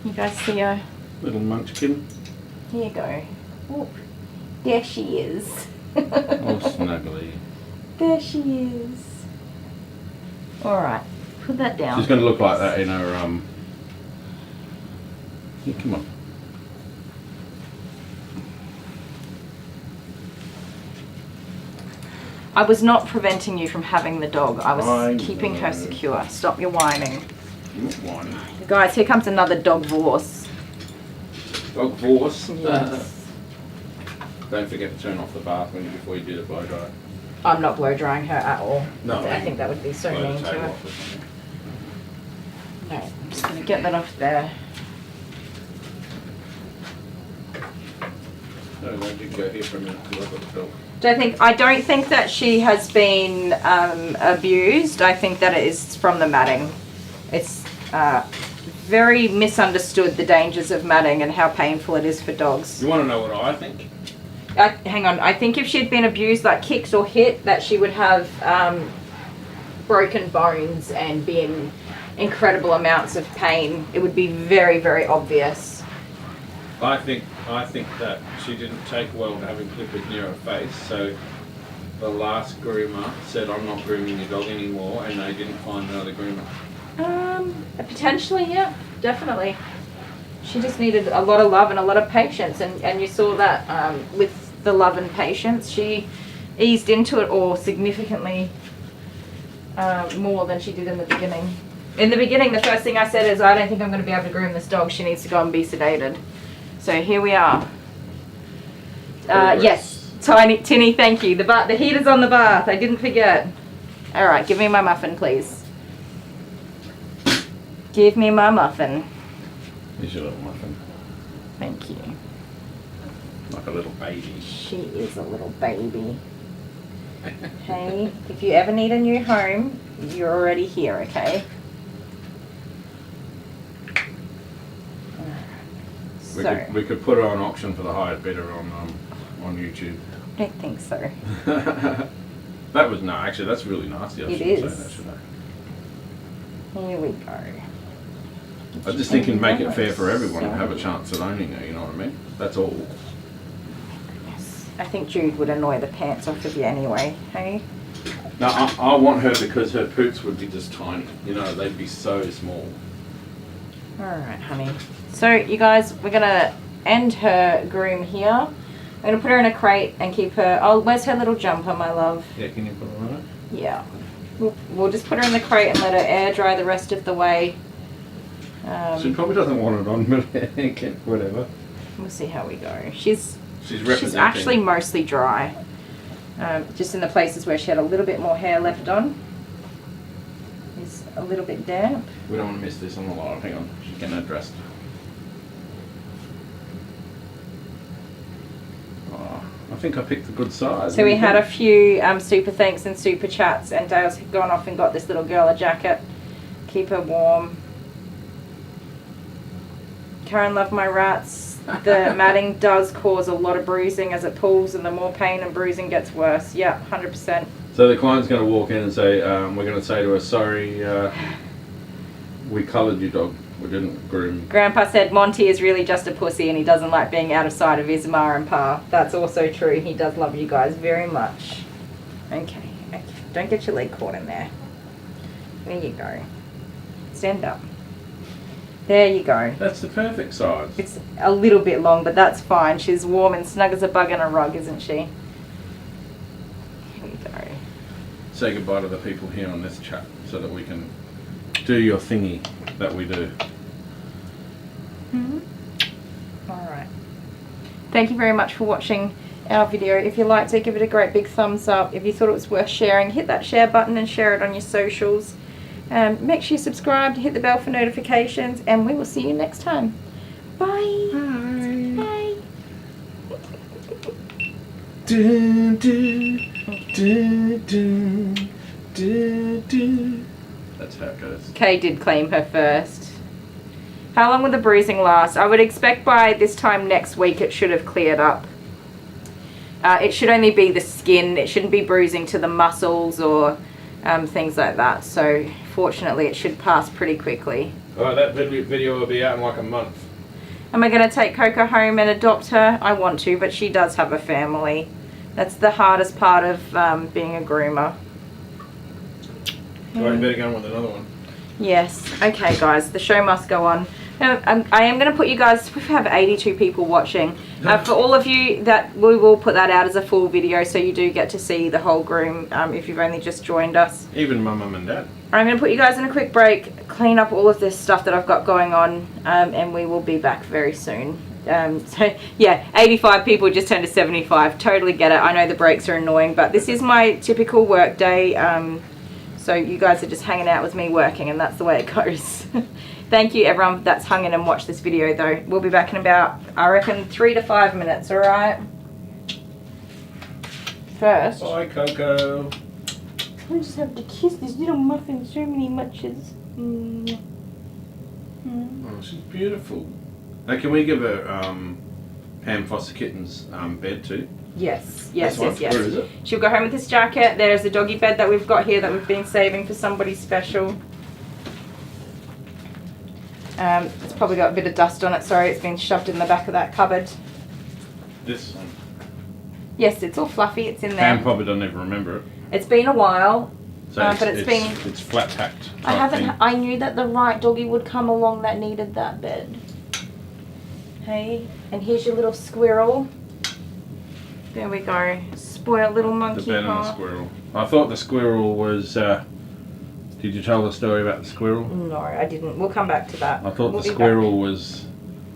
You guys see her? Little munchkin. Here you go. Oh, there she is. Oh, snuggly. There she is. Alright, put that down. She's going to look like that in her, yeah, come on. I was not preventing you from having the dog. I was I keeping her know. secure. Stop your whining. You're not whining. Guys, here comes another dog vorse. Dog horse. Yes. Don't forget to turn off the bath before you do the blow dry. I'm not blow drying her at all. No, I think that would be so blow the mean to table her. off or something. No, I'm just going to get that off there. No, I did go here for a minute because I've got the dog. I don't think that she has been abused. I think that it is from the matting. It's very misunderstood, the dangers of matting and how painful it is for dogs. You want to know what I think? Hang on. I think if she'd been abused, like kicked or hit, that she would have broken bones and be in incredible amounts of pain. It would be very, very obvious. I think that she didn't take well to having clippers near her face, so the last groomer said, I'm not grooming your dog anymore, and they didn't find another groomer. Potentially, yeah, definitely. She just needed a lot of love and a lot of patience, and you saw that with the love and patience. She eased into it all significantly more than she did in the beginning. In the beginning, the first thing I said is, I don't think I'm going to be able to groom this dog. She needs to go and be sedated. So here we are. Yes, Tinny, thank you. The heater's on the bath. I didn't forget. All right, give me my muffin, please. Give me my muffin. Here's your little muffin. Thank you. Like a little baby. She is a little baby. Hey, if you ever need a new home, you're already here, okay? We could put her on auction for the highest bidder on YouTube. I don't think so. That was actually that's really nasty. I shouldn't say that, should I? Here we go. I just think and make it fair for everyone to have a chance at owning her. You know what I mean? That's all. Yes, I think Jude would annoy the pants off of you anyway. Hey. No, I want her because her poops would be just tiny. You know, they'd be so small. All right, honey. So you guys, we're gonna end her groom here. I'm gonna put her in a crate and keep her. Oh, where's her little jumper, my love? Yeah, can you put her on it? Yeah. We'll just put her in the crate and let her air dry the rest of the way. She probably doesn't want it on, but whatever. We'll see how we go. She's representing. actually mostly dry. Just in the places where she had a little bit more hair left on. It's a little bit damp. We don't want to miss this on the live. Hang on, she's getting addressed. Oh, I think I picked a good size. So we had a few super thanks and super chats, and Dale's gone off and got this little girl a jacket. Keep her warm. Karen, love my rats. The matting does cause a lot of bruising as it pulls, and the more pain and bruising gets worse. Yeah, 100%. So the client's going to walk in and say, we're going to say to her, sorry, we coloured your dog. We didn't groom. Grandpa said Monty is really just a pussy and he doesn't like being out of sight of his ma and pa. That's also true. He does love you guys very much. Okay. Don't get your leg caught in there. There you go. Stand up. There you go. That's the perfect size. It's a little bit long, but that's fine. She's warm and snug as a bug in a rug, isn't she? Here we go. Say goodbye to the people here on this chat so that we can do your thingy that we do. Alright. Thank you very much for watching our video. If you liked it, give it a great big thumbs up. If you thought it was worth sharing, hit that share button and share it on your socials. Make sure you subscribe, hit the bell for notifications, and we will see you next time. Bye. Bye. Do, do, do, do, do, do. That's how it goes. Kay did claim her first. How long will the bruising last? I would expect by this time next week it should have cleared up. It should only be the skin. It shouldn't be bruising to the muscles or things like that. So fortunately it should pass pretty quickly. Alright, that video will be out in like a month. Am I going to take Coco home and adopt her? I want to, but she does have a family. That's the hardest part of being a groomer. Alright, you better go on with another one. Yes. Okay, guys, the show must go on. I am going to put you guys, we have 82 people watching. For all of you, that we will put that out as a full video, so you do get to see the whole groom if you've only just joined us. Even my mum and dad. I'm going to put you guys in a quick break, clean up all of this stuff that I've got going on, and we will be back very soon. So yeah, 85 people just turned to 75. Totally get it. I know the breaks are annoying, but this is my typical work day. So you guys are just hanging out with me working, and that's the way it goes. Thank you everyone that's hung in and watched this video though. We'll be back in about, I reckon, 3 to 5 minutes, alright? First. Bye, Coco. I just have to kiss this little muffin so many muches. Oh, she's beautiful. Hey, can we give her Pam Foster Kitten's bed too? Yes. Where is it? She'll go home with this jacket. There's the doggy bed that we've got here that we've been saving for somebody special. It's probably got a bit of dust on it. Sorry, it's been shoved in the back of that cupboard. This one. Yes, it's all fluffy. It's in there. Pam probably doesn't even remember it. It's been a while. So but it's flat packed. I knew that the right doggy would come along that needed that bed. Hey, and here's your little squirrel. There we go. Spoiled little monkey. The bed and the squirrel. I thought the squirrel was. Did you tell the story about the squirrel? No, I didn't. We'll come back to that. I thought the squirrel was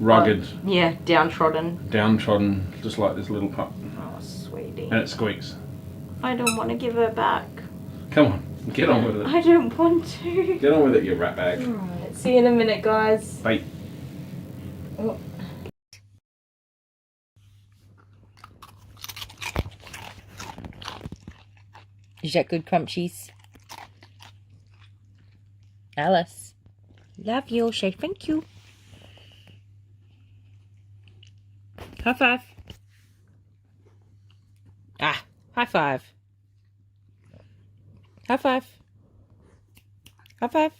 rugged. Yeah, downtrodden. Downtrodden, just like this little pup. Oh, sweetie. And it squeaks. I don't want to give her back. Come on, get on with it. I don't want to. Get on with it, you rat bag. Alright, see you in a minute, guys. Bye. Oh. Is that good, Crunchies? Alice. Love you. Say thank you. High five. Ah, high five. High five. High five.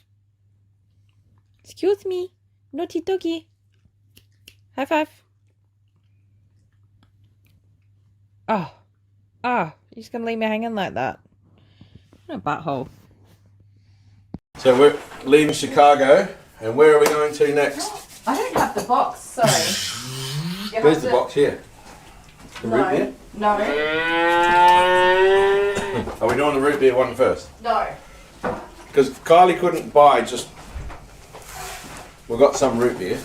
Excuse me. Naughty doggy. High five. Oh. Oh. You're just going to leave me hanging like that. What a butthole. So we're leaving Chicago, and where are we going to next? I don't have the box, sorry. Where's the box here? The root beer? No. Are we doing the root beer one first? No. Because Kylie couldn't buy just... We got some root beer.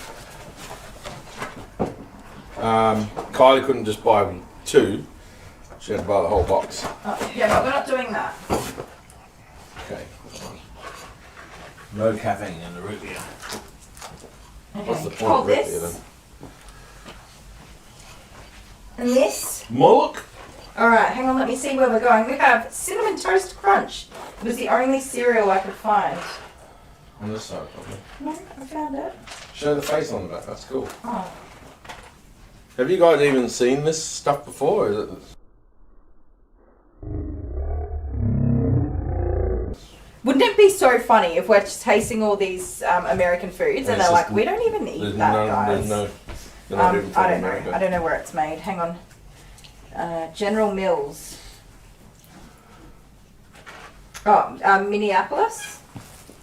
Kylie couldn't just buy 2. She had to buy the whole box. Yeah, but we're not doing that. Okay. No caffeine in the root beer. Okay. What's the point of root beer then? This. And this. Moloch? Alright, hang on, let me see where we're going. We have Cinnamon Toast Crunch. It was the only cereal I could find. On this side, probably. No, I found it. Show the face on the back, that's cool. Oh. Have you guys even seen this stuff before? Or is it... Wouldn't it be so funny if we're just tasting all these American foods and they're like, we don't even eat that, guys. They're not even from I don't America. know. I don't know where it's made. Hang on. General Mills. Oh, Minneapolis?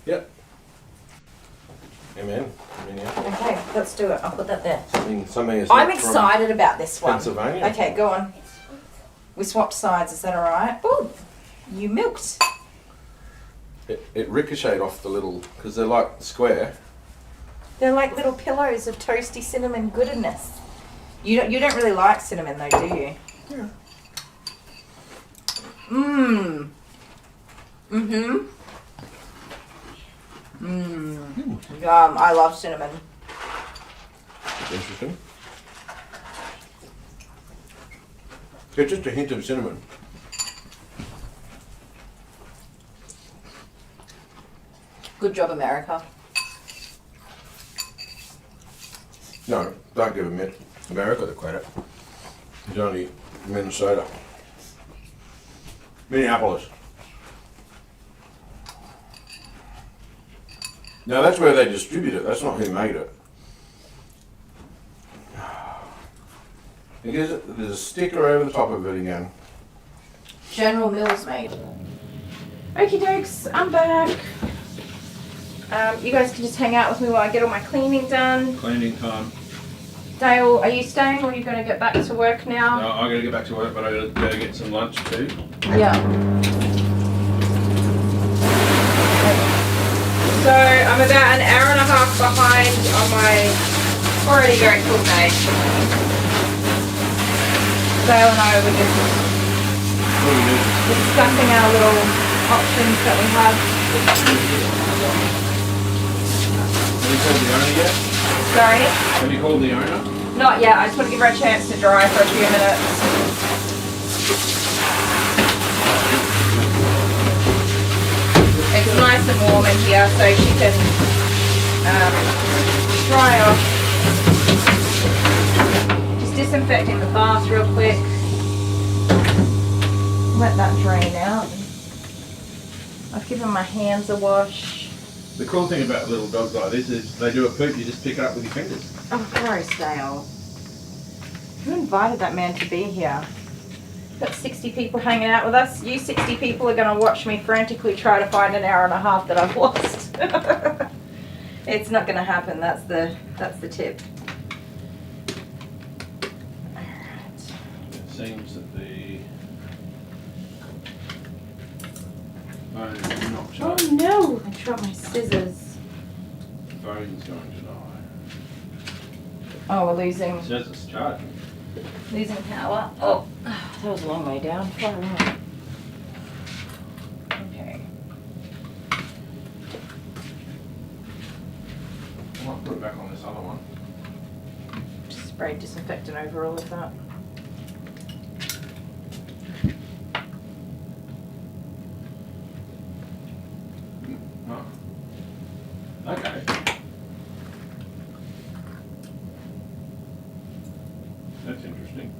Yep. Amen. Minneapolis. Okay, let's do it. I'll put that there. Something is I'm not from excited about this one. Pennsylvania. Okay, go on. We swapped sides, is that alright? Oh, you milked. It ricocheted off the little, because they're like square. They're like little pillows of toasty cinnamon goodness. You don't really like cinnamon though, do you? Yeah. Mmm. Mm-hmm. Mmm. Yum. I love cinnamon. Interesting. It's just a hint of cinnamon. Good job, America. No, don't give America the credit. It's only Minnesota. Minneapolis. Now that's where they distribute it. That's not who made it. There's a sticker over the top of it again. General Mills made. Okie dokes, I'm back. You guys can just hang out with me while I get all my cleaning done. Cleaning time. Dale, are you staying or are you going to get back to work now? No, I gotta get back to work, but I gotta go get some lunch too. Yeah. So I'm about an hour and a half behind on my already very cool day. Dale and I were just discussing our little options that we have. What are you called the owner yet? Sorry? Have you called the owner? Not yet. I just want to give her a chance to dry for a few minutes. It's nice and warm in here, so she can dry off. Just disinfecting the bath real quick. Let that drain out. I've given my hands a wash. The cool thing about little dogs like this is they do a poop, you just pick it up with your fingers. Oh, gross, Dale. Who invited that man to be here? Got 60 people hanging out with us. You 60 people are going to watch me frantically try to find an hour and a half that I've lost. It's not going to happen. That's the tip. Alright. It seems that the phone is not Oh charging. no! I dropped my scissors. The phone's going to die. Oh, we're losing It says it's charging. power. Oh, that was a long way down. Far out. Okay. I'll put it back on this other one. Just spray disinfectant over all of that. Oh. Okay. That's interesting.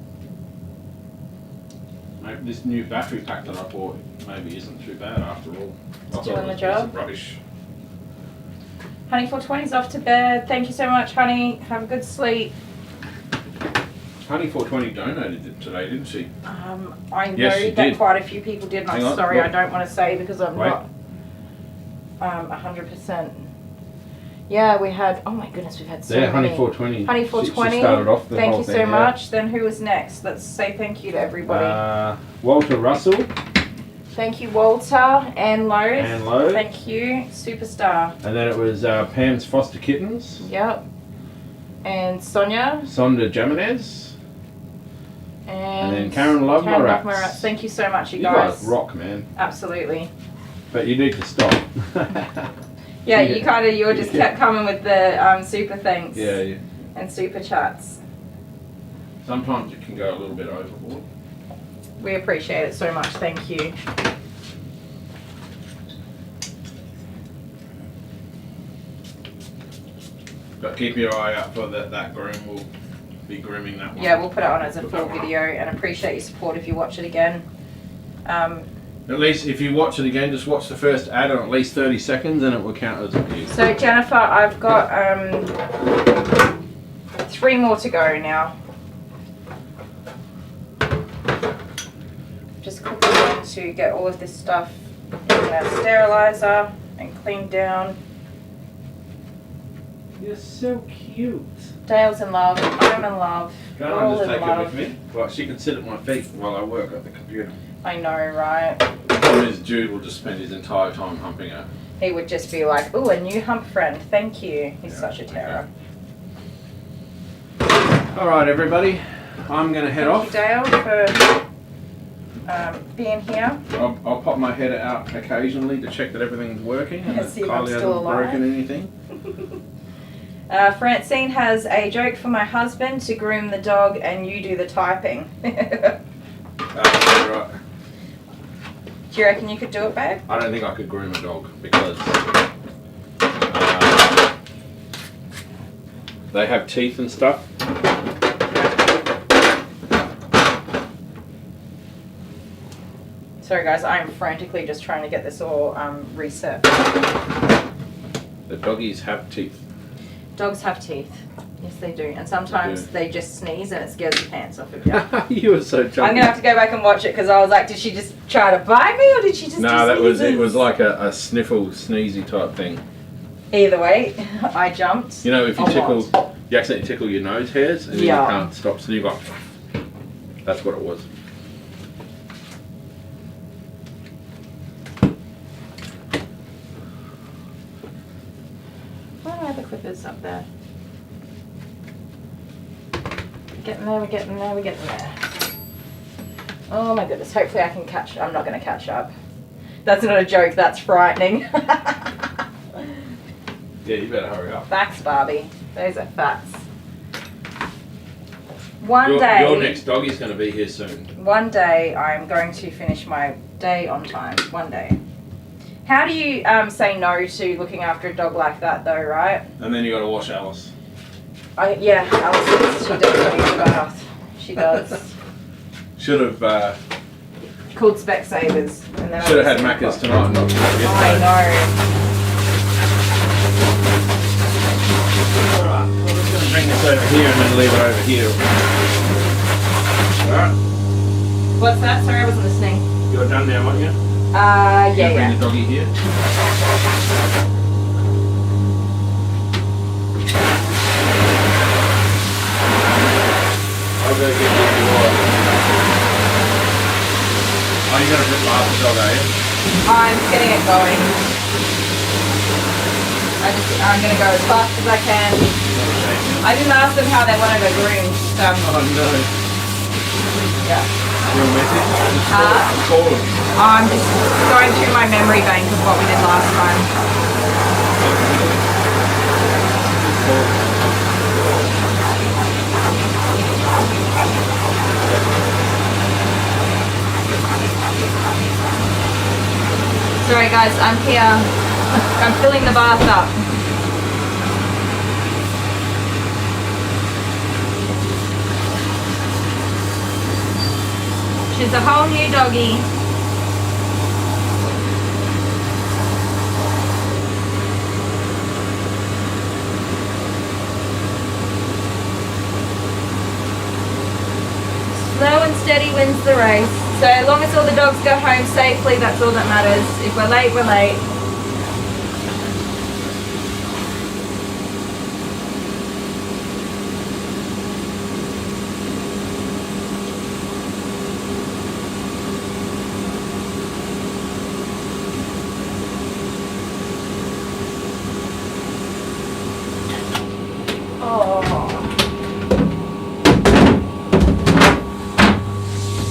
Maybe this new battery pack that I bought maybe isn't too bad after all. I thought doing it the was job. Rubbish. Honey 420's off to bed. Thank you so much, honey. Have a good sleep. Honey 420 donated it today, didn't she? I know Yes, she that did. quite a few people did, and Hang I'm on, sorry, look. I don't want to say because I'm Wait. not 100%. Yeah, we had, oh my goodness, we've had so There, many. Honey 420. Honey She 420. started off the Thank whole you thing, so yeah. much. Then who was next? Let's say thank you to everybody. Walter Russell. Thank you, Walter and Lowe. And Lowe. Thank you, superstar. And then it was Pam's Foster Kittens. Yep. And Sonia. Sonda Jimenez. And then Karen Love Moratz. Thank you so much, you You guys. guys rock, man. Absolutely. But you need to stop. Yeah, you just kept coming with the super thanks. Yeah. And super chats. Sometimes it can go a little bit overboard. We appreciate it so much. Thank you. But keep your eye out for that groom. We'll be grooming that one. Yeah, we'll put it on as a Put full that one up. video and appreciate your support if you watch it again. At least if you watch it again, just watch the first ad on at least 30 seconds and it will count as a view. So Jennifer, I've got 3 more to go now. Just quickly going to get all of this stuff in the sterilizer and cleaned down. You're so cute. Dale's in love. I'm in love. Can't We're I all just in take her love. with me? Well, she can sit at my feet while I work at the computer. I know, right? The problem is Jude will just spend his entire time humping her. He would just be like, "Ooh, a new hump friend. Thank you." He's Yeah, such a terror. All right, everybody. I'm going to head off. Thank you, Dale, for being here. I'll pop my head out occasionally to check that everything's working and that See if I'm Kylie still hasn't alive. broken anything. Francine has a joke for my husband to groom the dog, and you do the typing. Right. Do you reckon you could do it, babe? I don't think I could groom a dog because they have teeth and stuff. Sorry, guys. I am frantically just trying to get this all reset. The doggies have teeth. Dogs have teeth. Yes, they do. And sometimes they just sneeze and it scares the pants off of you. You were so jumpy. I'm gonna have to go back and watch it because I was like, did she just try to bite me or did she just No, do that was sneezes? it. Was like a sniffle, sneezy type thing. Either way, I jumped. You know, if you A tickle, lot. you accidentally tickle your nose hairs and Yeah. you can't stop. So you got. That's what it was. Why do I have the clippers up there? Getting there, we're getting there, we're getting there. Oh my goodness, hopefully I can catch, I'm not going to catch up. That's not a joke, that's frightening. Yeah, you better hurry up. Facts, Barbie. Those are facts. One Your day, next doggy's going to be here soon. one day I'm going to finish my day on time. One day. How do you say no to looking after a dog like that though, right? And then you got to wash Alice. Yeah, Alice, she does go to the bath. She does. Should have Called Specsavers. And then should have had Macca's tonight, not yesterday. I know. Alright, we're just going to bring this over here and then leave it over here. Alright, What's that? Sorry, I wasn't listening. you're done now, aren't you? Yeah. Bring the doggy here. I'll go get you water. Oh, you're going to put bath the dog, are you? I'm getting it going. I'm going to go as fast as I can. I didn't ask them how they wanted a groom. So, Oh no. yeah. Real message? Call them. I'm just going through my memory bank of what we did last time. Sorry guys, I'm here. I'm filling the bath up. She's a whole new doggy. Slow and steady wins the race. So as long as all the dogs go home safely, that's all that matters. If we're late, we're late.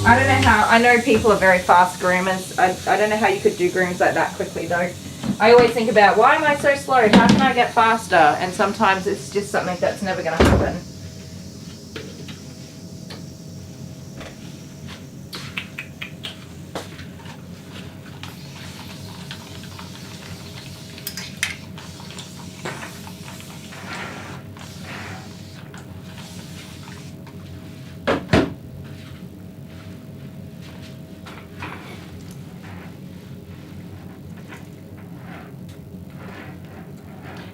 I don't know how, I know people are very fast groomers. I don't know how you could do grooms like that quickly though. I always think about, why am I so slow? How can I get faster? And sometimes it's just something that's never going to happen.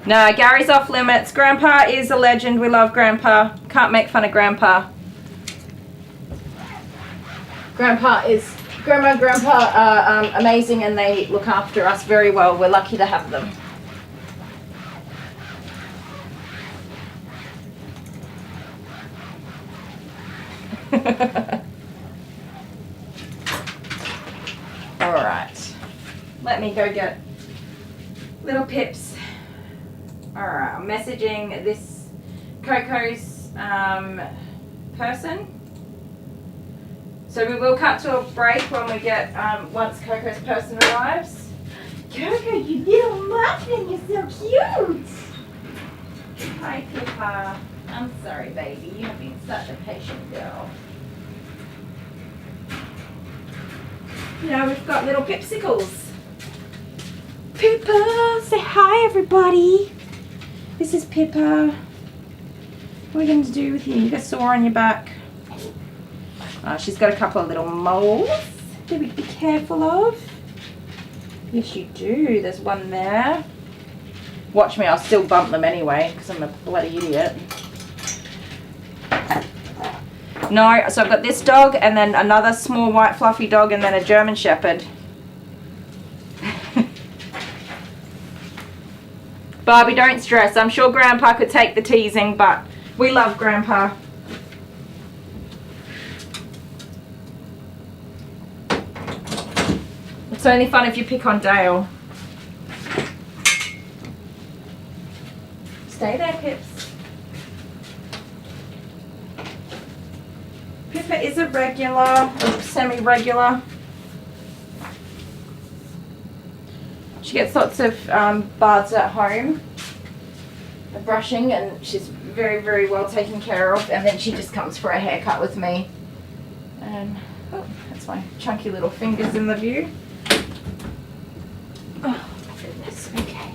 No, Gary's off limits. Grandpa is a legend. We love Grandpa. Can't make fun of Grandpa. Grandpa is, Grandma and Grandpa are amazing and they look after us very well. We're lucky to have them. All right. Let me go get little Pips. Alright, I'm messaging this Coco's person. So we will cut to a break when we get, once Coco's person arrives. Coco, you little muffin, you're so cute! Hi, Pippa. I'm sorry, baby. You have been such a patient girl. Now we've got little Pipsicles. Pippa, say hi, everybody. This is Pippa. What are we going to do with you? You got a sore on your back. She's got a couple of little moles that we be careful of. Yes, you do. There's one there. Watch me, I'll still bump them anyway because I'm a bloody idiot. No, so I've got this dog and then another small white fluffy dog and then a German Shepherd. Barbie, don't stress. I'm sure Grandpa could take the teasing, but we love Grandpa. It's only fun if you pick on Dale. Stay there, Pips. Pippa is a regular, or semi-regular. She gets lots of baths at home. the brushing, and she's very, very well taken care of. And then she just comes for a haircut with me. And oh, that's my chunky little fingers in the view. Oh, goodness. Okay.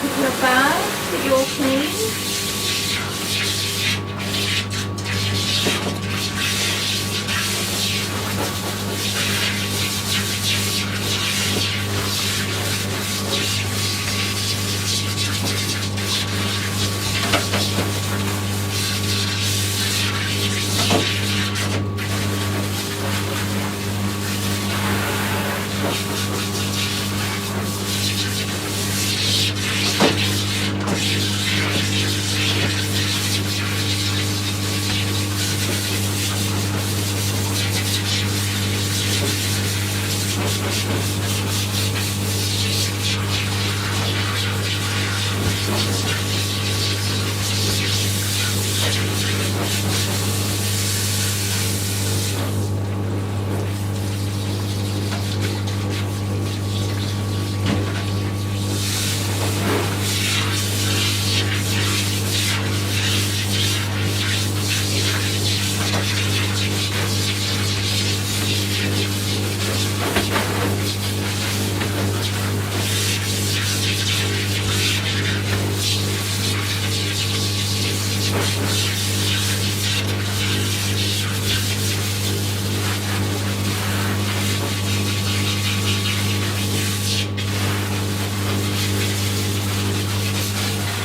Put your bag that you're clean.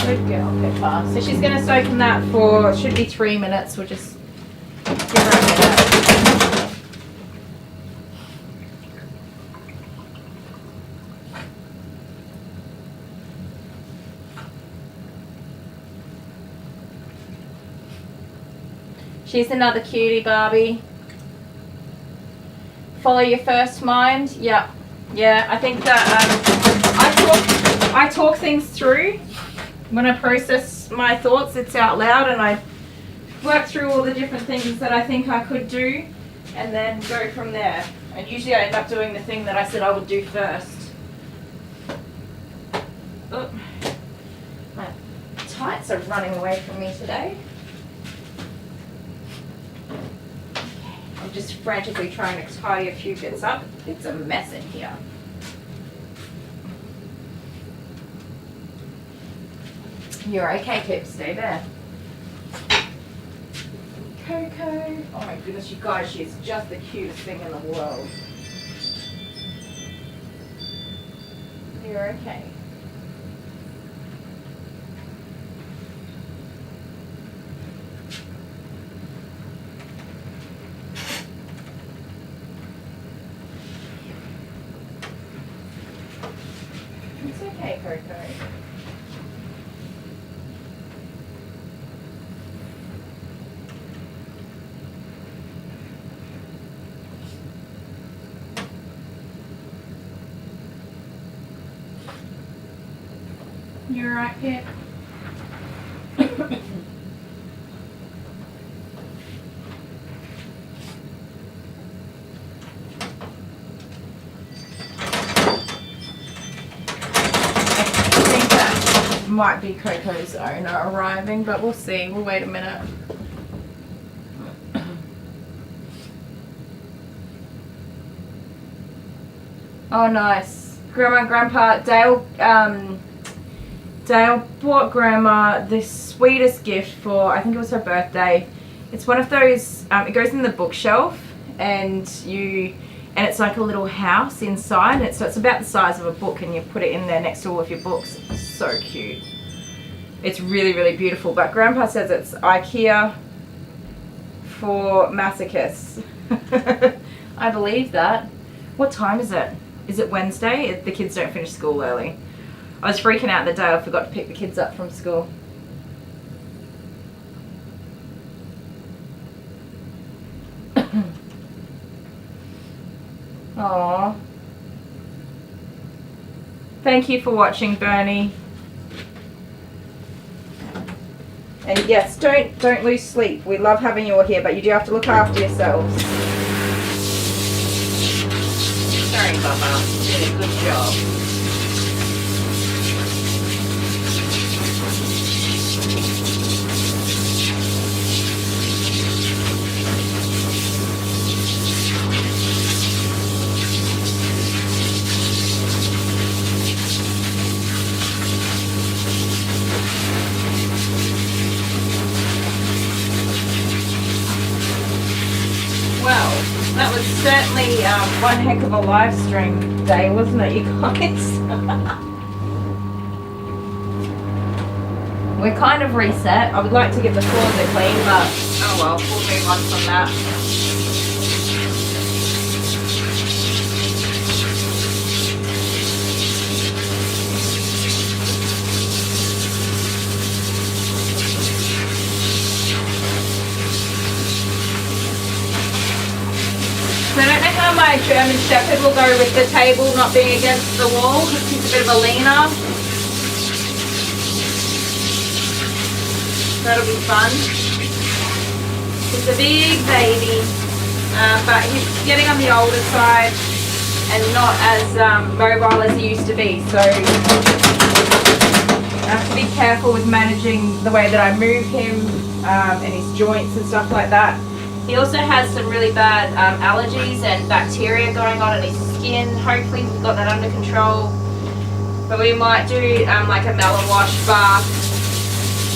Good girl, Pippa. So she's going to soak in that for, should be 3 minutes. We'll just give her a minute. She's another cutie, Barbie. Follow your first mind. Yeah. Yeah, I think that I talk things through. When I process my thoughts, it's out loud, and I work through all the different things that I think I could do, and then go from there. And usually I end up doing the thing that I said I would do first. Oh, my tights are running away from me today. I'm just frantically trying to tidy a few bits up. It's a mess in here. You're okay, Pip. Stay there. Coco. Oh my goodness, you guys, she's just the cutest thing in the world. You're okay. It's okay, Coco. You're right, Pip. Might be Coco's owner arriving, but we'll see. We'll wait a minute. Oh, nice. Grandma and Grandpa, Dale bought Grandma the sweetest gift for, I think it was her birthday. It's one of those, it goes in the bookshelf, and it's like a little house inside. So it's about the size of a book, and you put it in there next to all of your books. So cute. It's really, really beautiful. But Grandpa says it's IKEA for masochists. I believe that. What time is it? Is it Wednesday? The kids don't finish school early. I was freaking out the day I forgot to pick the kids up from school. Aww. Thank you for watching, Bernie. And yes, don't lose sleep. We love having you all here, but you do have to look after yourselves. Sorry, Bubba. You did a good job. Well, that was certainly one heck of a live stream day, wasn't it, you guys? We're kind of reset. I would like to get the closet clean, but oh well, we'll move on from that. So I don't know how my German Shepherd will go with the table not being against the wall because he's a bit of a leaner. That'll be fun. He's a big baby, but he's getting on the older side and not as mobile as he used to be. So I have to be careful with managing the way that I move him and his joints and stuff like that. He also has some really bad allergies and bacteria going on in his skin. Hopefully we've got that under control. But we might do like a melon wash bath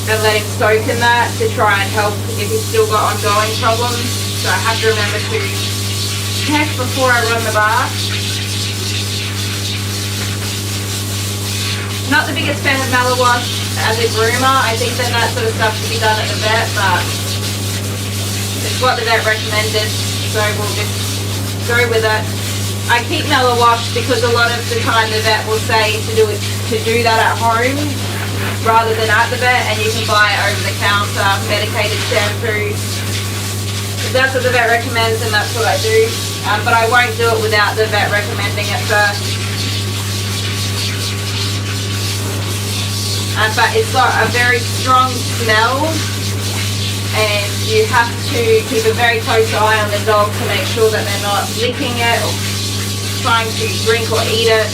and let him soak in that to try and help if he's still got ongoing problems. So I have to remember to check before I run the bath. Not the biggest fan of melon wash as a groomer. I think that sort of stuff should be done at the vet, but it's what the vet recommended, so we'll just go with it. I keep mellow wash because a lot of the time the vet will say to do that at home rather than at the vet, and you can buy it over the counter, medicated shampoo. If that's what the vet recommends, then that's what I do. But I won't do it without the vet recommending it first. But it's got a very strong smell, and you have to keep a very close eye on the dog to make sure that they're not licking it or trying to drink or eat it.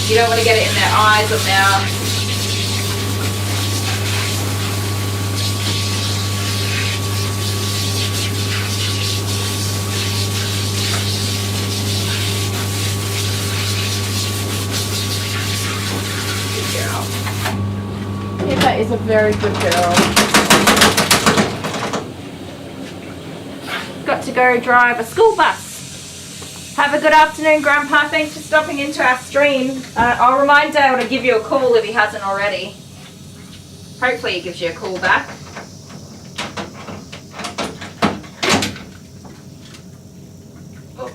You don't want to get it in their eyes or mouth. Good girl. Pippa is a very good girl. Got to go drive a school bus. Have a good afternoon, Grandpa. Thanks for stopping into our stream. I'll remind Dale to give you a call if he hasn't already. Hopefully he gives you a call back. Oh,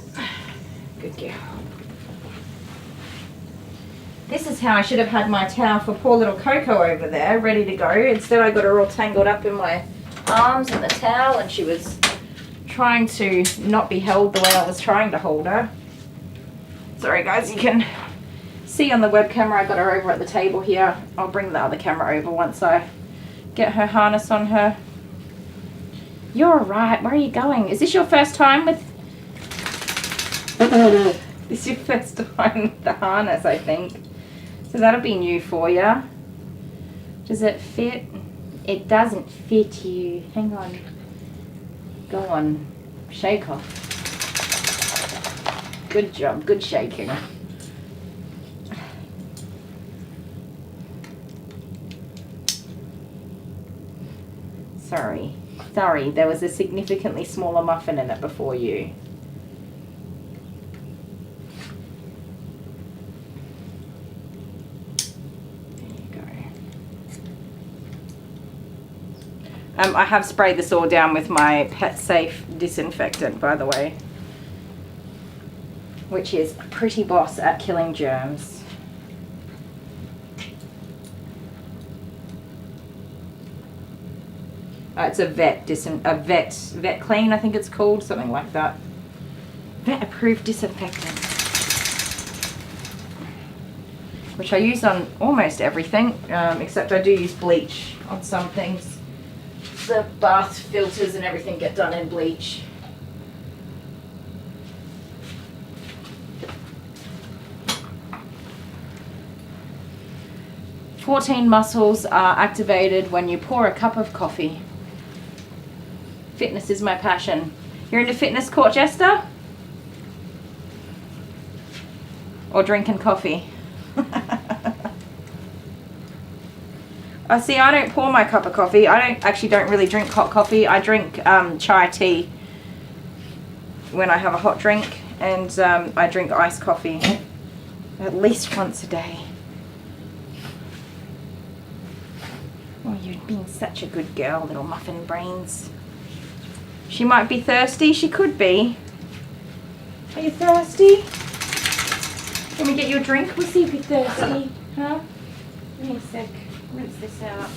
good girl. This is how I should have had my towel for poor little Coco over there, ready to go. Instead I got her all tangled up in my arms and the towel, and she was trying to not be held the way I was trying to hold her. Sorry guys, you can see on the web camera I got her over at the table here. I'll bring the other camera over once I get her harness on her. You're right, where are you going? Is this your first time with... This is your first time with the harness, I think. So that'll be new for you. Does it fit? It doesn't fit you. Hang on. Go on, shake off. Good job, good shaking. Sorry, there was a significantly smaller muffin in it before you. I have sprayed this all down with my Pet Safe disinfectant, by the way, which is pretty boss at killing germs. It's a vet clean, I think it's called, something like that. Vet approved disinfectant, which I use on almost everything, except I do use bleach on some things. The bath filters and everything get done in bleach. "14 muscles are activated when you pour a cup of coffee." Fitness is my passion. You're into fitness, Court Jester? Or drinking coffee? See, I don't pour my cup of coffee. I don't really drink hot coffee. I drink chai tea when I have a hot drink, and I drink iced coffee at least once a day. Oh, you're being such a good girl, little muffin brains. She might be thirsty. She could be. Are you thirsty? Let me get you a drink. We'll see if you're thirsty. Huh? Give me a sec. Rinse this out.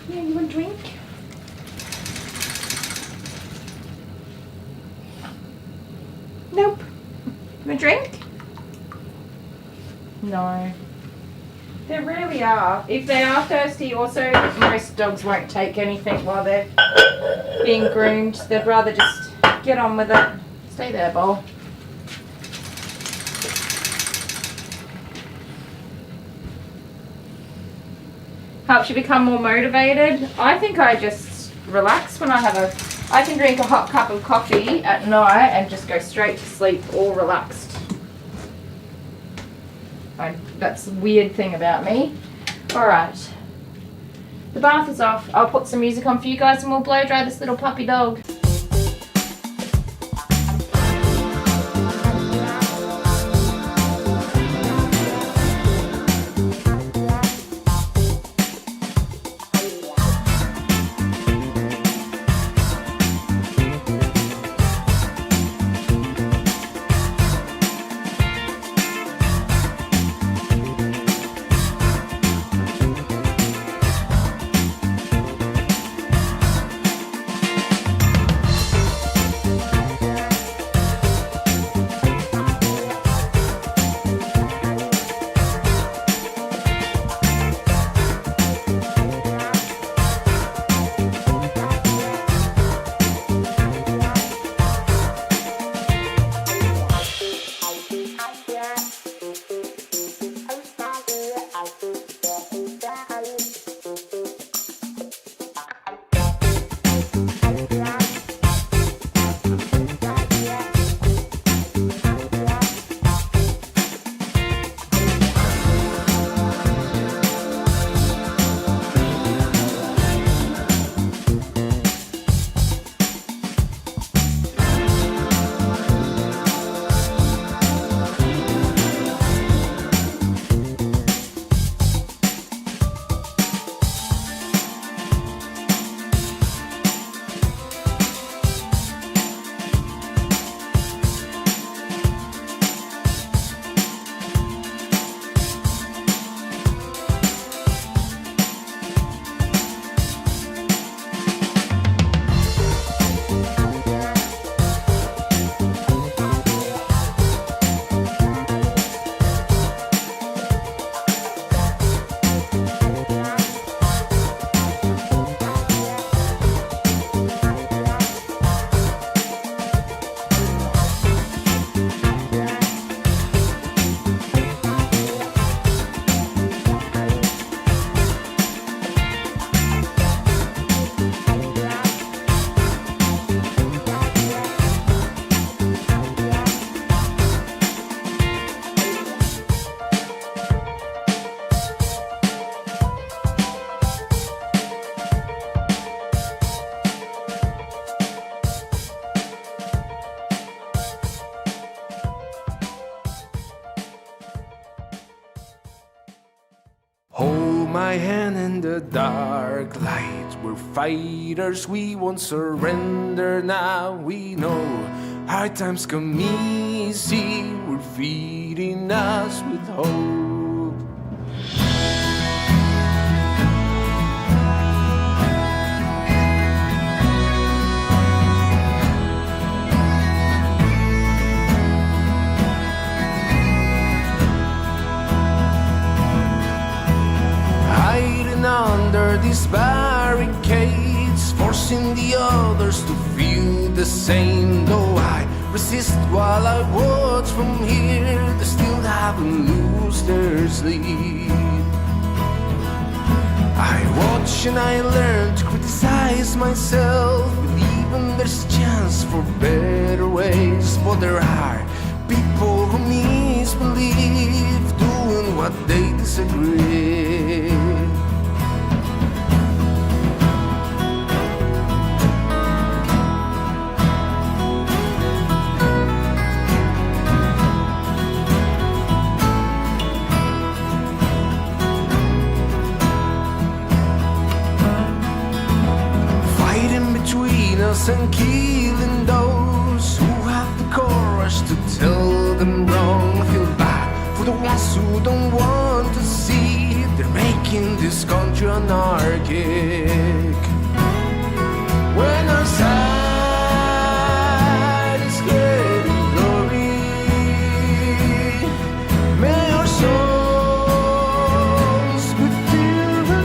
Yeah, you want a drink? Nope. You want a drink? No. They really are. If they are thirsty, also, most dogs won't take anything while they're being groomed. They'd rather just get on with it. Stay there, Bowl. Helps you become more motivated. I think I just relax when I have I can drink a hot cup of coffee at night and just go straight to sleep, all relaxed. That's the weird thing about me. Alright. The bath is off. I'll put some music on for you guys and we'll blow dry this little puppy dog. Hold my hand in the dark light. We're fighters, we won't surrender now. We know hard times come easy. We're feeding us with hope. hiding under these barricades, forcing the others to feel the same. Though I resist while I watch from here, they still haven't lost their sleep. I watch and I learn to criticize myself, believing there's a chance for better ways. But there are people who misbelieve, doing what they disagree. And killing those who have the courage to tell them wrong. Feel bad for the ones who don't want to see they're making this country anarchic. When our side is getting glory, may our souls be filled with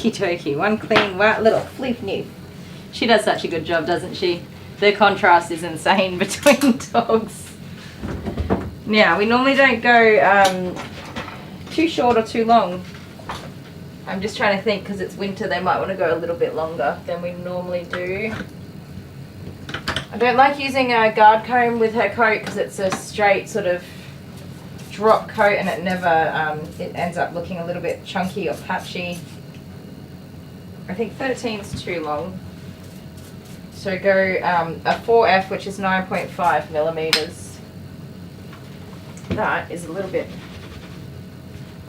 Okie dokie. One clean, white little floof noof. She does such a good job, doesn't she? The contrast is insane between dogs. Now, we normally don't go too short or too long. I'm just trying to think, because it's winter, they might want to go a little bit longer than we normally do. I don't like using a guard comb with her coat because it's a straight sort of drop coat and it never, it ends up looking a little bit chunky or patchy. I think 13's too long. So go a 4F, which is 9.5 millimeters. That is a little bit,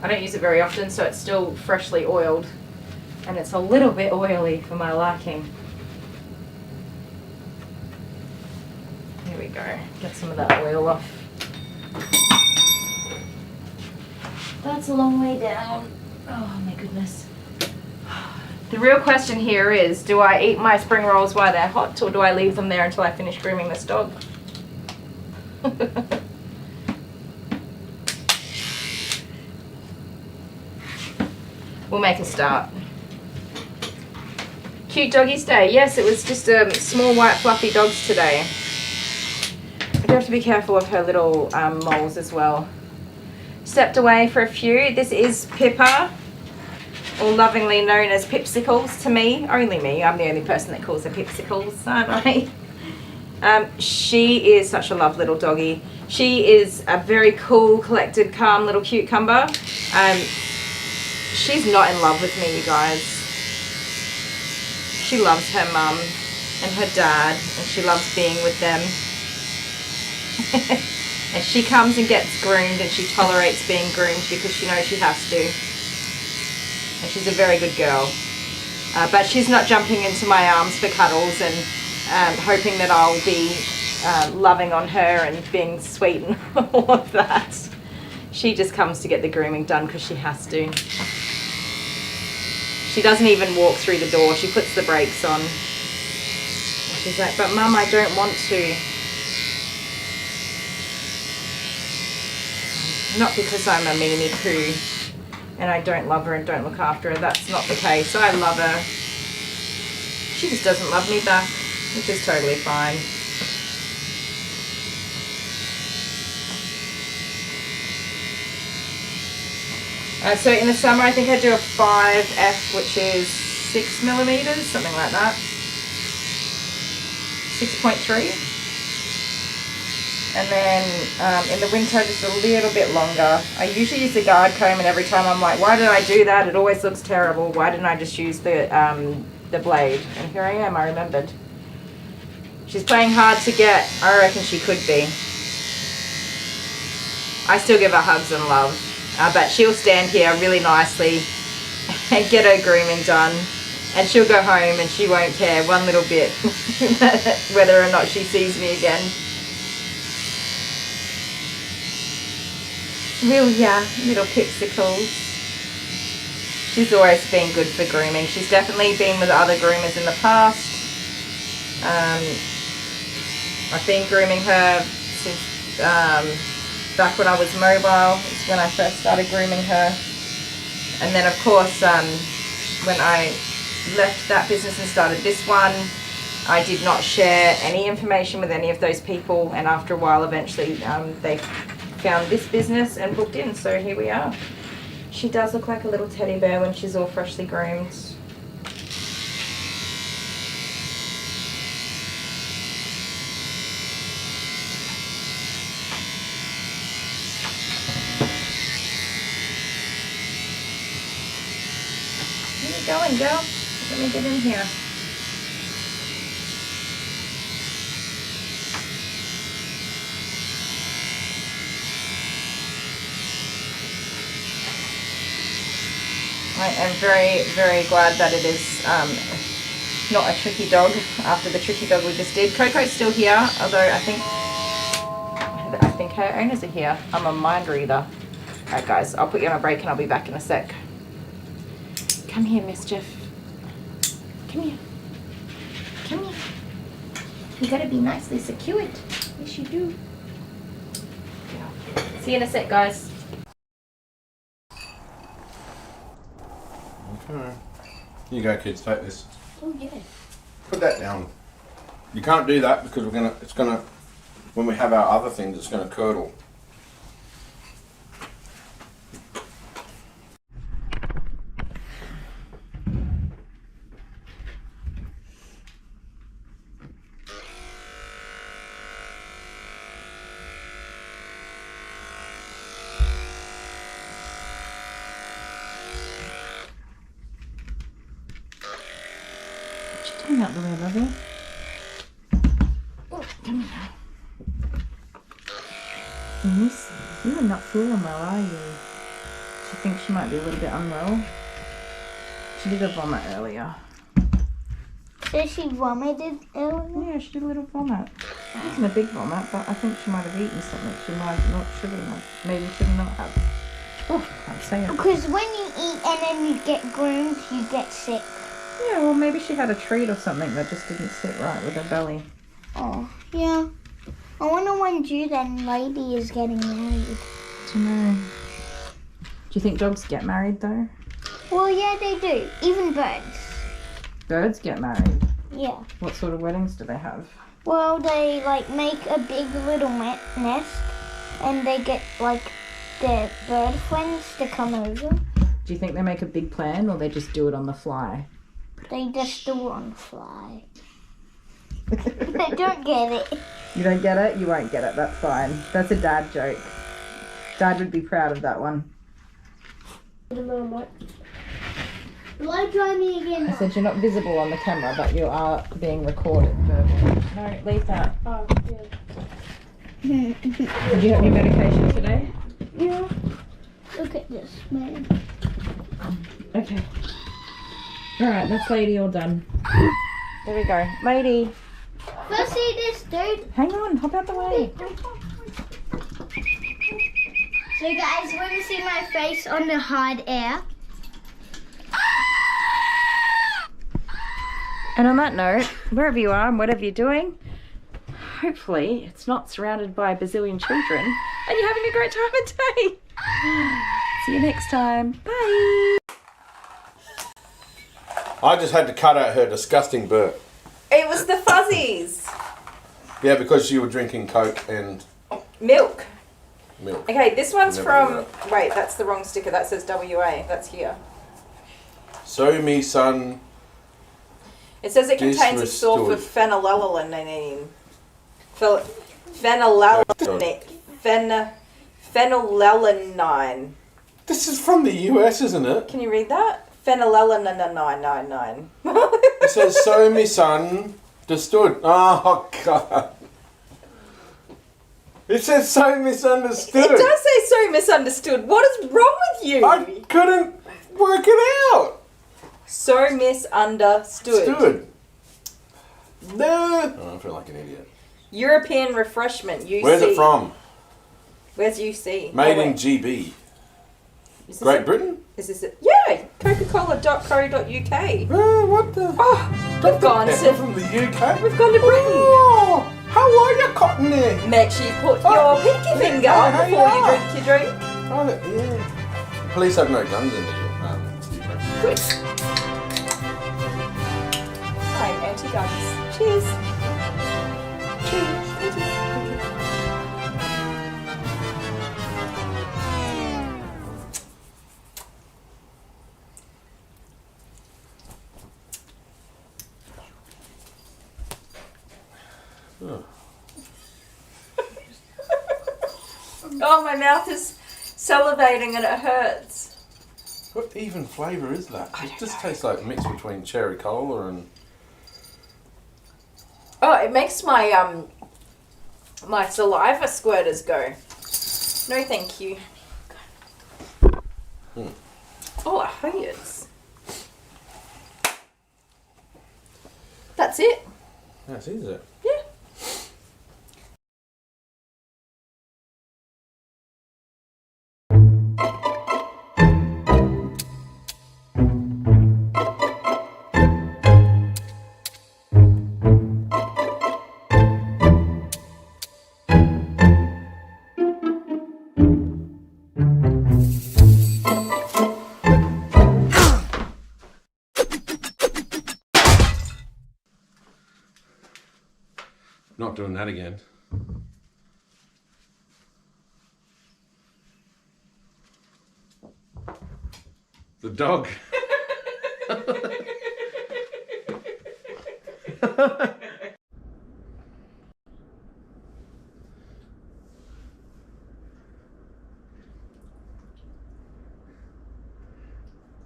I don't use it very often, so it's still freshly oiled. And it's a little bit oily for my liking. Here we go, get some of that oil off. That's a long way down. Oh my goodness. The real question here is, do I eat my spring rolls while they're hot, or do I leave them there until I finish grooming this dog? We'll make a start. Cute doggies day. Yes, it was just small white fluffy dogs today. I do have to be careful of her little moles as well. Stepped away for a few. This is Pippa, or lovingly known as Pipsicles to me. Only me. I'm the only person that calls her Pipsicles, aren't I? She is such a love little doggy. She is a very cool, collected, calm little cucumber. She's not in love with me, you guys. She loves her mum and her dad, and she loves being with them. And she comes and gets groomed, and she tolerates being groomed because she knows she has to. And she's a very good girl. But she's not jumping into my arms for cuddles and hoping that I'll be loving on her and being sweet and all of that. She just comes to get the grooming done because she has to. She doesn't even walk through the door. She puts the brakes on. She's like, but Mum, I don't want to. Not because I'm a meanie poo and I don't love her and don't look after her. That's not the case. I love her. She just doesn't love me back, which is totally fine. So in the summer, I think I do a 5F, which is 6 millimeters, something like that. 6.3. And then in the winter, just a little bit longer. I usually use the guard comb, and every time I'm like, why did I do that? It always looks terrible. Why didn't I just use the blade? And here I am, I remembered. She's playing hard to get. I reckon she could be. I still give her hugs and love. But she'll stand here really nicely and get her grooming done. And she'll go home and she won't care one little bit whether or not she sees me again. Little Pipsicles. She's always been good for grooming. She's definitely been with other groomers in the past. I've been grooming her since back when I was mobile. It's when I first started grooming her. And then of course when I left that business and started this one, I did not share any information with any of those people, and after a while eventually they found this business and booked in, so here we are. She does look like a little teddy bear when she's all freshly groomed. Where are you going, girl? Let me get in here. I am very, very glad that it is not a tricky dog after the tricky dog we just did. Coco's still here, although I think her owners are here. I'm a mind reader. Alright guys, I'll put you on a break and I'll be back in a sec. Come here, Mischief. Come here. Come here. You gotta be nicely secured. Yes, you do. See you in a sec, guys. Okay. Here you go, kids. Take this. Oh yeah. Put that down. You can't do that because it's gonna. When we have our other things, it's gonna curdle. Turn out the way, lovey. Oh, come here. Miss, you are not feeling well, are you? She thinks she might be a little bit unwell. She did a vomit earlier. So she vomited earlier? Yeah, she did a little vomit. It wasn't a big vomit, but I think she might have eaten something she might not, shouldn't have. Maybe should not have. Oh, I can't say it. Because when you eat and then you get groomed, you get sick. Yeah, well, maybe she had a treat or something that just didn't sit right with her belly. Oh, yeah. I wonder when Jude and Lady is getting married. I don't know. Do you think dogs get married though? Well, yeah, they do. Even birds. Birds get married. Yeah. What sort of weddings do they have? Well, they like make a big little nest, and they get like their bird friends to come over. Do you think they make a big plan or they just do it on the fly? They just do it on the fly. I don't get it. You don't get it? You won't get it. That's fine. That's a dad joke. Dad would be proud of that one. Will I try me again? I said you're not visible on the camera, but you are being recorded verbally. No, leave that. Oh, yeah. Did you have your medication today? Yeah. Look at this, man. Okay. Alright, that's Lady all done. There we go. Lady. First see this, dude. Hang on, hop out the way. So guys, want to see my face on the hard air? And on that note, wherever you are and whatever you're doing, hopefully it's not surrounded by a bazillion children and you're having a great time of day. See you next time. Bye. I just had to cut out her disgusting burp. It was the fuzzies. Yeah, because you were drinking Coke and Milk. milk. Okay, this one's Never from... knew Wait, that's the wrong sticker. That says WA. That's here. So me son. It says it contains a source of phenylalanine. Phenylalanine. This is from the US, isn't it? Can you read that? Phenylalanine. It says so me son understood. Oh God. It says so misunderstood. It does say so misunderstood. What is wrong with you? I couldn't work it out. So misunderstood. Stood. No. Oh, I feel like an idiot. European refreshment. UC. Where's it from? Where's UC? Made Oh, in wait. GB. Is this Great it? Britain? Is this it? Yeah. Coca-Cola.co.uk. What the? Oh, we've gone Pepper to from the UK? We've gone to Britain. Oh, how are you, Cottony? Make sure you put your pinky finger oh, on hey, before you yeah. drink your drink. Oh, yeah. Police have no guns in the UK. Good. I'm anti-guns. Cheers. Cheers. Oh. Oh, my mouth is salivating and it hurts. What even flavour is that? I It don't just know. tastes like mix between cherry cola and... Oh, it makes my my saliva squirters go. No, thank you. Oh, it hurts. That's it. That's easy. Yeah. Not doing that again. The dog.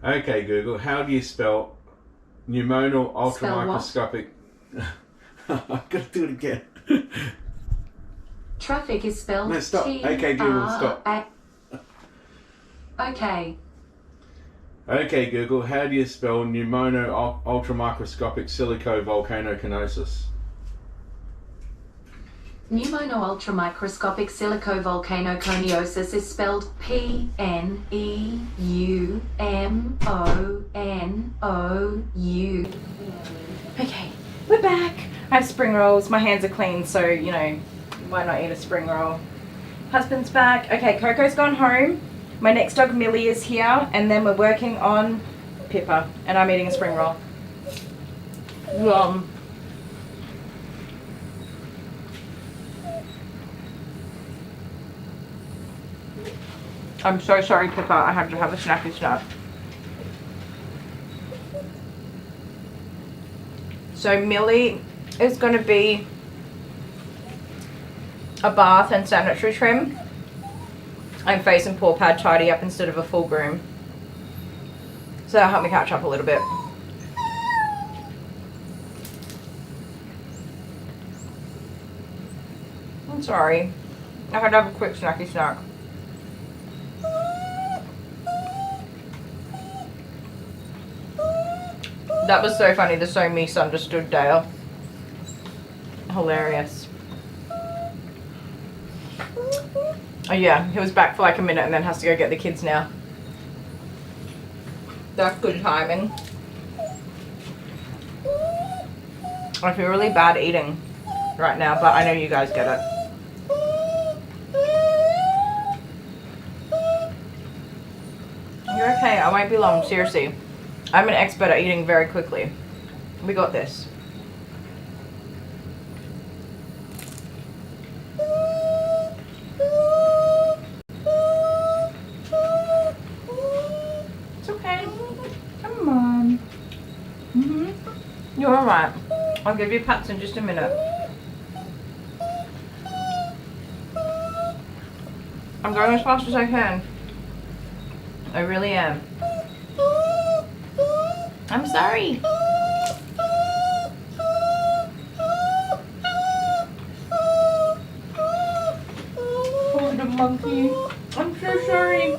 Okay, Google, how do you spell pneumonal ultramicroscopic? I've got to do it again. Traffic is spelled No, stop. Okay, Google, stop. Okay. Okay, Google, how do you spell pneumono ultramicroscopic silicovolcanoconiosis? Pneumono-ultramicroscopic silicovolcanoconiosis is spelled P-N-E-U-M-O-N-O-U. Okay, we're back. I have spring rolls. My hands are clean, so, you know, why not eat a spring roll? Husband's back. Okay, Coco's gone home. My next dog, Millie, is here. And then we're working on Pippa. And I'm eating a spring roll. Yum. I'm so sorry, Pippa. I had to have a snacky snack. So Millie is going to be a bath and sanitary trim, and face and paw pad tidy up instead of a full groom. So that'll help me catch up a little bit. I'm sorry. I had to have a quick snacky snack. That was so funny, the so misunderstood Dale. Hilarious. Oh yeah, he was back for like a minute and then has to go get the kids now. That's good timing. I feel really bad eating right now, but I know you guys get it. You're okay, I won't be long, seriously. I'm an expert at eating very quickly. We got this. It's okay. Come on. You're alright. I'll give you pats in just a minute. I'm going as fast as I can. I really am. I'm sorry. Oh, the monkey. I'm so sorry.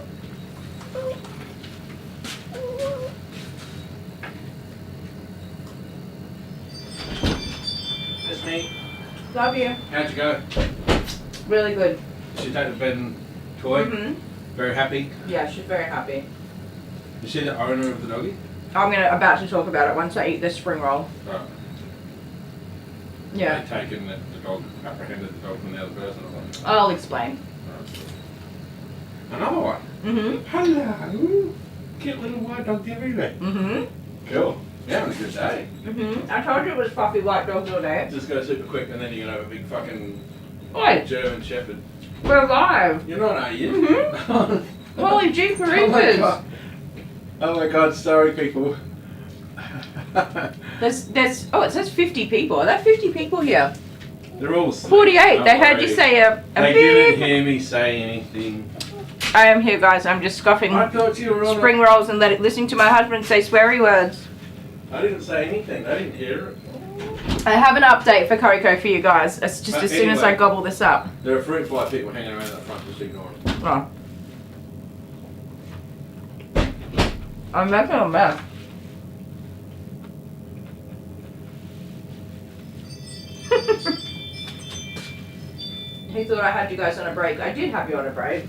That's me. Love you. How'd you go? Really good. Did she take the bed and toy? Very happy? Yeah, she's very happy. Is she the owner of the doggy? I'm about to talk about it once I eat this spring roll. Right. Yeah. They taken the dog, apprehended the dog from the other person or something? I'll explain. Right. Another one? Hello! Cute little white dogs everywhere. Cool. You're having a good day. I told you it was fluffy white dogs all day. Just go super quick and then you're going to have a big fucking Oi, German Shepherd. we're live. You're not, are you? Holy Jeep Oh my Reapers. god. Oh my god, sorry people. There's it says 50 people. Are there 50 people here? They're all asleep. 48. Don't They heard worry. you say a They beep. didn't hear me say anything. I am here, guys. I'm just scoffing I thought you were on spring rolls and listening to my husband say sweary words. I didn't say anything. They didn't hear it. I have an update for Corico for you guys. It's just as soon as I Anyway. gobble this up. There are fruit fly people hanging around that front, just ignore them. Oh. I'm making a mess. He thought I had you guys on a break. I did have you on a break.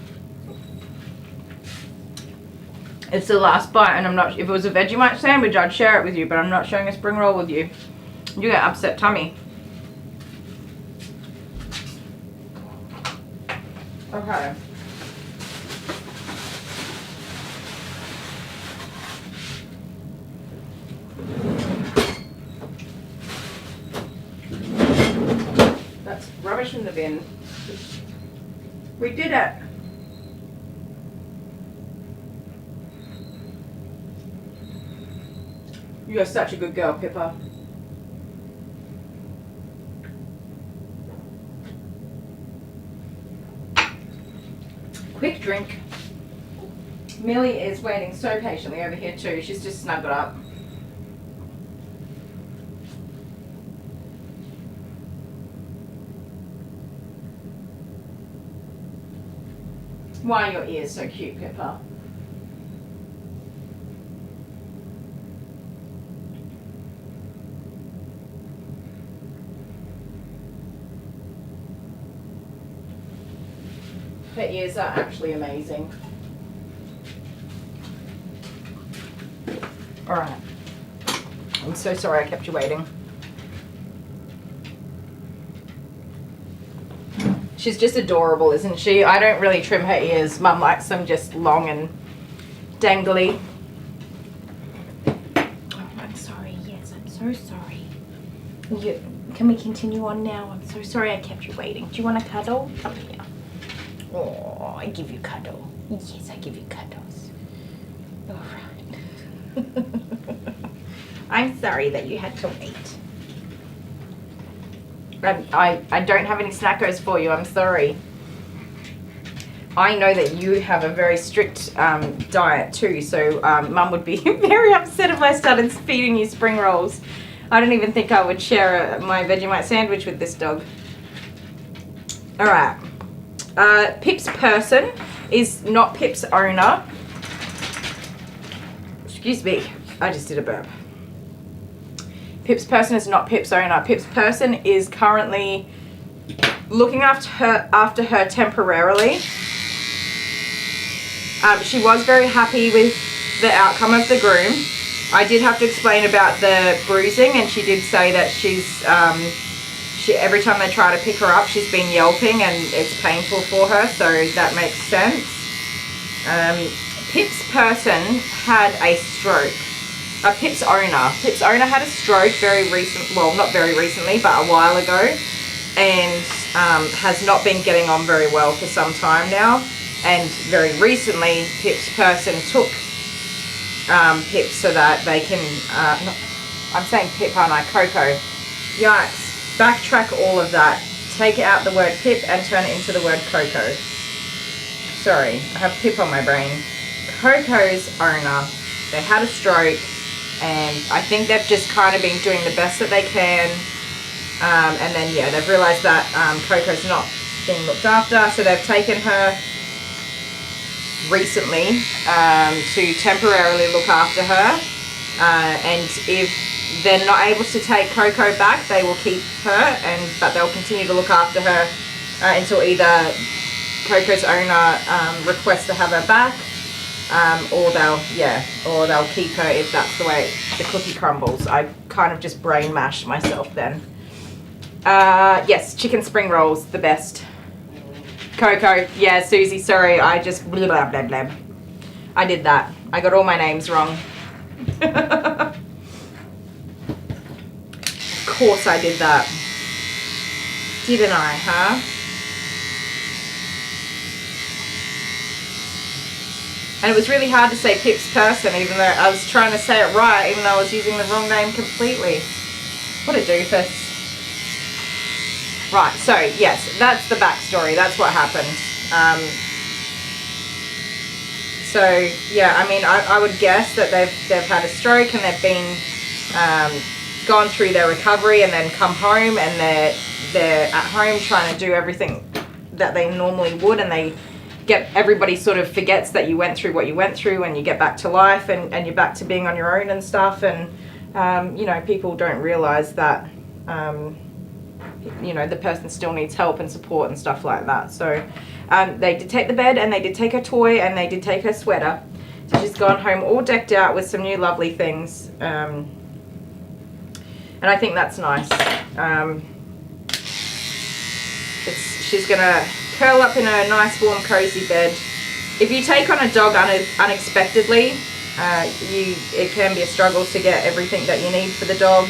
It's the last bite, and I'm not. If it was a Vegemite sandwich, I'd share it with you, but I'm not sharing a spring roll with you. You get upset tummy. Okay. That's rubbish in the bin. We did it. You're such a good girl, Pippa. Quick drink. Millie is waiting so patiently over here too. She's just snuggled up. Why are your ears so cute, Pippa? Her ears are actually amazing. Alright. I'm so sorry I kept you waiting. She's just adorable, isn't she? I don't really trim her ears. Mum likes them just long and dangly. Oh, I'm sorry. Yes, I'm so sorry. Can we continue on now? I'm so sorry I kept you waiting. Do you want a cuddle? Come here. Oh, I give you cuddle. Yes, I give you cuddles. All right. I'm sorry that you had to wait. I don't have any snackos for you. I'm sorry. I know that you have a very strict diet too, so Mum would be very upset if I started feeding you spring rolls. I don't even think I would share my Vegemite sandwich with this dog. All right. Pip's person is not Pip's owner. Excuse me, I just did a burp. Pip's person is not Pip's owner. Pip's person is currently looking after her temporarily. She was very happy with the outcome of the groom. I did have to explain about the bruising, and she did say that she's every time they try to pick her up, she's been yelping and it's painful for her, so that makes sense. Pip's person had a stroke. Pip's owner had a stroke very recent, well, not very recently, but a while ago, and has not been getting on very well for some time now. And very recently, Pip's person took Pip so that they can, I'm saying Pip, aren't I? Coco. Yikes. Backtrack all of that. Take out the word Pip and turn it into the word Coco. Sorry, I have Pip on my brain. Coco's owner, they had a stroke, and I think they've just kind of been doing the best that they can. And then, yeah, they've realised that Coco's not being looked after, so they've taken her recently to temporarily look after her. And if they're not able to take Coco back, they will keep her, but they'll continue to look after her until either Coco's owner requests to have her back, or they'll keep her if that's the way the cookie crumbles. I kind of just brain mashed myself then. Yes, chicken spring rolls, the best. Coco, yeah, Susie, sorry, I just blah blah blah blah. I did that. I got all my names wrong. Of course I did that. Didn't I, huh? And it was really hard to say Pip's person, even though I was trying to say it right, even though I was using the wrong name completely. What a doofus. Right, so yes, that's the backstory. That's what happened. So yeah, I mean, I would guess that they've had a stroke and they've been gone through their recovery and then come home, and they're at home trying to do everything that they normally would, and everybody sort of forgets that you went through what you went through, and you get back to life and you're back to being on your own and stuff, and you know, people don't realize that you know, the person still needs help and support and stuff like that. So they did take the bed, and they did take her toy, and they did take her sweater. So she's gone home all decked out with some new lovely things, and I think that's nice. She's gonna curl up in a nice warm cozy bed. If you take on a dog unexpectedly, it can be a struggle to get everything that you need for the dog.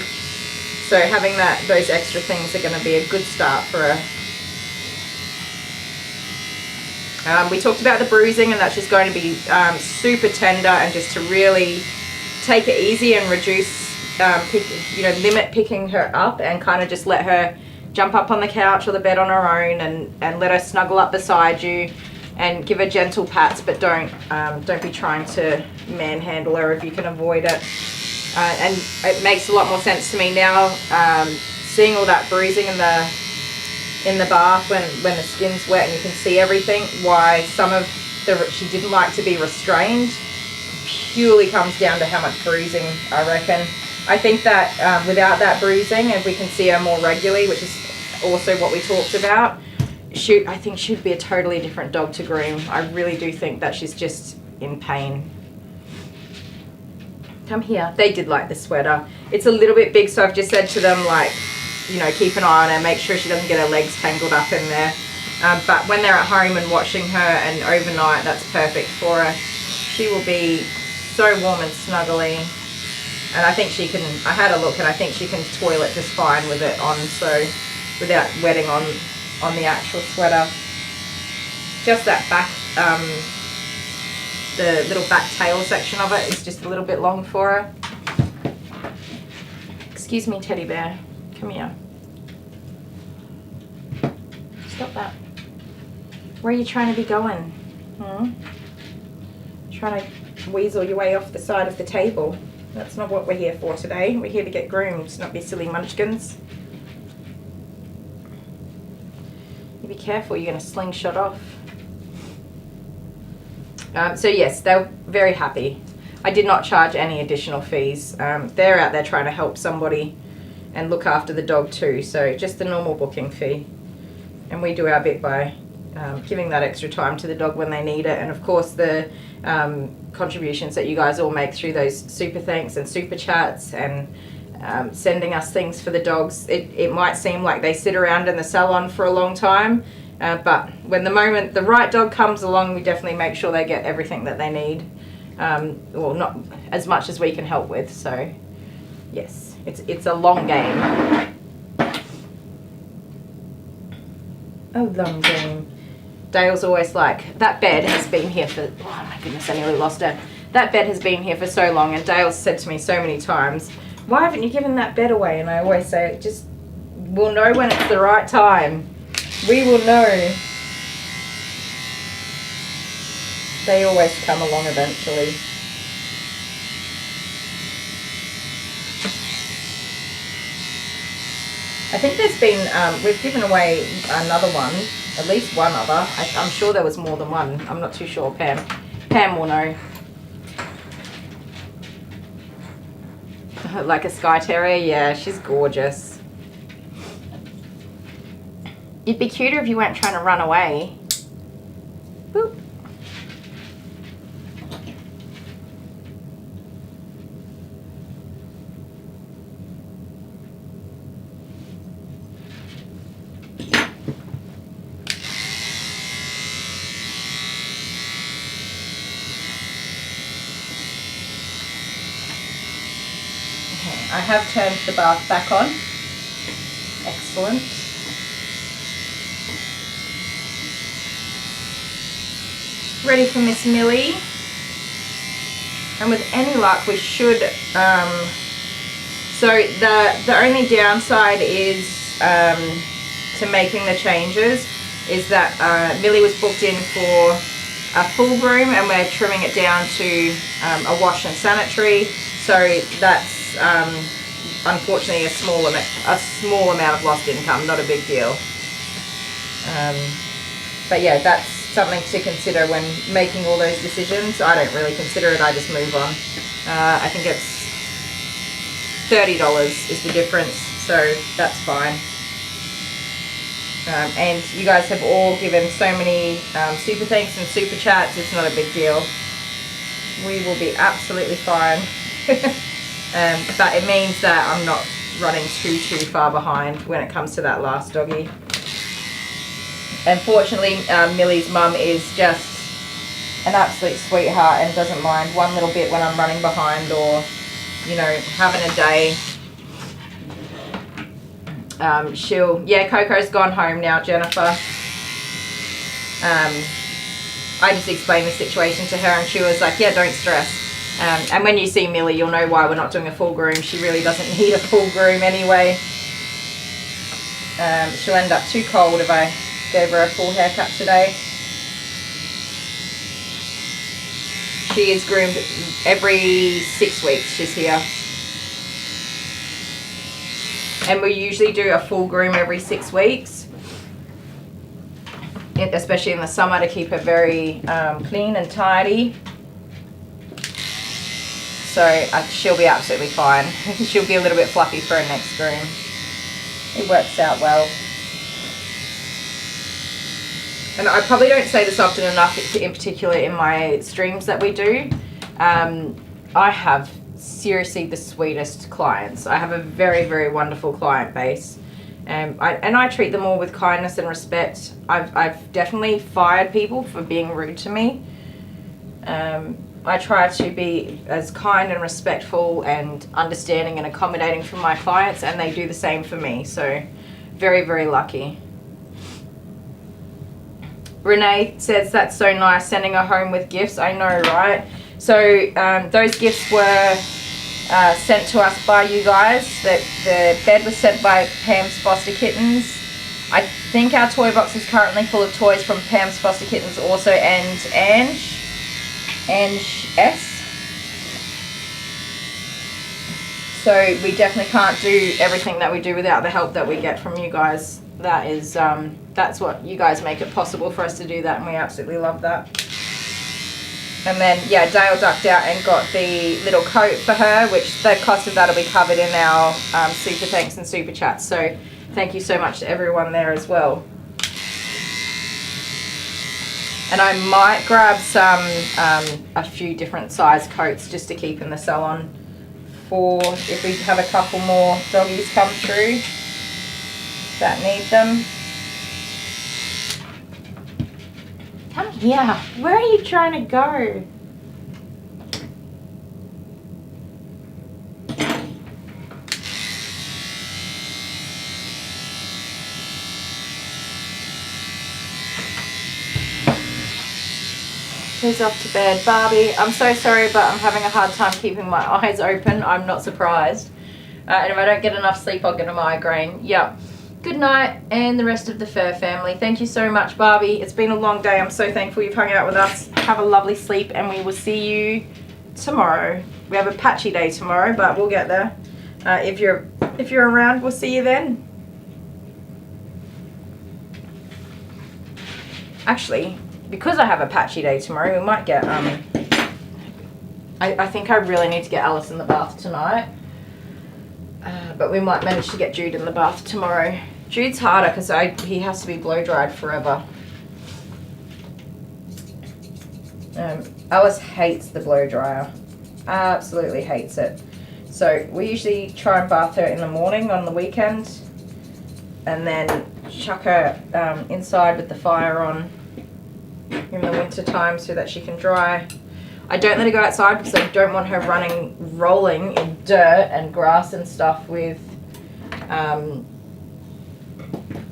So having those extra things are going to be a good start for her. We talked about the bruising and that she's going to be super tender, and just to really take it easy and reduce, limit picking her up, and kind of just let her jump up on the couch or the bed on her own, and let her snuggle up beside you and give her gentle pats, but don't be trying to manhandle her if you can avoid it. And it makes a lot more sense to me now, seeing all that bruising in the bath when the skin's wet and you can see everything, why she didn't like to be restrained purely comes down to how much bruising, I reckon. I think that without that bruising, if we can see her more regularly, which is also what we talked about, I think she'd be a totally different dog to groom. I really do think that she's just in pain. Come here. They did like the sweater. It's a little bit big, so I've just said to them, like, keep an eye on her, make sure she doesn't get her legs tangled up in there. But when they're at home and watching her and overnight, that's perfect for her. She will be so warm and snuggly. And I think she can, I had a look and I think she can toilet just fine with it on, so without wetting on the actual sweater. Just that back, the little back tail section of it is just a little bit long for her. Excuse me, teddy bear. Come here. Stop that. Where are you trying to be going? Trying to weasel your way off the side of the table. That's not what we're here for today. We're here to get groomed, not be silly munchkins. You be careful, you're going to slingshot off. So yes, they're very happy. I did not charge any additional fees. They're out there trying to help somebody and look after the dog too, so just the normal booking fee. And we do our bit by giving that extra time to the dog when they need it, and of course the contributions that you guys all make through those super thanks and super chats and sending us things for the dogs. It might seem like they sit around in the salon for a long time, but when the right dog comes along, we definitely make sure they get everything that they need, well, not as much as we can help with. So yes, it's a long game. A long game. Dale's always like, that bed has been here for, oh my goodness, I nearly lost her. That bed has been here for so long, and Dale's said to me so many times, why haven't you given that bed away? And I always say, just, we'll know when it's the right time. We will know. They always come along eventually. I think there's been, we've given away another one, at least one other. I'm sure there was more than one. I'm not too sure, Pam. Pam will know. Like a Sky Terrier? Yeah, she's gorgeous. It'd be cuter if you weren't trying to run away. Boop. I have turned the bath back on. Excellent. Ready for Miss Millie. And with any luck, we should, so the only downside is to making the changes is that Millie was booked in for a full groom and we're trimming it down to a wash and sanitary. So that's unfortunately a small amount of lost income, not a big deal. But yeah, that's something to consider when making all those decisions. I don't really consider it, I just move on. I think it's $30 is the difference, so that's fine. And you guys have all given so many super thanks and super chats, it's not a big deal. We will be absolutely fine. But it means that I'm not running too far behind when it comes to that last doggy. Unfortunately, Millie's mum is just an absolute sweetheart and doesn't mind one little bit when I'm running behind or, you know, having a day. Coco's gone home now, Jennifer. I just explained the situation to her and she was like, yeah, don't stress. And when you see Millie, you'll know why we're not doing a full groom. She really doesn't need a full groom anyway. She'll end up too cold if I gave her a full haircut today. She is groomed every 6 weeks, she's here. And we usually do a full groom every 6 weeks. Especially in the summer to keep her very clean and tidy. So she'll be absolutely fine. She'll be a little bit fluffy for her next groom. It works out well. And I probably don't say this often enough, in particular in my streams that we do. I have seriously the sweetest clients. I have a very, very wonderful client base. And I treat them all with kindness and respect. I've definitely fired people for being rude to me. I try to be as kind and respectful and understanding and accommodating for my clients, and they do the same for me. So very, very lucky. Renee says, that's so nice, sending her home with gifts. I know, right? So those gifts were sent to us by you guys. The bed was sent by Pam's Foster Kittens. I think our toy box is currently full of toys from Pam's Foster Kittens also, and Ange S. So we definitely can't do everything that we do without the help that we get from you guys. That is, that's what you guys make it possible for us to do that, and we absolutely love that. And then, yeah, Dale ducked out and got the little coat for her, which the cost of that will be covered in our super thanks and super chats. So thank you so much to everyone there as well. And I might grab some, a few different size coats just to keep in the salon for if we have a couple more doggies come through that need them. Come here. Where are you trying to go? Who's off to bed? Barbie. I'm so sorry, but I'm having a hard time keeping my eyes open. I'm not surprised. And if I don't get enough sleep, I'll get a migraine. Yep. Good night, and the rest of the fur family. Thank you so much, Barbie. It's been a long day. I'm so thankful you've hung out with us. Have a lovely sleep, and we will see you tomorrow. We have a patchy day tomorrow, but we'll get there. If you're around, we'll see you then. Actually, because I have a patchy day tomorrow, we might get I think I really need to get Alice in the bath tonight. But we might manage to get Jude in the bath tomorrow. Jude's harder because he has to be blow dried forever. Alice hates the blow dryer. Absolutely hates it. So we usually try and bath her in the morning on the weekend, and then chuck her inside with the fire on in the winter time so that she can dry. I don't let her go outside because I don't want her rolling in dirt and grass and stuff with,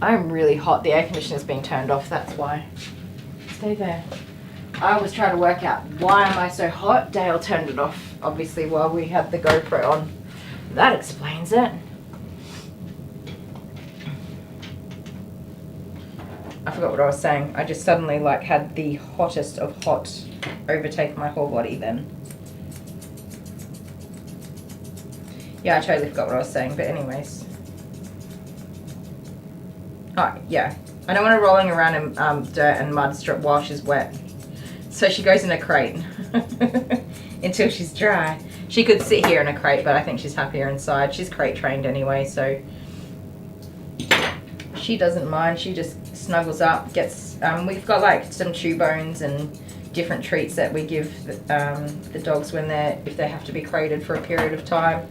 I'm really hot. The air conditioner's being turned off, that's why. Stay there. I was trying to work out why am I so hot. Dale turned it off, obviously, while we had the GoPro on. That explains it. I forgot what I was saying. I just suddenly had the hottest of hot overtake my whole body then. Yeah, I totally forgot what I was saying, but anyways. Oh, yeah. I don't want her rolling around in dirt and mud strip while she's wet. So she goes in a crate until she's dry. She could sit here in a crate, but I think she's happier inside. She's crate trained anyway, so she doesn't mind. She just snuggles up, gets, we've got some chew bones and different treats that we give the dogs if they have to be crated for a period of time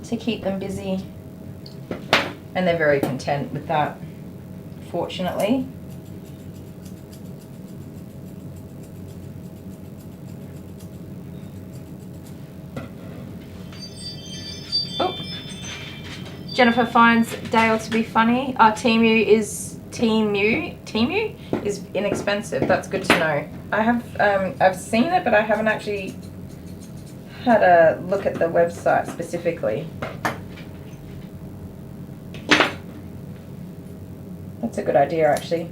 to keep them busy, and they're very content with that, fortunately. Oh, Jennifer finds Dale to be funny. Temu is inexpensive. That's good to know. I've seen it, but I haven't actually had a look at the website specifically. That's a good idea, actually.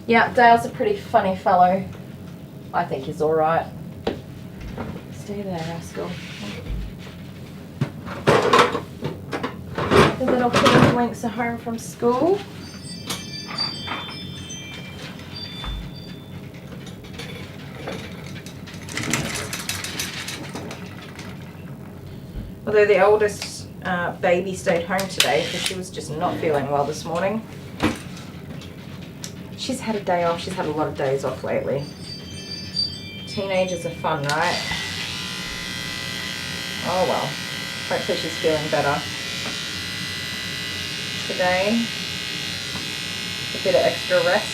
Yeah, Dale's a pretty funny fellow. I think he's alright. Stay there, rascal. The little kid winks are home from school. Although the oldest baby stayed home today because she was just not feeling well this morning. She's had a day off. She's had a lot of days off lately. Teenagers are fun, right? Oh well. Hopefully she's feeling better today. A bit of extra rest.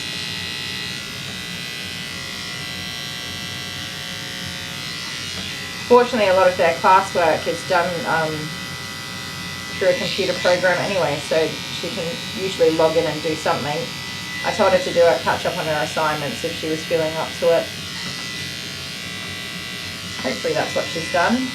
Fortunately, a lot of their classwork is done through a computer program anyway, so she can usually log in and do something. I told her to do it, catch up on her assignments if she was feeling up to it. Hopefully that's what she's done.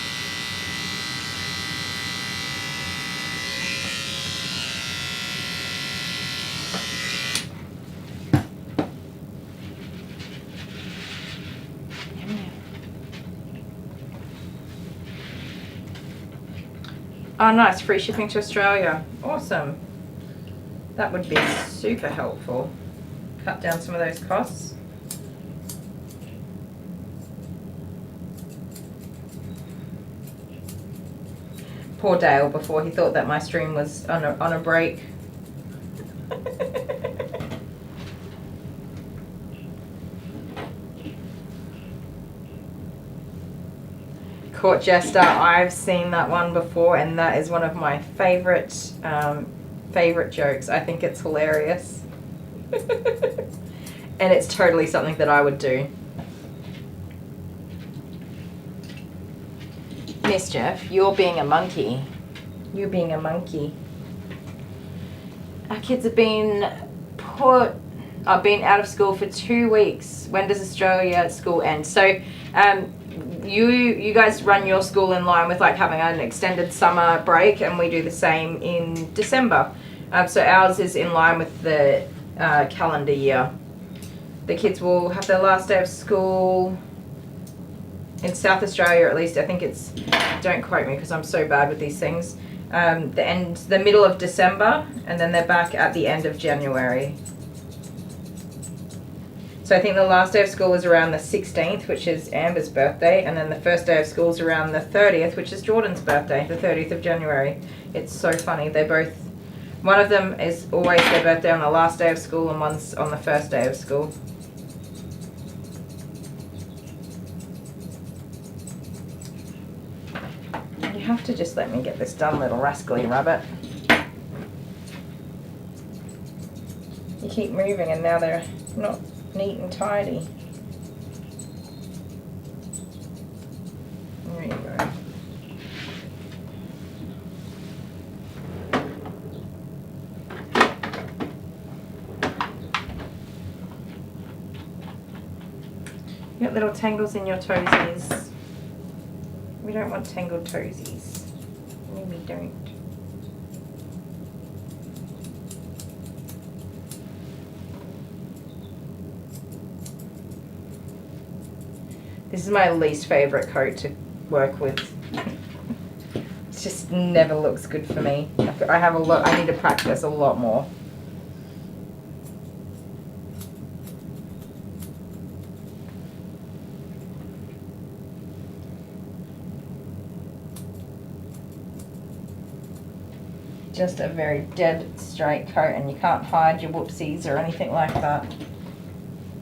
Oh nice, free shipping to Australia. Awesome. That would be super helpful. Cut down some of those costs. Poor Dale, before he thought that my stream was on a break. Court Jester, I've seen that one before, and that is one of my favorite jokes. I think it's hilarious. And it's totally something that I would do. Mischief, you're being a monkey. You're being a monkey. Our kids have been out of school for 2 weeks. When does Australia school end? So you guys run your school in line with like having an extended summer break, and we do the same in December. So ours is in line with the calendar year. The kids will have their last day of school in South Australia, at least. I think it's, don't quote me because I'm so bad with these things, the middle of December, and then they're back at the end of January. So I think the last day of school is around the 16th, which is Amber's birthday, and then the first day of school is around the 30th, which is Jordan's birthday, the 30th of January. It's so funny. They both, one of them is always their birthday on the last day of school, and one's on the first day of school. You have to just let me get this done, little rascally rabbit. You keep moving and now they're not neat and tidy. There you go. You got little tangles in your toesies. We don't want tangled toesies. No, we don't. This is my least favorite coat to work with. It just never looks good for me. I need to practice a lot more. Just a very dead straight coat, and you can't hide your whoopsies or anything like that.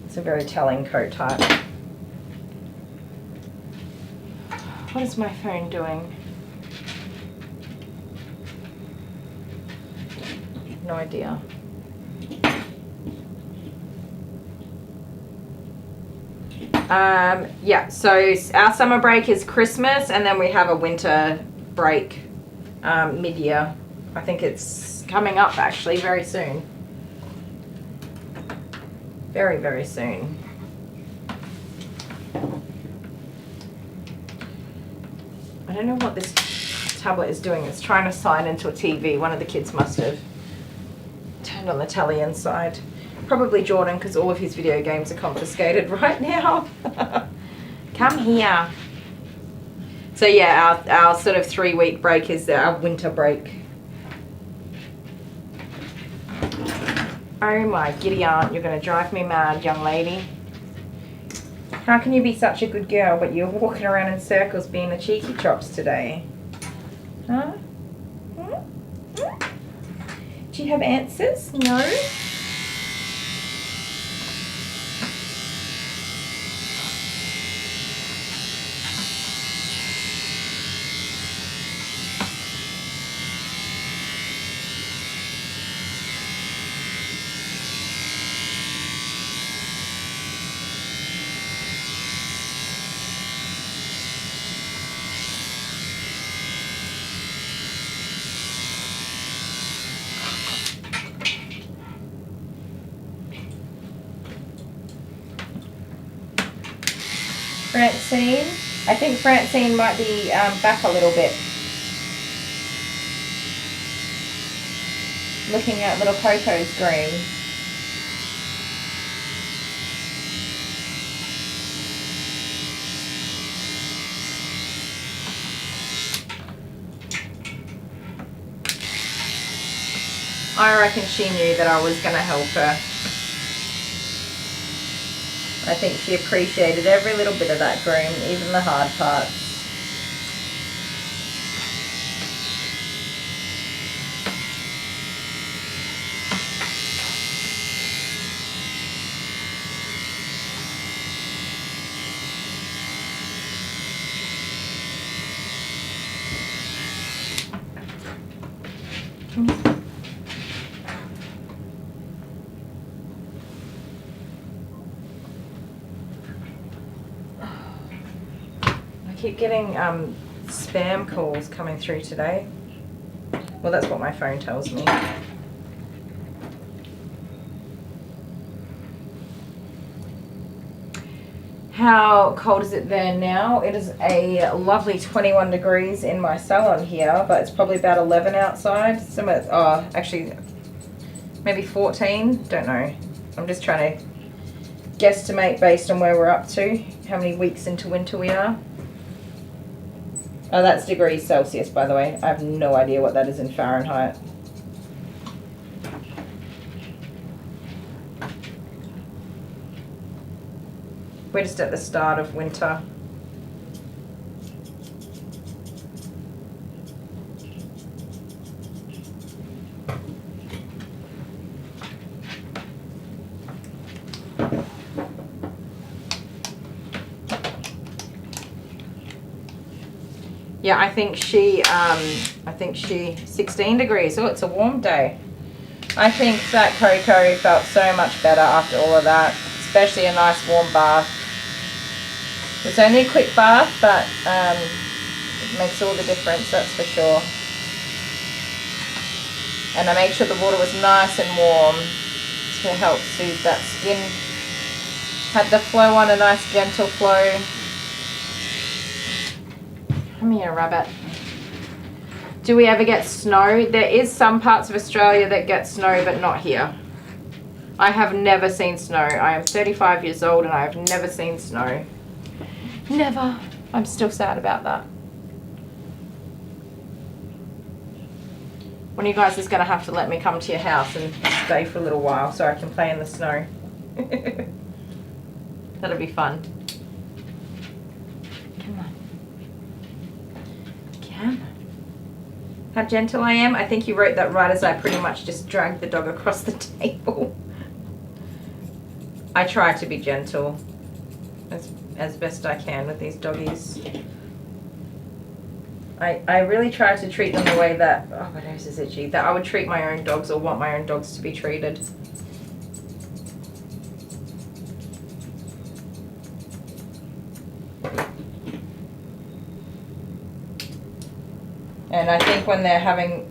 It's a very telling coat type. What is my phone doing? No idea. Yeah, so our summer break is Christmas, and then we have a winter break mid-year. I think it's coming up actually very soon. Very, very soon. I don't know what this tablet is doing. It's trying to sign into a TV. One of the kids must have turned on the telly inside. Probably Jordan, because all of his video games are confiscated right now. Come here. So yeah, our sort of 3-week break is our winter break. Oh my giddy aunt, you're going to drive me mad, young lady. How can you be such a good girl, but you're walking around in circles being a cheeky chops today? Huh? Do you have answers? No? Francine. I think Francine might be back a little bit. Looking at little Coco's groom. I reckon she knew that I was going to help her. I think she appreciated every little bit of that groom, even the hard parts. I keep getting spam calls coming through today. Well, that's what my phone tells me. How cold is it there now? It is a lovely 21 degrees in my salon here, but it's probably about 11 outside. Somewhere, oh, actually, maybe 14. Don't know. I'm just trying to guesstimate based on where we're up to, how many weeks into winter we are. Oh, that's degrees Celsius, by the way. I have no idea what that is in Fahrenheit. We're just at the start of winter. Yeah, I think she 16 degrees. Oh, it's a warm day. I think that Coco felt so much better after all of that, especially a nice warm bath. It's only a quick bath, but it makes all the difference, that's for sure. And I made sure the water was nice and warm to help soothe that skin. Had the flow on, a nice gentle flow. Come here, rabbit. Do we ever get snow? There is some parts of Australia that get snow, but not here. I have never seen snow. I am 35 years old and I have never seen snow. Never. I'm still sad about that. One of you guys is going to have to let me come to your house and stay for a little while so I can play in the snow. That'll be fun. Come on. Come on. How gentle I am? I think you wrote that right as I pretty much just dragged the dog across the table. I try to be gentle as best I can with these doggies. I really try to treat them the way that, oh my nose is itchy, that I would treat my own dogs or want my own dogs to be treated. And I think when they're having,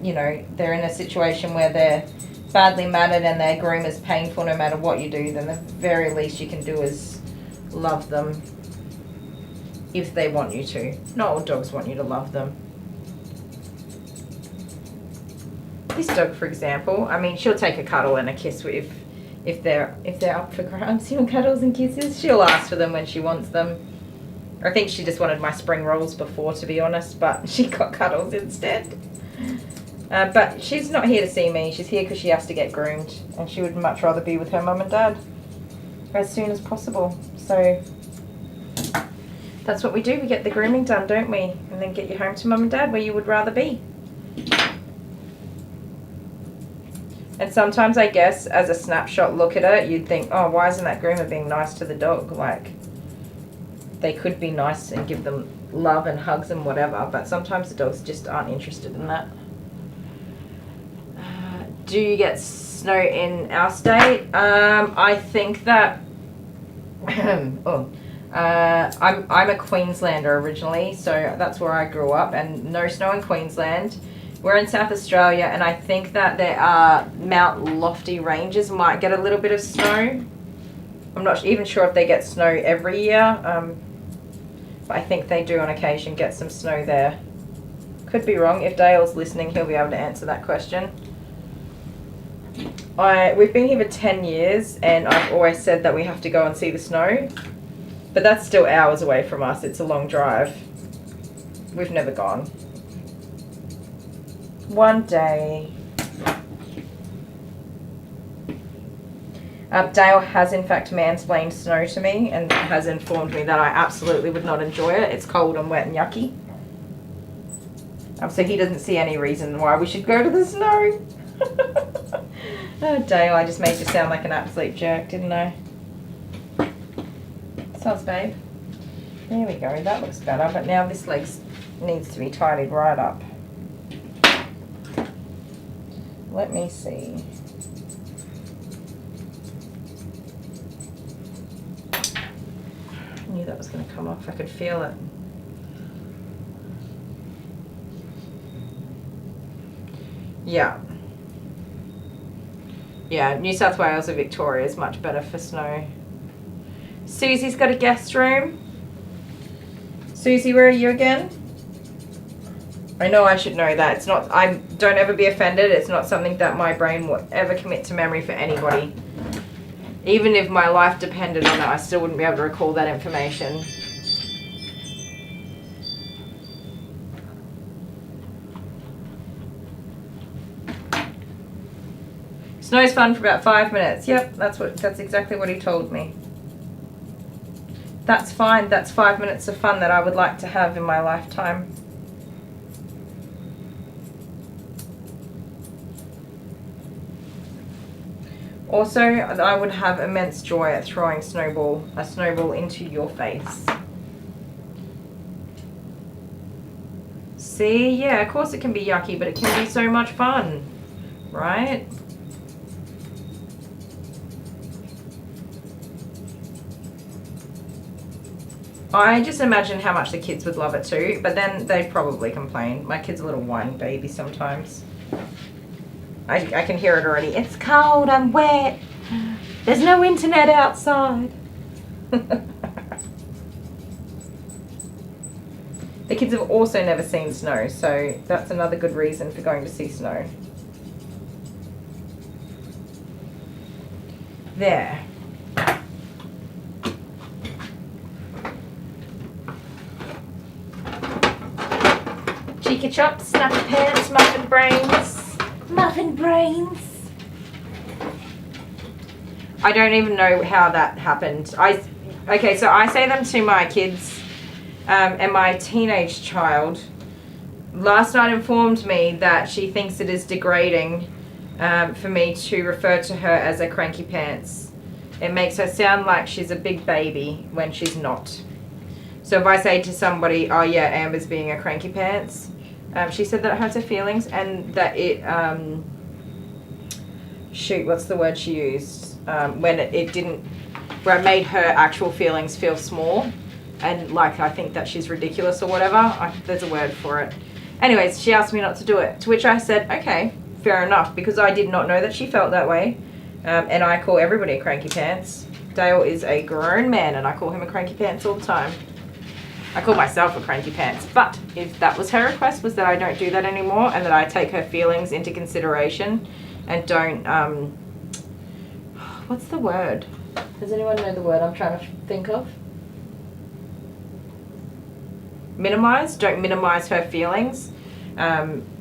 you know, they're in a situation where they're badly mannered and their groom is painful no matter what you do, then the very least you can do is love them if they want you to. Not all dogs want you to love them. This dog, for example, I mean, she'll take a cuddle and a kiss if they're up for grabs, you know, cuddles and kisses. She'll ask for them when she wants them. I think she just wanted my spring rolls before, to be honest, but she got cuddles instead. But she's not here to see me. She's here because she has to get groomed, and she would much rather be with her mum and dad as soon as possible. So that's what we do. We get the grooming done, don't we? And then get you home to mum and dad where you would rather be. And sometimes, I guess, as a snapshot look at it, you'd think, oh, why isn't that groomer being nice to the dog? Like, they could be nice and give them love and hugs and whatever, but sometimes the dogs just aren't interested in that. Do you get snow in our state? I think that I'm a Queenslander originally, so that's where I grew up, and no snow in Queensland. We're in South Australia, and I think that there are Mount Lofty ranges might get a little bit of snow. I'm not even sure if they get snow every year, but I think they do on occasion get some snow there. Could be wrong. If Dale's listening, he'll be able to answer that question. We've been here for 10 years, and I've always said that we have to go and see the snow, but that's still hours away from us. It's a long drive. We've never gone. One day. Dale has in fact mansplained snow to me and has informed me that I absolutely would not enjoy it. It's cold and wet and yucky. So he doesn't see any reason why we should go to the snow. Oh, Dale, I just made you sound like an absolute jerk, didn't I? Sounds, babe. There we go, that looks better, but now this leg needs to be tidied right up. Let me see. I knew that was going to come off. I could feel it. Yeah. Yeah, New South Wales or Victoria is much better for snow. Susie's got a guest room. Susie, where are you again? I know I should know that. It's not, don't ever be offended. It's not something that my brain will ever commit to memory for anybody. Even if my life depended on it, I still wouldn't be able to recall that information. Snow's fun for about 5 minutes. Yep, that's exactly what he told me. That's fine. That's 5 minutes of fun that I would like to have in my lifetime. Also, I would have immense joy at throwing a snowball into your face. See, yeah, of course it can be yucky, but it can be so much fun, right? I just imagine how much the kids would love it too, but then they'd probably complain. My kid's a little whiny baby sometimes. I can hear it already. It's cold, I'm wet. There's no internet outside. The kids have also never seen snow, so that's another good reason for going to see snow. There. Cheeky chops, snappy pants, muffin brains. Muffin brains. I don't even know how that happened. Okay, so I say them to my kids and my teenage child last night informed me that she thinks it is degrading for me to refer to her as a cranky pants. It makes her sound like she's a big baby when she's not. So if I say to somebody, oh yeah, Amber's being a cranky pants, she said that it hurts her feelings and that it, shoot, what's the word she used? When it didn't, where it made her actual feelings feel small and like I think that she's ridiculous or whatever. There's a word for it. Anyways, she asked me not to do it, to which I said, okay, fair enough, because I did not know that she felt that way. And I call everybody a cranky pants. Dale is a grown man and I call him a cranky pants all the time. I call myself a cranky pants, but if that was her request, was that I don't do that anymore and that I take her feelings into consideration and don't, what's the word? Does anyone know the word I'm trying to think of? Minimize. Don't minimize her feelings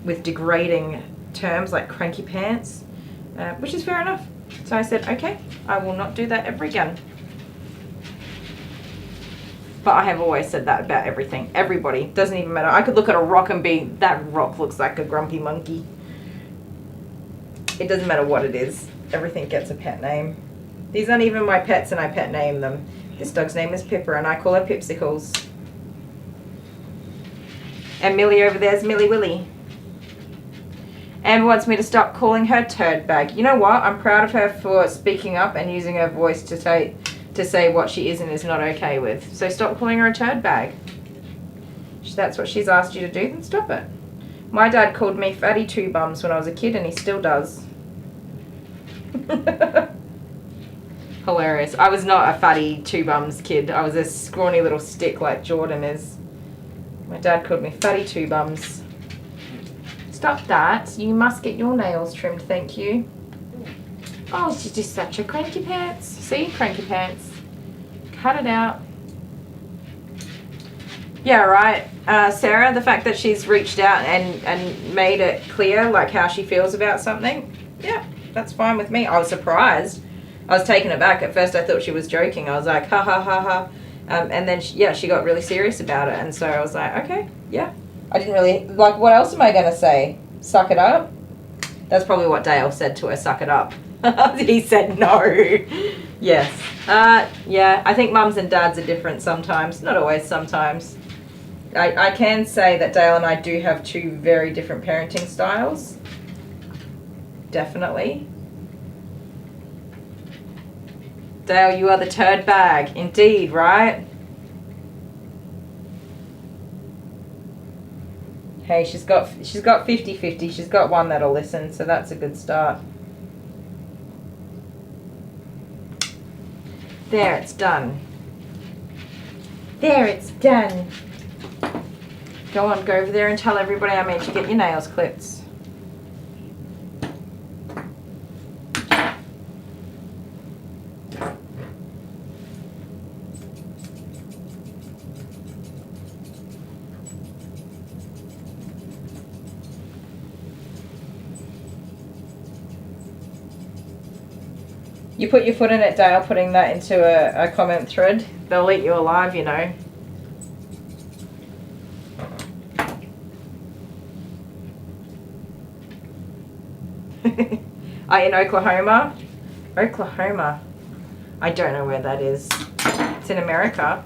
with degrading terms like cranky pants, which is fair enough. So I said, okay, I will not do that ever again. But I have always said that about everything. Everybody. Doesn't even matter. I could look at a rock and be, that rock looks like a grumpy monkey. It doesn't matter what it is. Everything gets a pet name. These aren't even my pets and I pet name them. This dog's name is Pipper and I call her Pipsicles. And Millie over there is Millie Willie. Amber wants me to stop calling her turd bag. You know what? I'm proud of her for speaking up and using her voice to say what she is and is not okay with. So stop calling her a turd bag. If that's what she's asked you to do, then stop it. My dad called me Fatty Two Bums when I was a kid and he still does. Hilarious. I was not a Fatty Two Bums kid. I was a scrawny little stick like Jordan is. My dad called me Fatty Two Bums. Stop that. You must get your nails trimmed, thank you. Oh, she's just such a cranky pants. See? Cranky pants. Cut it out. Yeah, right. Sarah, the fact that she's reached out and made it clear, like, how she feels about something, yeah, that's fine with me. I was surprised. I was taken aback. At first I thought she was joking. I was like, ha ha ha ha. And then, she got really serious about it. And so I was like, okay, yeah. I didn't really, like, what else am I going to say? Suck it up? That's probably what Dale said to her, suck it up. He said no. Yes. Yeah, I think mums and dads are different sometimes. Not always, sometimes. I can say that Dale and I do have two very different parenting styles. Definitely. Dale, you are the turd bag. Indeed, right? Hey, she's got 50-50. She's got one that'll listen, so that's a good start. There, it's done. There, it's done. Go on, go over there and tell everybody I made you get your nails clipped. You put your foot in it, Dale, putting that into a comment thread. They'll eat you alive, you know. Are you in Oklahoma? Oklahoma. I don't know where that is. It's in America.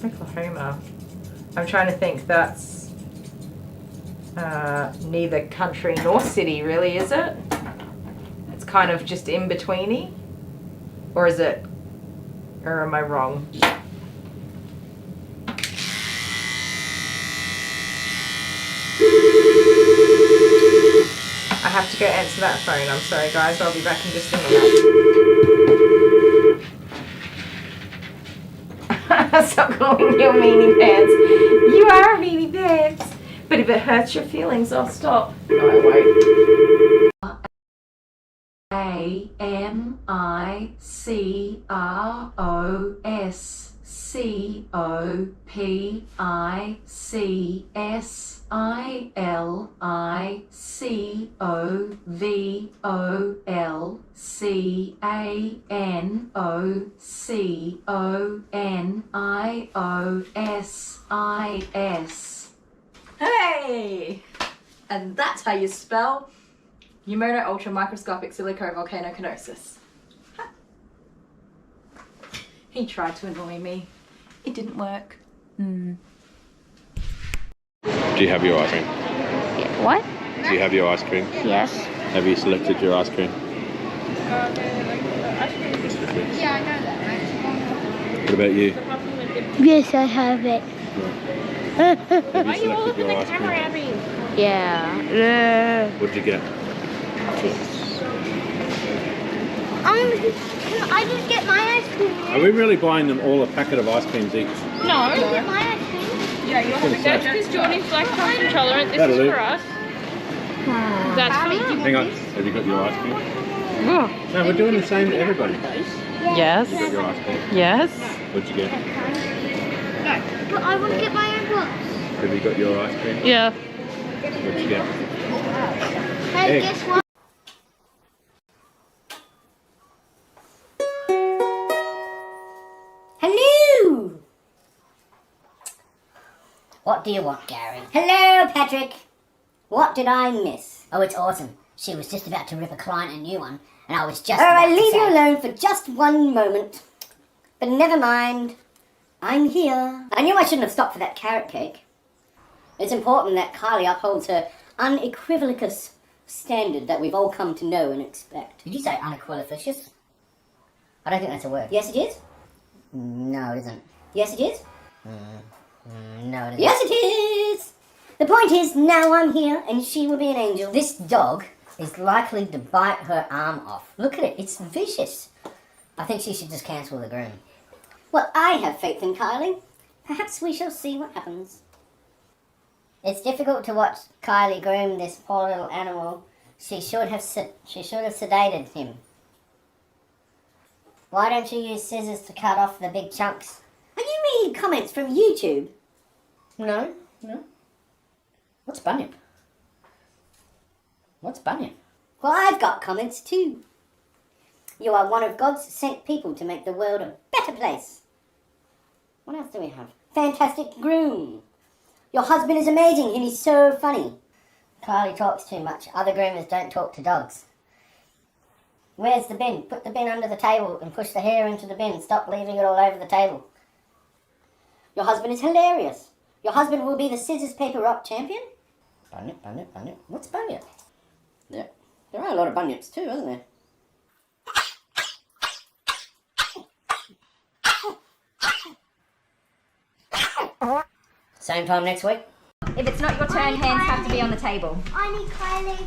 Oklahoma. I'm trying to think. That's neither country nor city, really, is it? Kind of just in betweeny, or is it, or am I wrong? I have to go answer that phone. I'm sorry guys, I'll be back in just a minute. Stop calling you meanie pants. You are a meanie pants, but if it hurts your feelings, I'll stop. No, I won't. Amicroscopic Hey! And that's how you spell pneumono ultra microscopic silicovolcanoconiosis. He tried to annoy me. It didn't work. Do you have your ice cream? Yeah, what? Do you have your ice cream? Yes. Have you selected your ice cream? Yeah, I know that. What about you? Yes, I have it. Right. Have you selected your ice cream? Yeah. What'd you get? Can I just get my ice cream? Are we really buying them all a packet of ice creams each? No. Get my ice cream. Yeah, you'll have to go because Jordan's lactose intolerant. This That'll is do. for us. That's for you. Hang on. Have you got your ice cream? Oh. No, we're doing the same to everybody. Yes. You got your ice cream? Yes. What'd you get? But I want to get my own box. Have you got your ice cream? Yeah. What'd you get? Hey, Egg. guess what? Hello! What do you want, Gary? Hello, Patrick! What did I miss? Oh, it's awesome. She was just about to rip a client a new one, and I was just I'll leave you alone for just one moment. But never mind. I'm here. I knew I shouldn't have stopped for that carrot cake. It's important that Kylie upholds her unequivocus standard that we've all come to know and expect. Did you say unequivocus? I don't think that's a word. Yes, it is. No, it isn't. Yes, it is. No, it isn't. Yes, it is. The point is, now I'm here, and she will be an angel. This dog is likely to bite her arm off. Look at it. It's vicious. I think she should just cancel the groom. Well, I have faith in Kylie. Perhaps we shall see what happens. It's difficult to watch Kylie groom this poor little animal. She should have sedated him. Why don't you use scissors to cut off the big chunks? Are you reading comments from YouTube? No. What's bunyip? What's bunyip? Well, I've got comments too. You are one of God's sent people to make the world a better place. What else do we have? Fantastic groom. Your husband is amazing and he's so funny. Kylie talks too much. Other groomers don't talk to dogs. Where's the bin? Put the bin under the table and push the hair into the bin. Stop leaving it all over the table. Your husband is hilarious. Your husband will be the scissors, paper, rock champion? Bunyip. What's bunyip? There are a lot of bunyips too, isn't there? Same time next week? If it's not your turn, hands have to be on the table. I need Kylie.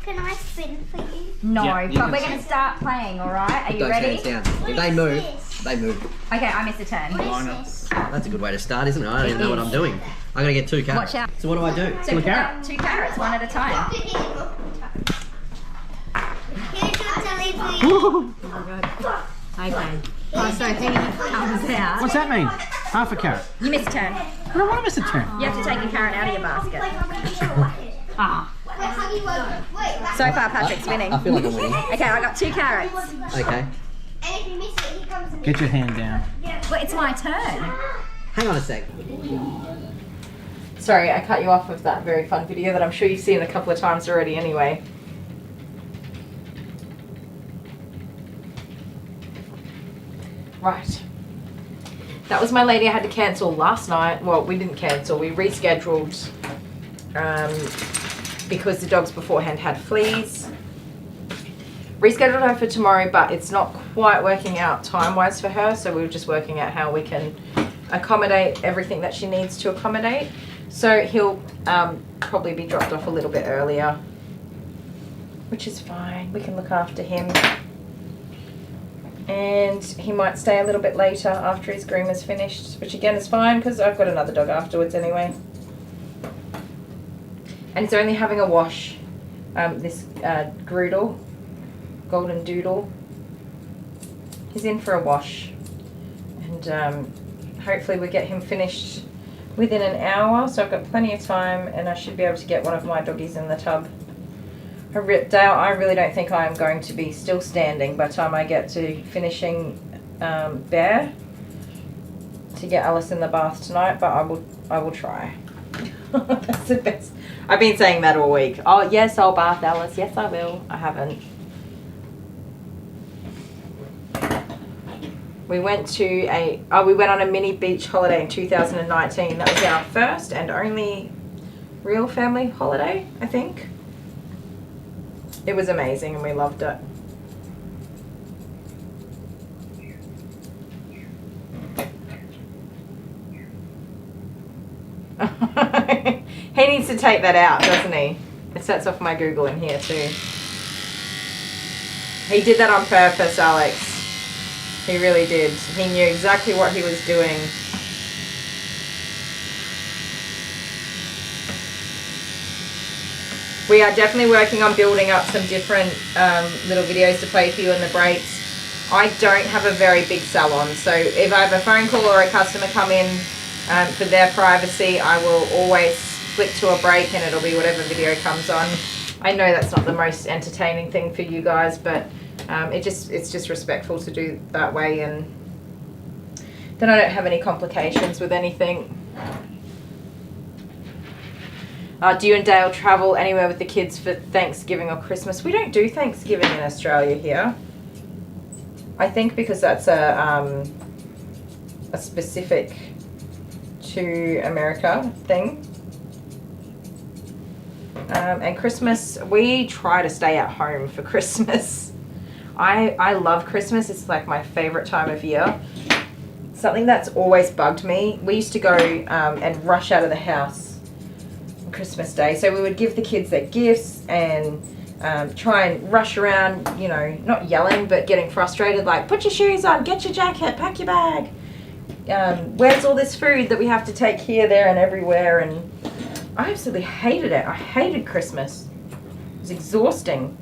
Can I spin for you? No, Yeah, you but can we're going to start playing, alright? Are you Those ready? hands down. If they move, they move. Okay, I missed a turn. That's a good way to start, isn't it? I don't even know what I'm doing. I'm going to get 2 carrots. Watch out. So what do I do? So pull out 2 carrots, one at a time. Here's your telly for you. Okay. Oh, so he comes out. What's that mean? Half a carrot. You missed a turn. I don't want to miss a turn. You have to take a carrot out of your basket. Ah. So far, Patrick's winning. I feel like I'm winning. Okay, I got 2 carrots. Okay. And if you miss it, he comes and Get your hand down. Well, it's my turn. Hang on a sec. Sorry, I cut you off of that very fun video that I'm sure you've seen a couple of times already anyway. Right. That was my lady I had to cancel last night. Well, we didn't cancel, we rescheduled because the dogs beforehand had fleas. Rescheduled her for tomorrow, but it's not quite working out time-wise for her, so we were just working out how we can accommodate everything that she needs to accommodate. So he'll probably be dropped off a little bit earlier, which is fine. We can look after him. And he might stay a little bit later after his groom is finished, which again is fine because I've got another dog afterwards anyway. And he's only having a wash, this Groodle, Golden Doodle. He's in for a wash. And hopefully we get him finished within an hour, so I've got plenty of time and I should be able to get one of my doggies in the tub. Dale, I really don't think I am going to be still standing by the time I get to finishing Bear to get Alice in the bath tonight, but I will try. That's the best. I've been saying that all week. Oh yes, I'll bath Alice. Yes, I will. I haven't. We went on a mini beach holiday in 2019. That was our first and only real family holiday, I think. It was amazing and we loved it. He needs to take that out, doesn't he? It sets off my Google in here too. He did that on purpose, Alex. He really did. He knew exactly what he was doing. We are definitely working on building up some different little videos to play for you in the breaks. I don't have a very big salon, so if I have a phone call or a customer come in for their privacy, I will always flick to a break and it'll be whatever video comes on. I know that's not the most entertaining thing for you guys, but it's just respectful to do that way, and then I don't have any complications with anything. Do you and Dale travel anywhere with the kids for Thanksgiving or Christmas? We don't do Thanksgiving in Australia here. I think because that's a specific to America thing. And Christmas, we try to stay at home for Christmas. I love Christmas. It's like my favorite time of year. Something that's always bugged me. We used to go and rush out of the house on Christmas Day. So we would give the kids their gifts and try and rush around, you know, not yelling, but getting frustrated, like, put your shoes on, get your jacket, pack your bag. Where's all this food that we have to take here, there, and everywhere? And I absolutely hated it. I hated Christmas. It was exhausting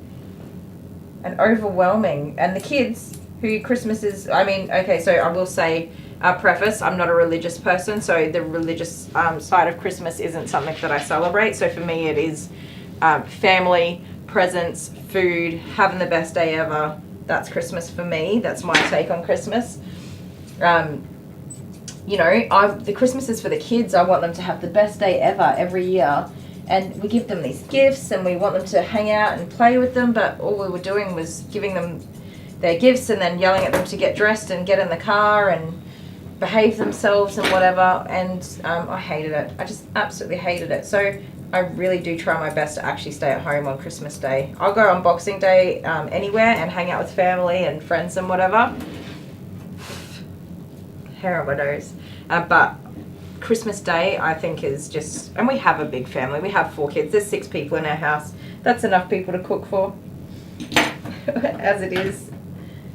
and overwhelming. And the kids who Christmas is, I mean, okay, so I will say, preface, I'm not a religious person, so the religious side of Christmas isn't something that I celebrate. So for me, it is family, presents, food, having the best day ever. That's Christmas for me. That's my take on Christmas. You know, the Christmas is for the kids. I want them to have the best day ever every year. And we give them these gifts and we want them to hang out and play with them. But all we were doing was giving them their gifts and then yelling at them to get dressed and get in the car and behave themselves and whatever. And I hated it. I just absolutely hated it. So I really do try my best to actually stay at home on Christmas Day. I'll go on Boxing Day anywhere and hang out with family and friends and whatever. Hair on my nose. But Christmas Day, I think, is just... And we have a big family. We have 4 kids. There's 6 people in our house. That's enough people to cook for, as it is.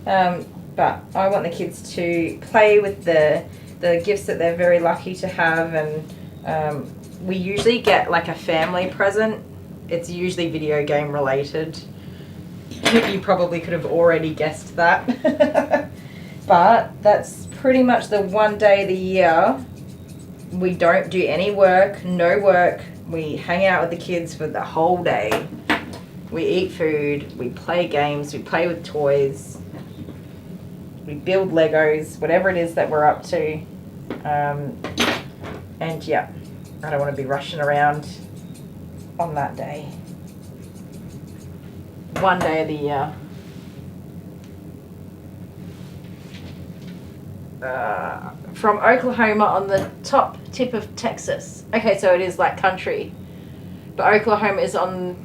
But I want the kids to play with the gifts that they're very lucky to have. And we usually get, like, a family present. It's usually video game related. You probably could have already guessed that. But that's pretty much the one day of the year we don't do any work, no work. We hang out with the kids for the whole day. We eat food, we play games, we play with toys, we build Legos, whatever it is that we're up to. And yeah, I don't want to be rushing around on that day. One day of the year. From Oklahoma on the top tip of Texas. Okay, so it is like country. But Oklahoma is on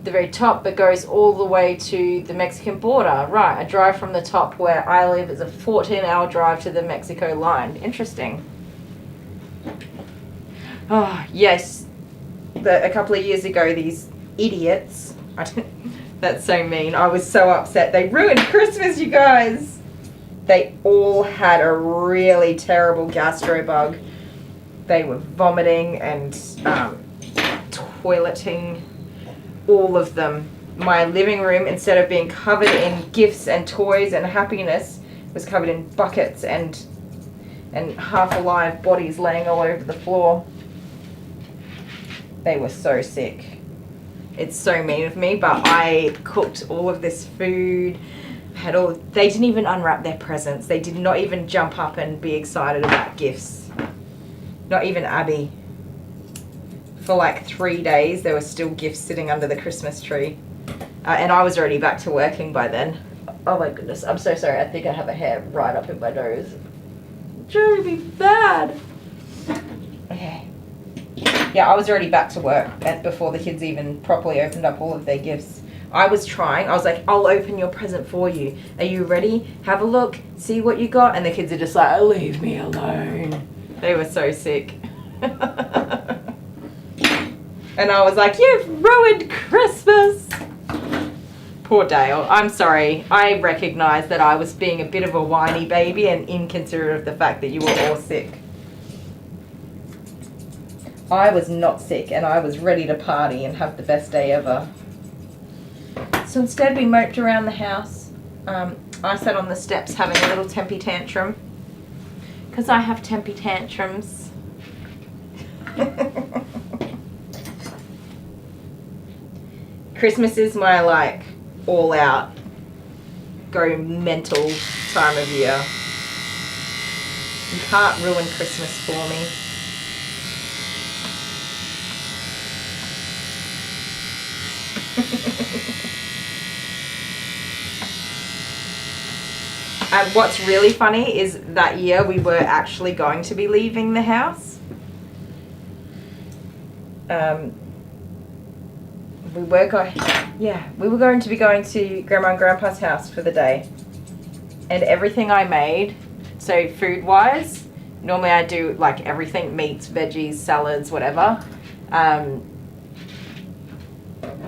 the very top, but goes all the way to the Mexican border. Right, a drive from the top where I live is a 14-hour drive to the Mexico line. Interesting. Oh, yes. A couple of years ago, these idiots... That's so mean. I was so upset. They ruined Christmas, you guys. They all had a really terrible gastro bug. They were vomiting and toileting, all of them. My living room, instead of being covered in gifts and toys and happiness, was covered in buckets and half alive bodies laying all over the floor. They were so sick. It's so mean of me, but I cooked all of this food. They didn't even unwrap their presents. They did not even jump up and be excited about gifts. Not even Abby. For like 3 days, there were still gifts sitting under the Christmas tree. And I was already back to working by then. Oh my goodness, I'm so sorry. I think I have a hair right up in my nose. It's driving me bad. Okay. Yeah, I was already back to work before the kids even properly opened up all of their gifts. I was like, I'll open your present for you. Are you ready? Have a look. See what you got. And the kids are just like, oh, leave me alone. They were so sick. And I was like, you've ruined Christmas. Poor Dale. I'm sorry. I recognise that I was being a bit of a whiny baby and inconsiderate of the fact that you were all sick. I was not sick and I was ready to party and have the best day ever. So instead we moped around the house. I sat on the steps having a little tempy tantrum. Because I have tempy tantrums. Christmas is my like all out, go mental time of year. You can't ruin Christmas for me. And what's really funny is that year we were actually going to be leaving the house. We were going to be going to Grandma and Grandpa's house for the day. And everything I made, so food-wise, normally I do like everything, meats, veggies, salads, whatever.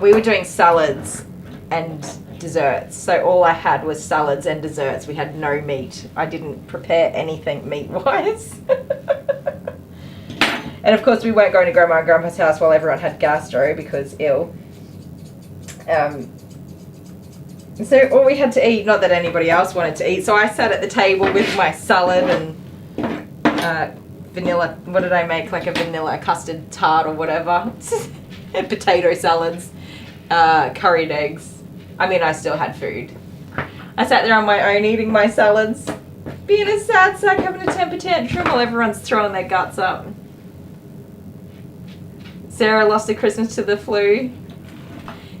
We were doing salads and desserts. So all I had was salads and desserts. We had no meat. I didn't prepare anything meat-wise. And of course we weren't going to Grandma and Grandpa's house while everyone had gastro because ill. So all we had to eat, not that anybody else wanted to eat, so I sat at the table with my salad and vanilla, what did I make, like a vanilla custard tart or whatever, and potato salads, curried eggs. I mean, I still had food. I sat there on my own eating my salads, being a sad sack, having a temper tantrum while everyone's throwing their guts up. Sarah lost her Christmas to the flu.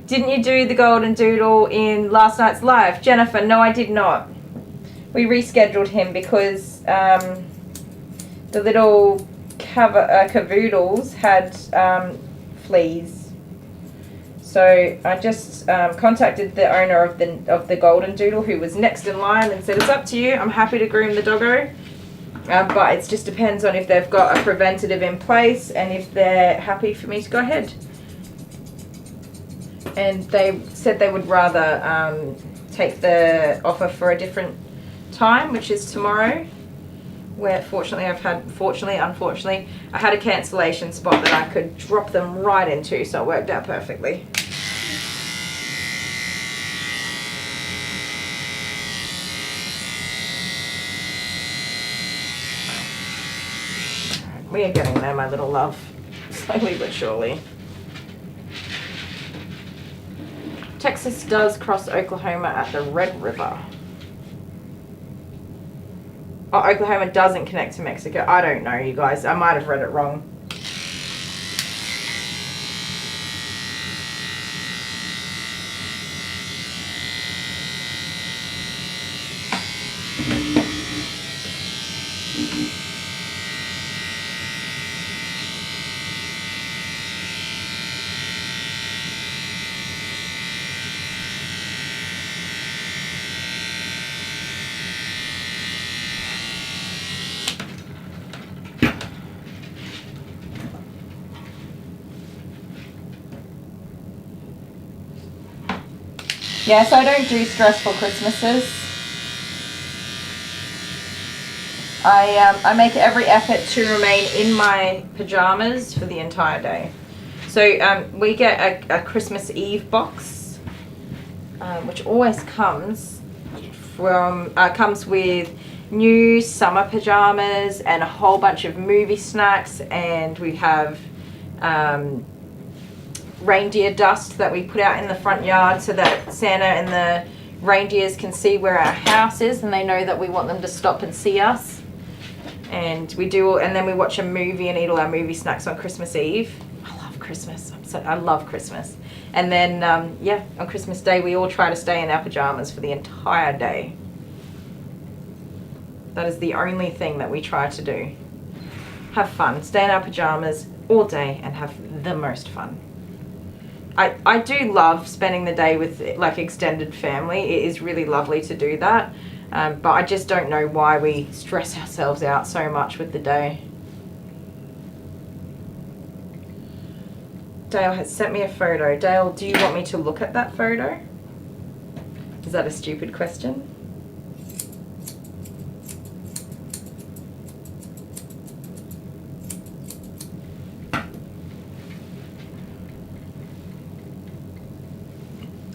Didn't you do the golden doodle in last night's live? Jennifer, no I did not. We rescheduled him because the little cavoodles had fleas. So I just contacted the owner of the golden doodle who was next in line and said, it's up to you, I'm happy to groom the doggo. But it just depends on if they've got a preventative in place and if they're happy for me to go ahead. And they said they would rather take the offer for a different time, which is tomorrow, where unfortunately, I had a cancellation spot that I could drop them right into, so it worked out perfectly. We are getting there, my little love, slowly but surely. Texas does cross Oklahoma at the Red River. Oh, Oklahoma doesn't connect to Mexico. I don't know, you guys. I might have read it wrong. Yes, I don't do stressful Christmases. I make every effort to remain in my pajamas for the entire day. So we get a Christmas Eve box, which always comes with new summer pajamas and a whole bunch of movie snacks, and we have reindeer dust that we put out in the front yard so that Santa and the reindeers can see where our house is and they know that we want them to stop and see us. And we do, and then we watch a movie and eat all our movie snacks on Christmas Eve. I love Christmas. I love Christmas. And then, on Christmas Day, we all try to stay in our pajamas for the entire day. That is the only thing that we try to do. Have fun. Stay in our pajamas all day and have the most fun. I do love spending the day with like extended family. It is really lovely to do that. But I just don't know why we stress ourselves out so much with the day. Dale has sent me a photo. Dale, do you want me to look at that photo? Is that a stupid question?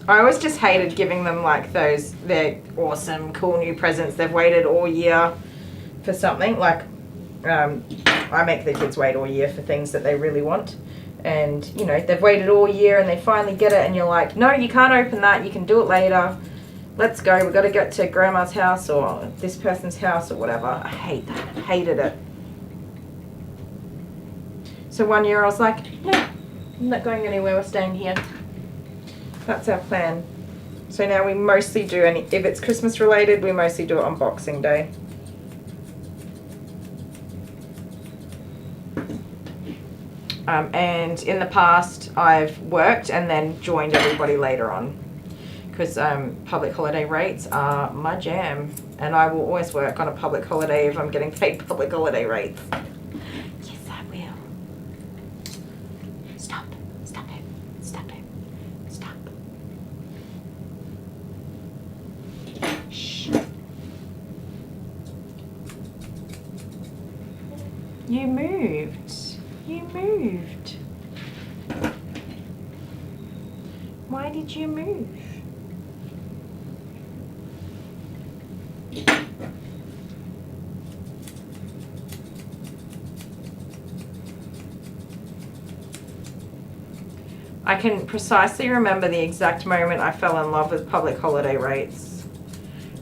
I always just hated giving them like those, they're awesome, cool new presents. They've waited all year for something. Like, I make the kids wait all year for things that they really want. And, you know, they've waited all year and they finally get it and you're like, no, you can't open that. You can do it later. Let's go. We've got to get to grandma's house or this person's house or whatever. I hate that. I hated it. So 1 year I was like, no, I'm not going anywhere. We're staying here. That's our plan. So now we mostly do if it's Christmas related, we mostly do it on Boxing Day. And in the past, I've worked and then joined everybody later on because public holiday rates are my jam, and I will always work on a public holiday if I'm getting paid public holiday rates. Yes, I will. Stop. Stop it. Stop it. Stop. Shh. You moved. You moved. Why did you move? I can precisely remember the exact moment I fell in love with public holiday rates.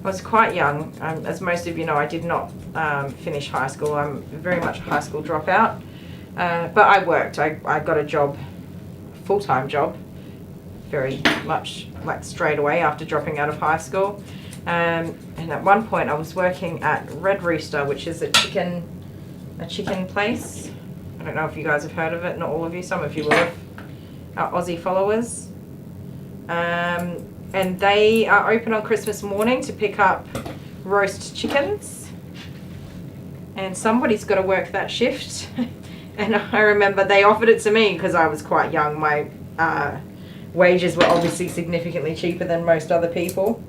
I was quite young. As most of you know, I did not finish high school. I'm very much a high school dropout. But I worked. I got a job, full-time job, very much like straight away after dropping out of high school. And at one point I was working at Red Rooster, which is a chicken place. I don't know if you guys have heard of it, not all of you, some of you will have, our Aussie followers. And they are open on Christmas morning to pick up roast chickens. And somebody's got to work that shift. And I remember they offered it to me because I was quite young. My wages were obviously significantly cheaper than most other people.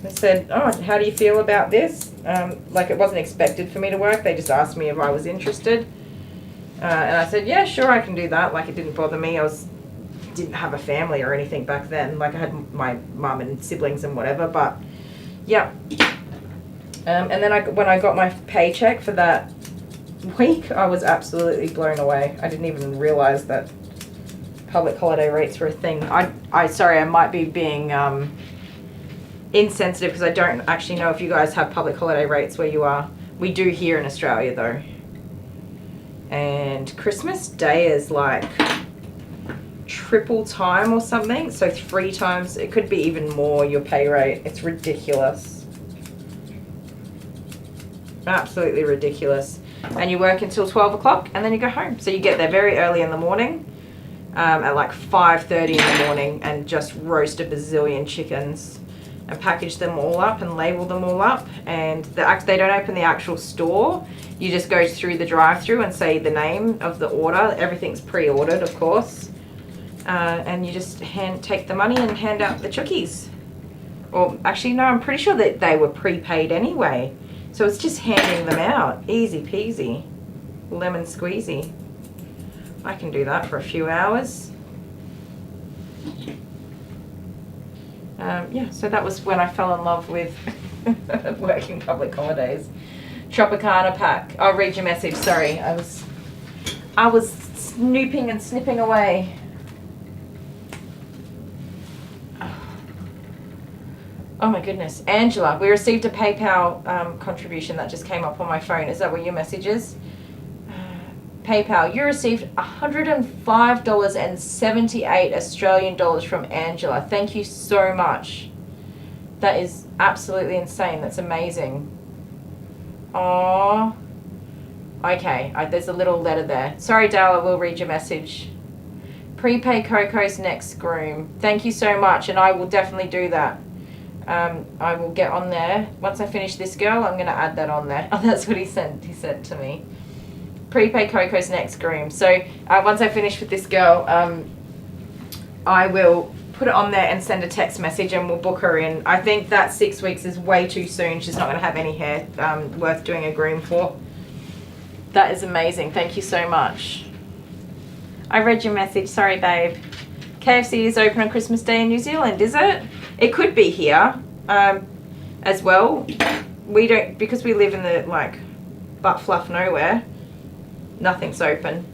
I said, oh, how do you feel about this? Like, it wasn't expected for me to work. They just asked me if I was interested. And I said, yeah, sure, I can do that. Like, it didn't bother me. Didn't have a family or anything back then. Like, I had my mum and siblings and whatever, but yeah. And then when I got my paycheck for that week, I was absolutely blown away. I didn't even realize that public holiday rates were a thing. Sorry, I might be being insensitive because I don't actually know if you guys have public holiday rates where you are. We do here in Australia though. And Christmas Day is like triple time or something, so 3 times, it could be even more your pay rate. It's ridiculous. Absolutely ridiculous. And you work until 12 o'clock and then you go home. So you get there very early in the morning, at like 5:30 in the morning, and just roast a bazillion chickens and package them all up and label them all up. And they don't open the actual store. You just go through the drive-through and say the name of the order. Everything's pre-ordered, of course. And you just take the money and hand out the chookies. Or actually, no, I'm pretty sure that they were prepaid anyway. So it's just handing them out. Easy peasy. Lemon squeezy. I can do that for a few hours. Yeah, so that was when I fell in love with working public holidays. Tropicana pack. I'll read your message. Sorry, I was snooping and snipping away. Oh my goodness. Angela, we received a PayPal contribution that just came up on my phone. Is that what your message is? PayPal, you received $105.78 Australian dollars from Angela. Thank you so much. That is absolutely insane. That's amazing. Aww. Okay, there's a little letter there. Sorry, Dale, I will read your message. Prepay Coco's next groom. Thank you so much, and I will definitely do that. I will get on there. Once I finish this girl, I'm going to add that on there. Oh, that's what he said to me. Prepay Coco's next groom. So once I finish with this girl, I will put it on there and send a text message and we'll book her in. I think that 6 weeks is way too soon. She's not going to have any hair worth doing a groom for. That is amazing. Thank you so much. I read your message. Sorry, babe. KFC is open on Christmas Day in New Zealand, is it? It could be here as well. We don't, because we live in the like butt fluff nowhere, nothing's open.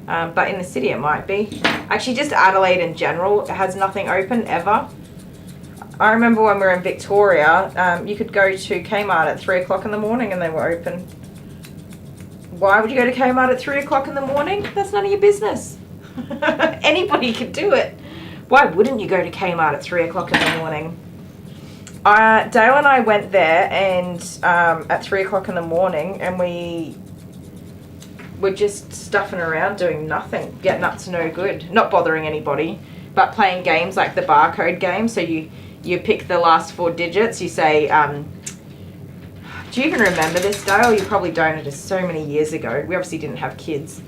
But in the city it might be. Actually, just Adelaide in general has nothing open ever. I remember when we were in Victoria, you could go to Kmart at 3 o'clock in the morning and they were open. Why would you go to Kmart at 3 o'clock in the morning? That's none of your business. Anybody could do it. Why wouldn't you go to Kmart at 3 o'clock in the morning? Dale and I went there and at 3 o'clock in the morning, and we were just stuffing around doing nothing, getting up to no good, not bothering anybody, but playing games like the barcode game. So you pick the last 4 digits. You say, do you even remember this, Dale? You probably don't. It is so many years ago. We obviously didn't have kids.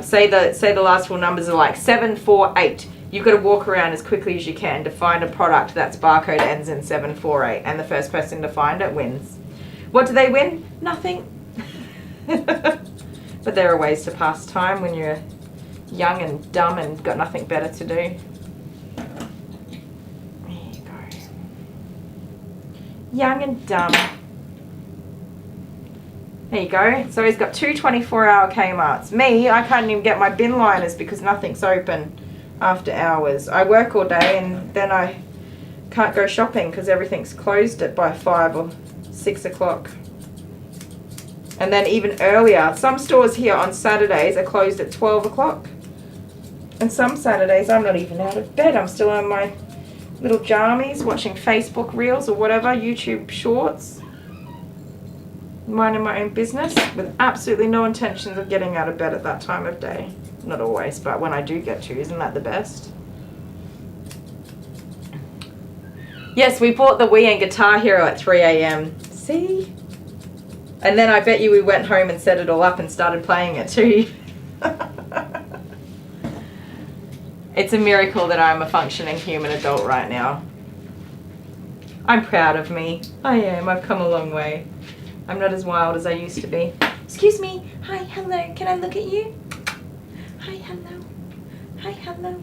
Say the last 4 numbers are like 748. You've got to walk around as quickly as you can to find a product that's barcode ends in 748, and the first person to find it wins. What do they win? Nothing. But there are ways to pass time when you're young and dumb and got nothing better to do. There you go. Young and dumb. There you go. So he's got 2 24-hour Kmarts. Me, I can't even get my bin liners because nothing's open after hours. I work all day and then I can't go shopping because everything's closed by 5 or 6 o'clock. And then even earlier, some stores here on Saturdays are closed at 12 o'clock. And some Saturdays I'm not even out of bed. I'm still on my little jammies watching Facebook Reels or whatever, YouTube Shorts. Minding my own business with absolutely no intentions of getting out of bed at that time of day. Not always, but when I do get to, isn't that the best? Yes, we bought the Wii and Guitar Hero at 3 a.m. See? And then I bet you we went home and set it all up and started playing it too. It's a miracle that I'm a functioning human adult right now. I'm proud of me. I am. I've come a long way. I'm not as wild as I used to be. Excuse me. Hi, hello. Can I look at you? Hi, hello. Hi, hello.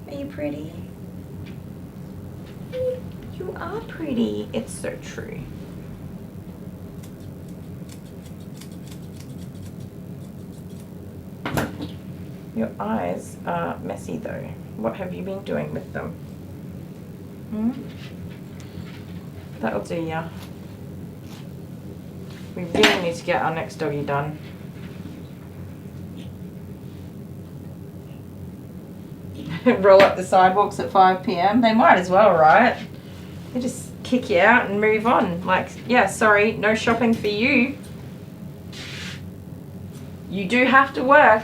Are you pretty? You are pretty. It's so true. Your eyes are messy though. What have you been doing with them? That'll do ya. We really need to get our next doggy done. Roll up the sidewalks at 5 p.m. They might as well, right? They just kick you out and move on. Like, yeah, sorry, no shopping for you. You do have to work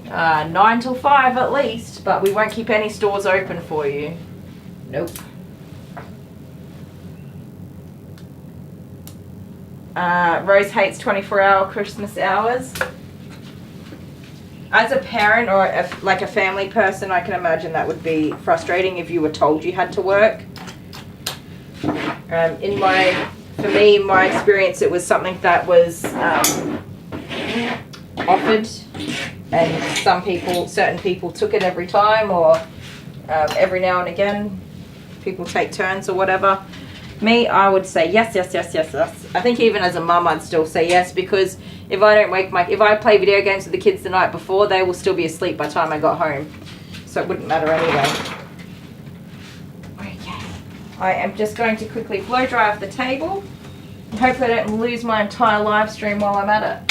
9 till 5 at least, but we won't keep any stores open for you. Nope. Rose hates 24-hour Christmas hours. As a parent or like a family person, I can imagine that would be frustrating if you were told you had to work. For me, in my experience, it was something that was offered, and certain people took it every time, or every now and again, people take turns or whatever. Me, I would say yes, yes, yes, yes, yes. I think even as a mum, I'd still say yes, because if I play video games with the kids the night before, they will still be asleep by the time I got home. So it wouldn't matter anyway. Okay. I am just going to quickly blow dry off the table. And hopefully I don't lose my entire live stream while I'm at it.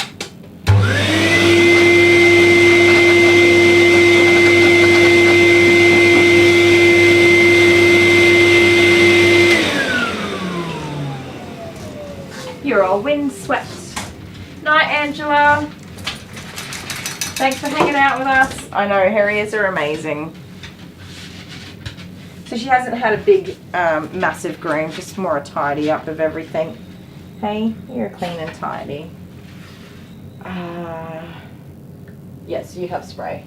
You're all windswept. Night, Angela. Thanks for hanging out with us. I know, her ears are amazing. So she hasn't had a big, massive groom, just more a tidy up of everything. Hey, you're clean and tidy. Yes, you have spray.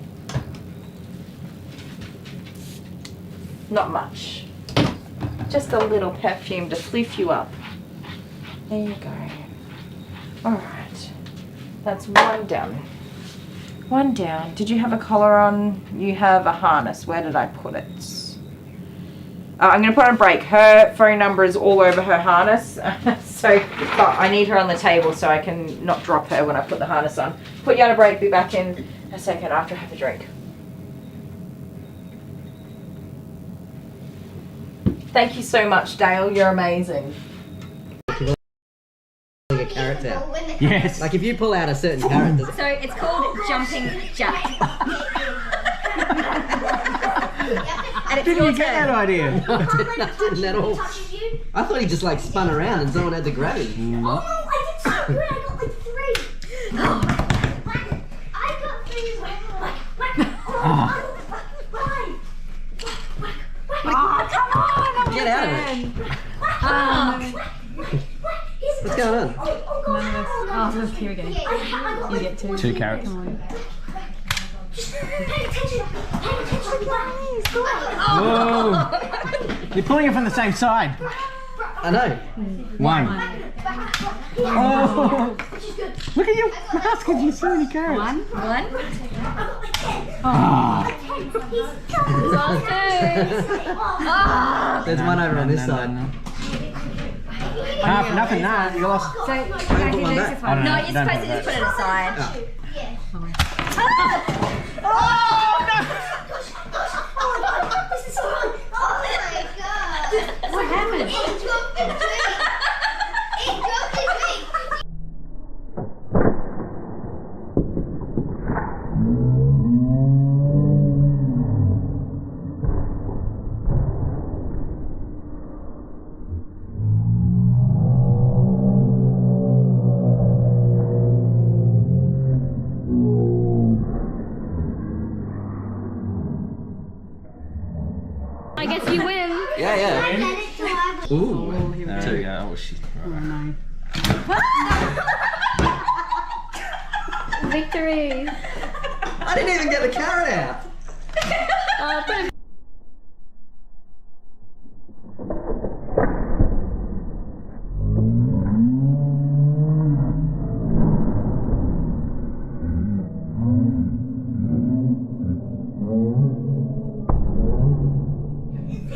Not much. Just a little perfume to floof you up. There you go. Alright. That's one down. One down. Did you have a collar on? You have a harness. Where did I put it? I'm going to put on break. Her phone number is all over her harness. So but I need her on the table so I can not drop her when I put the harness on. Put you on a break. Be back in a second after I have a drink. Thank you so much, Dale. You're amazing. A carrot out. Yes. Like if you pull out a certain carrot, does it? So it's called Jumping Jack. And it's Didn't your you get turn. that idea? No, I didn't at all. I thought he just like spun around and someone had to grab him. Oh, I did so good. I got like 3. I got 3 Get out of it. What's going on? Oh, look, here we go. You get 2. 2 carrots. Pay attention. Whoa! You're pulling it from the same side. I know. 1. Oh! Look at your basket, you so many carrots. 1. Ah. There's one over on this side. Half, nothing, nah, you lost. So, I can put one back. I don't know, No, you're don't supposed to just put it aside. Oh my god! what happened? It dropped the drink! It dropped the drink! I guess you win. Yeah, yeah. Ooh. There 2. we go. Oh shit. Oh no. Victory. I didn't even get the carrot out. Oh, put it.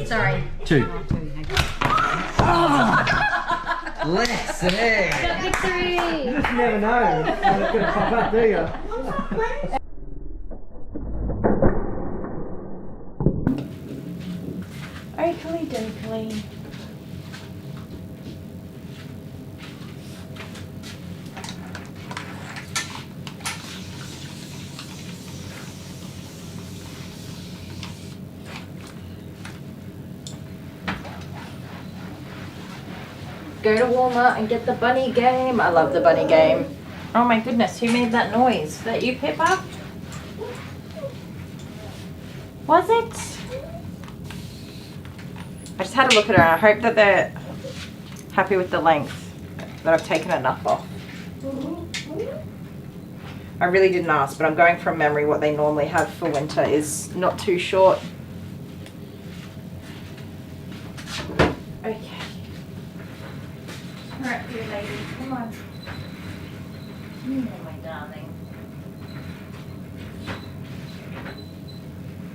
Sorry. 2. Let's see. Victory. You just never know when it's going to pop up, do you? Oakley dokley. Go to Walmart and get the bunny game. I love the bunny game. Oh my goodness, who made that noise? Is that you, Pippa? Was it? I just had a look at her and I hope that they're happy with the length, that I've taken enough off. I really didn't ask, but I'm going from memory. What they normally have for winter is not too short. Okay. Alright, here lady, come on. Oh my darling.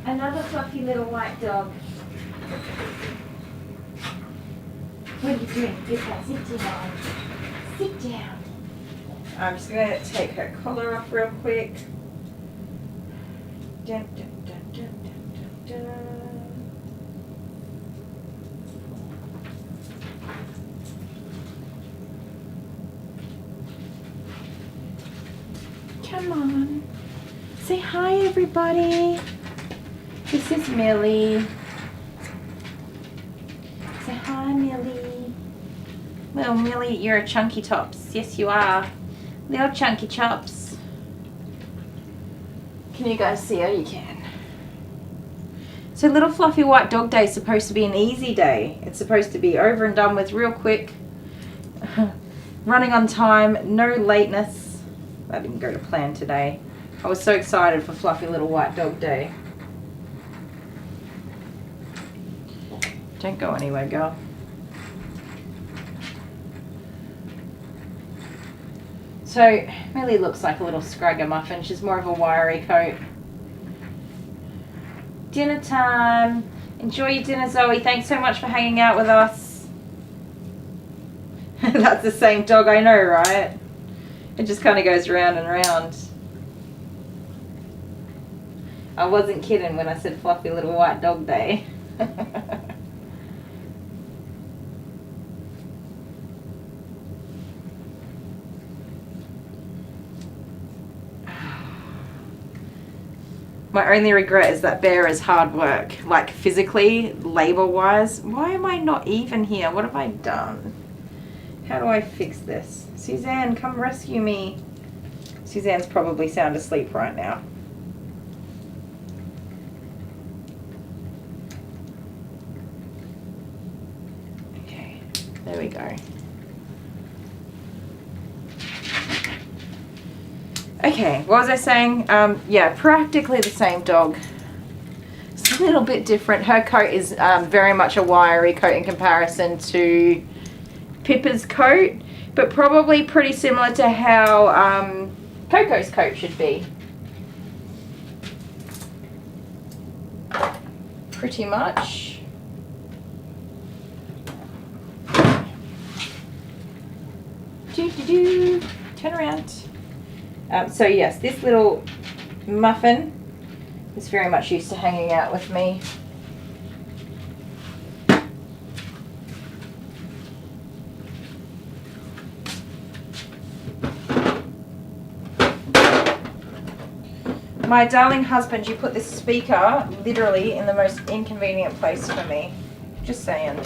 Another fluffy little white dog. What are you doing? Sit down. Sit down. I'm just going to take her collar off real quick. Dun, dun, dun, dun, dun, dun, dun. Come on. Say hi, everybody. This is Millie. Say hi, Millie. Well, Millie, you're a chunky tops. Yes, you are. Little chunky chops. Can you guys see her? You can. So Little Fluffy White Dog Day is supposed to be an easy day. It's supposed to be over and done with real quick. Running on time, no lateness. That didn't go to plan today. I was so excited for Fluffy Little White Dog Day. Don't go anywhere, girl. So, Millie looks like a little scragger muffin. She's more of a wiry coat. Dinner time. Enjoy your dinner, Zoe. Thanks so much for hanging out with us. That's the same dog, I know, right? It just kind of goes round and round. I wasn't kidding when I said Fluffy Little White Dog Day. My only regret is that Bear is hard work, like physically, labor-wise. Why am I not even here? What have I done? How do I fix this? Suzanne, come rescue me. Suzanne's probably sound asleep right now. Okay, there we go. Okay, what was I saying? Yeah, practically the same dog. It's a little bit different. Her coat is very much a wiry coat in comparison to Pippa's coat, but probably pretty similar to how Coco's coat should be. Pretty much. Turn around. So yes, this little muffin is very much used to hanging out with me. My darling husband, you put this speaker literally in the most inconvenient place for me. Just saying.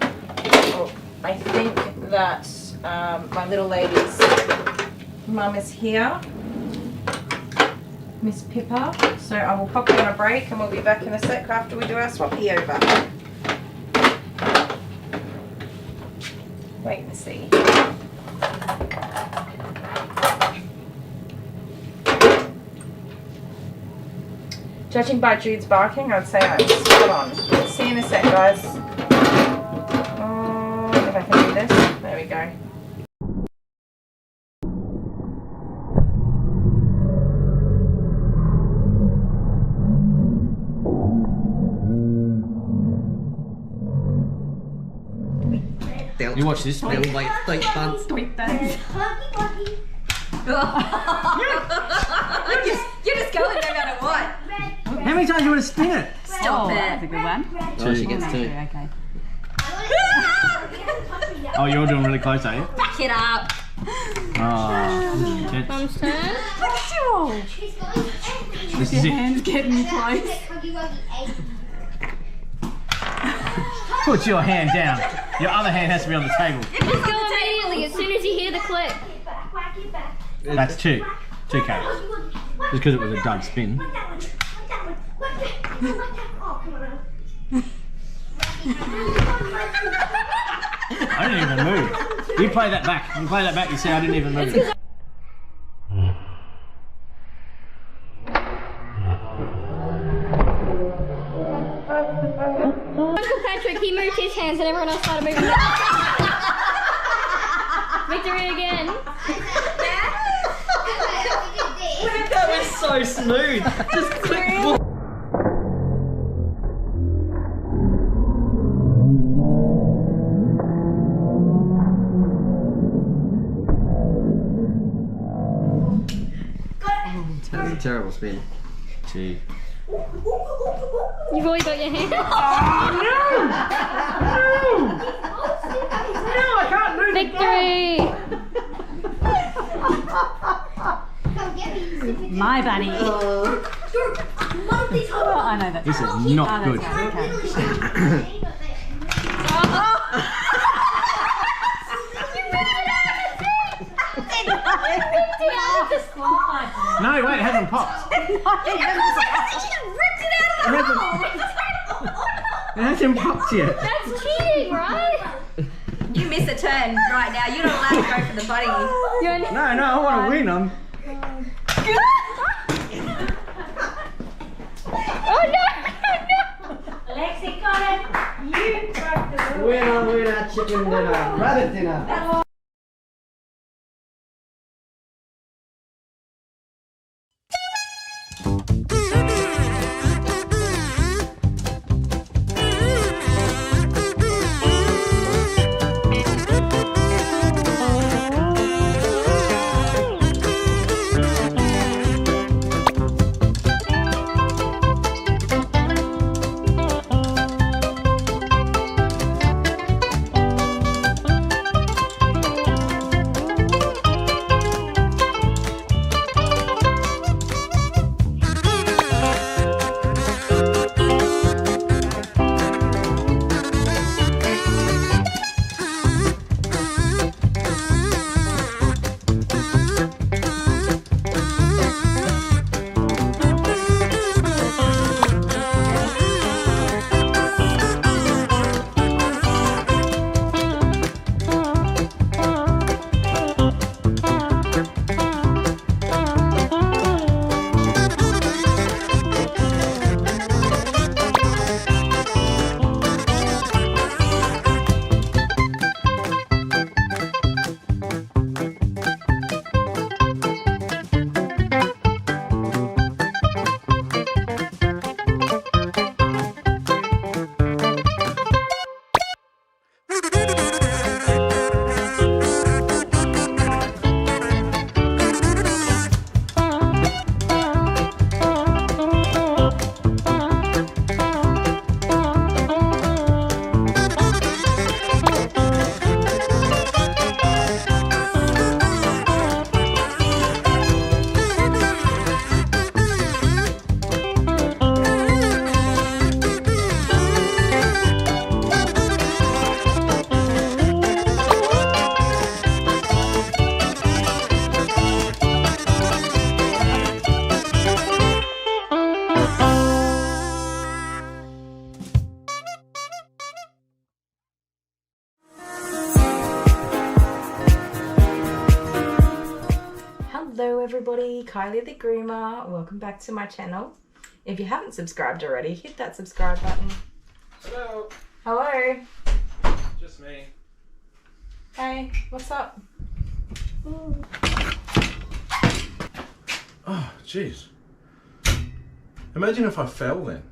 Oh, I think that my little lady's mum is here, Miss Pippa, so I will pop you on a break and we'll be back in a sec after we do our swappy over. Wait and see. Judging by Jude's barking, I'd say I'm spot on. See you in a sec, guys. If I can do this, there we go. You watch this one. Little like buns. You're just going no matter what. How many times do you want to spin it? Stop it. That's a good one. Oh, she gets two. Okay. Oh, you're doing really close, are you? Back it up. Oh, Mum's turn. this is Your it. hand's getting close. Put your hand down. Your other hand has to be on the table. Just go immediately as soon as you hear the click. That's two. 2 carrots. Just because it was a dud spin. I didn't even move. You play that back. You play that back, you see I didn't even move. Uncle Patrick, he moved his hands and everyone else started moving. Victory again. That was so smooth. Just click. That was a terrible spin. Gee. You've always got your hand. No, I can't move. Victory! My buddy. Oh, I know that. This is not good. No, wait, it hasn't popped. It hasn't popped yet. That's cheating, right? You miss a turn right now. You're not allowed to go for the buddy. No, I want to win. Winner, chicken dinner, rabbit dinner. Hello everybody, Kylie the Groomer. Welcome back to my channel. If you haven't subscribed already, hit that subscribe button. Hello. Hello. Just me. Hey, what's up? Oh, jeez. Imagine if I fell then.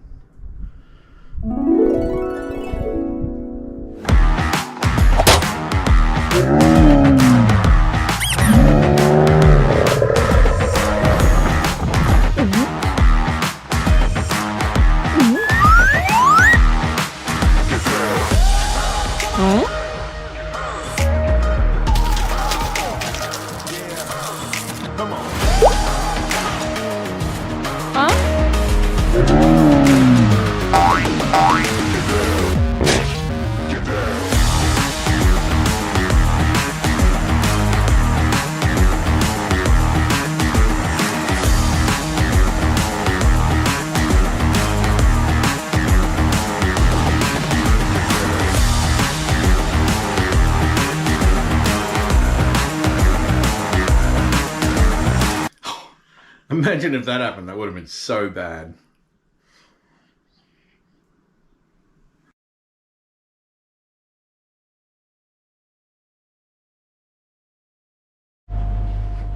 Imagine if that happened, that would have been so bad.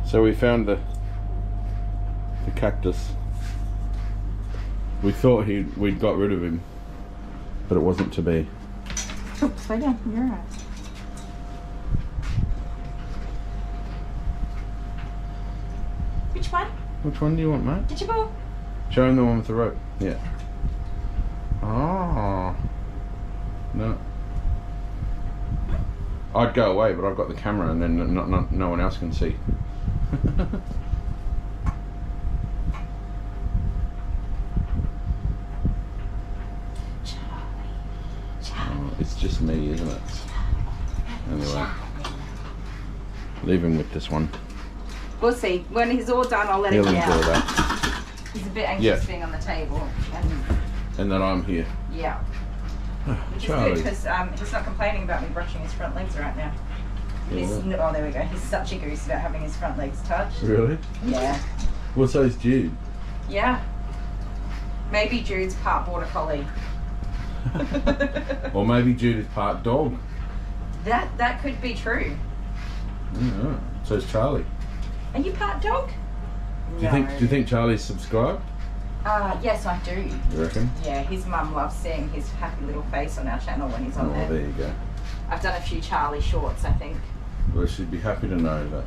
So we found the cactus. We thought we'd got rid of him, but it wasn't to be. Oh, slow down, you're right. Which one? Which one do you want, mate? Did you go? Show him the one with the rope. Yeah. Oh. No. I'd go away, but I've got the camera and then no one else can see. Oh, it's just me, isn't it? Anyway. Leave him with this one. We'll see. When he's all done, I'll let him He'll down. enjoy that. He's a bit anxious being on the table. And that I'm here. Yeah. Which Charlie. is good because he's not complaining about me brushing his front legs right now. Yeah. Oh, there we go. He's such a goose about having his front legs touched. Really? Yeah. Well, so's Jude. Yeah. Maybe Jude's part border collie. Or maybe Judith's part dog. That could be true. Yeah. So is Charlie. Are you part dog? Do you think Charlie's subscribed? Yes, I do. You reckon? Yeah, his mum loves seeing his happy little face on our channel when he's on there. Oh, there you go. I've done a few Charlie shorts, I think. Well, she'd be happy to know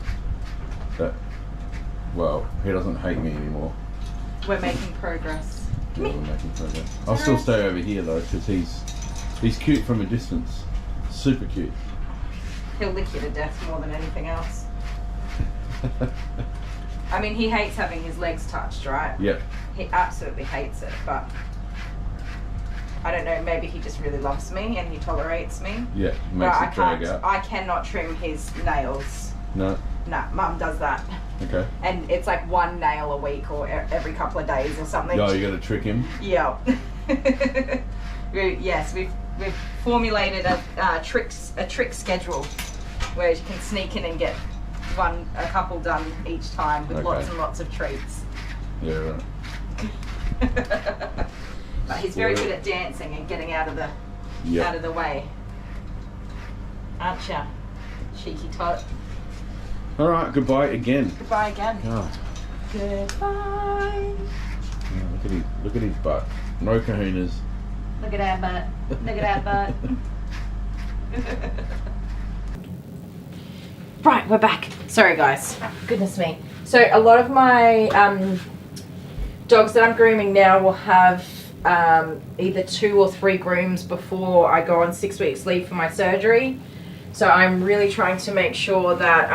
that well, he doesn't hate me anymore. We're making progress. Yeah, we're making progress. I'll still stay over here though, because he's cute from a distance. Super cute. He'll lick you to death more than anything else. I mean, he hates having his legs touched, right? Yep. He absolutely hates it, but I don't know, maybe he just really loves me and he tolerates me. Yeah, But makes it drag out. I cannot trim his nails. No? Nah, Mum does that. Okay. And it's like one nail a week or every couple of days or something. Oh, you got to trick him? Yeah. Yes, we've formulated a trick schedule where you can sneak in and get a couple done each time with lots and lots of treats. Yeah, right. But he's very good at dancing and getting out of the way. Aren't ya? Cheeky tot. All right, goodbye again. Goodbye again. God. Goodbye. Yeah, look at his butt. No kahunas. Look at that butt. Look at that butt. Right, we're back. Sorry guys. Goodness me. So a lot of my dogs that I'm grooming now will have either 2 or 3 grooms before I go on 6 weeks leave for my surgery. So I'm really trying to make sure that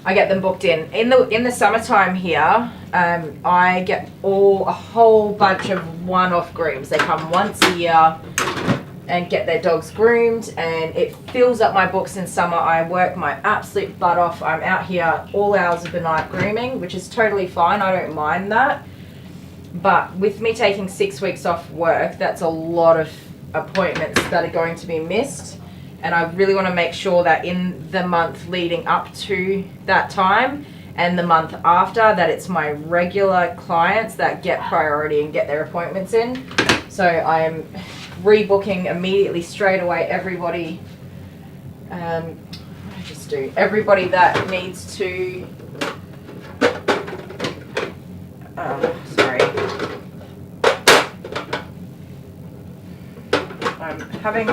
I get them booked in. In the summertime here, I get a whole bunch of one-off grooms. They come once a year and get their dogs groomed, and it fills up my books in summer. I work my absolute butt off. I'm out here all hours of the night grooming, which is totally fine. I don't mind that. But with me taking 6 weeks off work, that's a lot of appointments that are going to be missed. And I really want to make sure that in the month leading up to that time and the month after, that it's my regular clients that get priority and get their appointments in. So I'm rebooking immediately straight away everybody. What did I just do? Everybody that needs to... sorry. I'm having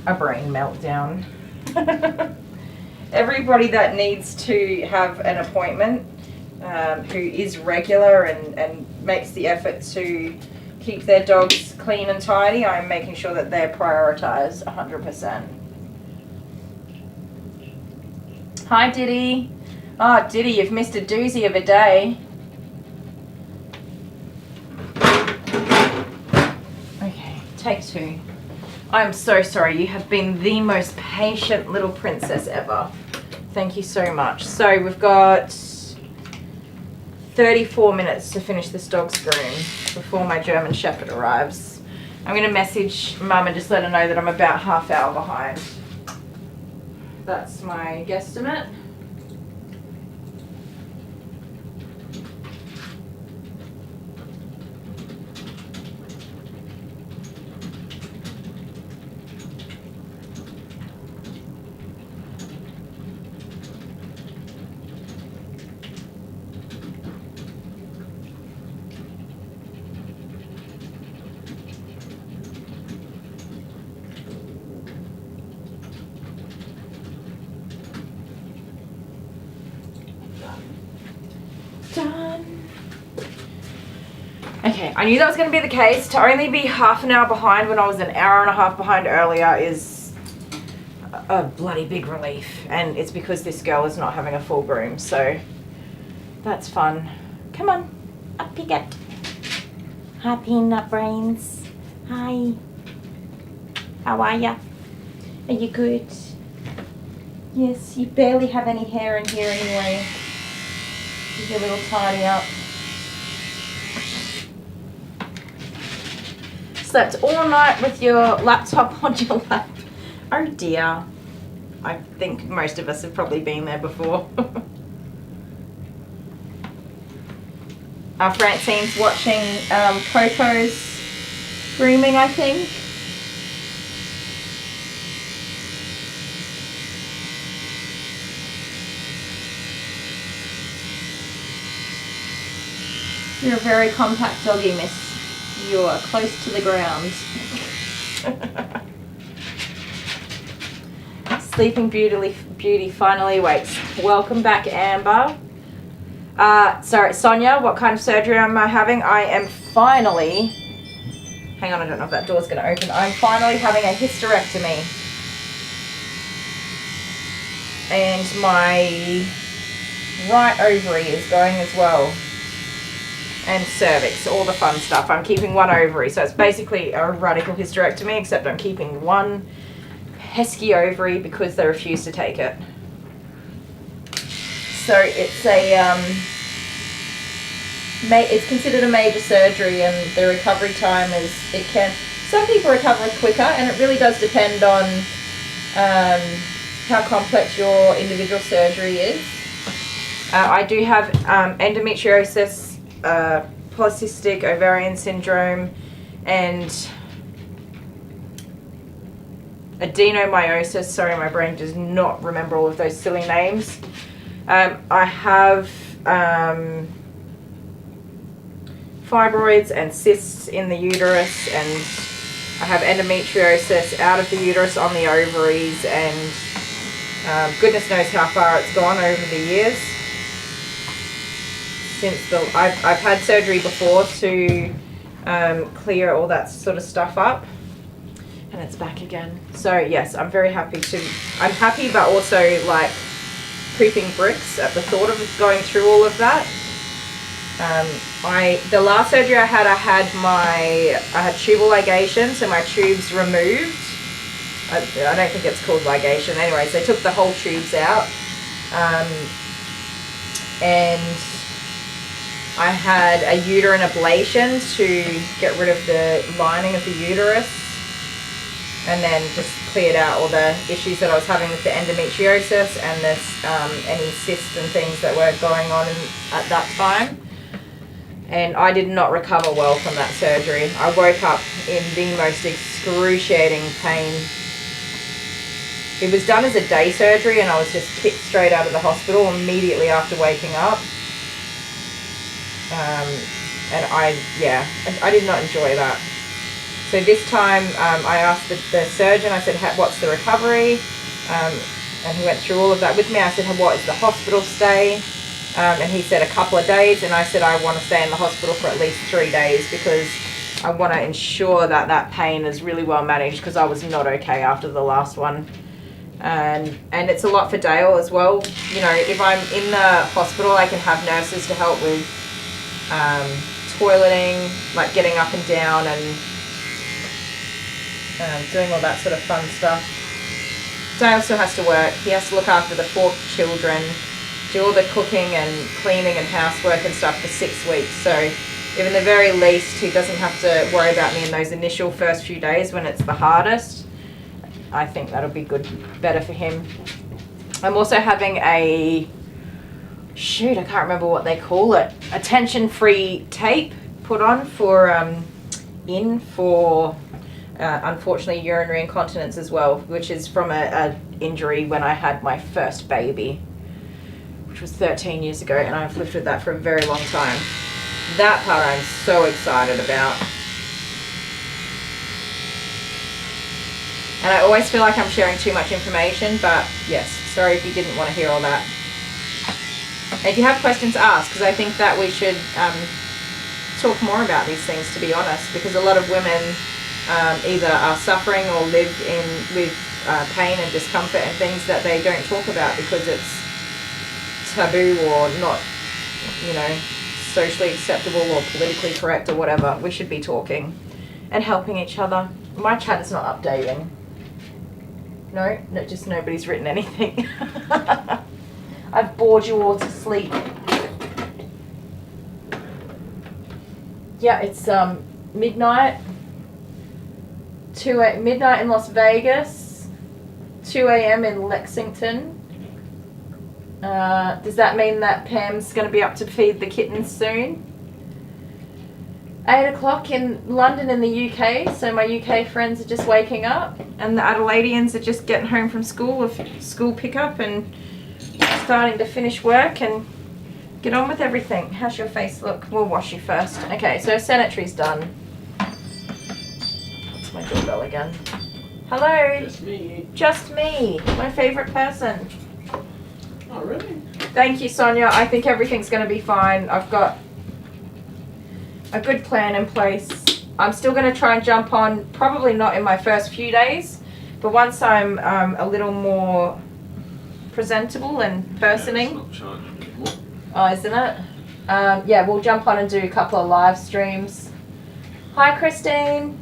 a brain meltdown. Everybody that needs to have an appointment, who is regular and makes the effort to keep their dogs clean and tidy, I'm making sure that they're prioritized 100%. Hi Diddy. Oh Diddy, you've missed a doozy of a day. Okay, take 2. I'm so sorry. You have been the most patient little princess ever. Thank you so much. So we've got 34 minutes to finish this dog's groom before my German Shepherd arrives. I'm going to message Mum and just let her know that I'm about half hour behind. That's my guesstimate. Done. Okay, I knew that was going to be the case. To only be half an hour behind when I was an hour and a half behind earlier is a bloody big relief. And it's because this girl is not having a full groom, so that's fun. Come on, up you get. Hi, peanut brains. Hi. How are ya? Are you good? Yes, you barely have any hair in here anyway. Give you a little tidy up. Slept all night with your laptop on your lap. Oh dear. I think most of us have probably been there before. Francine's watching Coco's Grooming, I think. You're a very compact doggy, miss. You are close to the ground. Sleeping Beauty finally wakes. Welcome back, Amber. Sorry, Sonia, what kind of surgery am I having? I am finally... Hang on, I don't know if that door's going to open. I'm finally having a hysterectomy. And my right ovary is going as well. And cervix, all the fun stuff. I'm keeping one ovary, so it's basically a radical hysterectomy, except I'm keeping one pesky ovary because they refuse to take it. So it's it's considered a major surgery, and the recovery time is, some people recover quicker, and it really does depend on how complex your individual surgery is. I do have endometriosis, polycystic ovarian syndrome, and adenomyosis. Sorry, my brain does not remember all of those silly names. I have fibroids and cysts in the uterus, and I have endometriosis out of the uterus on the ovaries, and goodness knows how far it's gone over the years. I've had surgery before to clear all that sort of stuff up, and it's back again. So yes, I'm very happy I'm happy, but also like pooping bricks at the thought of going through all of that. The last surgery I had tubal ligation, so my tubes removed. I don't think it's called ligation. Anyways, they took the whole tubes out, and I had a uterine ablation to get rid of the lining of the uterus, and then just cleared out all the issues that I was having with the endometriosis and any cysts and things that were going on at that time. And I did not recover well from that surgery. I woke up in the most excruciating pain. It was done as a day surgery, and I was just kicked straight out of the hospital immediately after waking up. And I did not enjoy that. So this time I asked the surgeon, I said, what's the recovery? And he went through all of that with me. I said, what is the hospital stay? And he said a couple of days, and I said I want to stay in the hospital for at least 3 days because I want to ensure that that pain is really well managed, because I was not okay after the last one. And it's a lot for Dale as well. You know, if I'm in the hospital, I can have nurses to help with toileting, like getting up and down and doing all that sort of fun stuff. Dale still has to work. He has to look after the 4 children, do all the cooking and cleaning and housework and stuff for 6 weeks. So if in the very least he doesn't have to worry about me in those initial first few days when it's the hardest, I think that'll be better for him. I'm also having I can't remember what they call it, a tension-free tape put on for unfortunately urinary incontinence as well, which is from a injury when I had my first baby, which was 13 years ago, and I've lived with that for a very long time. That part I'm so excited about. And I always feel like I'm sharing too much information, but yes, sorry if you didn't want to hear all that. And if you have questions, ask, because I think that we should talk more about these things, to be honest, because a lot of women either are suffering or live with pain and discomfort and things that they don't talk about because it's taboo or not, socially acceptable or politically correct or whatever. We should be talking and helping each other. My chat is not updating. No, just nobody's written anything. I've bored you all to sleep. Yeah, it's midnight. Midnight in Las Vegas. 2 a.m. in Lexington. Does that mean that Pam's going to be up to feed the kittens soon? 8 o'clock in London in the UK, so my UK friends are just waking up, and the Adelaideans are just getting home from school with school pickup and starting to finish work and get on with everything. How's your face look? We'll wash you first. Okay, so sanitary's done. It's my doorbell again. Hello. Just me. Just me, my favourite person. Oh, really? Thank you, Sonia. I think everything's going to be fine. I've got a good plan in place. I'm still going to try and jump on, probably not in my first few days, but once I'm a little more presentable and personing. It's not charging anymore. Oh, isn't it? Yeah, we'll jump on and do a couple of live streams. Hi, Christine.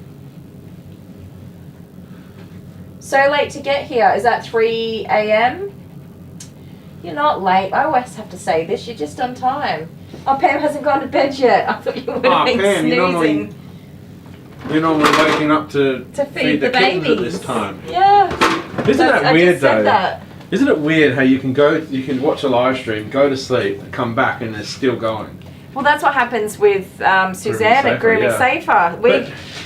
So late to get here. Is that 3 a.m.? You're not late. I always have to say this. You're just on time. Oh, Pam hasn't gone to bed yet. I thought you would have been Pam, snoozing. You're normally waking up to feed the kittens babies at this time. Yeah. Isn't that I weird just said though? that. Isn't it weird how you can watch a live stream, go to sleep, come back, and they're still going? Well, that's what happens with Suzanne at Grooming Safer.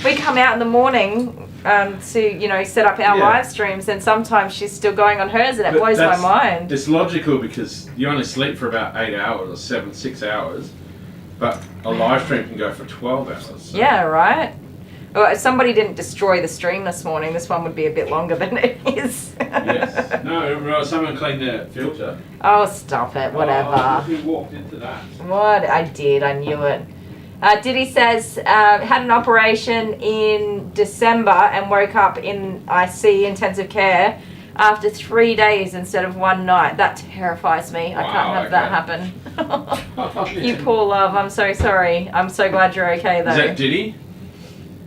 We come out in the morning to set up our live streams, and sometimes she's still going on hers, and it blows my mind. It's logical because you only sleep for about 8 hours or 6 hours, but a live stream can go for 12 hours. So. Yeah, right. Well, if somebody didn't destroy the stream this morning, this one would be a bit longer than it is. Yes. No, someone cleaned the filter. Oh, stop it. Whatever. Oh, who walked into that? What? I did. I knew it. Diddy says, had an operation in December and woke up in IC, intensive care, after 3 days instead of 1 night. That terrifies me. I can't have that happen. You poor love. I'm so sorry. I'm so glad you're okay, though. Is that Diddy?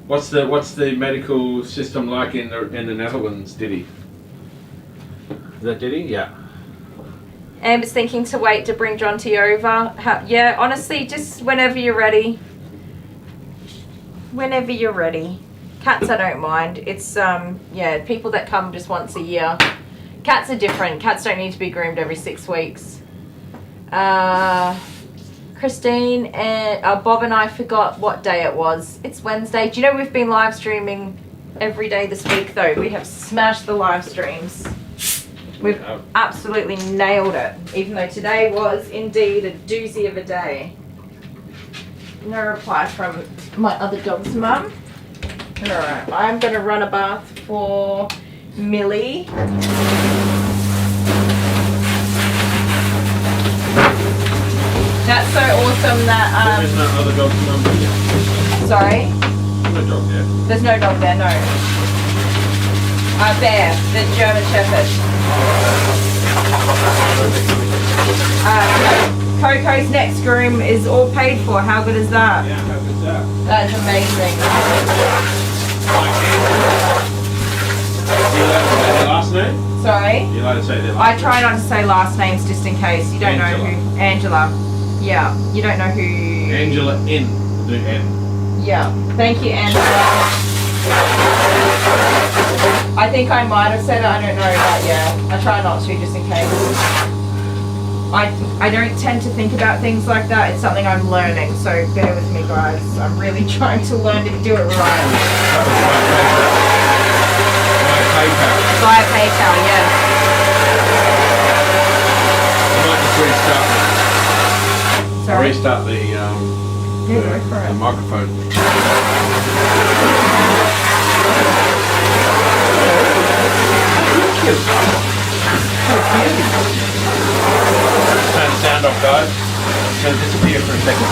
What's the medical system like in the Netherlands, Diddy? Is that Diddy? Yeah. Amber's thinking to wait to bring Jonty over. Yeah, honestly, just whenever you're ready. Whenever you're ready. Cats I don't mind. It's people that come just once a year. Cats are different. Cats don't need to be groomed every 6 weeks. Christine and Bob and I forgot what day it was. It's Wednesday. Do you know we've been live streaming every day this week though? We have smashed the live streams. We've absolutely nailed it, even though today was indeed a doozy of a day. No reply from my other dog's mum. Alright, I'm going to run a bath for Millie. That's so awesome that... There's no other dog's mum here. Sorry? No dog there. There's no dog there, no. Bear, the German Shepherd. Coco's next groom is all paid for. How good is that? Yeah, how good is that? That is amazing. You allowed to say their last name? Sorry? You allowed to say their last I try not to say last names just in case. You don't know who. Angela. Yeah, you don't know who. Angela N. Do N. Yeah, thank you, Angela. I think I might have said it, I don't know, but yeah, I try not to just in case. I don't tend to think about things like that. It's something I'm learning, so bear with me, guys. I'm really trying to learn to do it right. Via PayPal, yes. I might just restart. Sorry? Restart the microphone. Turn the sound off, guys. It's going to disappear for a second.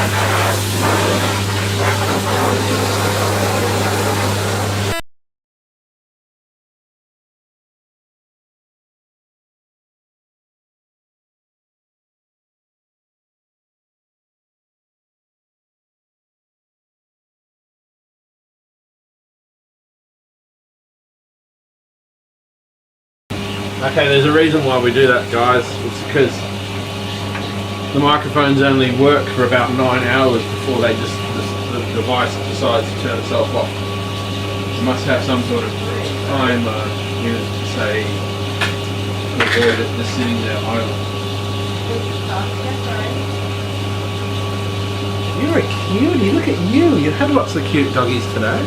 Okay, there's a reason why we do that, guys. It's because the microphones only work for about 9 hours before the device decides to turn itself off. You must have some sort of timer unit to say to avoid it just sitting there idle. You're a Cutie, look at you. You've had lots of cute doggies today.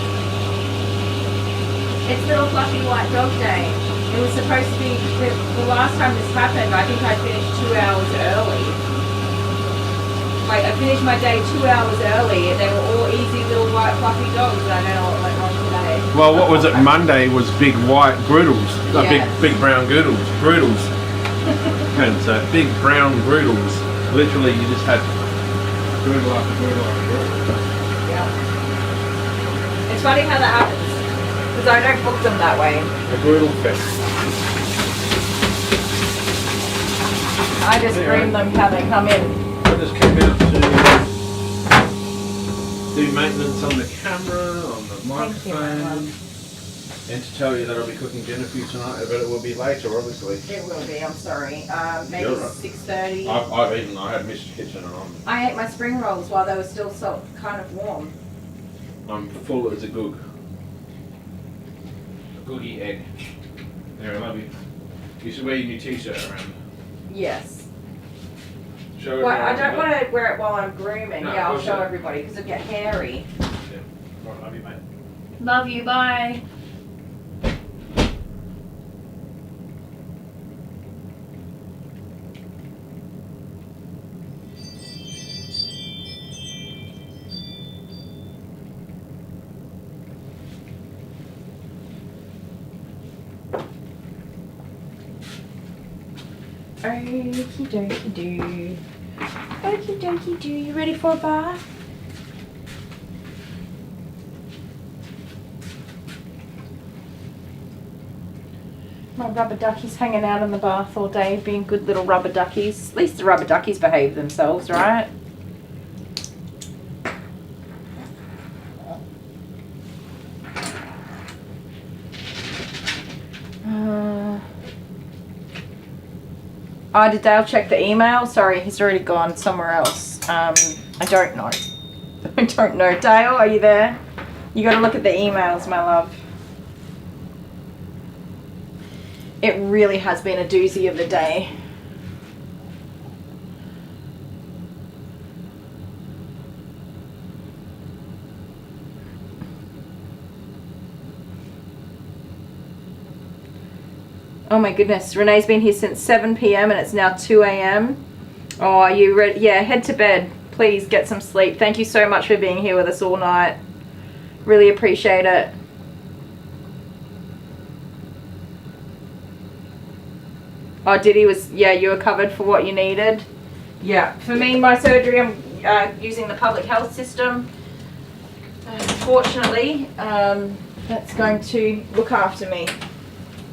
It's Little Fluffy White Dog Day. It was supposed to be, the last time this happened, I think I finished 2 hours early. Like, I finished my day 2 hours early, and they were all easy little white fluffy dogs, and I don't know what went wrong today. Well, what was it? Monday was big white groodles. Yes. Big brown groodles. And so big brown groodles. Literally, you just had groodle after groodle after groodle. Yeah. It's funny how that happens. Because I don't book them that way. A groodle fest. I just groom them how they come in. I just came out to do maintenance on the camera, on the microphone, and to tell you that I'll be cooking dinner for you tonight, but it will be later, obviously. It will be, I'm sorry. Maybe You're right. 6:30. I had Mr. Kitchen and I ate my spring rolls while they were still so kind of warm. I'm full as a goog. A googie egg. There, I love you. You should wear your new t-shirt around. Yes. Show Well, I everyone. don't want to wear it while I'm grooming. No, Yeah, I'll push show it. everybody because it'll get hairy. Yeah. All right, love you, mate. Love you, bye. Okie dokie do. Okie dokie do. You ready for a bath? My rubber duckies hanging out in the bath all day, being good little rubber duckies. At least the rubber duckies behave themselves, right? Did Dale check the email? Sorry, he's already gone somewhere else. I don't know. I don't know. Dale, are you there? You gotta look at the emails, my love. It really has been a doozy of a day. Oh my goodness, Renee's been here since 7 p.m. and it's now 2 a.m. Oh, are you ready? Yeah, head to bed. Please get some sleep. Thank you so much for being here with us all night. Really appreciate it. Oh, Diddy was, yeah, you were covered for what you needed. Yeah, for me, my surgery, I'm using the public health system. Fortunately, that's going to look after me.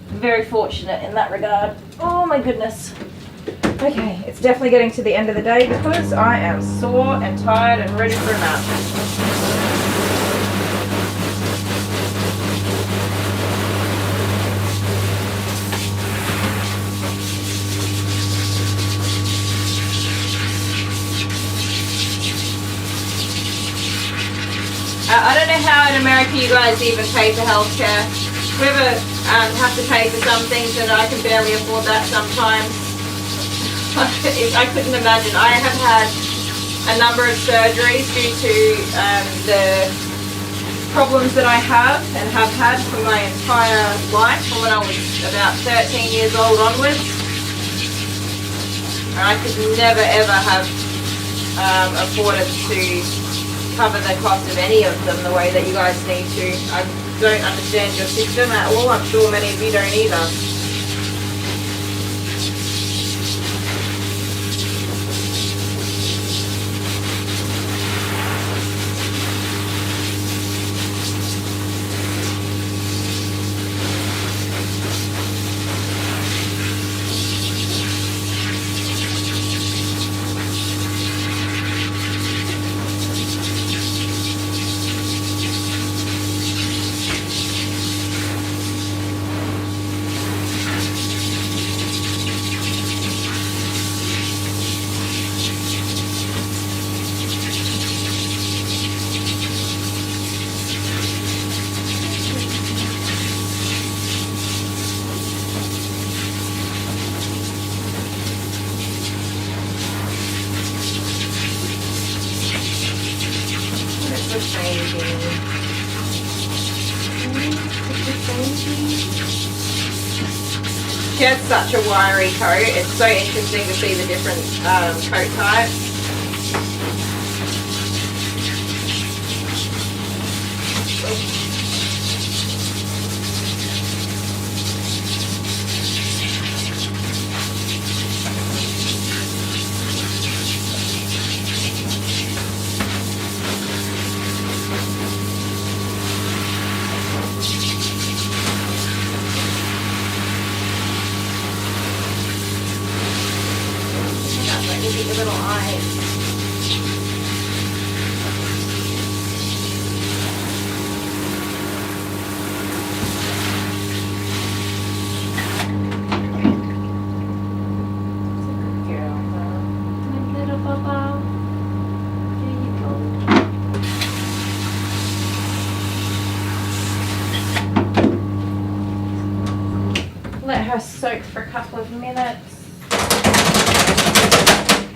Very fortunate in that regard. Oh my goodness. Okay, it's definitely getting to the end of the day because I am sore and tired and ready for a nap. I don't know how in America you guys even pay for healthcare. We have to pay for some things and I can barely afford that sometimes. I couldn't imagine. I have had a number of surgeries due to the problems that I have and have had for my entire life, from when I was about 13 years old onwards. And I could never ever have afforded to cover the cost of any of them the way that you guys need to. I don't understand your system at all. I'm sure many of you don't either. Good baby. She has such a wiry coat. It's so interesting to see the different coat types. The little eyes. Let her soak for a couple of minutes.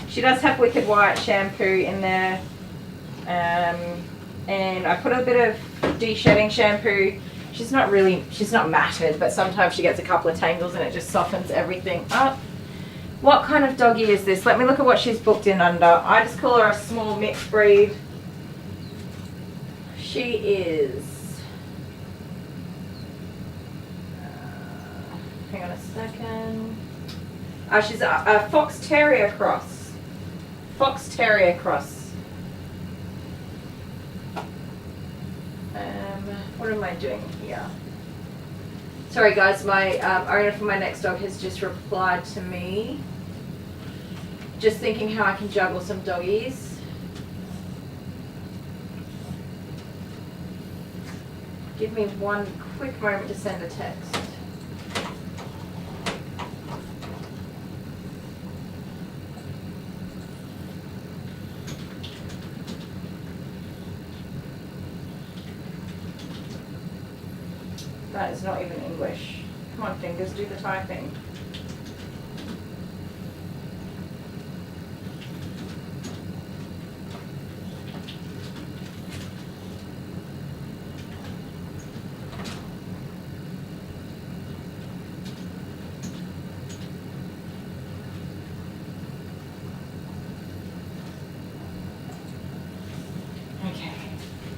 She does have Wicked White shampoo in there, and I put a bit of de-shedding shampoo. She's not matted, but sometimes she gets a couple of tangles and it just softens everything up. What kind of doggy is this? Let me look at what she's booked in under. I just call her a small mixed breed. She is, hang on a second. She's a Fox Terrier cross. Fox Terrier cross. What am I doing here? Sorry guys, my owner for my next dog has just replied to me. Just thinking how I can juggle some doggies. Give me one quick moment to send a text. That is not even English. Come on, fingers, do the typing.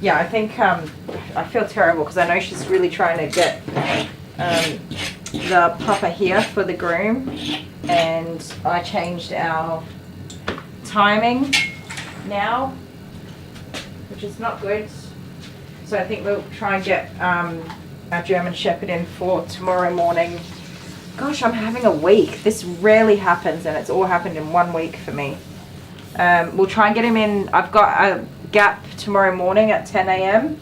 Yeah, I think I feel terrible because I know she's really trying to get the pupper here for the groom, and I changed our timing now, which is not good. So I think we'll try and get our German Shepherd in for tomorrow morning. Gosh, I'm having a week. This rarely happens, and it's all happened in 1 week for me. We'll try and get him in. I've got a gap tomorrow morning at 10 a.m.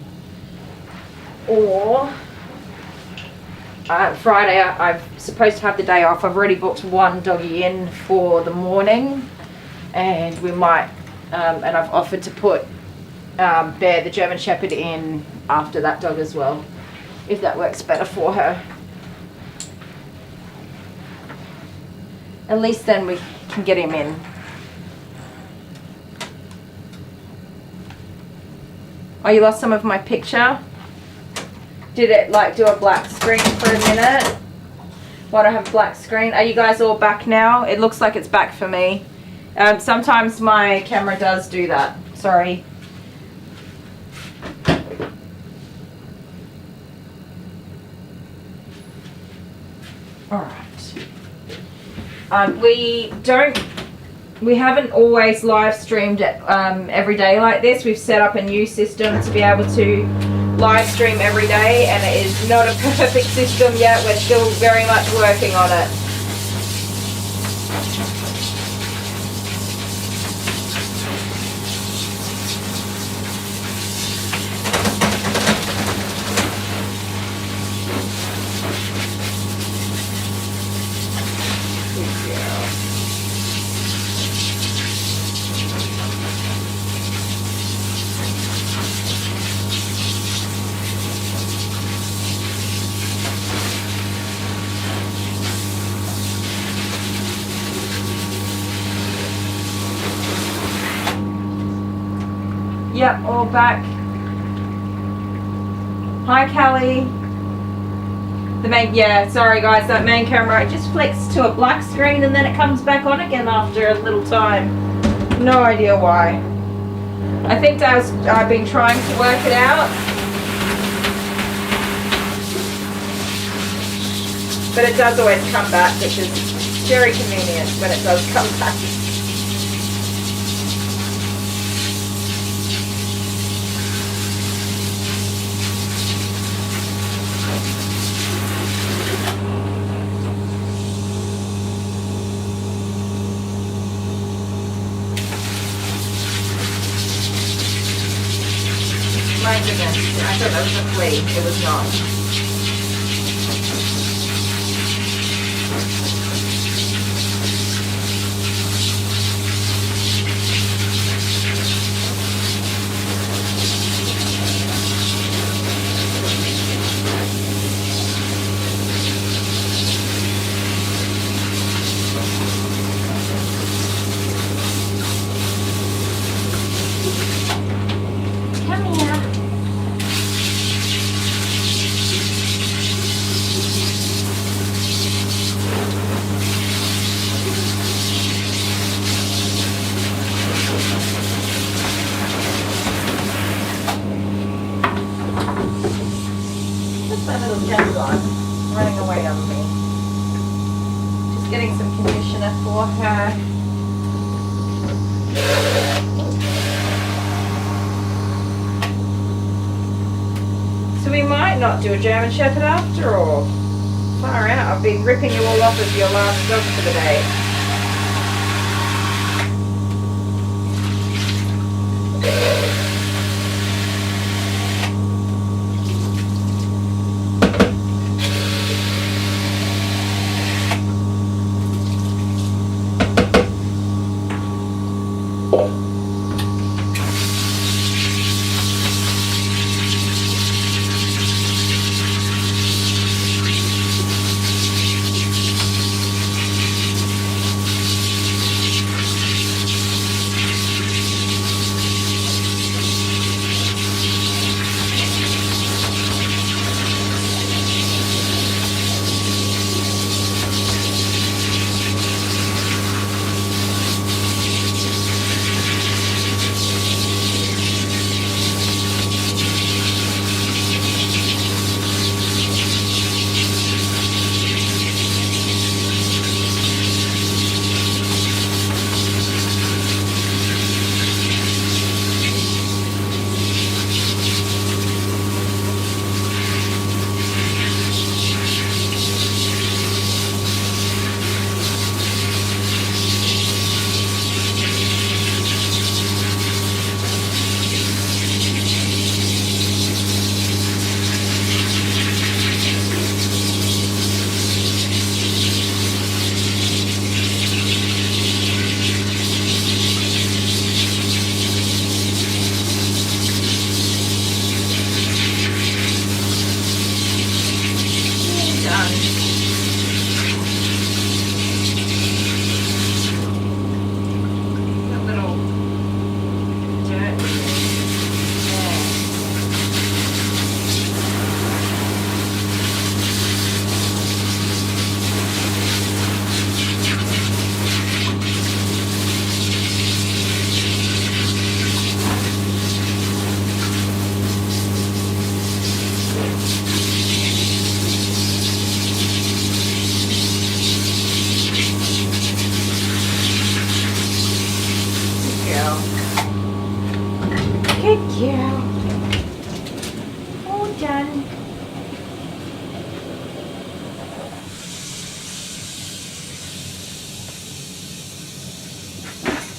or Friday. I'm supposed to have the day off. I've already booked one doggy in for the morning, and we might and I've offered to put Bear the German Shepherd in after that dog as well, if that works better for her. At least then we can get him in. Oh, you lost some of my picture? Did it like do a black screen for a minute? Why do I have a black screen? Are you guys all back now? It looks like it's back for me. Sometimes my camera does do that. Sorry. Alright. We haven't always live streamed it every day like this. We've set up a new system to be able to live stream every day, and it is not a perfect system yet. We're still very much working on it. Yep, all back. Hi, Kylie. The main, yeah, sorry guys, that main camera, it just flicks to a black screen and then it comes back on again after a little time. No idea why. I think I've been trying to work it out. But it does always come back, which is very convenient when it does come back. My goodness, I thought that was a flea. It was not. Running away on me. Just getting some conditioner for her. So we might not do a German Shepherd after all. Far out, I've been ripping you all off as your last dog for the day.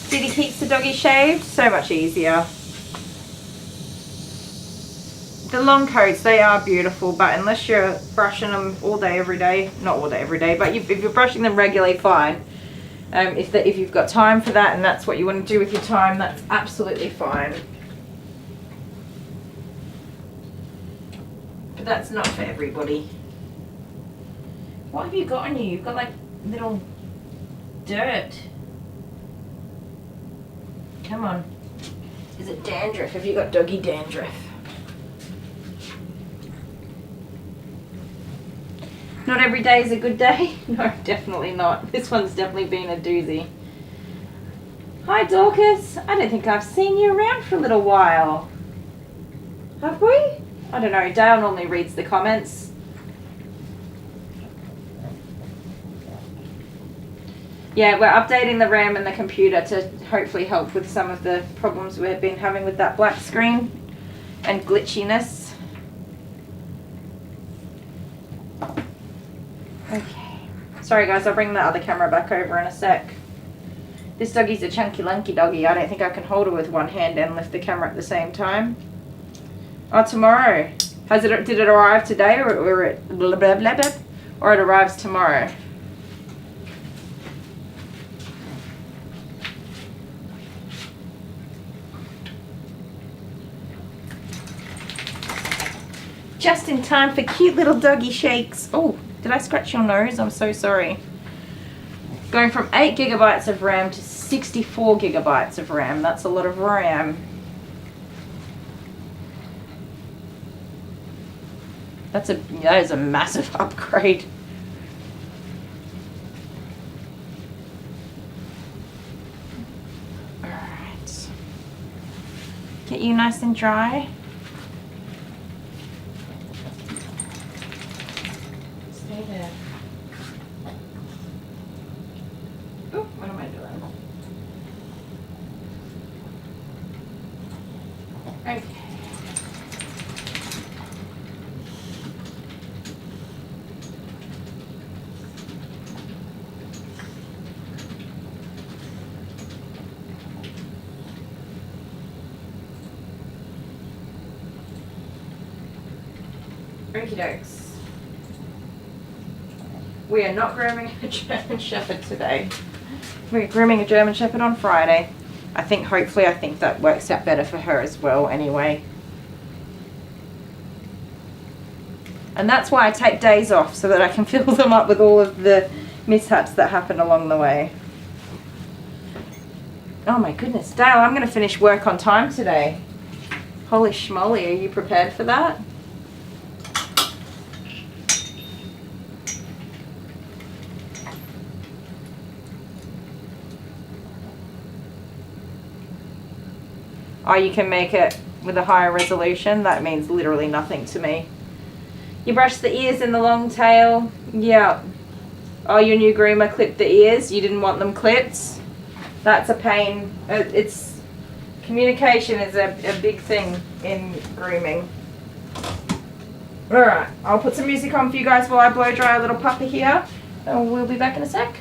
Did he keep the doggy shaved? So much easier. The long coats, they are beautiful, but unless you're brushing them all day, every day, not all day, every day, but if you're brushing them regularly, fine. If you've got time for that and that's what you want to do with your time, that's absolutely fine. But that's not for everybody. What have you got on you? You've got like little dirt. Come on. Is it dandruff? Have you got doggy dandruff? Not every day is a good day. No, definitely not. This one's definitely been a doozy. Hi Dorcas, I don't think I've seen you around for a little while. Have we? I don't know, Dale normally reads the comments. Yeah, we're updating the RAM and the computer to hopefully help with some of the problems we've been having with that black screen and glitchiness. Okay. Sorry guys, I'll bring the other camera back over in a sec. This doggy's a chunky lunky doggy. I don't think I can hold her with one hand and lift the camera at the same time. Oh, tomorrow. Did it arrive today or it arrives tomorrow? Just in time for cute little doggy shakes. Oh, did I scratch your nose? I'm so sorry. Going from 8 gigabytes of RAM to 64 gigabytes of RAM. That's a lot of RAM. That is a massive upgrade. Alright. Get you nice and dry. Stay there. Oh, what am I doing? Okay. Okie dokes. We are not grooming a German Shepherd today. We're grooming a German Shepherd on Friday. Hopefully that works out better for her as well anyway. And that's why I take days off, so that I can fill them up with all of the mishaps that happen along the way. Oh my goodness, Dale, I'm going to finish work on time today. Holy schmoly, are you prepared for that? Oh, you can make it with a higher resolution. That means literally nothing to me. You brush the ears and the long tail. Yeah. Oh, your new groomer clipped the ears. You didn't want them clipped. That's a pain. Communication is a big thing in grooming. Alright, I'll put some music on for you guys while I blow dry a little puppy here. And we'll be back in a sec.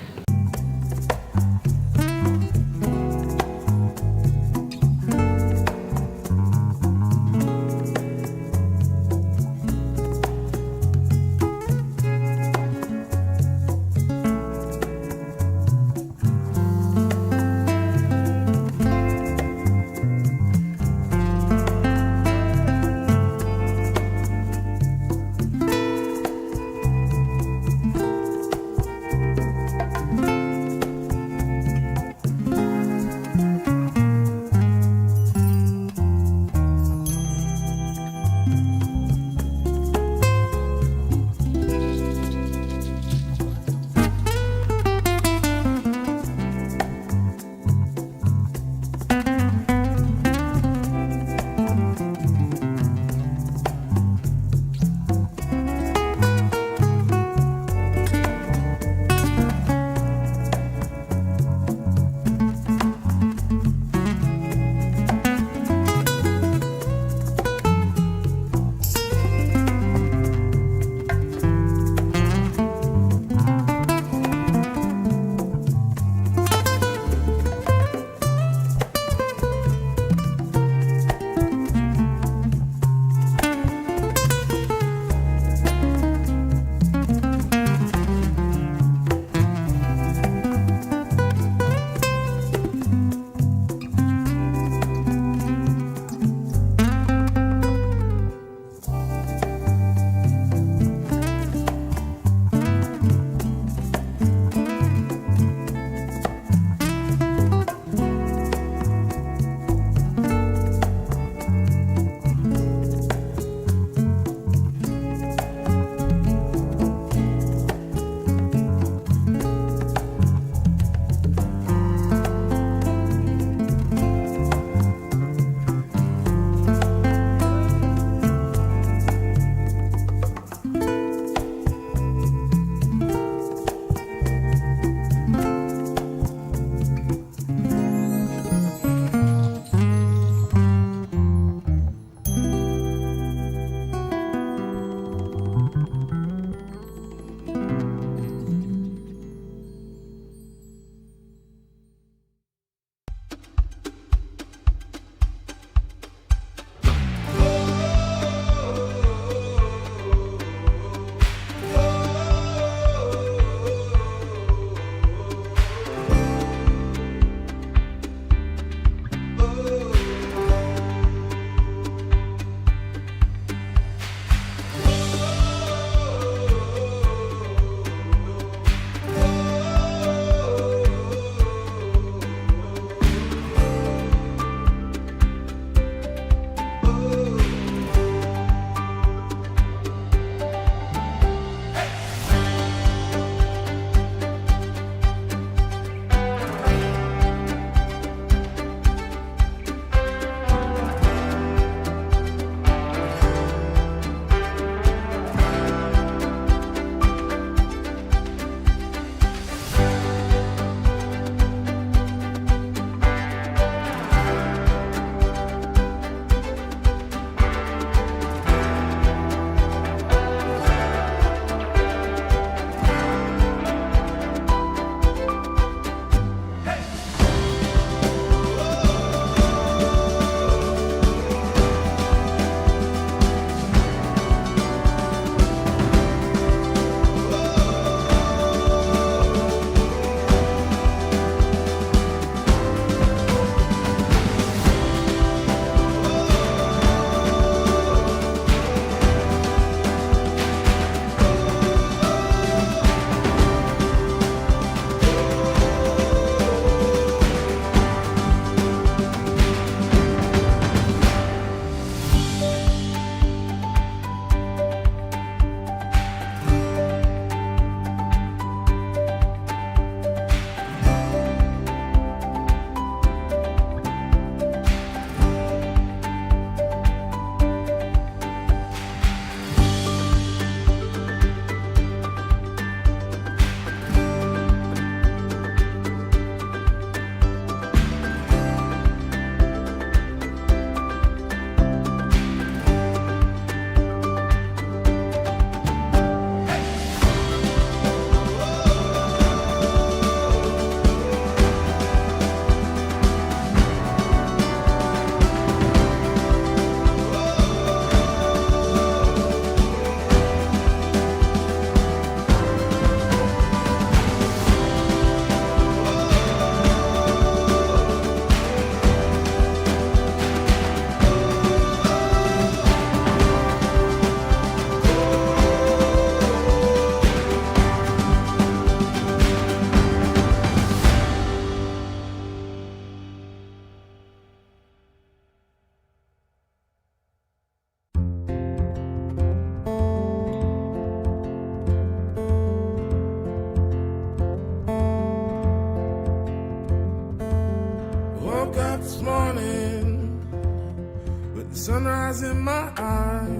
sunrise in my eyes.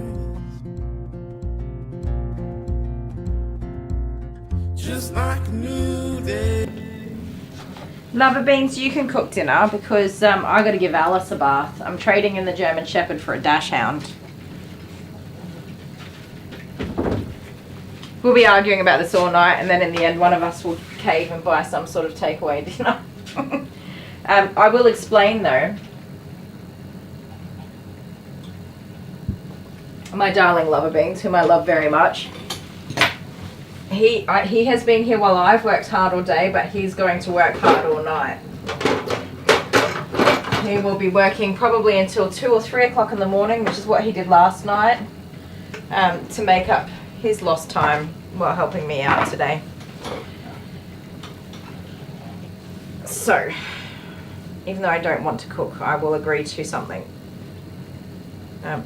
Just like a new day. Lover beans, you can cook dinner because I got to give Alice a bath. I'm trading in the German Shepherd for a Dachshund. We'll be arguing about this all night, and then in the end one of us will cave and buy some sort of takeaway dinner. I will explain though. My darling lover beans, whom I love very much. He has been here while I've worked hard all day, but he's going to work hard all night. He will be working probably until 2 or 3 o'clock in the morning, which is what he did last night, to make up his lost time while helping me out today. So, even though I don't want to cook, I will agree to something.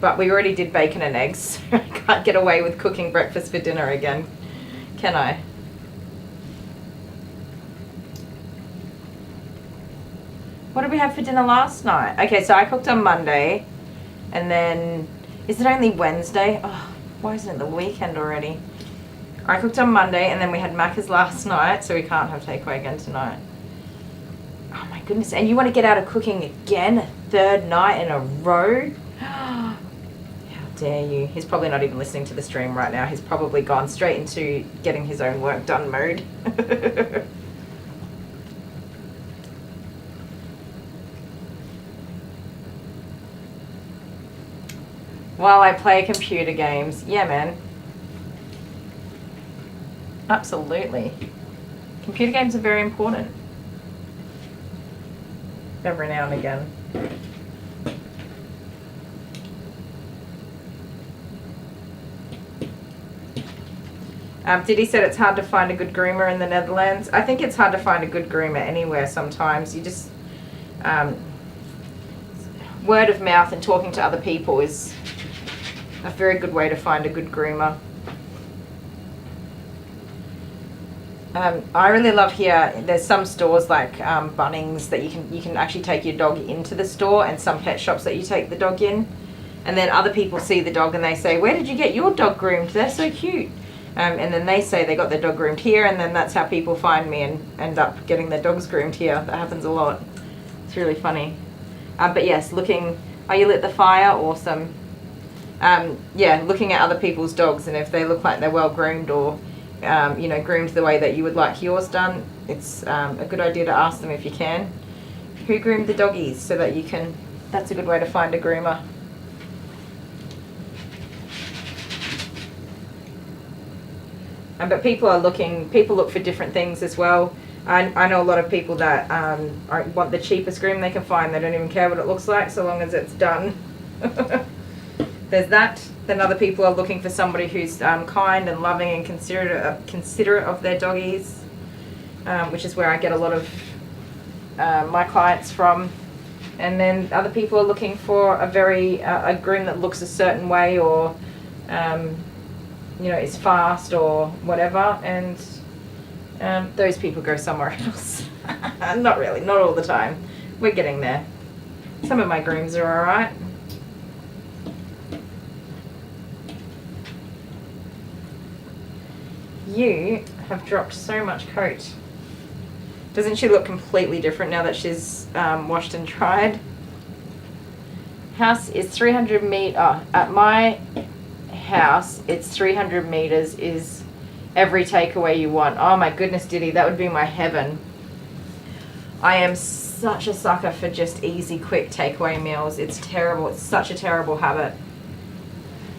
But we already did bacon and eggs. I can't get away with cooking breakfast for dinner again. Can I? What did we have for dinner last night? Okay, so I cooked on Monday, and then, is it only Wednesday? Oh, why isn't it the weekend already? I cooked on Monday, and then we had Macca's last night, so we can't have takeaway again tonight. Oh my goodness, and you want to get out of cooking again, a third night in a row? Dare you. He's probably not even listening to the stream right now. He's probably gone straight into getting his own work done mode. While I play computer games. Yeah, man. Absolutely. Computer games are very important. Every now and again. Diddy said it's hard to find a good groomer in the Netherlands. I think it's hard to find a good groomer anywhere sometimes. You just, word of mouth and talking to other people is a very good way to find a good groomer. I really love here, there's some stores like Bunnings that you can actually take your dog into the store, and some pet shops that you take the dog in. And then other people see the dog and they say, where did you get your dog groomed? They're so cute. And then they say they got their dog groomed here, and then that's how people find me and end up getting their dogs groomed here. That happens a lot. It's really funny. But yes, oh, you lit the fire? Awesome. Yeah, looking at other people's dogs, and if they look like they're well groomed or, you know, groomed the way that you would like yours done, it's a good idea to ask them if you can. Who groomed the doggies, so that you can, that's a good way to find a groomer. But people look for different things as well. I know a lot of people that want the cheapest groom they can find. They don't even care what it looks like, so long as it's done. There's that. Then other people are looking for somebody who's kind and loving and considerate of their doggies, which is where I get a lot of my clients from. And then other people are looking for a groom that looks a certain way, or you know, is fast or whatever, and those people go somewhere else. Not really, not all the time. We're getting there. Some of my grooms are alright. You have dropped so much coat. Doesn't she look completely different now that she's washed and dried? House is 300 meters. At my house, it's 300 meters is every takeaway you want. Oh my goodness, Diddy, that would be my heaven. I am such a sucker for just easy, quick takeaway meals. It's terrible. It's such a terrible habit.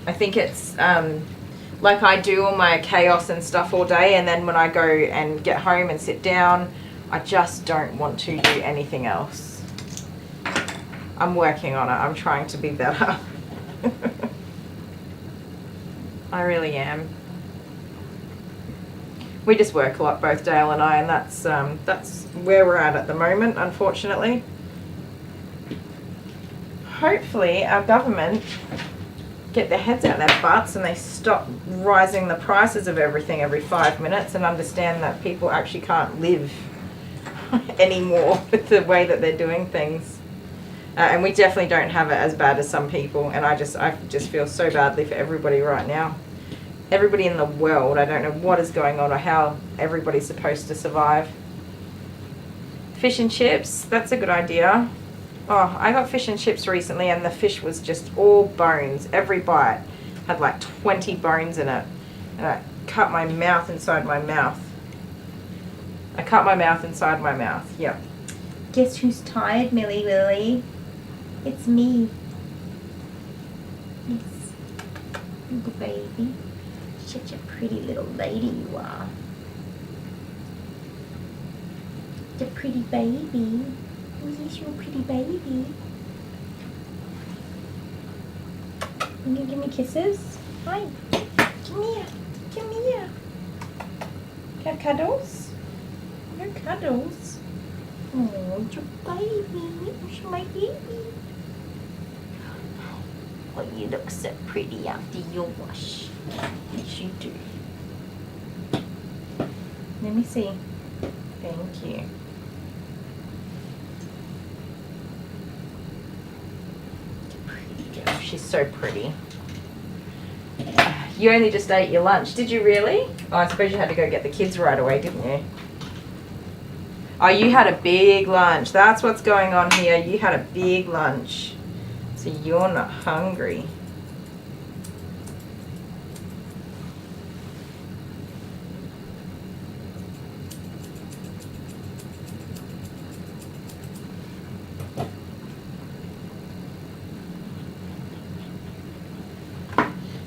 I think it's like I do all my chaos and stuff all day, and then when I go and get home and sit down, I just don't want to do anything else. I'm working on it. I'm trying to be better. I really am. We just work a lot, both Dale and I, and that's where we're at the moment, unfortunately. Hopefully our government get their heads out of their butts and they stop rising the prices of everything every 5 minutes and understand that people actually can't live anymore with the way that they're doing things. And we definitely don't have it as bad as some people. And I just feel so badly for everybody right now. Everybody in the world. I don't know what is going on or how everybody's supposed to survive. Fish and chips. That's a good idea. Oh, I got fish and chips recently and the fish was just all bones. Every bite had like 20 bones in it. And I cut my mouth inside my mouth. I cut my mouth inside my mouth. Yep. Guess who's tired, Millie Willie? It's me. Yes. Good baby. Such a pretty little lady you are. The pretty baby. Oh, yes, you're a pretty baby. Can you give me kisses? Hi. Come here. Come here. Can I have cuddles? No cuddles. Oh, it's your baby. It's my baby. Oh, you look so pretty after your wash. Yes, you do. Let me see. Thank you. Pretty girl. She's so pretty. You only just ate your lunch. Did you really? Oh, I suppose you had to go get the kids right away, didn't you? Oh, you had a big lunch. That's what's going on here. You had a big lunch. So you're not hungry.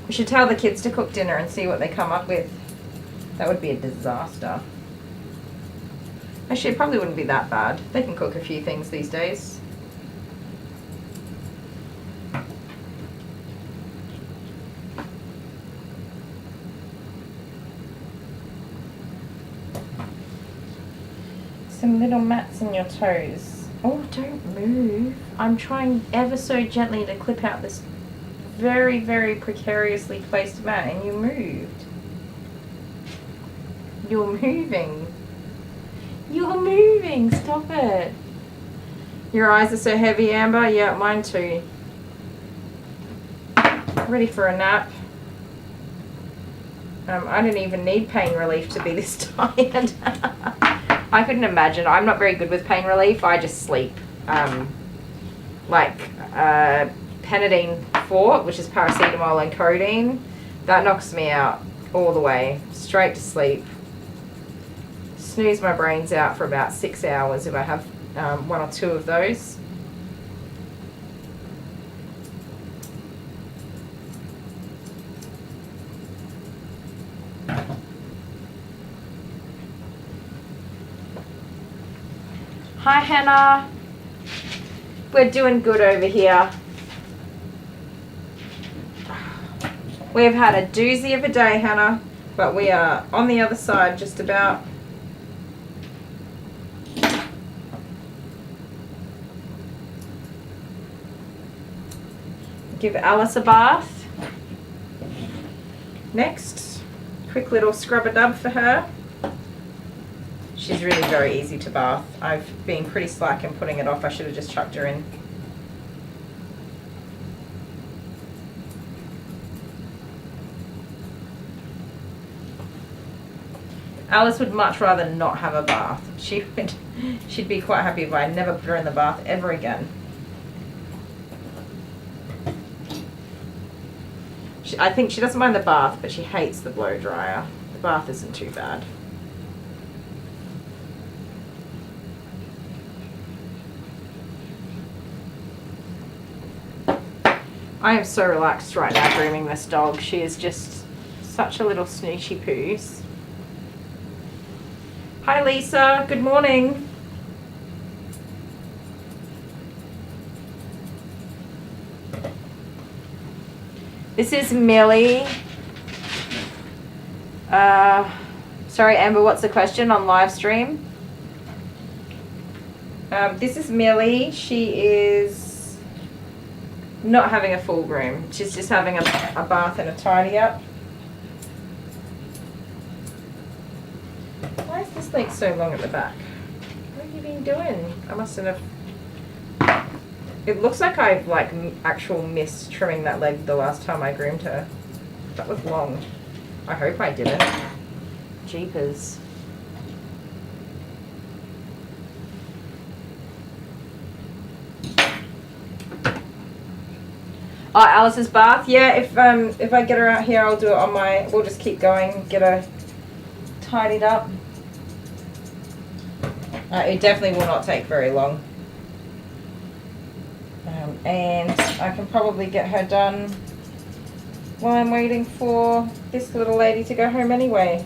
We should tell the kids to cook dinner and see what they come up with. That would be a disaster. Actually, it probably wouldn't be that bad. They can cook a few things these days. Some little mats in your toes. Oh, don't move. I'm trying ever so gently to clip out this very, very precariously placed mat and you moved. You're moving. You're moving. Stop it. Your eyes are so heavy, Amber. Yeah, mine too. Ready for a nap. I didn't even need pain relief to be this tired. I couldn't imagine. I'm not very good with pain relief. I just sleep. Panadine 4, which is paracetamol and codeine, that knocks me out all the way, straight to sleep. Snooze my brains out for about 6 hours if I have 1 or 2 of those. Hi Hannah, we're doing good over here. We've had a doozy of a day, Hannah, but we are on the other side just about. Give Alice a bath. Next, quick little scrub-a-dub for her. She's really very easy to bath. I've been pretty slack in putting it off. I should have just chucked her in. Alice would much rather not have a bath. She'd be quite happy if I never put her in the bath ever again. I think she doesn't mind the bath, but she hates the blow dryer. The bath isn't too bad. I am so relaxed right now grooming this dog. She is just such a little snoochy poos. Hi Lisa, good morning. This is Millie. Sorry Amber, what's the question on live stream? This is Millie. She is not having a full groom. She's just having a bath and a tidy up. Why is this leg so long at the back? What have you been doing? I mustn't have It looks like I've like actual missed trimming that leg the last time I groomed her. That was long. I hope I didn't. Jeepers. Oh, Alice's bath. Yeah, if I get her out here, I'll do it on my. We'll just keep going, get her tidied up. It definitely will not take very long. And I can probably get her done while I'm waiting for this little lady to go home anyway.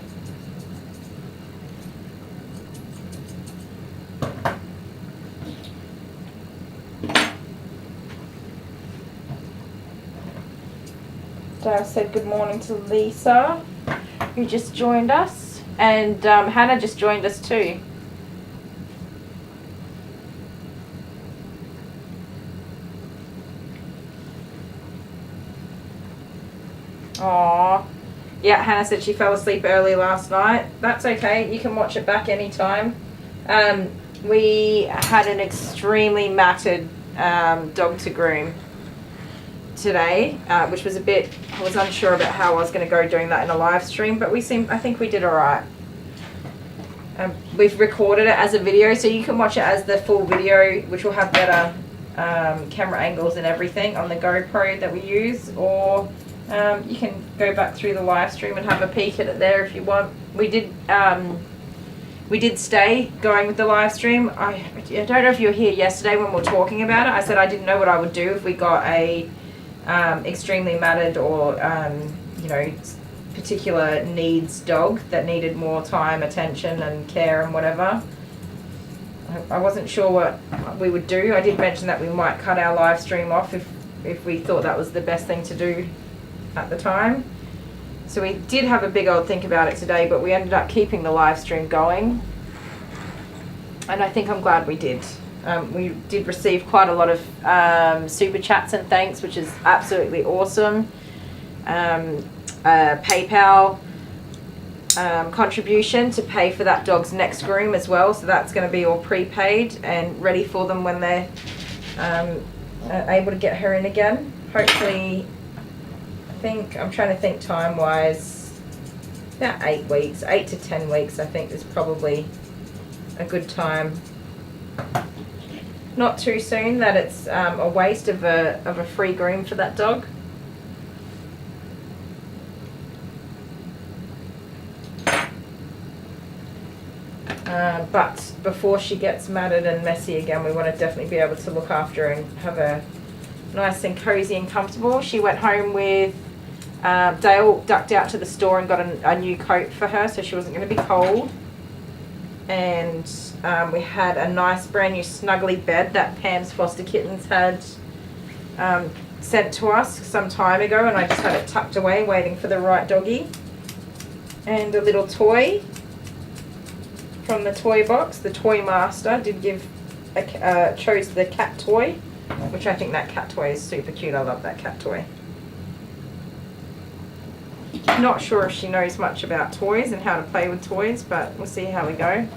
Dale said good morning to Lisa, who just joined us, and Hannah just joined us too. Aww. Yeah, Hannah said she fell asleep early last night. That's okay, you can watch it back anytime. We had an extremely matted dog to groom today, which was a bit, I was unsure about how I was going to go doing that in a live stream, but I think we did alright. We've recorded it as a video, so you can watch it as the full video, which will have better camera angles and everything on the GoPro that we use, or you can go back through the live stream and have a peek at it there if you want. We did stay going with the live stream. I don't know if you were here yesterday when we were talking about it. I said I didn't know what I would do if we got a extremely matted or you know, particular needs dog that needed more time, attention and care and whatever. I wasn't sure what we would do. I did mention that we might cut our live stream off if we thought that was the best thing to do at the time. So we did have a big old think about it today, but we ended up keeping the live stream going, and I think I'm glad we did. We did receive quite a lot of super chats and thanks, which is absolutely awesome. PayPal contribution to pay for that dog's next groom as well, so that's going to be all prepaid and ready for them when they're able to get her in again. Hopefully, I'm trying to think time wise, about 8 weeks, 8 to 10 weeks I think is probably a good time. Not too soon that it's a waste of a free groom for that dog. But before she gets matted and messy again, we want to definitely be able to look after her and have her nice and cozy and comfortable. She went home with Dale, ducked out to the store and got a new coat for her so she wasn't going to be cold. And we had a nice brand new snuggly bed that Pam's Foster Kittens had sent to us some time ago, and I just had it tucked away waiting for the right doggy. And a little toy from the toy box. The toy master did chose the cat toy, which I think that cat toy is super cute. I love that cat toy. Not sure if she knows much about toys and how to play with toys, but we'll see how we go.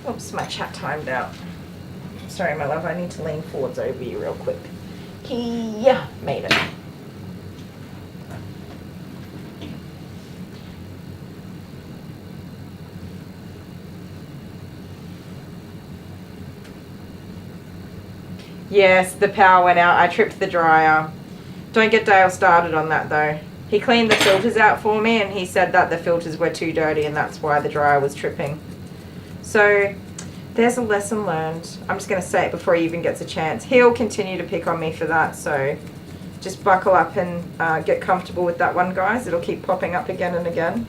Oops, my chat timed out. Sorry, my love, I need to lean forwards over you real quick. Yeah, made it. Yes, the power went out. I tripped the dryer. Don't get Dale started on that though. He cleaned the filters out for me and he said that the filters were too dirty and that's why the dryer was tripping. So there's a lesson learned. I'm just going to say it before he even gets a chance. He'll continue to pick on me for that, so just buckle up and get comfortable with that one, guys. It'll keep popping up again and again.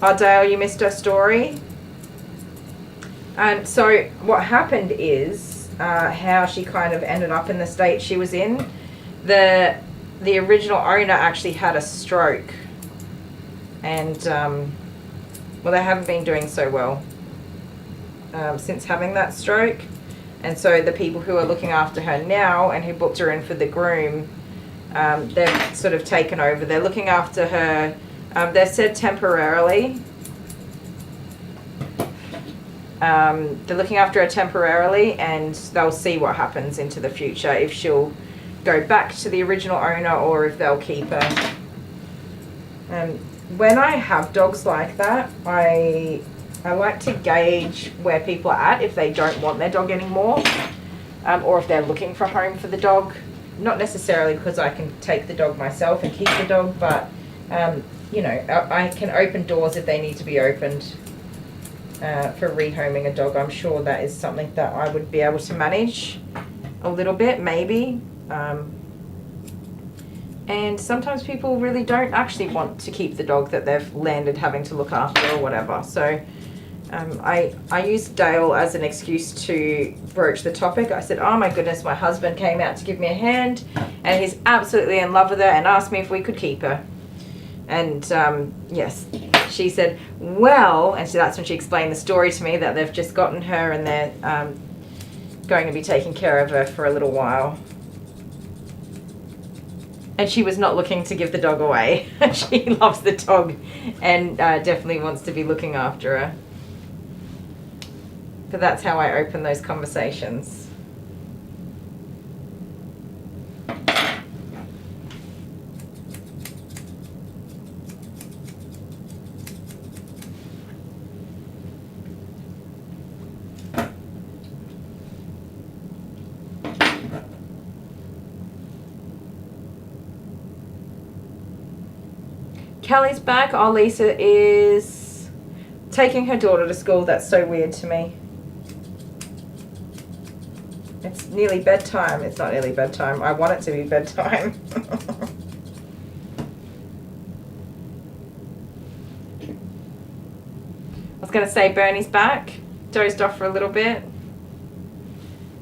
Oh, Dale, you missed her story. And so what happened is how she kind of ended up in the state she was in. The original owner actually had a stroke, and well, they haven't been doing so well since having that stroke. And so the people who are looking after her now and who booked her in for the groom they've sort of taken over. They're looking after her. They've said temporarily. They're looking after her temporarily, and they'll see what happens into the future, if she'll go back to the original owner or if they'll keep her. When I have dogs like that, I like to gauge where people are at if they don't want their dog anymore, or if they're looking for a home for the dog. Not necessarily because I can take the dog myself and keep the dog, but you know, I can open doors if they need to be opened for rehoming a dog. I'm sure that is something that I would be able to manage a little bit, maybe. And sometimes people really don't actually want to keep the dog that they've landed having to look after or whatever. So I used Dale as an excuse to broach the topic. I said, oh my goodness, my husband came out to give me a hand and he's absolutely in love with her and asked me if we could keep her. And yes, she said, well, and so that's when she explained the story to me, that they've just gotten her and they're going to be taking care of her for a little while. And she was not looking to give the dog away. She loves the dog and definitely wants to be looking after her. But that's how I open those conversations. Kelly's back. Oh, Lisa is taking her daughter to school. That's so weird to me. It's nearly bedtime. It's not nearly bedtime. I want it to be bedtime. I was going to say Bernie's back. Dozed off for a little bit.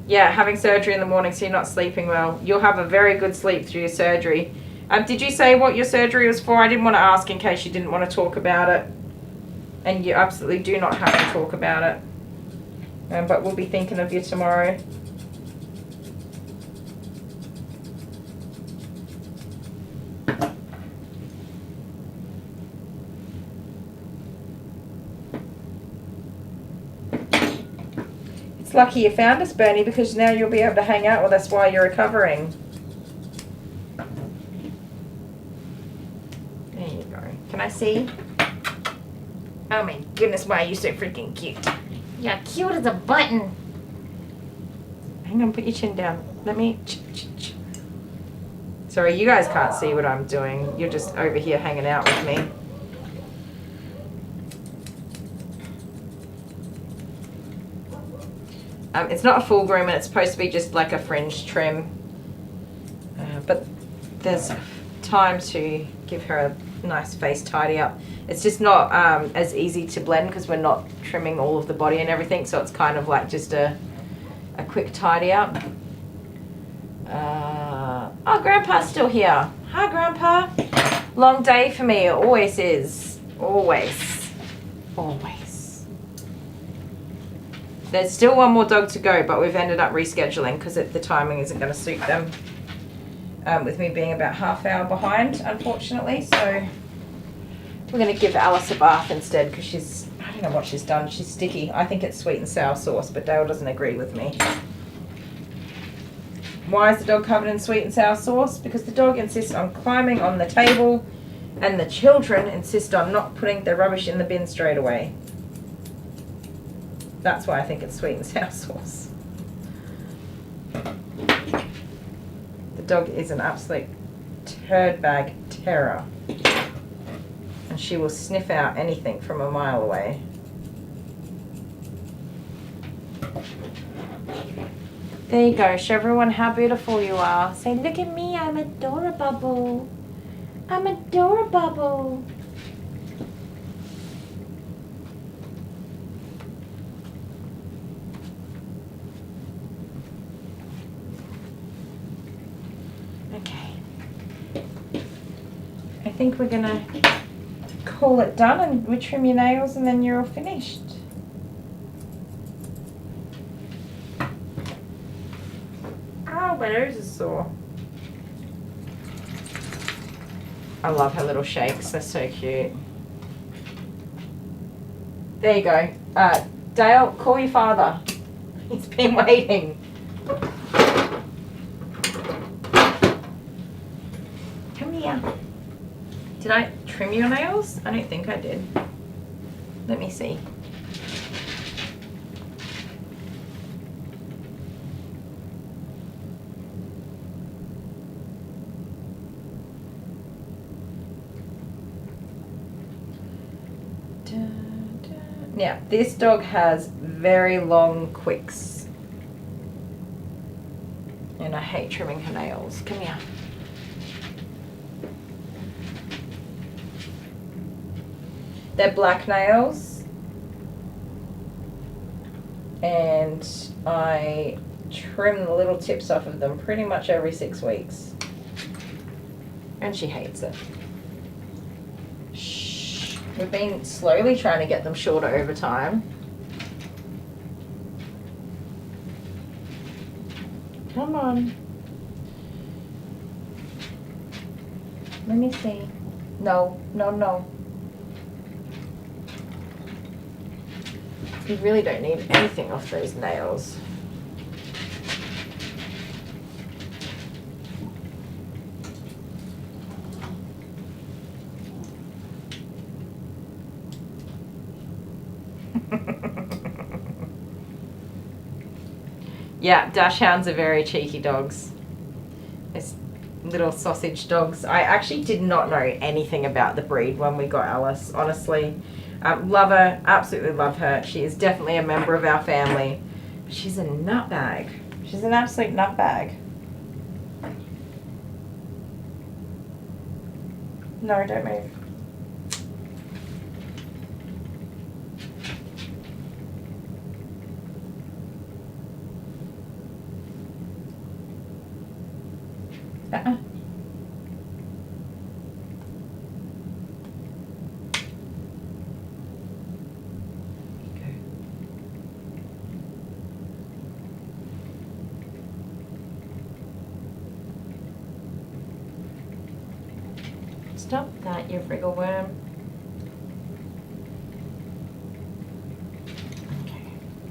Yeah, having surgery in the morning, so you're not sleeping well. You'll have a very good sleep through your surgery. Did you say what your surgery was for? I didn't want to ask in case you didn't want to talk about it. And you absolutely do not have to talk about it. But we'll be thinking of you tomorrow. It's lucky you found us, Bernie, because now you'll be able to hang out with us while you're recovering. Can I see? Oh my goodness, why are you so freaking cute? You're cute as a button. Hang on, put your chin down. Let me... Sorry, you guys can't see what I'm doing. You're just over here hanging out with me. It's not a full groom and it's supposed to be just like a fringe trim. But there's time to give her a nice face tidy up. It's just not as easy to blend because we're not trimming all of the body and everything, so it's kind of like just a quick tidy up. Oh, Grandpa's still here. Hi, Grandpa. Long day for me. It always is. Always. Always. There's still one more dog to go, but we've ended up rescheduling because the timing isn't going to suit them. With me being about half hour behind, unfortunately, so we're going to give Alice a bath instead because she's, I don't know what she's done, she's sticky. I think it's sweet and sour sauce, but Dale doesn't agree with me. Why is the dog covered in sweet and sour sauce? Because the dog insists on climbing on the table and the children insist on not putting their rubbish in the bin straight away. That's why I think it's sweet and sour sauce. The dog is an absolute turd bag terror. And she will sniff out anything from a mile away. There you go. Show everyone how beautiful you are. Say, look at me, I'm adorable. I'm adorable. I think we're gonna call it done and we trim your nails and then you're all finished. Oh, my nose is sore. I love her little shakes. They're so cute. There you go. Dale, call your father. He's been waiting. Come here. Did I trim your nails? I don't think I did. Let me see. Now, this dog has very long quicks. And I hate trimming her nails. Come here. They're black nails. And I trim the little tips off of them pretty much every 6 weeks. And she hates it. We've been slowly trying to get them shorter over time. Come on. Let me see. No, no, no. You really don't need anything off those nails. Yeah, dachshunds are very cheeky dogs. It's little sausage dogs. I actually did not know anything about the breed when we got Alice, honestly. Love her, absolutely love her. She is definitely a member of our family. But she's a nutbag. She's an absolute nutbag. No, don't move. Uh-uh. Stop that, you wriggle worm. Okay.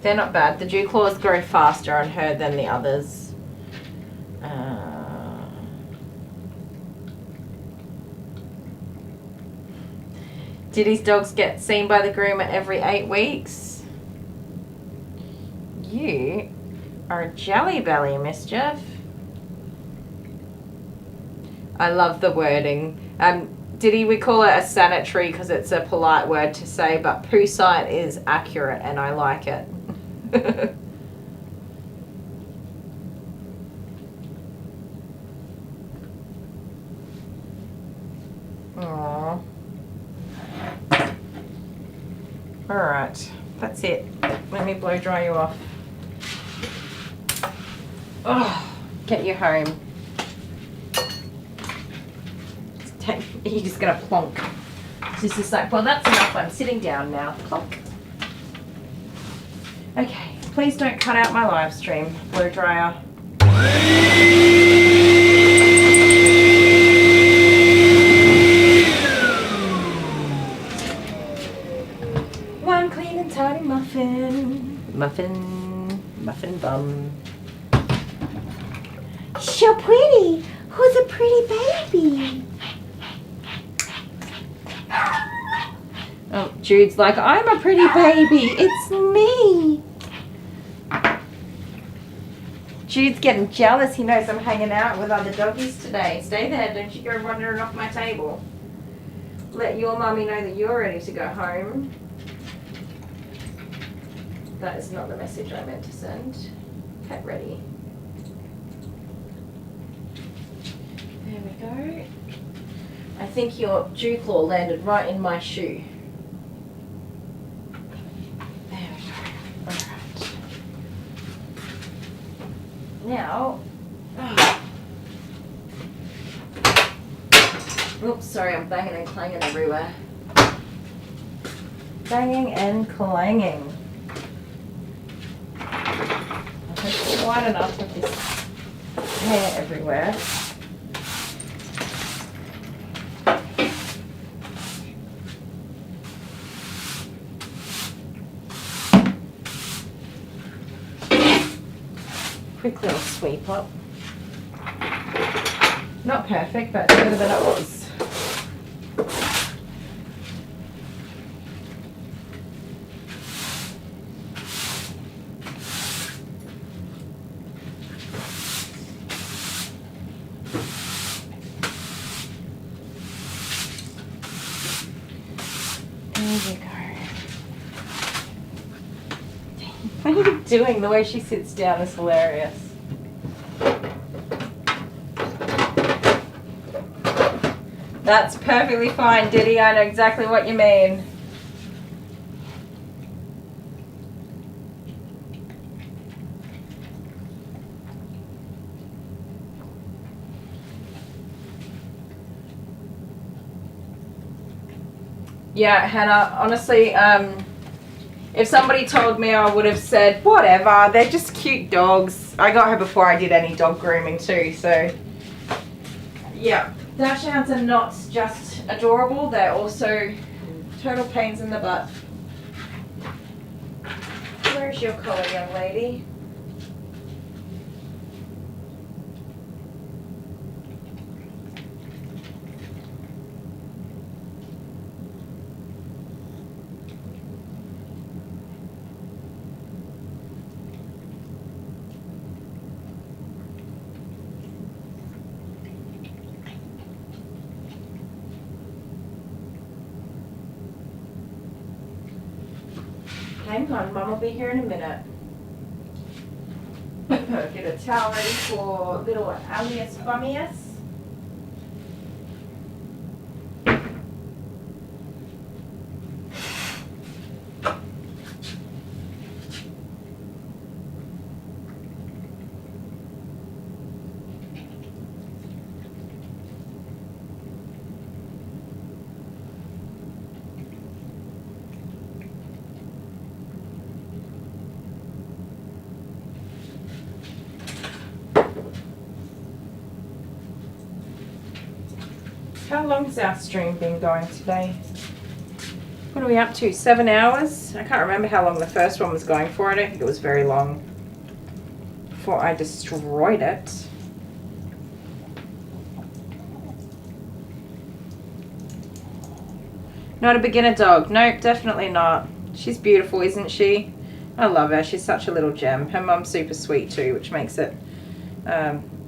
They're not bad. The dew claws grow faster on her than the others. Did his dogs get seen by the groomer every 8 weeks? You are a jelly belly, Mischief. I love the wording. We call it a sanitary because it's a polite word to say, but poo sight is accurate and I like it. Aww. Alright, that's it. Let me blow dry you off. Oh, get you home. You're just gonna plonk. This is like, well, that's enough. I'm sitting down now. Plonk. Okay, please don't cut out my live stream. Blow dryer. One clean and tidy muffin. Muffin bum. So pretty. Who's a pretty baby? Oh, Jude's like, I'm a pretty baby. It's me. Jude's getting jealous. He knows I'm hanging out with other doggies today. Stay there. Don't you go wandering off my table. Let your mummy know that you're ready to go home. That is not the message I meant to send. Pet ready. There we go. I think your dew claw landed right in my shoe. There we go. Alright. Now, oops, sorry, I'm banging and clanging everywhere. Banging and clanging. I think it's wide enough of this hair everywhere. Quick little sweep up. Not perfect, but better than it was. There you go. What are you doing? The way she sits down is hilarious. That's perfectly fine, Diddy. I know exactly what you mean. Yeah, Hannah, honestly, if somebody told me, I would have said, whatever, they're just cute dogs. I got her before I did any dog grooming too, so yeah. Dachshunds are not just adorable, they're also total pains in the butt. Where's your collar, young lady? Hang on, Mum will be here in a minute. Get a towel ready for little Alias Bummius. How long's our stream been going today? What are we up to? 7 hours? I can't remember how long the first one was going for. I don't think it was very long before I destroyed it. Not a beginner dog. Nope, definitely not. She's beautiful, isn't she? I love her. She's such a little gem. Her mum's super sweet too, which makes it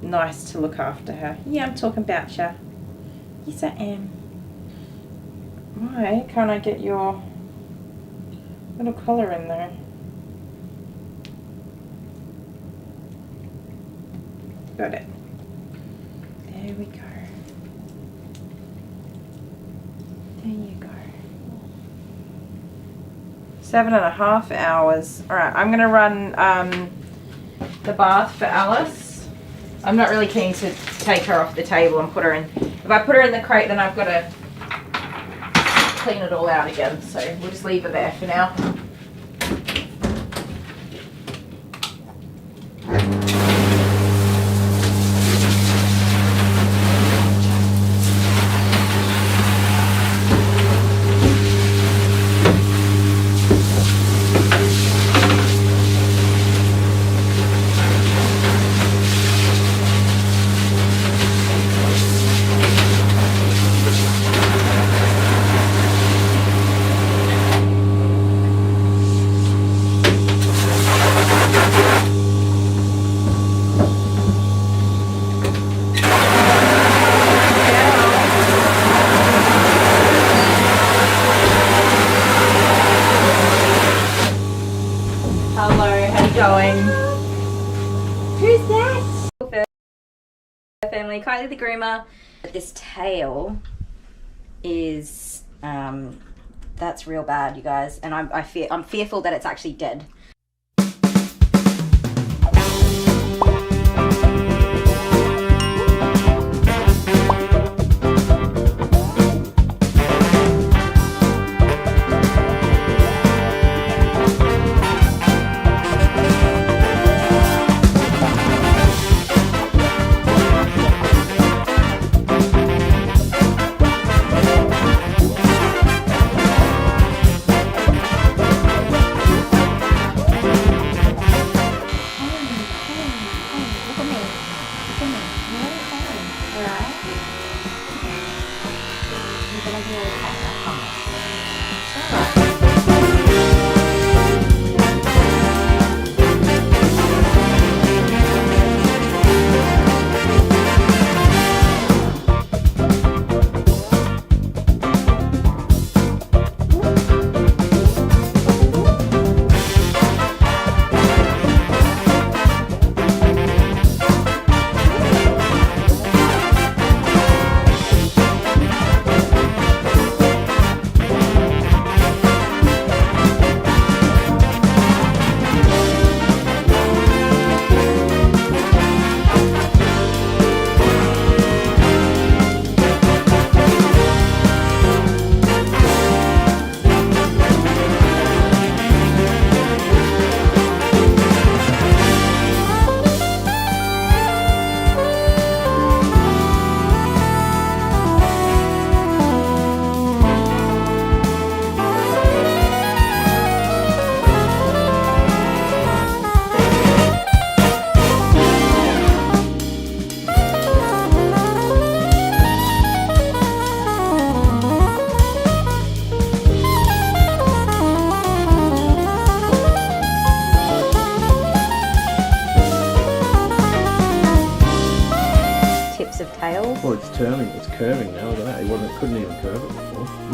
nice to look after her. Yeah, I'm talking about you. Yes, I am. Why can't I get your little collar in there? Got it. There we go. There you go. 7.5 hours. Alright, I'm going to run the bath for Alice. I'm not really keen to take her off the table and put her in. If I put her in the crate, then I've got to clean it all out again. So we'll just leave her there for now. Family, Kylie the Groomer. This tail is that's real bad, you guys, and I'm fearful that it's actually dead.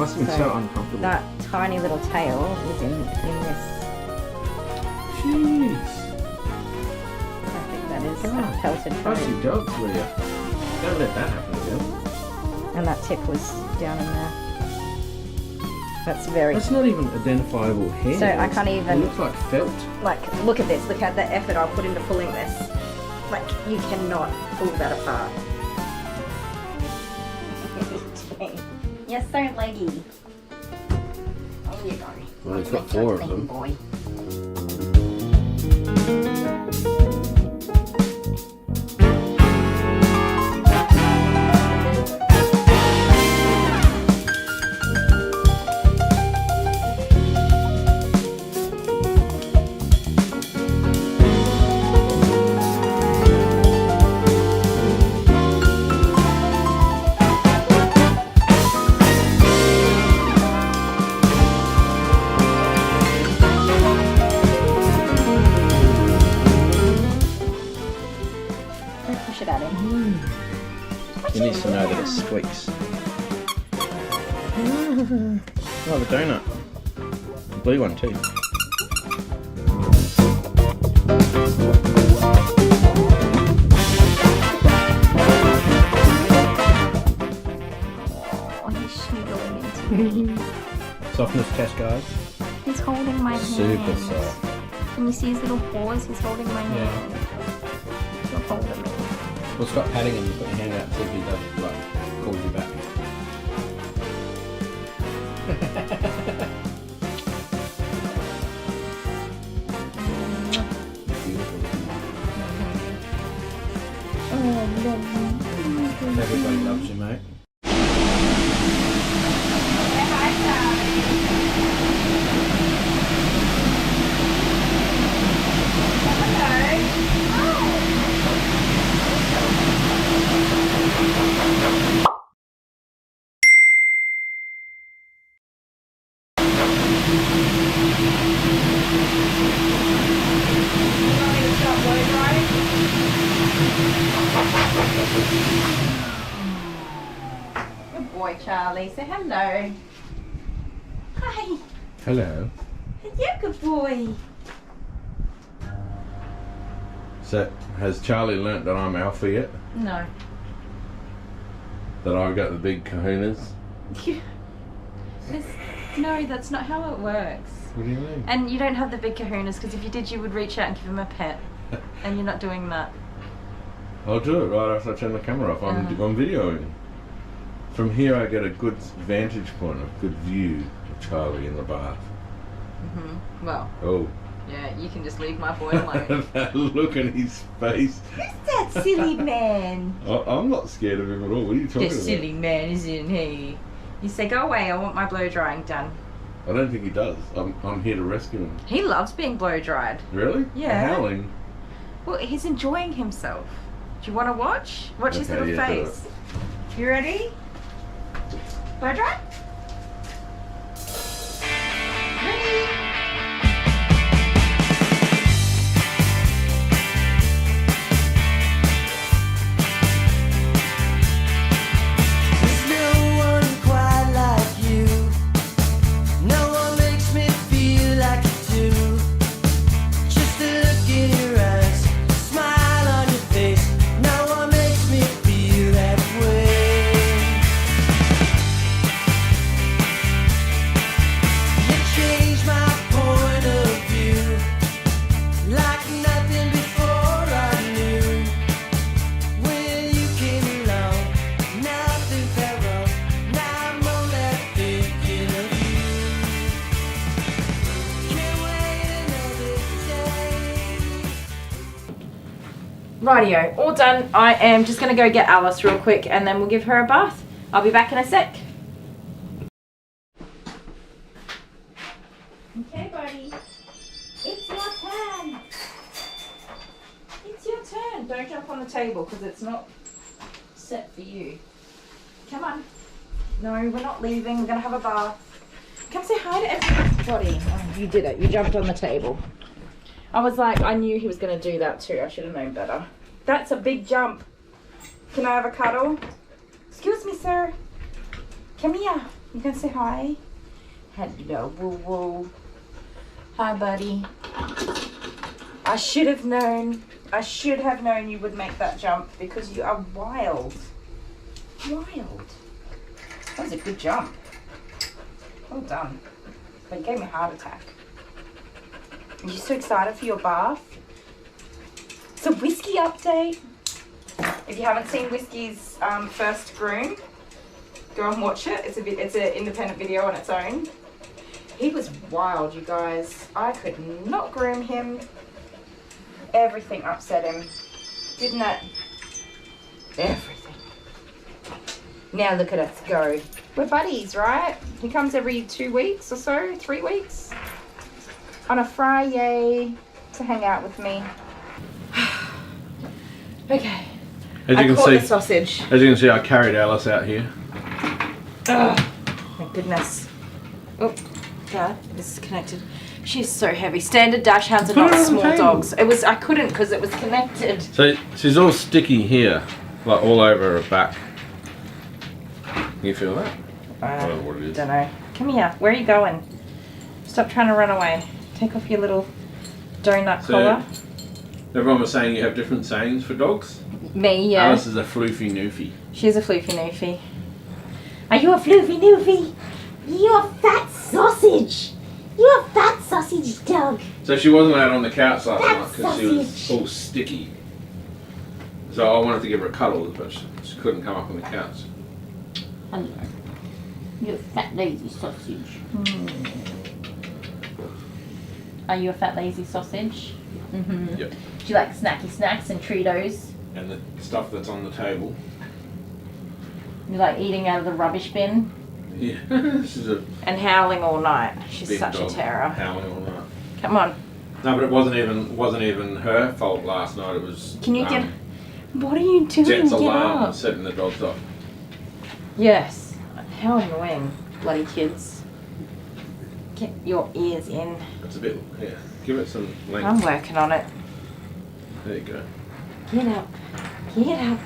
Must have been so uncomfortable. That tiny little tail was in this. Jeez. I think that is a pelted How's foam. your dog, Leah? Don't let that happen again. And that tip was down in there. That's very... That's not even identifiable hair. So I can't even... It looks like felt. Like, look at this. Look at the effort I put into pulling this. Like, you cannot pull that apart. You're so leggy. Oh, you go. Well, it's got 4 of them. Boy. Push it at him. He needs to know that it squeaks. Oh, the donut. The blue one too. Oh, he's sniggling into me. Softness test, guys. He's holding my hand. Super soft. Can you see his little paws? He's holding my hand. He'll hold me. Well, stop patting him and put your hand out and see if he does, like, calls you back. Everybody loves you, mate. Good boy, Charlie. Say hello. Hi. Hello. Yeah, good boy. So, has Charlie learnt that I'm alpha yet? No. That I've got the big kahunas? No, that's not how it works. What do you mean? And you don't have the big kahunas, because if you did, you would reach out and give him a pet. And you're not doing that. I'll do it right after I turn the camera off. I'm videoing. From here I get a good vantage point, a good view of Charlie in the bath. Well. Oh. Yeah, you can just leave my boy alone. That look on his face. Who's that silly man? I'm not scared of him at all. What are you talking The about? silly man, isn't he? You say, go away, I want my blow drying done. I don't think he does. I'm here to rescue him. He loves being blow dried. Really? Yeah. Howling. Well, he's enjoying himself. Do you want to watch? Watch his little face. You ready? Blow dry? Ready? Rightio, all done. I am just going to go get Alice real quick and then we'll give her a bath. I'll be back in a sec. Okay, buddy. It's your turn. It's your turn. Don't jump on the table because it's not set for you. Come on. No, we're not leaving. We're going to have a bath. Come say hi to everybody. Oh, you did it. You jumped on the table. I was like, I knew he was going to do that too. I should have known better. That's a big jump. Can I have a cuddle? Excuse me, sir. Come here. You gonna say hi? Hello, woo woo. Hi, buddy. I should have known. I should have known you would make that jump because you are wild. Wild. That was a good jump. Well done. But it gave me a heart attack. Are you so excited for your bath? It's a Whiskey update. If you haven't seen Whiskey's first groom, go and watch it. It's an independent video on its own. He was wild, you guys. I could not groom him. Everything upset him. Didn't it? Everything. Now look at us go. We're buddies, right? He comes every 2 weeks or so, 3 weeks. On a Friday to hang out with me. Okay. I caught the sausage. As you can see, I carried Alice out here. Oh, my goodness. Oh, Dad, this is connected. She's so heavy. Standard dash hounds are not small dogs. I couldn't because it was connected. So she's all sticky here, like all over her back. Can you feel that? I don't know what it is. Don't know. Come here. Where are you going? Stop trying to run away. Take off your little donut collar. Everyone was saying you have different sayings for dogs. Me, yeah. Alice is a floofy noofy. She's a floofy noofy. Are you a floofy noofy? You're a fat sausage. You're a fat sausage dog. So she wasn't out on the couch last night because she was all sticky. So I wanted to give her a cuddle, but she couldn't come up on the couch. Hello. You're a fat lazy sausage. Are you a fat lazy sausage? Mm-hmm. Yep. Do you like snacky snacks and Treatos? And the stuff that's on the table. You like eating out of the rubbish bin? Yeah. She's a and howling all night. She's such dog, a terror. Howling all night. Come on. No, but it wasn't even her fault last night. It was. Can you get? What are you doing? Jet's Get alarm up. setting the dogs off. Yes. How annoying, bloody kids. Get your ears in. It's a bit. Yeah. Give it some length. I'm working on it. There you go. Get up. Get up.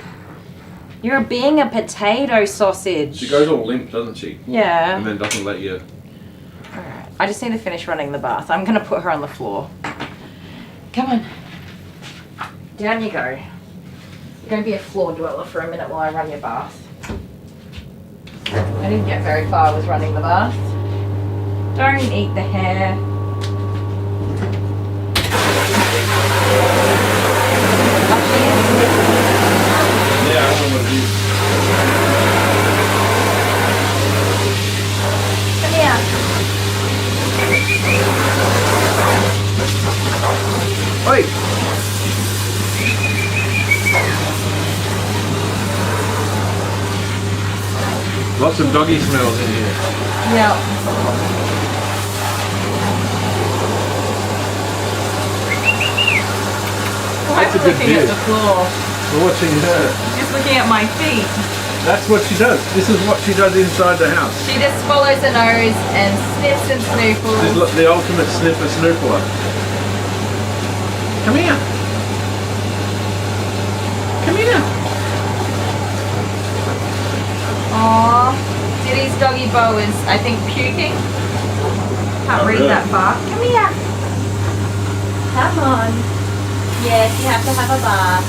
You're being a potato sausage. She goes all limp, doesn't she? Yeah. And then doesn't let you. Alright. I just need to finish running the bath. I'm going to put her on the floor. Come on. Down you go. You're going to be a floor dweller for a minute while I run your bath. I didn't get very far. I was running the bath. Don't eat the hair. Yeah, I don't know what it is. Come here. Oi! Lots of doggy smells in here. Yeah. That's a good looking at view. the floor. We're watching her. Just looking at my feet. That's what she does. This is what she does inside the house. She just swallows her nose and sniffs and snoofles. She's the ultimate sniffer snoofler. Come here. Come here. Aww. Diddy's doggy bow is, I think, puking. Can't read that far. Come here. Come on. Yes, you have to have a bath.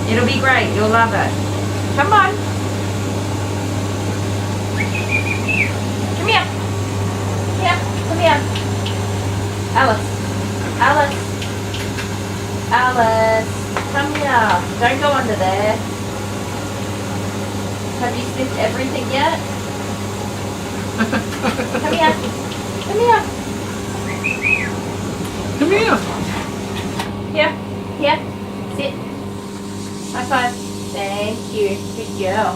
It'll be great. You'll love it. Come on. Come here. Here. Come here. Alice. Alice. Alice. Come here. Don't go under there. Have you sniffed everything yet? Come here. Come here. Come here. Here. Here. Sit. High five. Thank you. Good girl.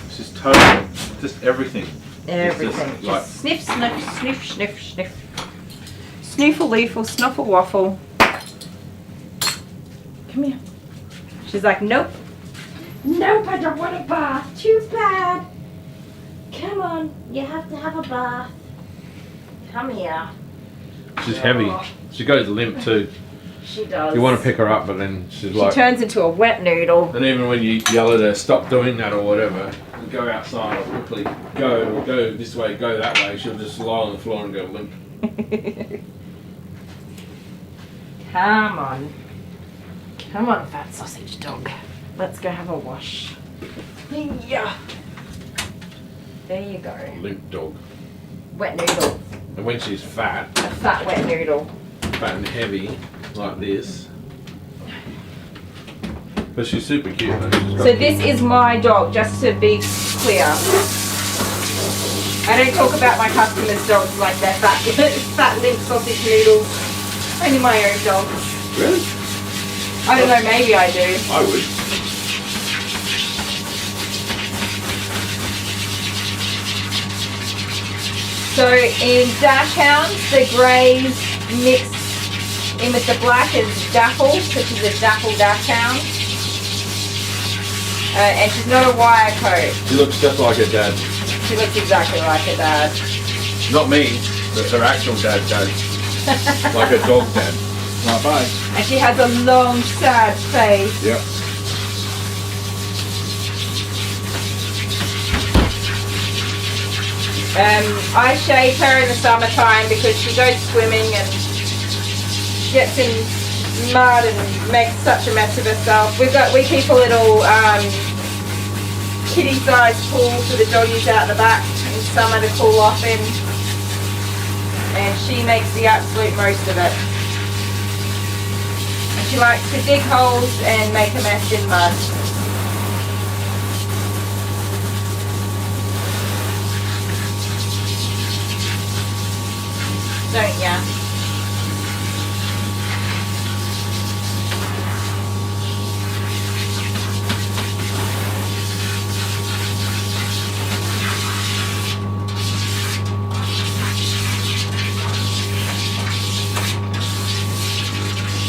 This is total, just everything. Everything. Just like, Sniff, sniff, sniff, sniff, sniff. Snoofle, leafle, snuffle, waffle. Come here. She's like, nope. Nope, I don't want a bath. Too bad. Come on. You have to have a bath. Come here. She's heavy. She goes limp too. She does. You want to pick her up, but then she's She like... turns into a wet noodle. And even when you yell at her, stop doing that or whatever, and go outside or quickly go this way, go that way, she'll just lie on the floor and go limp. Come on. Come on, fat sausage dog. Let's go have a wash. Yeah. There you go. Limp dog. Wet noodle. And when she's fat, A fat wet noodle. fat and heavy, like this. But she's super cute though. So this is my dog, just to be clear. I don't talk about my customers' dogs like they're fat, fat limp sausage noodles. Only my own dogs. Really? I don't know, maybe I do. I would. So in dash hounds, the greys mixed in with the black is dapple, which is a dapple dash hound. And she's not a wire coat. She looks just like her dad. She looks exactly like her dad. Not me, but her actual dad does. Like her dog dad. Right, bye. And she has a long, sad face. Yep. I shave her in the summertime because she goes swimming and gets in mud and makes such a mess of herself. We keep a little kitty-sized pool for the doggies out the back in summer to cool off in, and she makes the absolute most of it. And she likes to dig holes and make a mess in mud. Don't ya?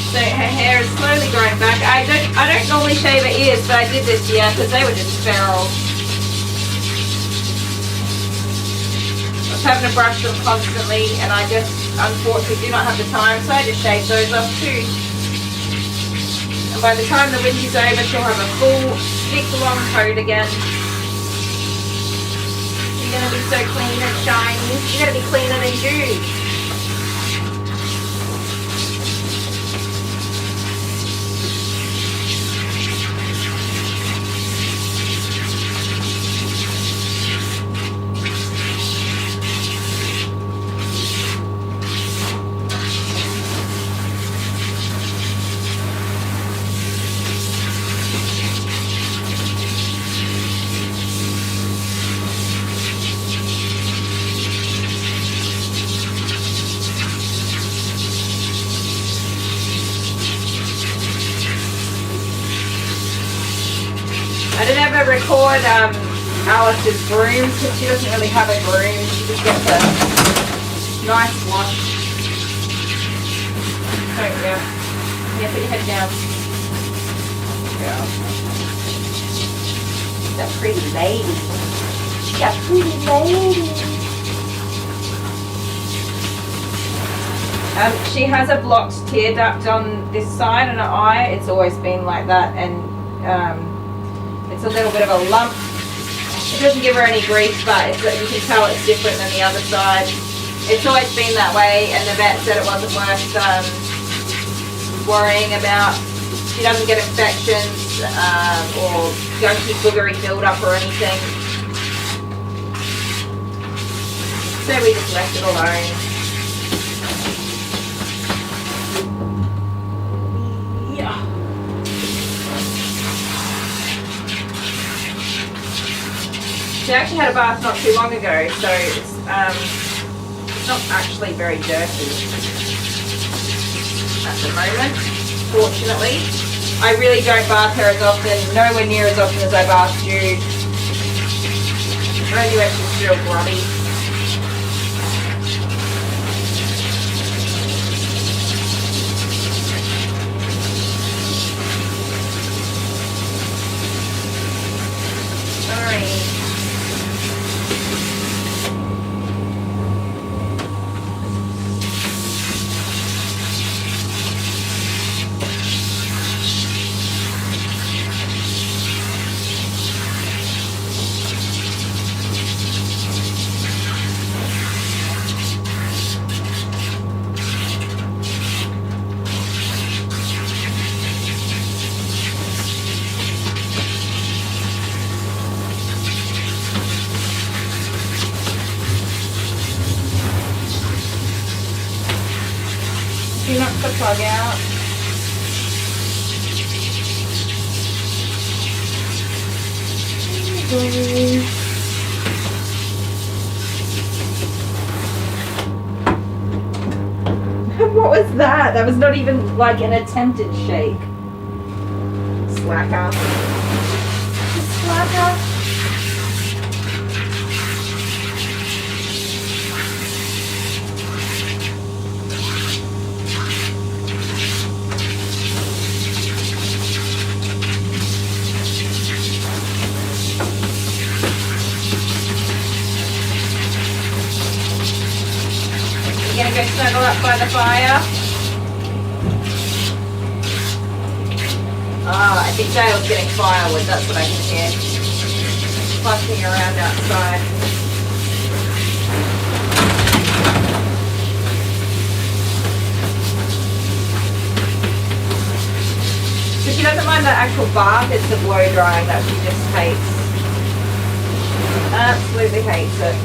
So her hair is slowly growing back. I don't normally shave her ears, but I did this year because they were just feral. Having to brush them constantly, and I just unfortunately do not have the time, so I just shave those off too. And by the time the winter's over, she'll have a full, thick, long coat again. You're gonna be so clean and shiny. You're gonna be cleaner than you. I didn't ever record Alice's groom because she doesn't really have a groom. She just gets a nice wash. Don't you? Yeah, put your head down. Yeah. That pretty lady. That pretty lady. She has a blocked tear duct on this side and her eye. It's always been like that, and it's a little bit of a lump. It doesn't give her any grief, but you can tell it's different than the other side. It's always been that way, and the vet said it wasn't worth worrying about. She doesn't get infections or gunky boogery build-up or anything. So we just left it alone. Yeah. She actually had a bath not too long ago, so it's not actually very dirty at the moment, fortunately. I really don't bath her as often, nowhere near as often as I bathed you. Only when she's still grubby. plug out. What was that? That was not even like an attempted shake. Slacker. Slacker. You gonna go snuggle up by the fire? Oh, I think Dale's getting firewood, that's what I can hear. Fussing around outside. So she doesn't mind the actual bath, it's the blow drying that she just hates. Absolutely hates it.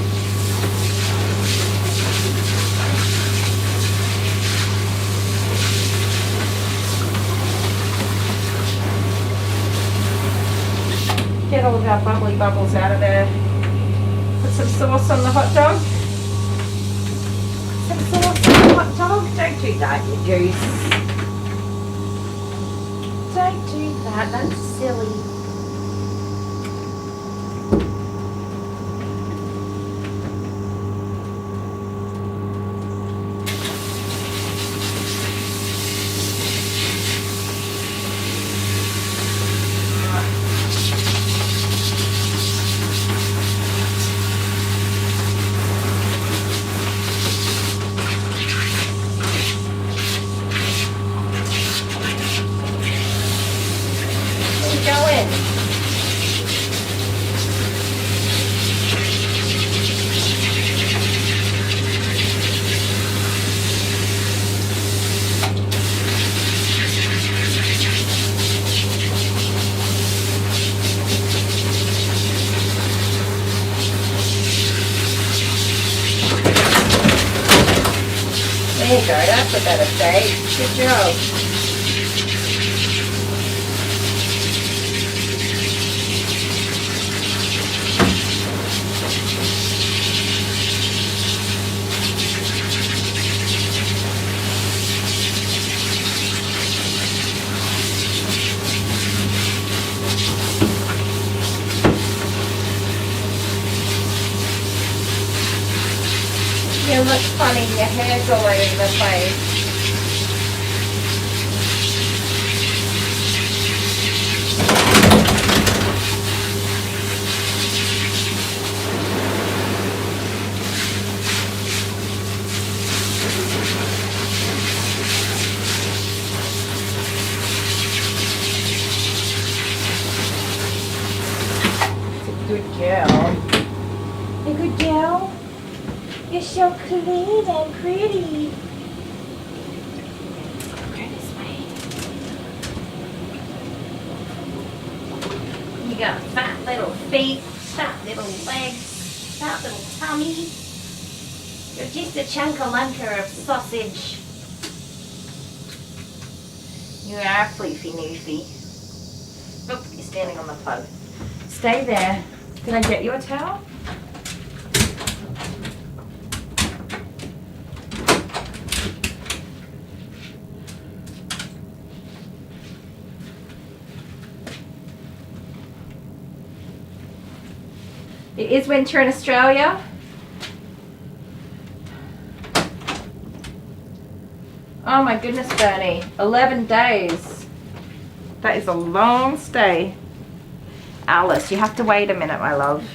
Get all of our bubbly bubbles out of there. Put some sauce on the hot dog. Some sauce on the hot dog. Don't do that, you goose. Don't do that, that's silly. There you go, that's a better shake. Good job. You look funny, your hair's all over the face. It's a good girl. A good girl? You're so clean and pretty. Goodness me. You got fat little feet, fat little legs, fat little tummy. You're just a chunkalunker of sausage. You are floofy noofy. Oop, you're standing on the plug. Stay there. Can I get you a towel? It is winter in Australia. Oh my goodness, Bernie. 11 days. That is a long stay. Alice, you have to wait a minute, my love.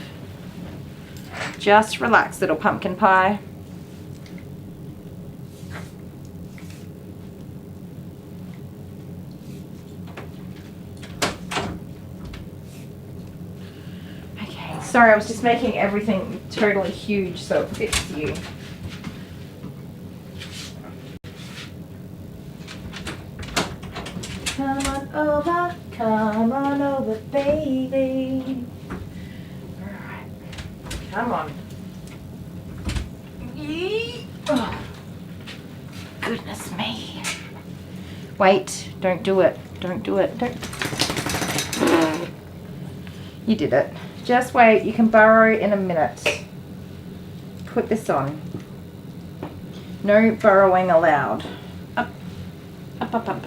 Just relax, little pumpkin pie. Sorry, I was just making everything totally huge so it fits you. Come on over, baby. Alright, come on. Oh, goodness me. Wait, don't do it. Don't do it. Don't. You did it. Just wait, you can burrow in a minute. Put this on. No burrowing allowed. Up, up, up, up.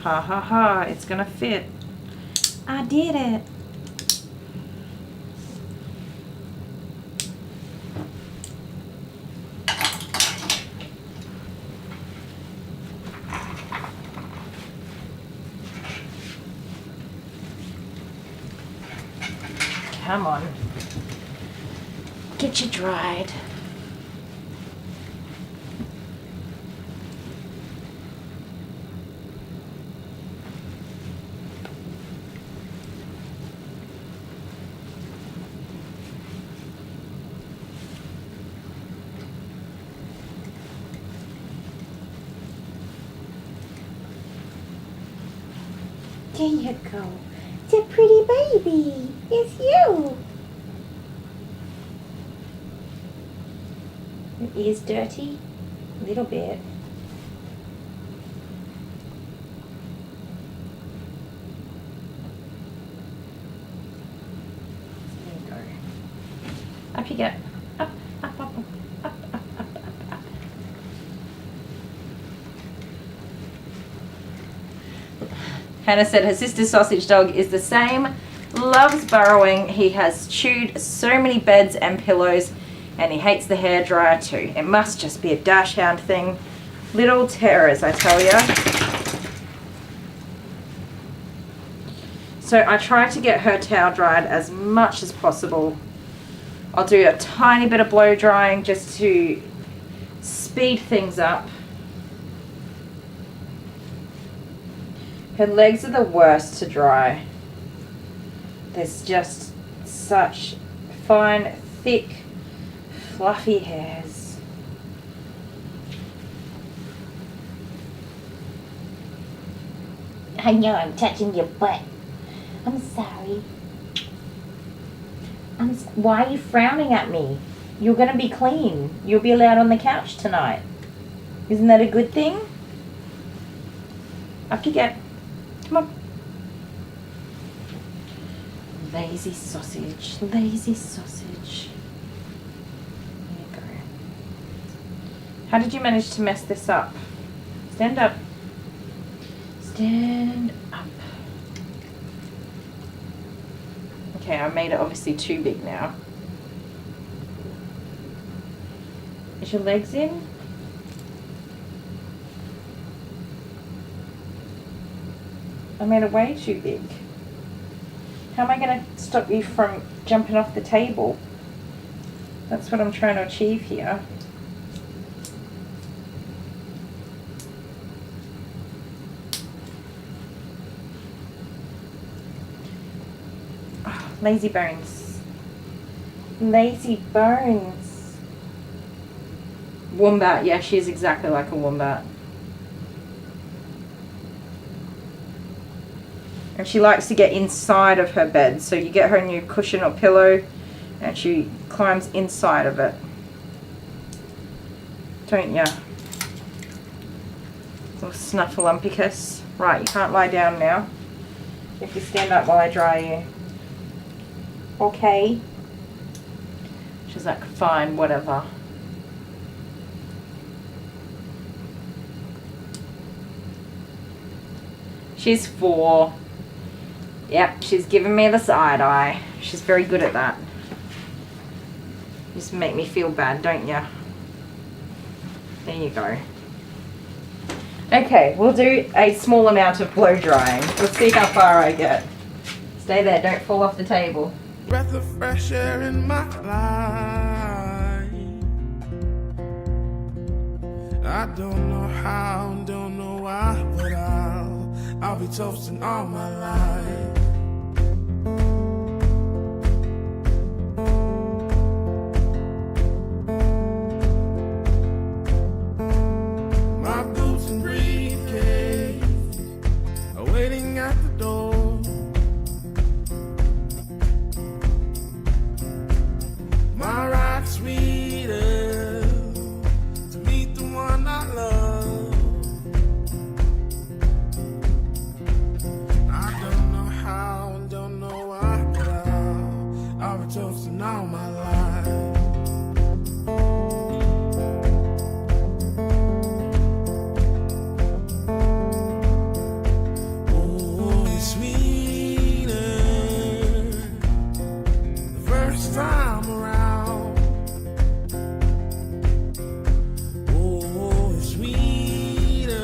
Ha ha ha, it's gonna fit. I did it. Come on. Get you dried. There you go. It's a pretty baby. It's you. Your ear's dirty? A little bit. There you go. Up you go. Up, up, up, up, up, up, up, up, up. Hannah said her sister's sausage dog is the same, loves burrowing. He has chewed so many beds and pillows, and he hates the hairdryer too. It must just be a dachshund thing. Little terrors, I tell ya. So I try to get her towel dried as much as possible. I'll do a tiny bit of blow drying just to speed things up. Her legs are the worst to dry. There's just such fine, thick, fluffy hairs. I know I'm touching your butt. I'm sorry. Why are you frowning at me? You're going to be clean. You'll be allowed on the couch tonight. Isn't that a good thing? Up you get. Come on. Lazy sausage. Lazy sausage. There you go. How did you manage to mess this up? Stand up. Stand up. Okay, I made it obviously too big now. Is your legs in? I made it way too big. How am I going to stop you from jumping off the table? That's what I'm trying to achieve here. Oh, lazy bones. Lazy bones. Wombat. Yeah, she is exactly like a wombat. And she likes to get inside of her bed. So you get her a new cushion or pillow and she climbs inside of it. Don't ya? Little snuffleumpicus. Right, you can't lie down now. You have to stand up while I dry you. Okay. She's like, fine, whatever. She's 4. Yep, she's giving me the side eye. She's very good at that. You just make me feel bad, don't ya? There you go. Okay, we'll do a small amount of blow drying. We'll see how far I get. Stay there, don't fall off the table. Breath of fresh air in my life. I don't know how, don't know why, but I'll be toasting all my life. My boots and briefcase are waiting at the door. all my life. Oh, it's sweeter the first time around. Oh, it's sweeter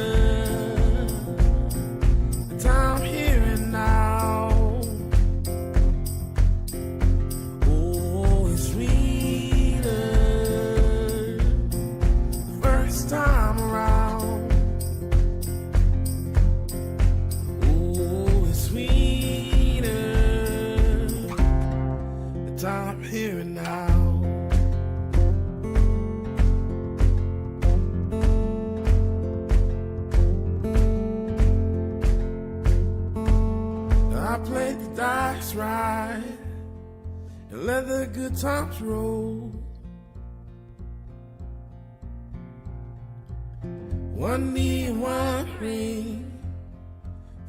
the time here and now. Oh, it's sweeter the first time around. Oh, it's sweeter the time here and now. I played the dice right and let the good times roll. One knee, one ring,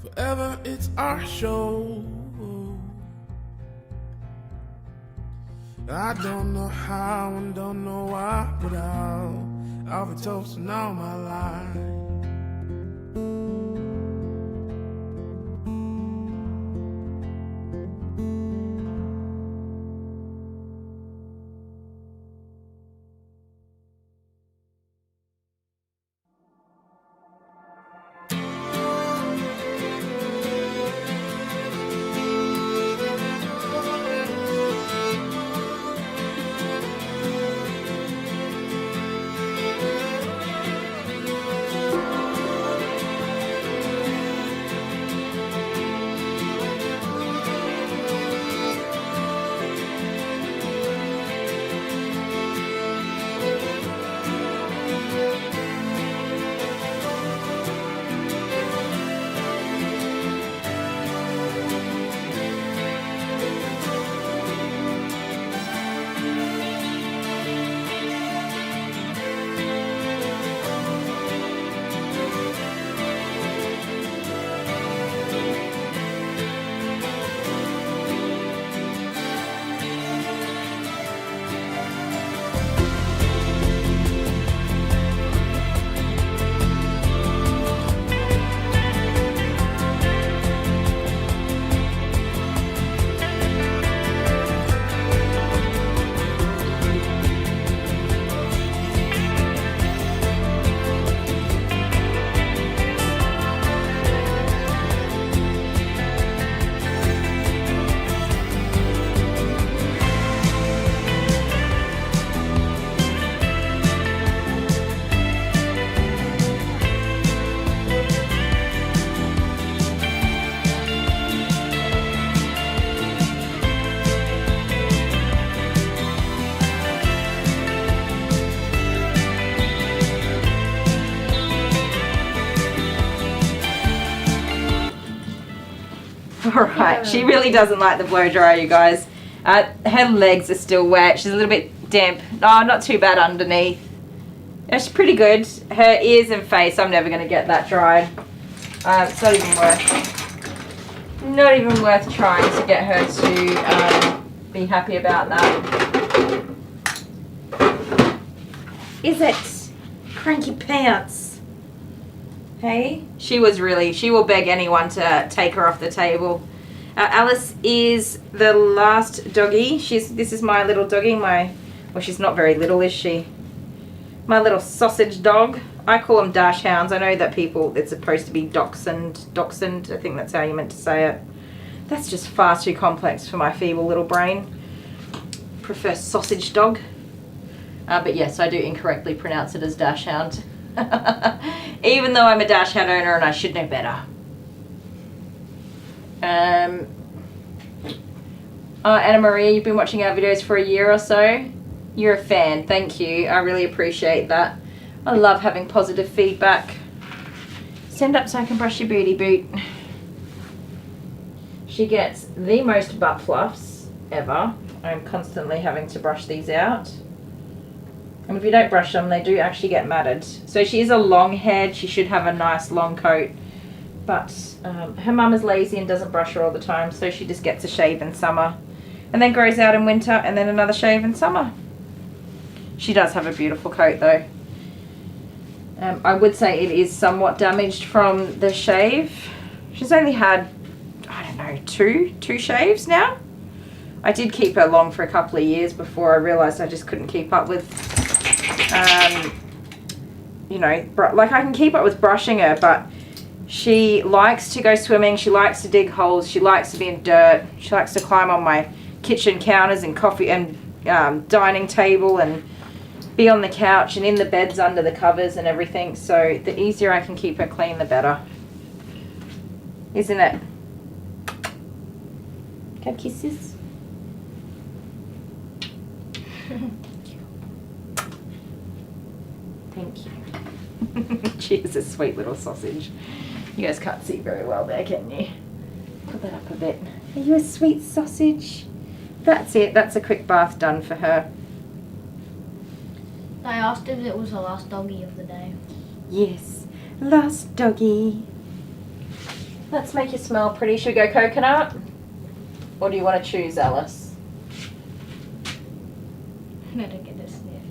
forever it's our show. I don't know how and don't know why, but I'll be toasting all my life. Alright, she really doesn't like the blow dryer, you guys. Her legs are still wet. She's a little bit damp. No, not too bad underneath. Yeah, she's pretty good. Her ears and face, I'm never going to get that dried. It's not even worth trying to get her to be happy about that. Is it? Cranky pants. Hey? She will beg anyone to take her off the table. Alice is the last doggy. This is my little doggy. Well, she's not very little, is she? My little sausage dog. I call them dash hounds. I know that it's supposed to be dachshund. I think that's how you meant to say it. That's just far too complex for my feeble little brain. Prefer sausage dog. But yes, I do incorrectly pronounce it as dash hound. Even though I'm a dash hound owner and I should know better. Anna Maria, you've been watching our videos for a year or so. You're a fan. Thank you. I really appreciate that. I love having positive feedback. Stand up so I can brush your booty boot. She gets the most butt fluffs ever. I'm constantly having to brush these out. And if you don't brush them, they do actually get matted. So she is a long head. She should have a nice long coat. But her mum is lazy and doesn't brush her all the time, so she just gets a shave in summer. and then grows out in winter, and then another shave in summer. She does have a beautiful coat though. I would say it is somewhat damaged from the shave. She's only had, I don't know, two shaves now. I did keep her long for a couple of years before I realised I just couldn't keep up with, you know, like I can keep up with brushing her, but she likes to go swimming, she likes to dig holes, she likes to be in dirt, she likes to climb on my kitchen counters and coffee and dining table and be on the couch and in the beds under the covers and everything. So the easier I can keep her clean, the better. Isn't it? Have kisses. Thank you. She is a sweet little sausage. You guys can't see very well there, can you? Put that up a bit. Are you a sweet sausage? That's it. That's a quick bath done for her. I asked if it was the last doggy of the day. Yes, last doggy. Let's make you smell pretty. Should we go coconut? Or do you want to choose, Alice? Better get a sniff.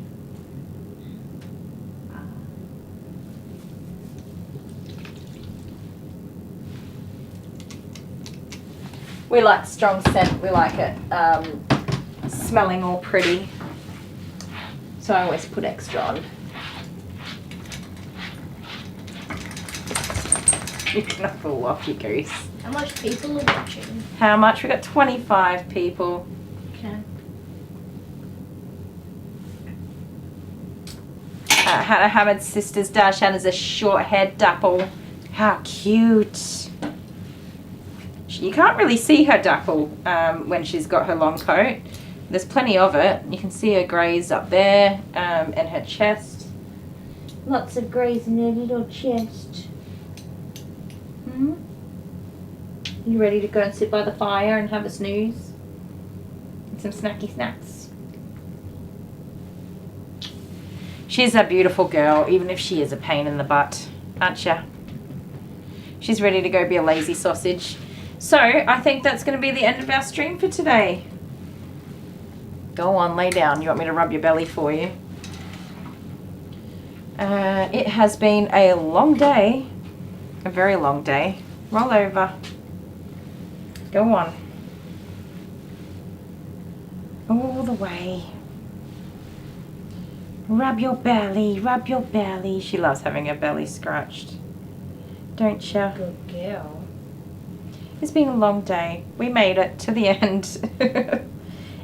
We like strong scent. We like it smelling all pretty. So I always put extra on. You can fall off, you goose. How much people are watching? How much? We got 25 people. Okay. Hannah Hamid's sister's Darshan is a short-haired dapple. How cute. You can't really see her dapple when she's got her long coat. There's plenty of it. You can see her greys up there and her chest. Lots of greys in her little chest. You ready to go and sit by the fire and have a snooze? And some snacky snacks. She's a beautiful girl, even if she is a pain in the butt, aren't ya? She's ready to go be a lazy sausage. So, I think that's going to be the end of our stream for today. Go on, lay down. You want me to rub your belly for you? It has been a long day. A very long day. Roll over. Go on. All the way. Rub your belly, rub your belly. She loves having her belly scratched. Don't you? Good girl. It's been a long day. We made it to the end.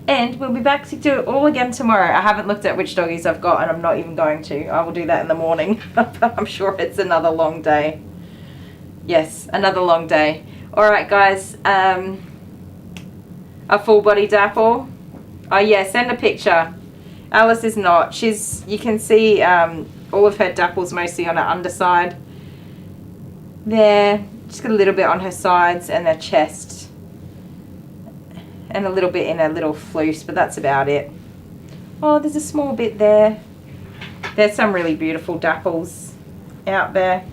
And we'll be back to do it all again tomorrow. I haven't looked at which doggies I've got and I'm not even going to. I will do that in the morning. I'm sure it's another long day. Yes, another long day. Alright guys, a full body dapple. Oh yeah, send a picture. Alice is not. You can see all of her dapples mostly on her underside. There, just got a little bit on her sides and her chest. And a little bit in her little floose, but that's about it. Oh, there's a small bit there. There's some really beautiful dapples out there.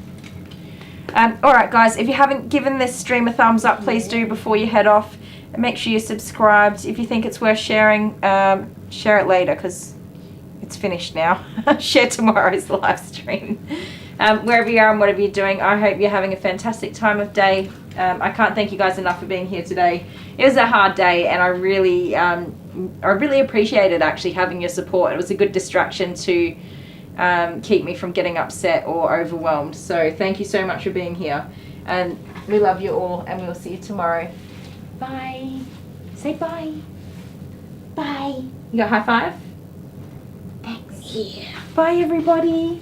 Alright guys, if you haven't given this stream a thumbs up, please do before you head off. And make sure you're subscribed. If you think it's worth sharing, share it later because it's finished now. Share tomorrow's live stream. Wherever you are and whatever you're doing, I hope you're having a fantastic time of day. I can't thank you guys enough for being here today. It was a hard day and I really appreciated actually having your support. It was a good distraction to keep me from getting upset or overwhelmed. So thank you so much for being here. And we love you all and we'll see you tomorrow. Bye. Say bye. Bye. You got a high five? Thanks. Yeah. Bye everybody.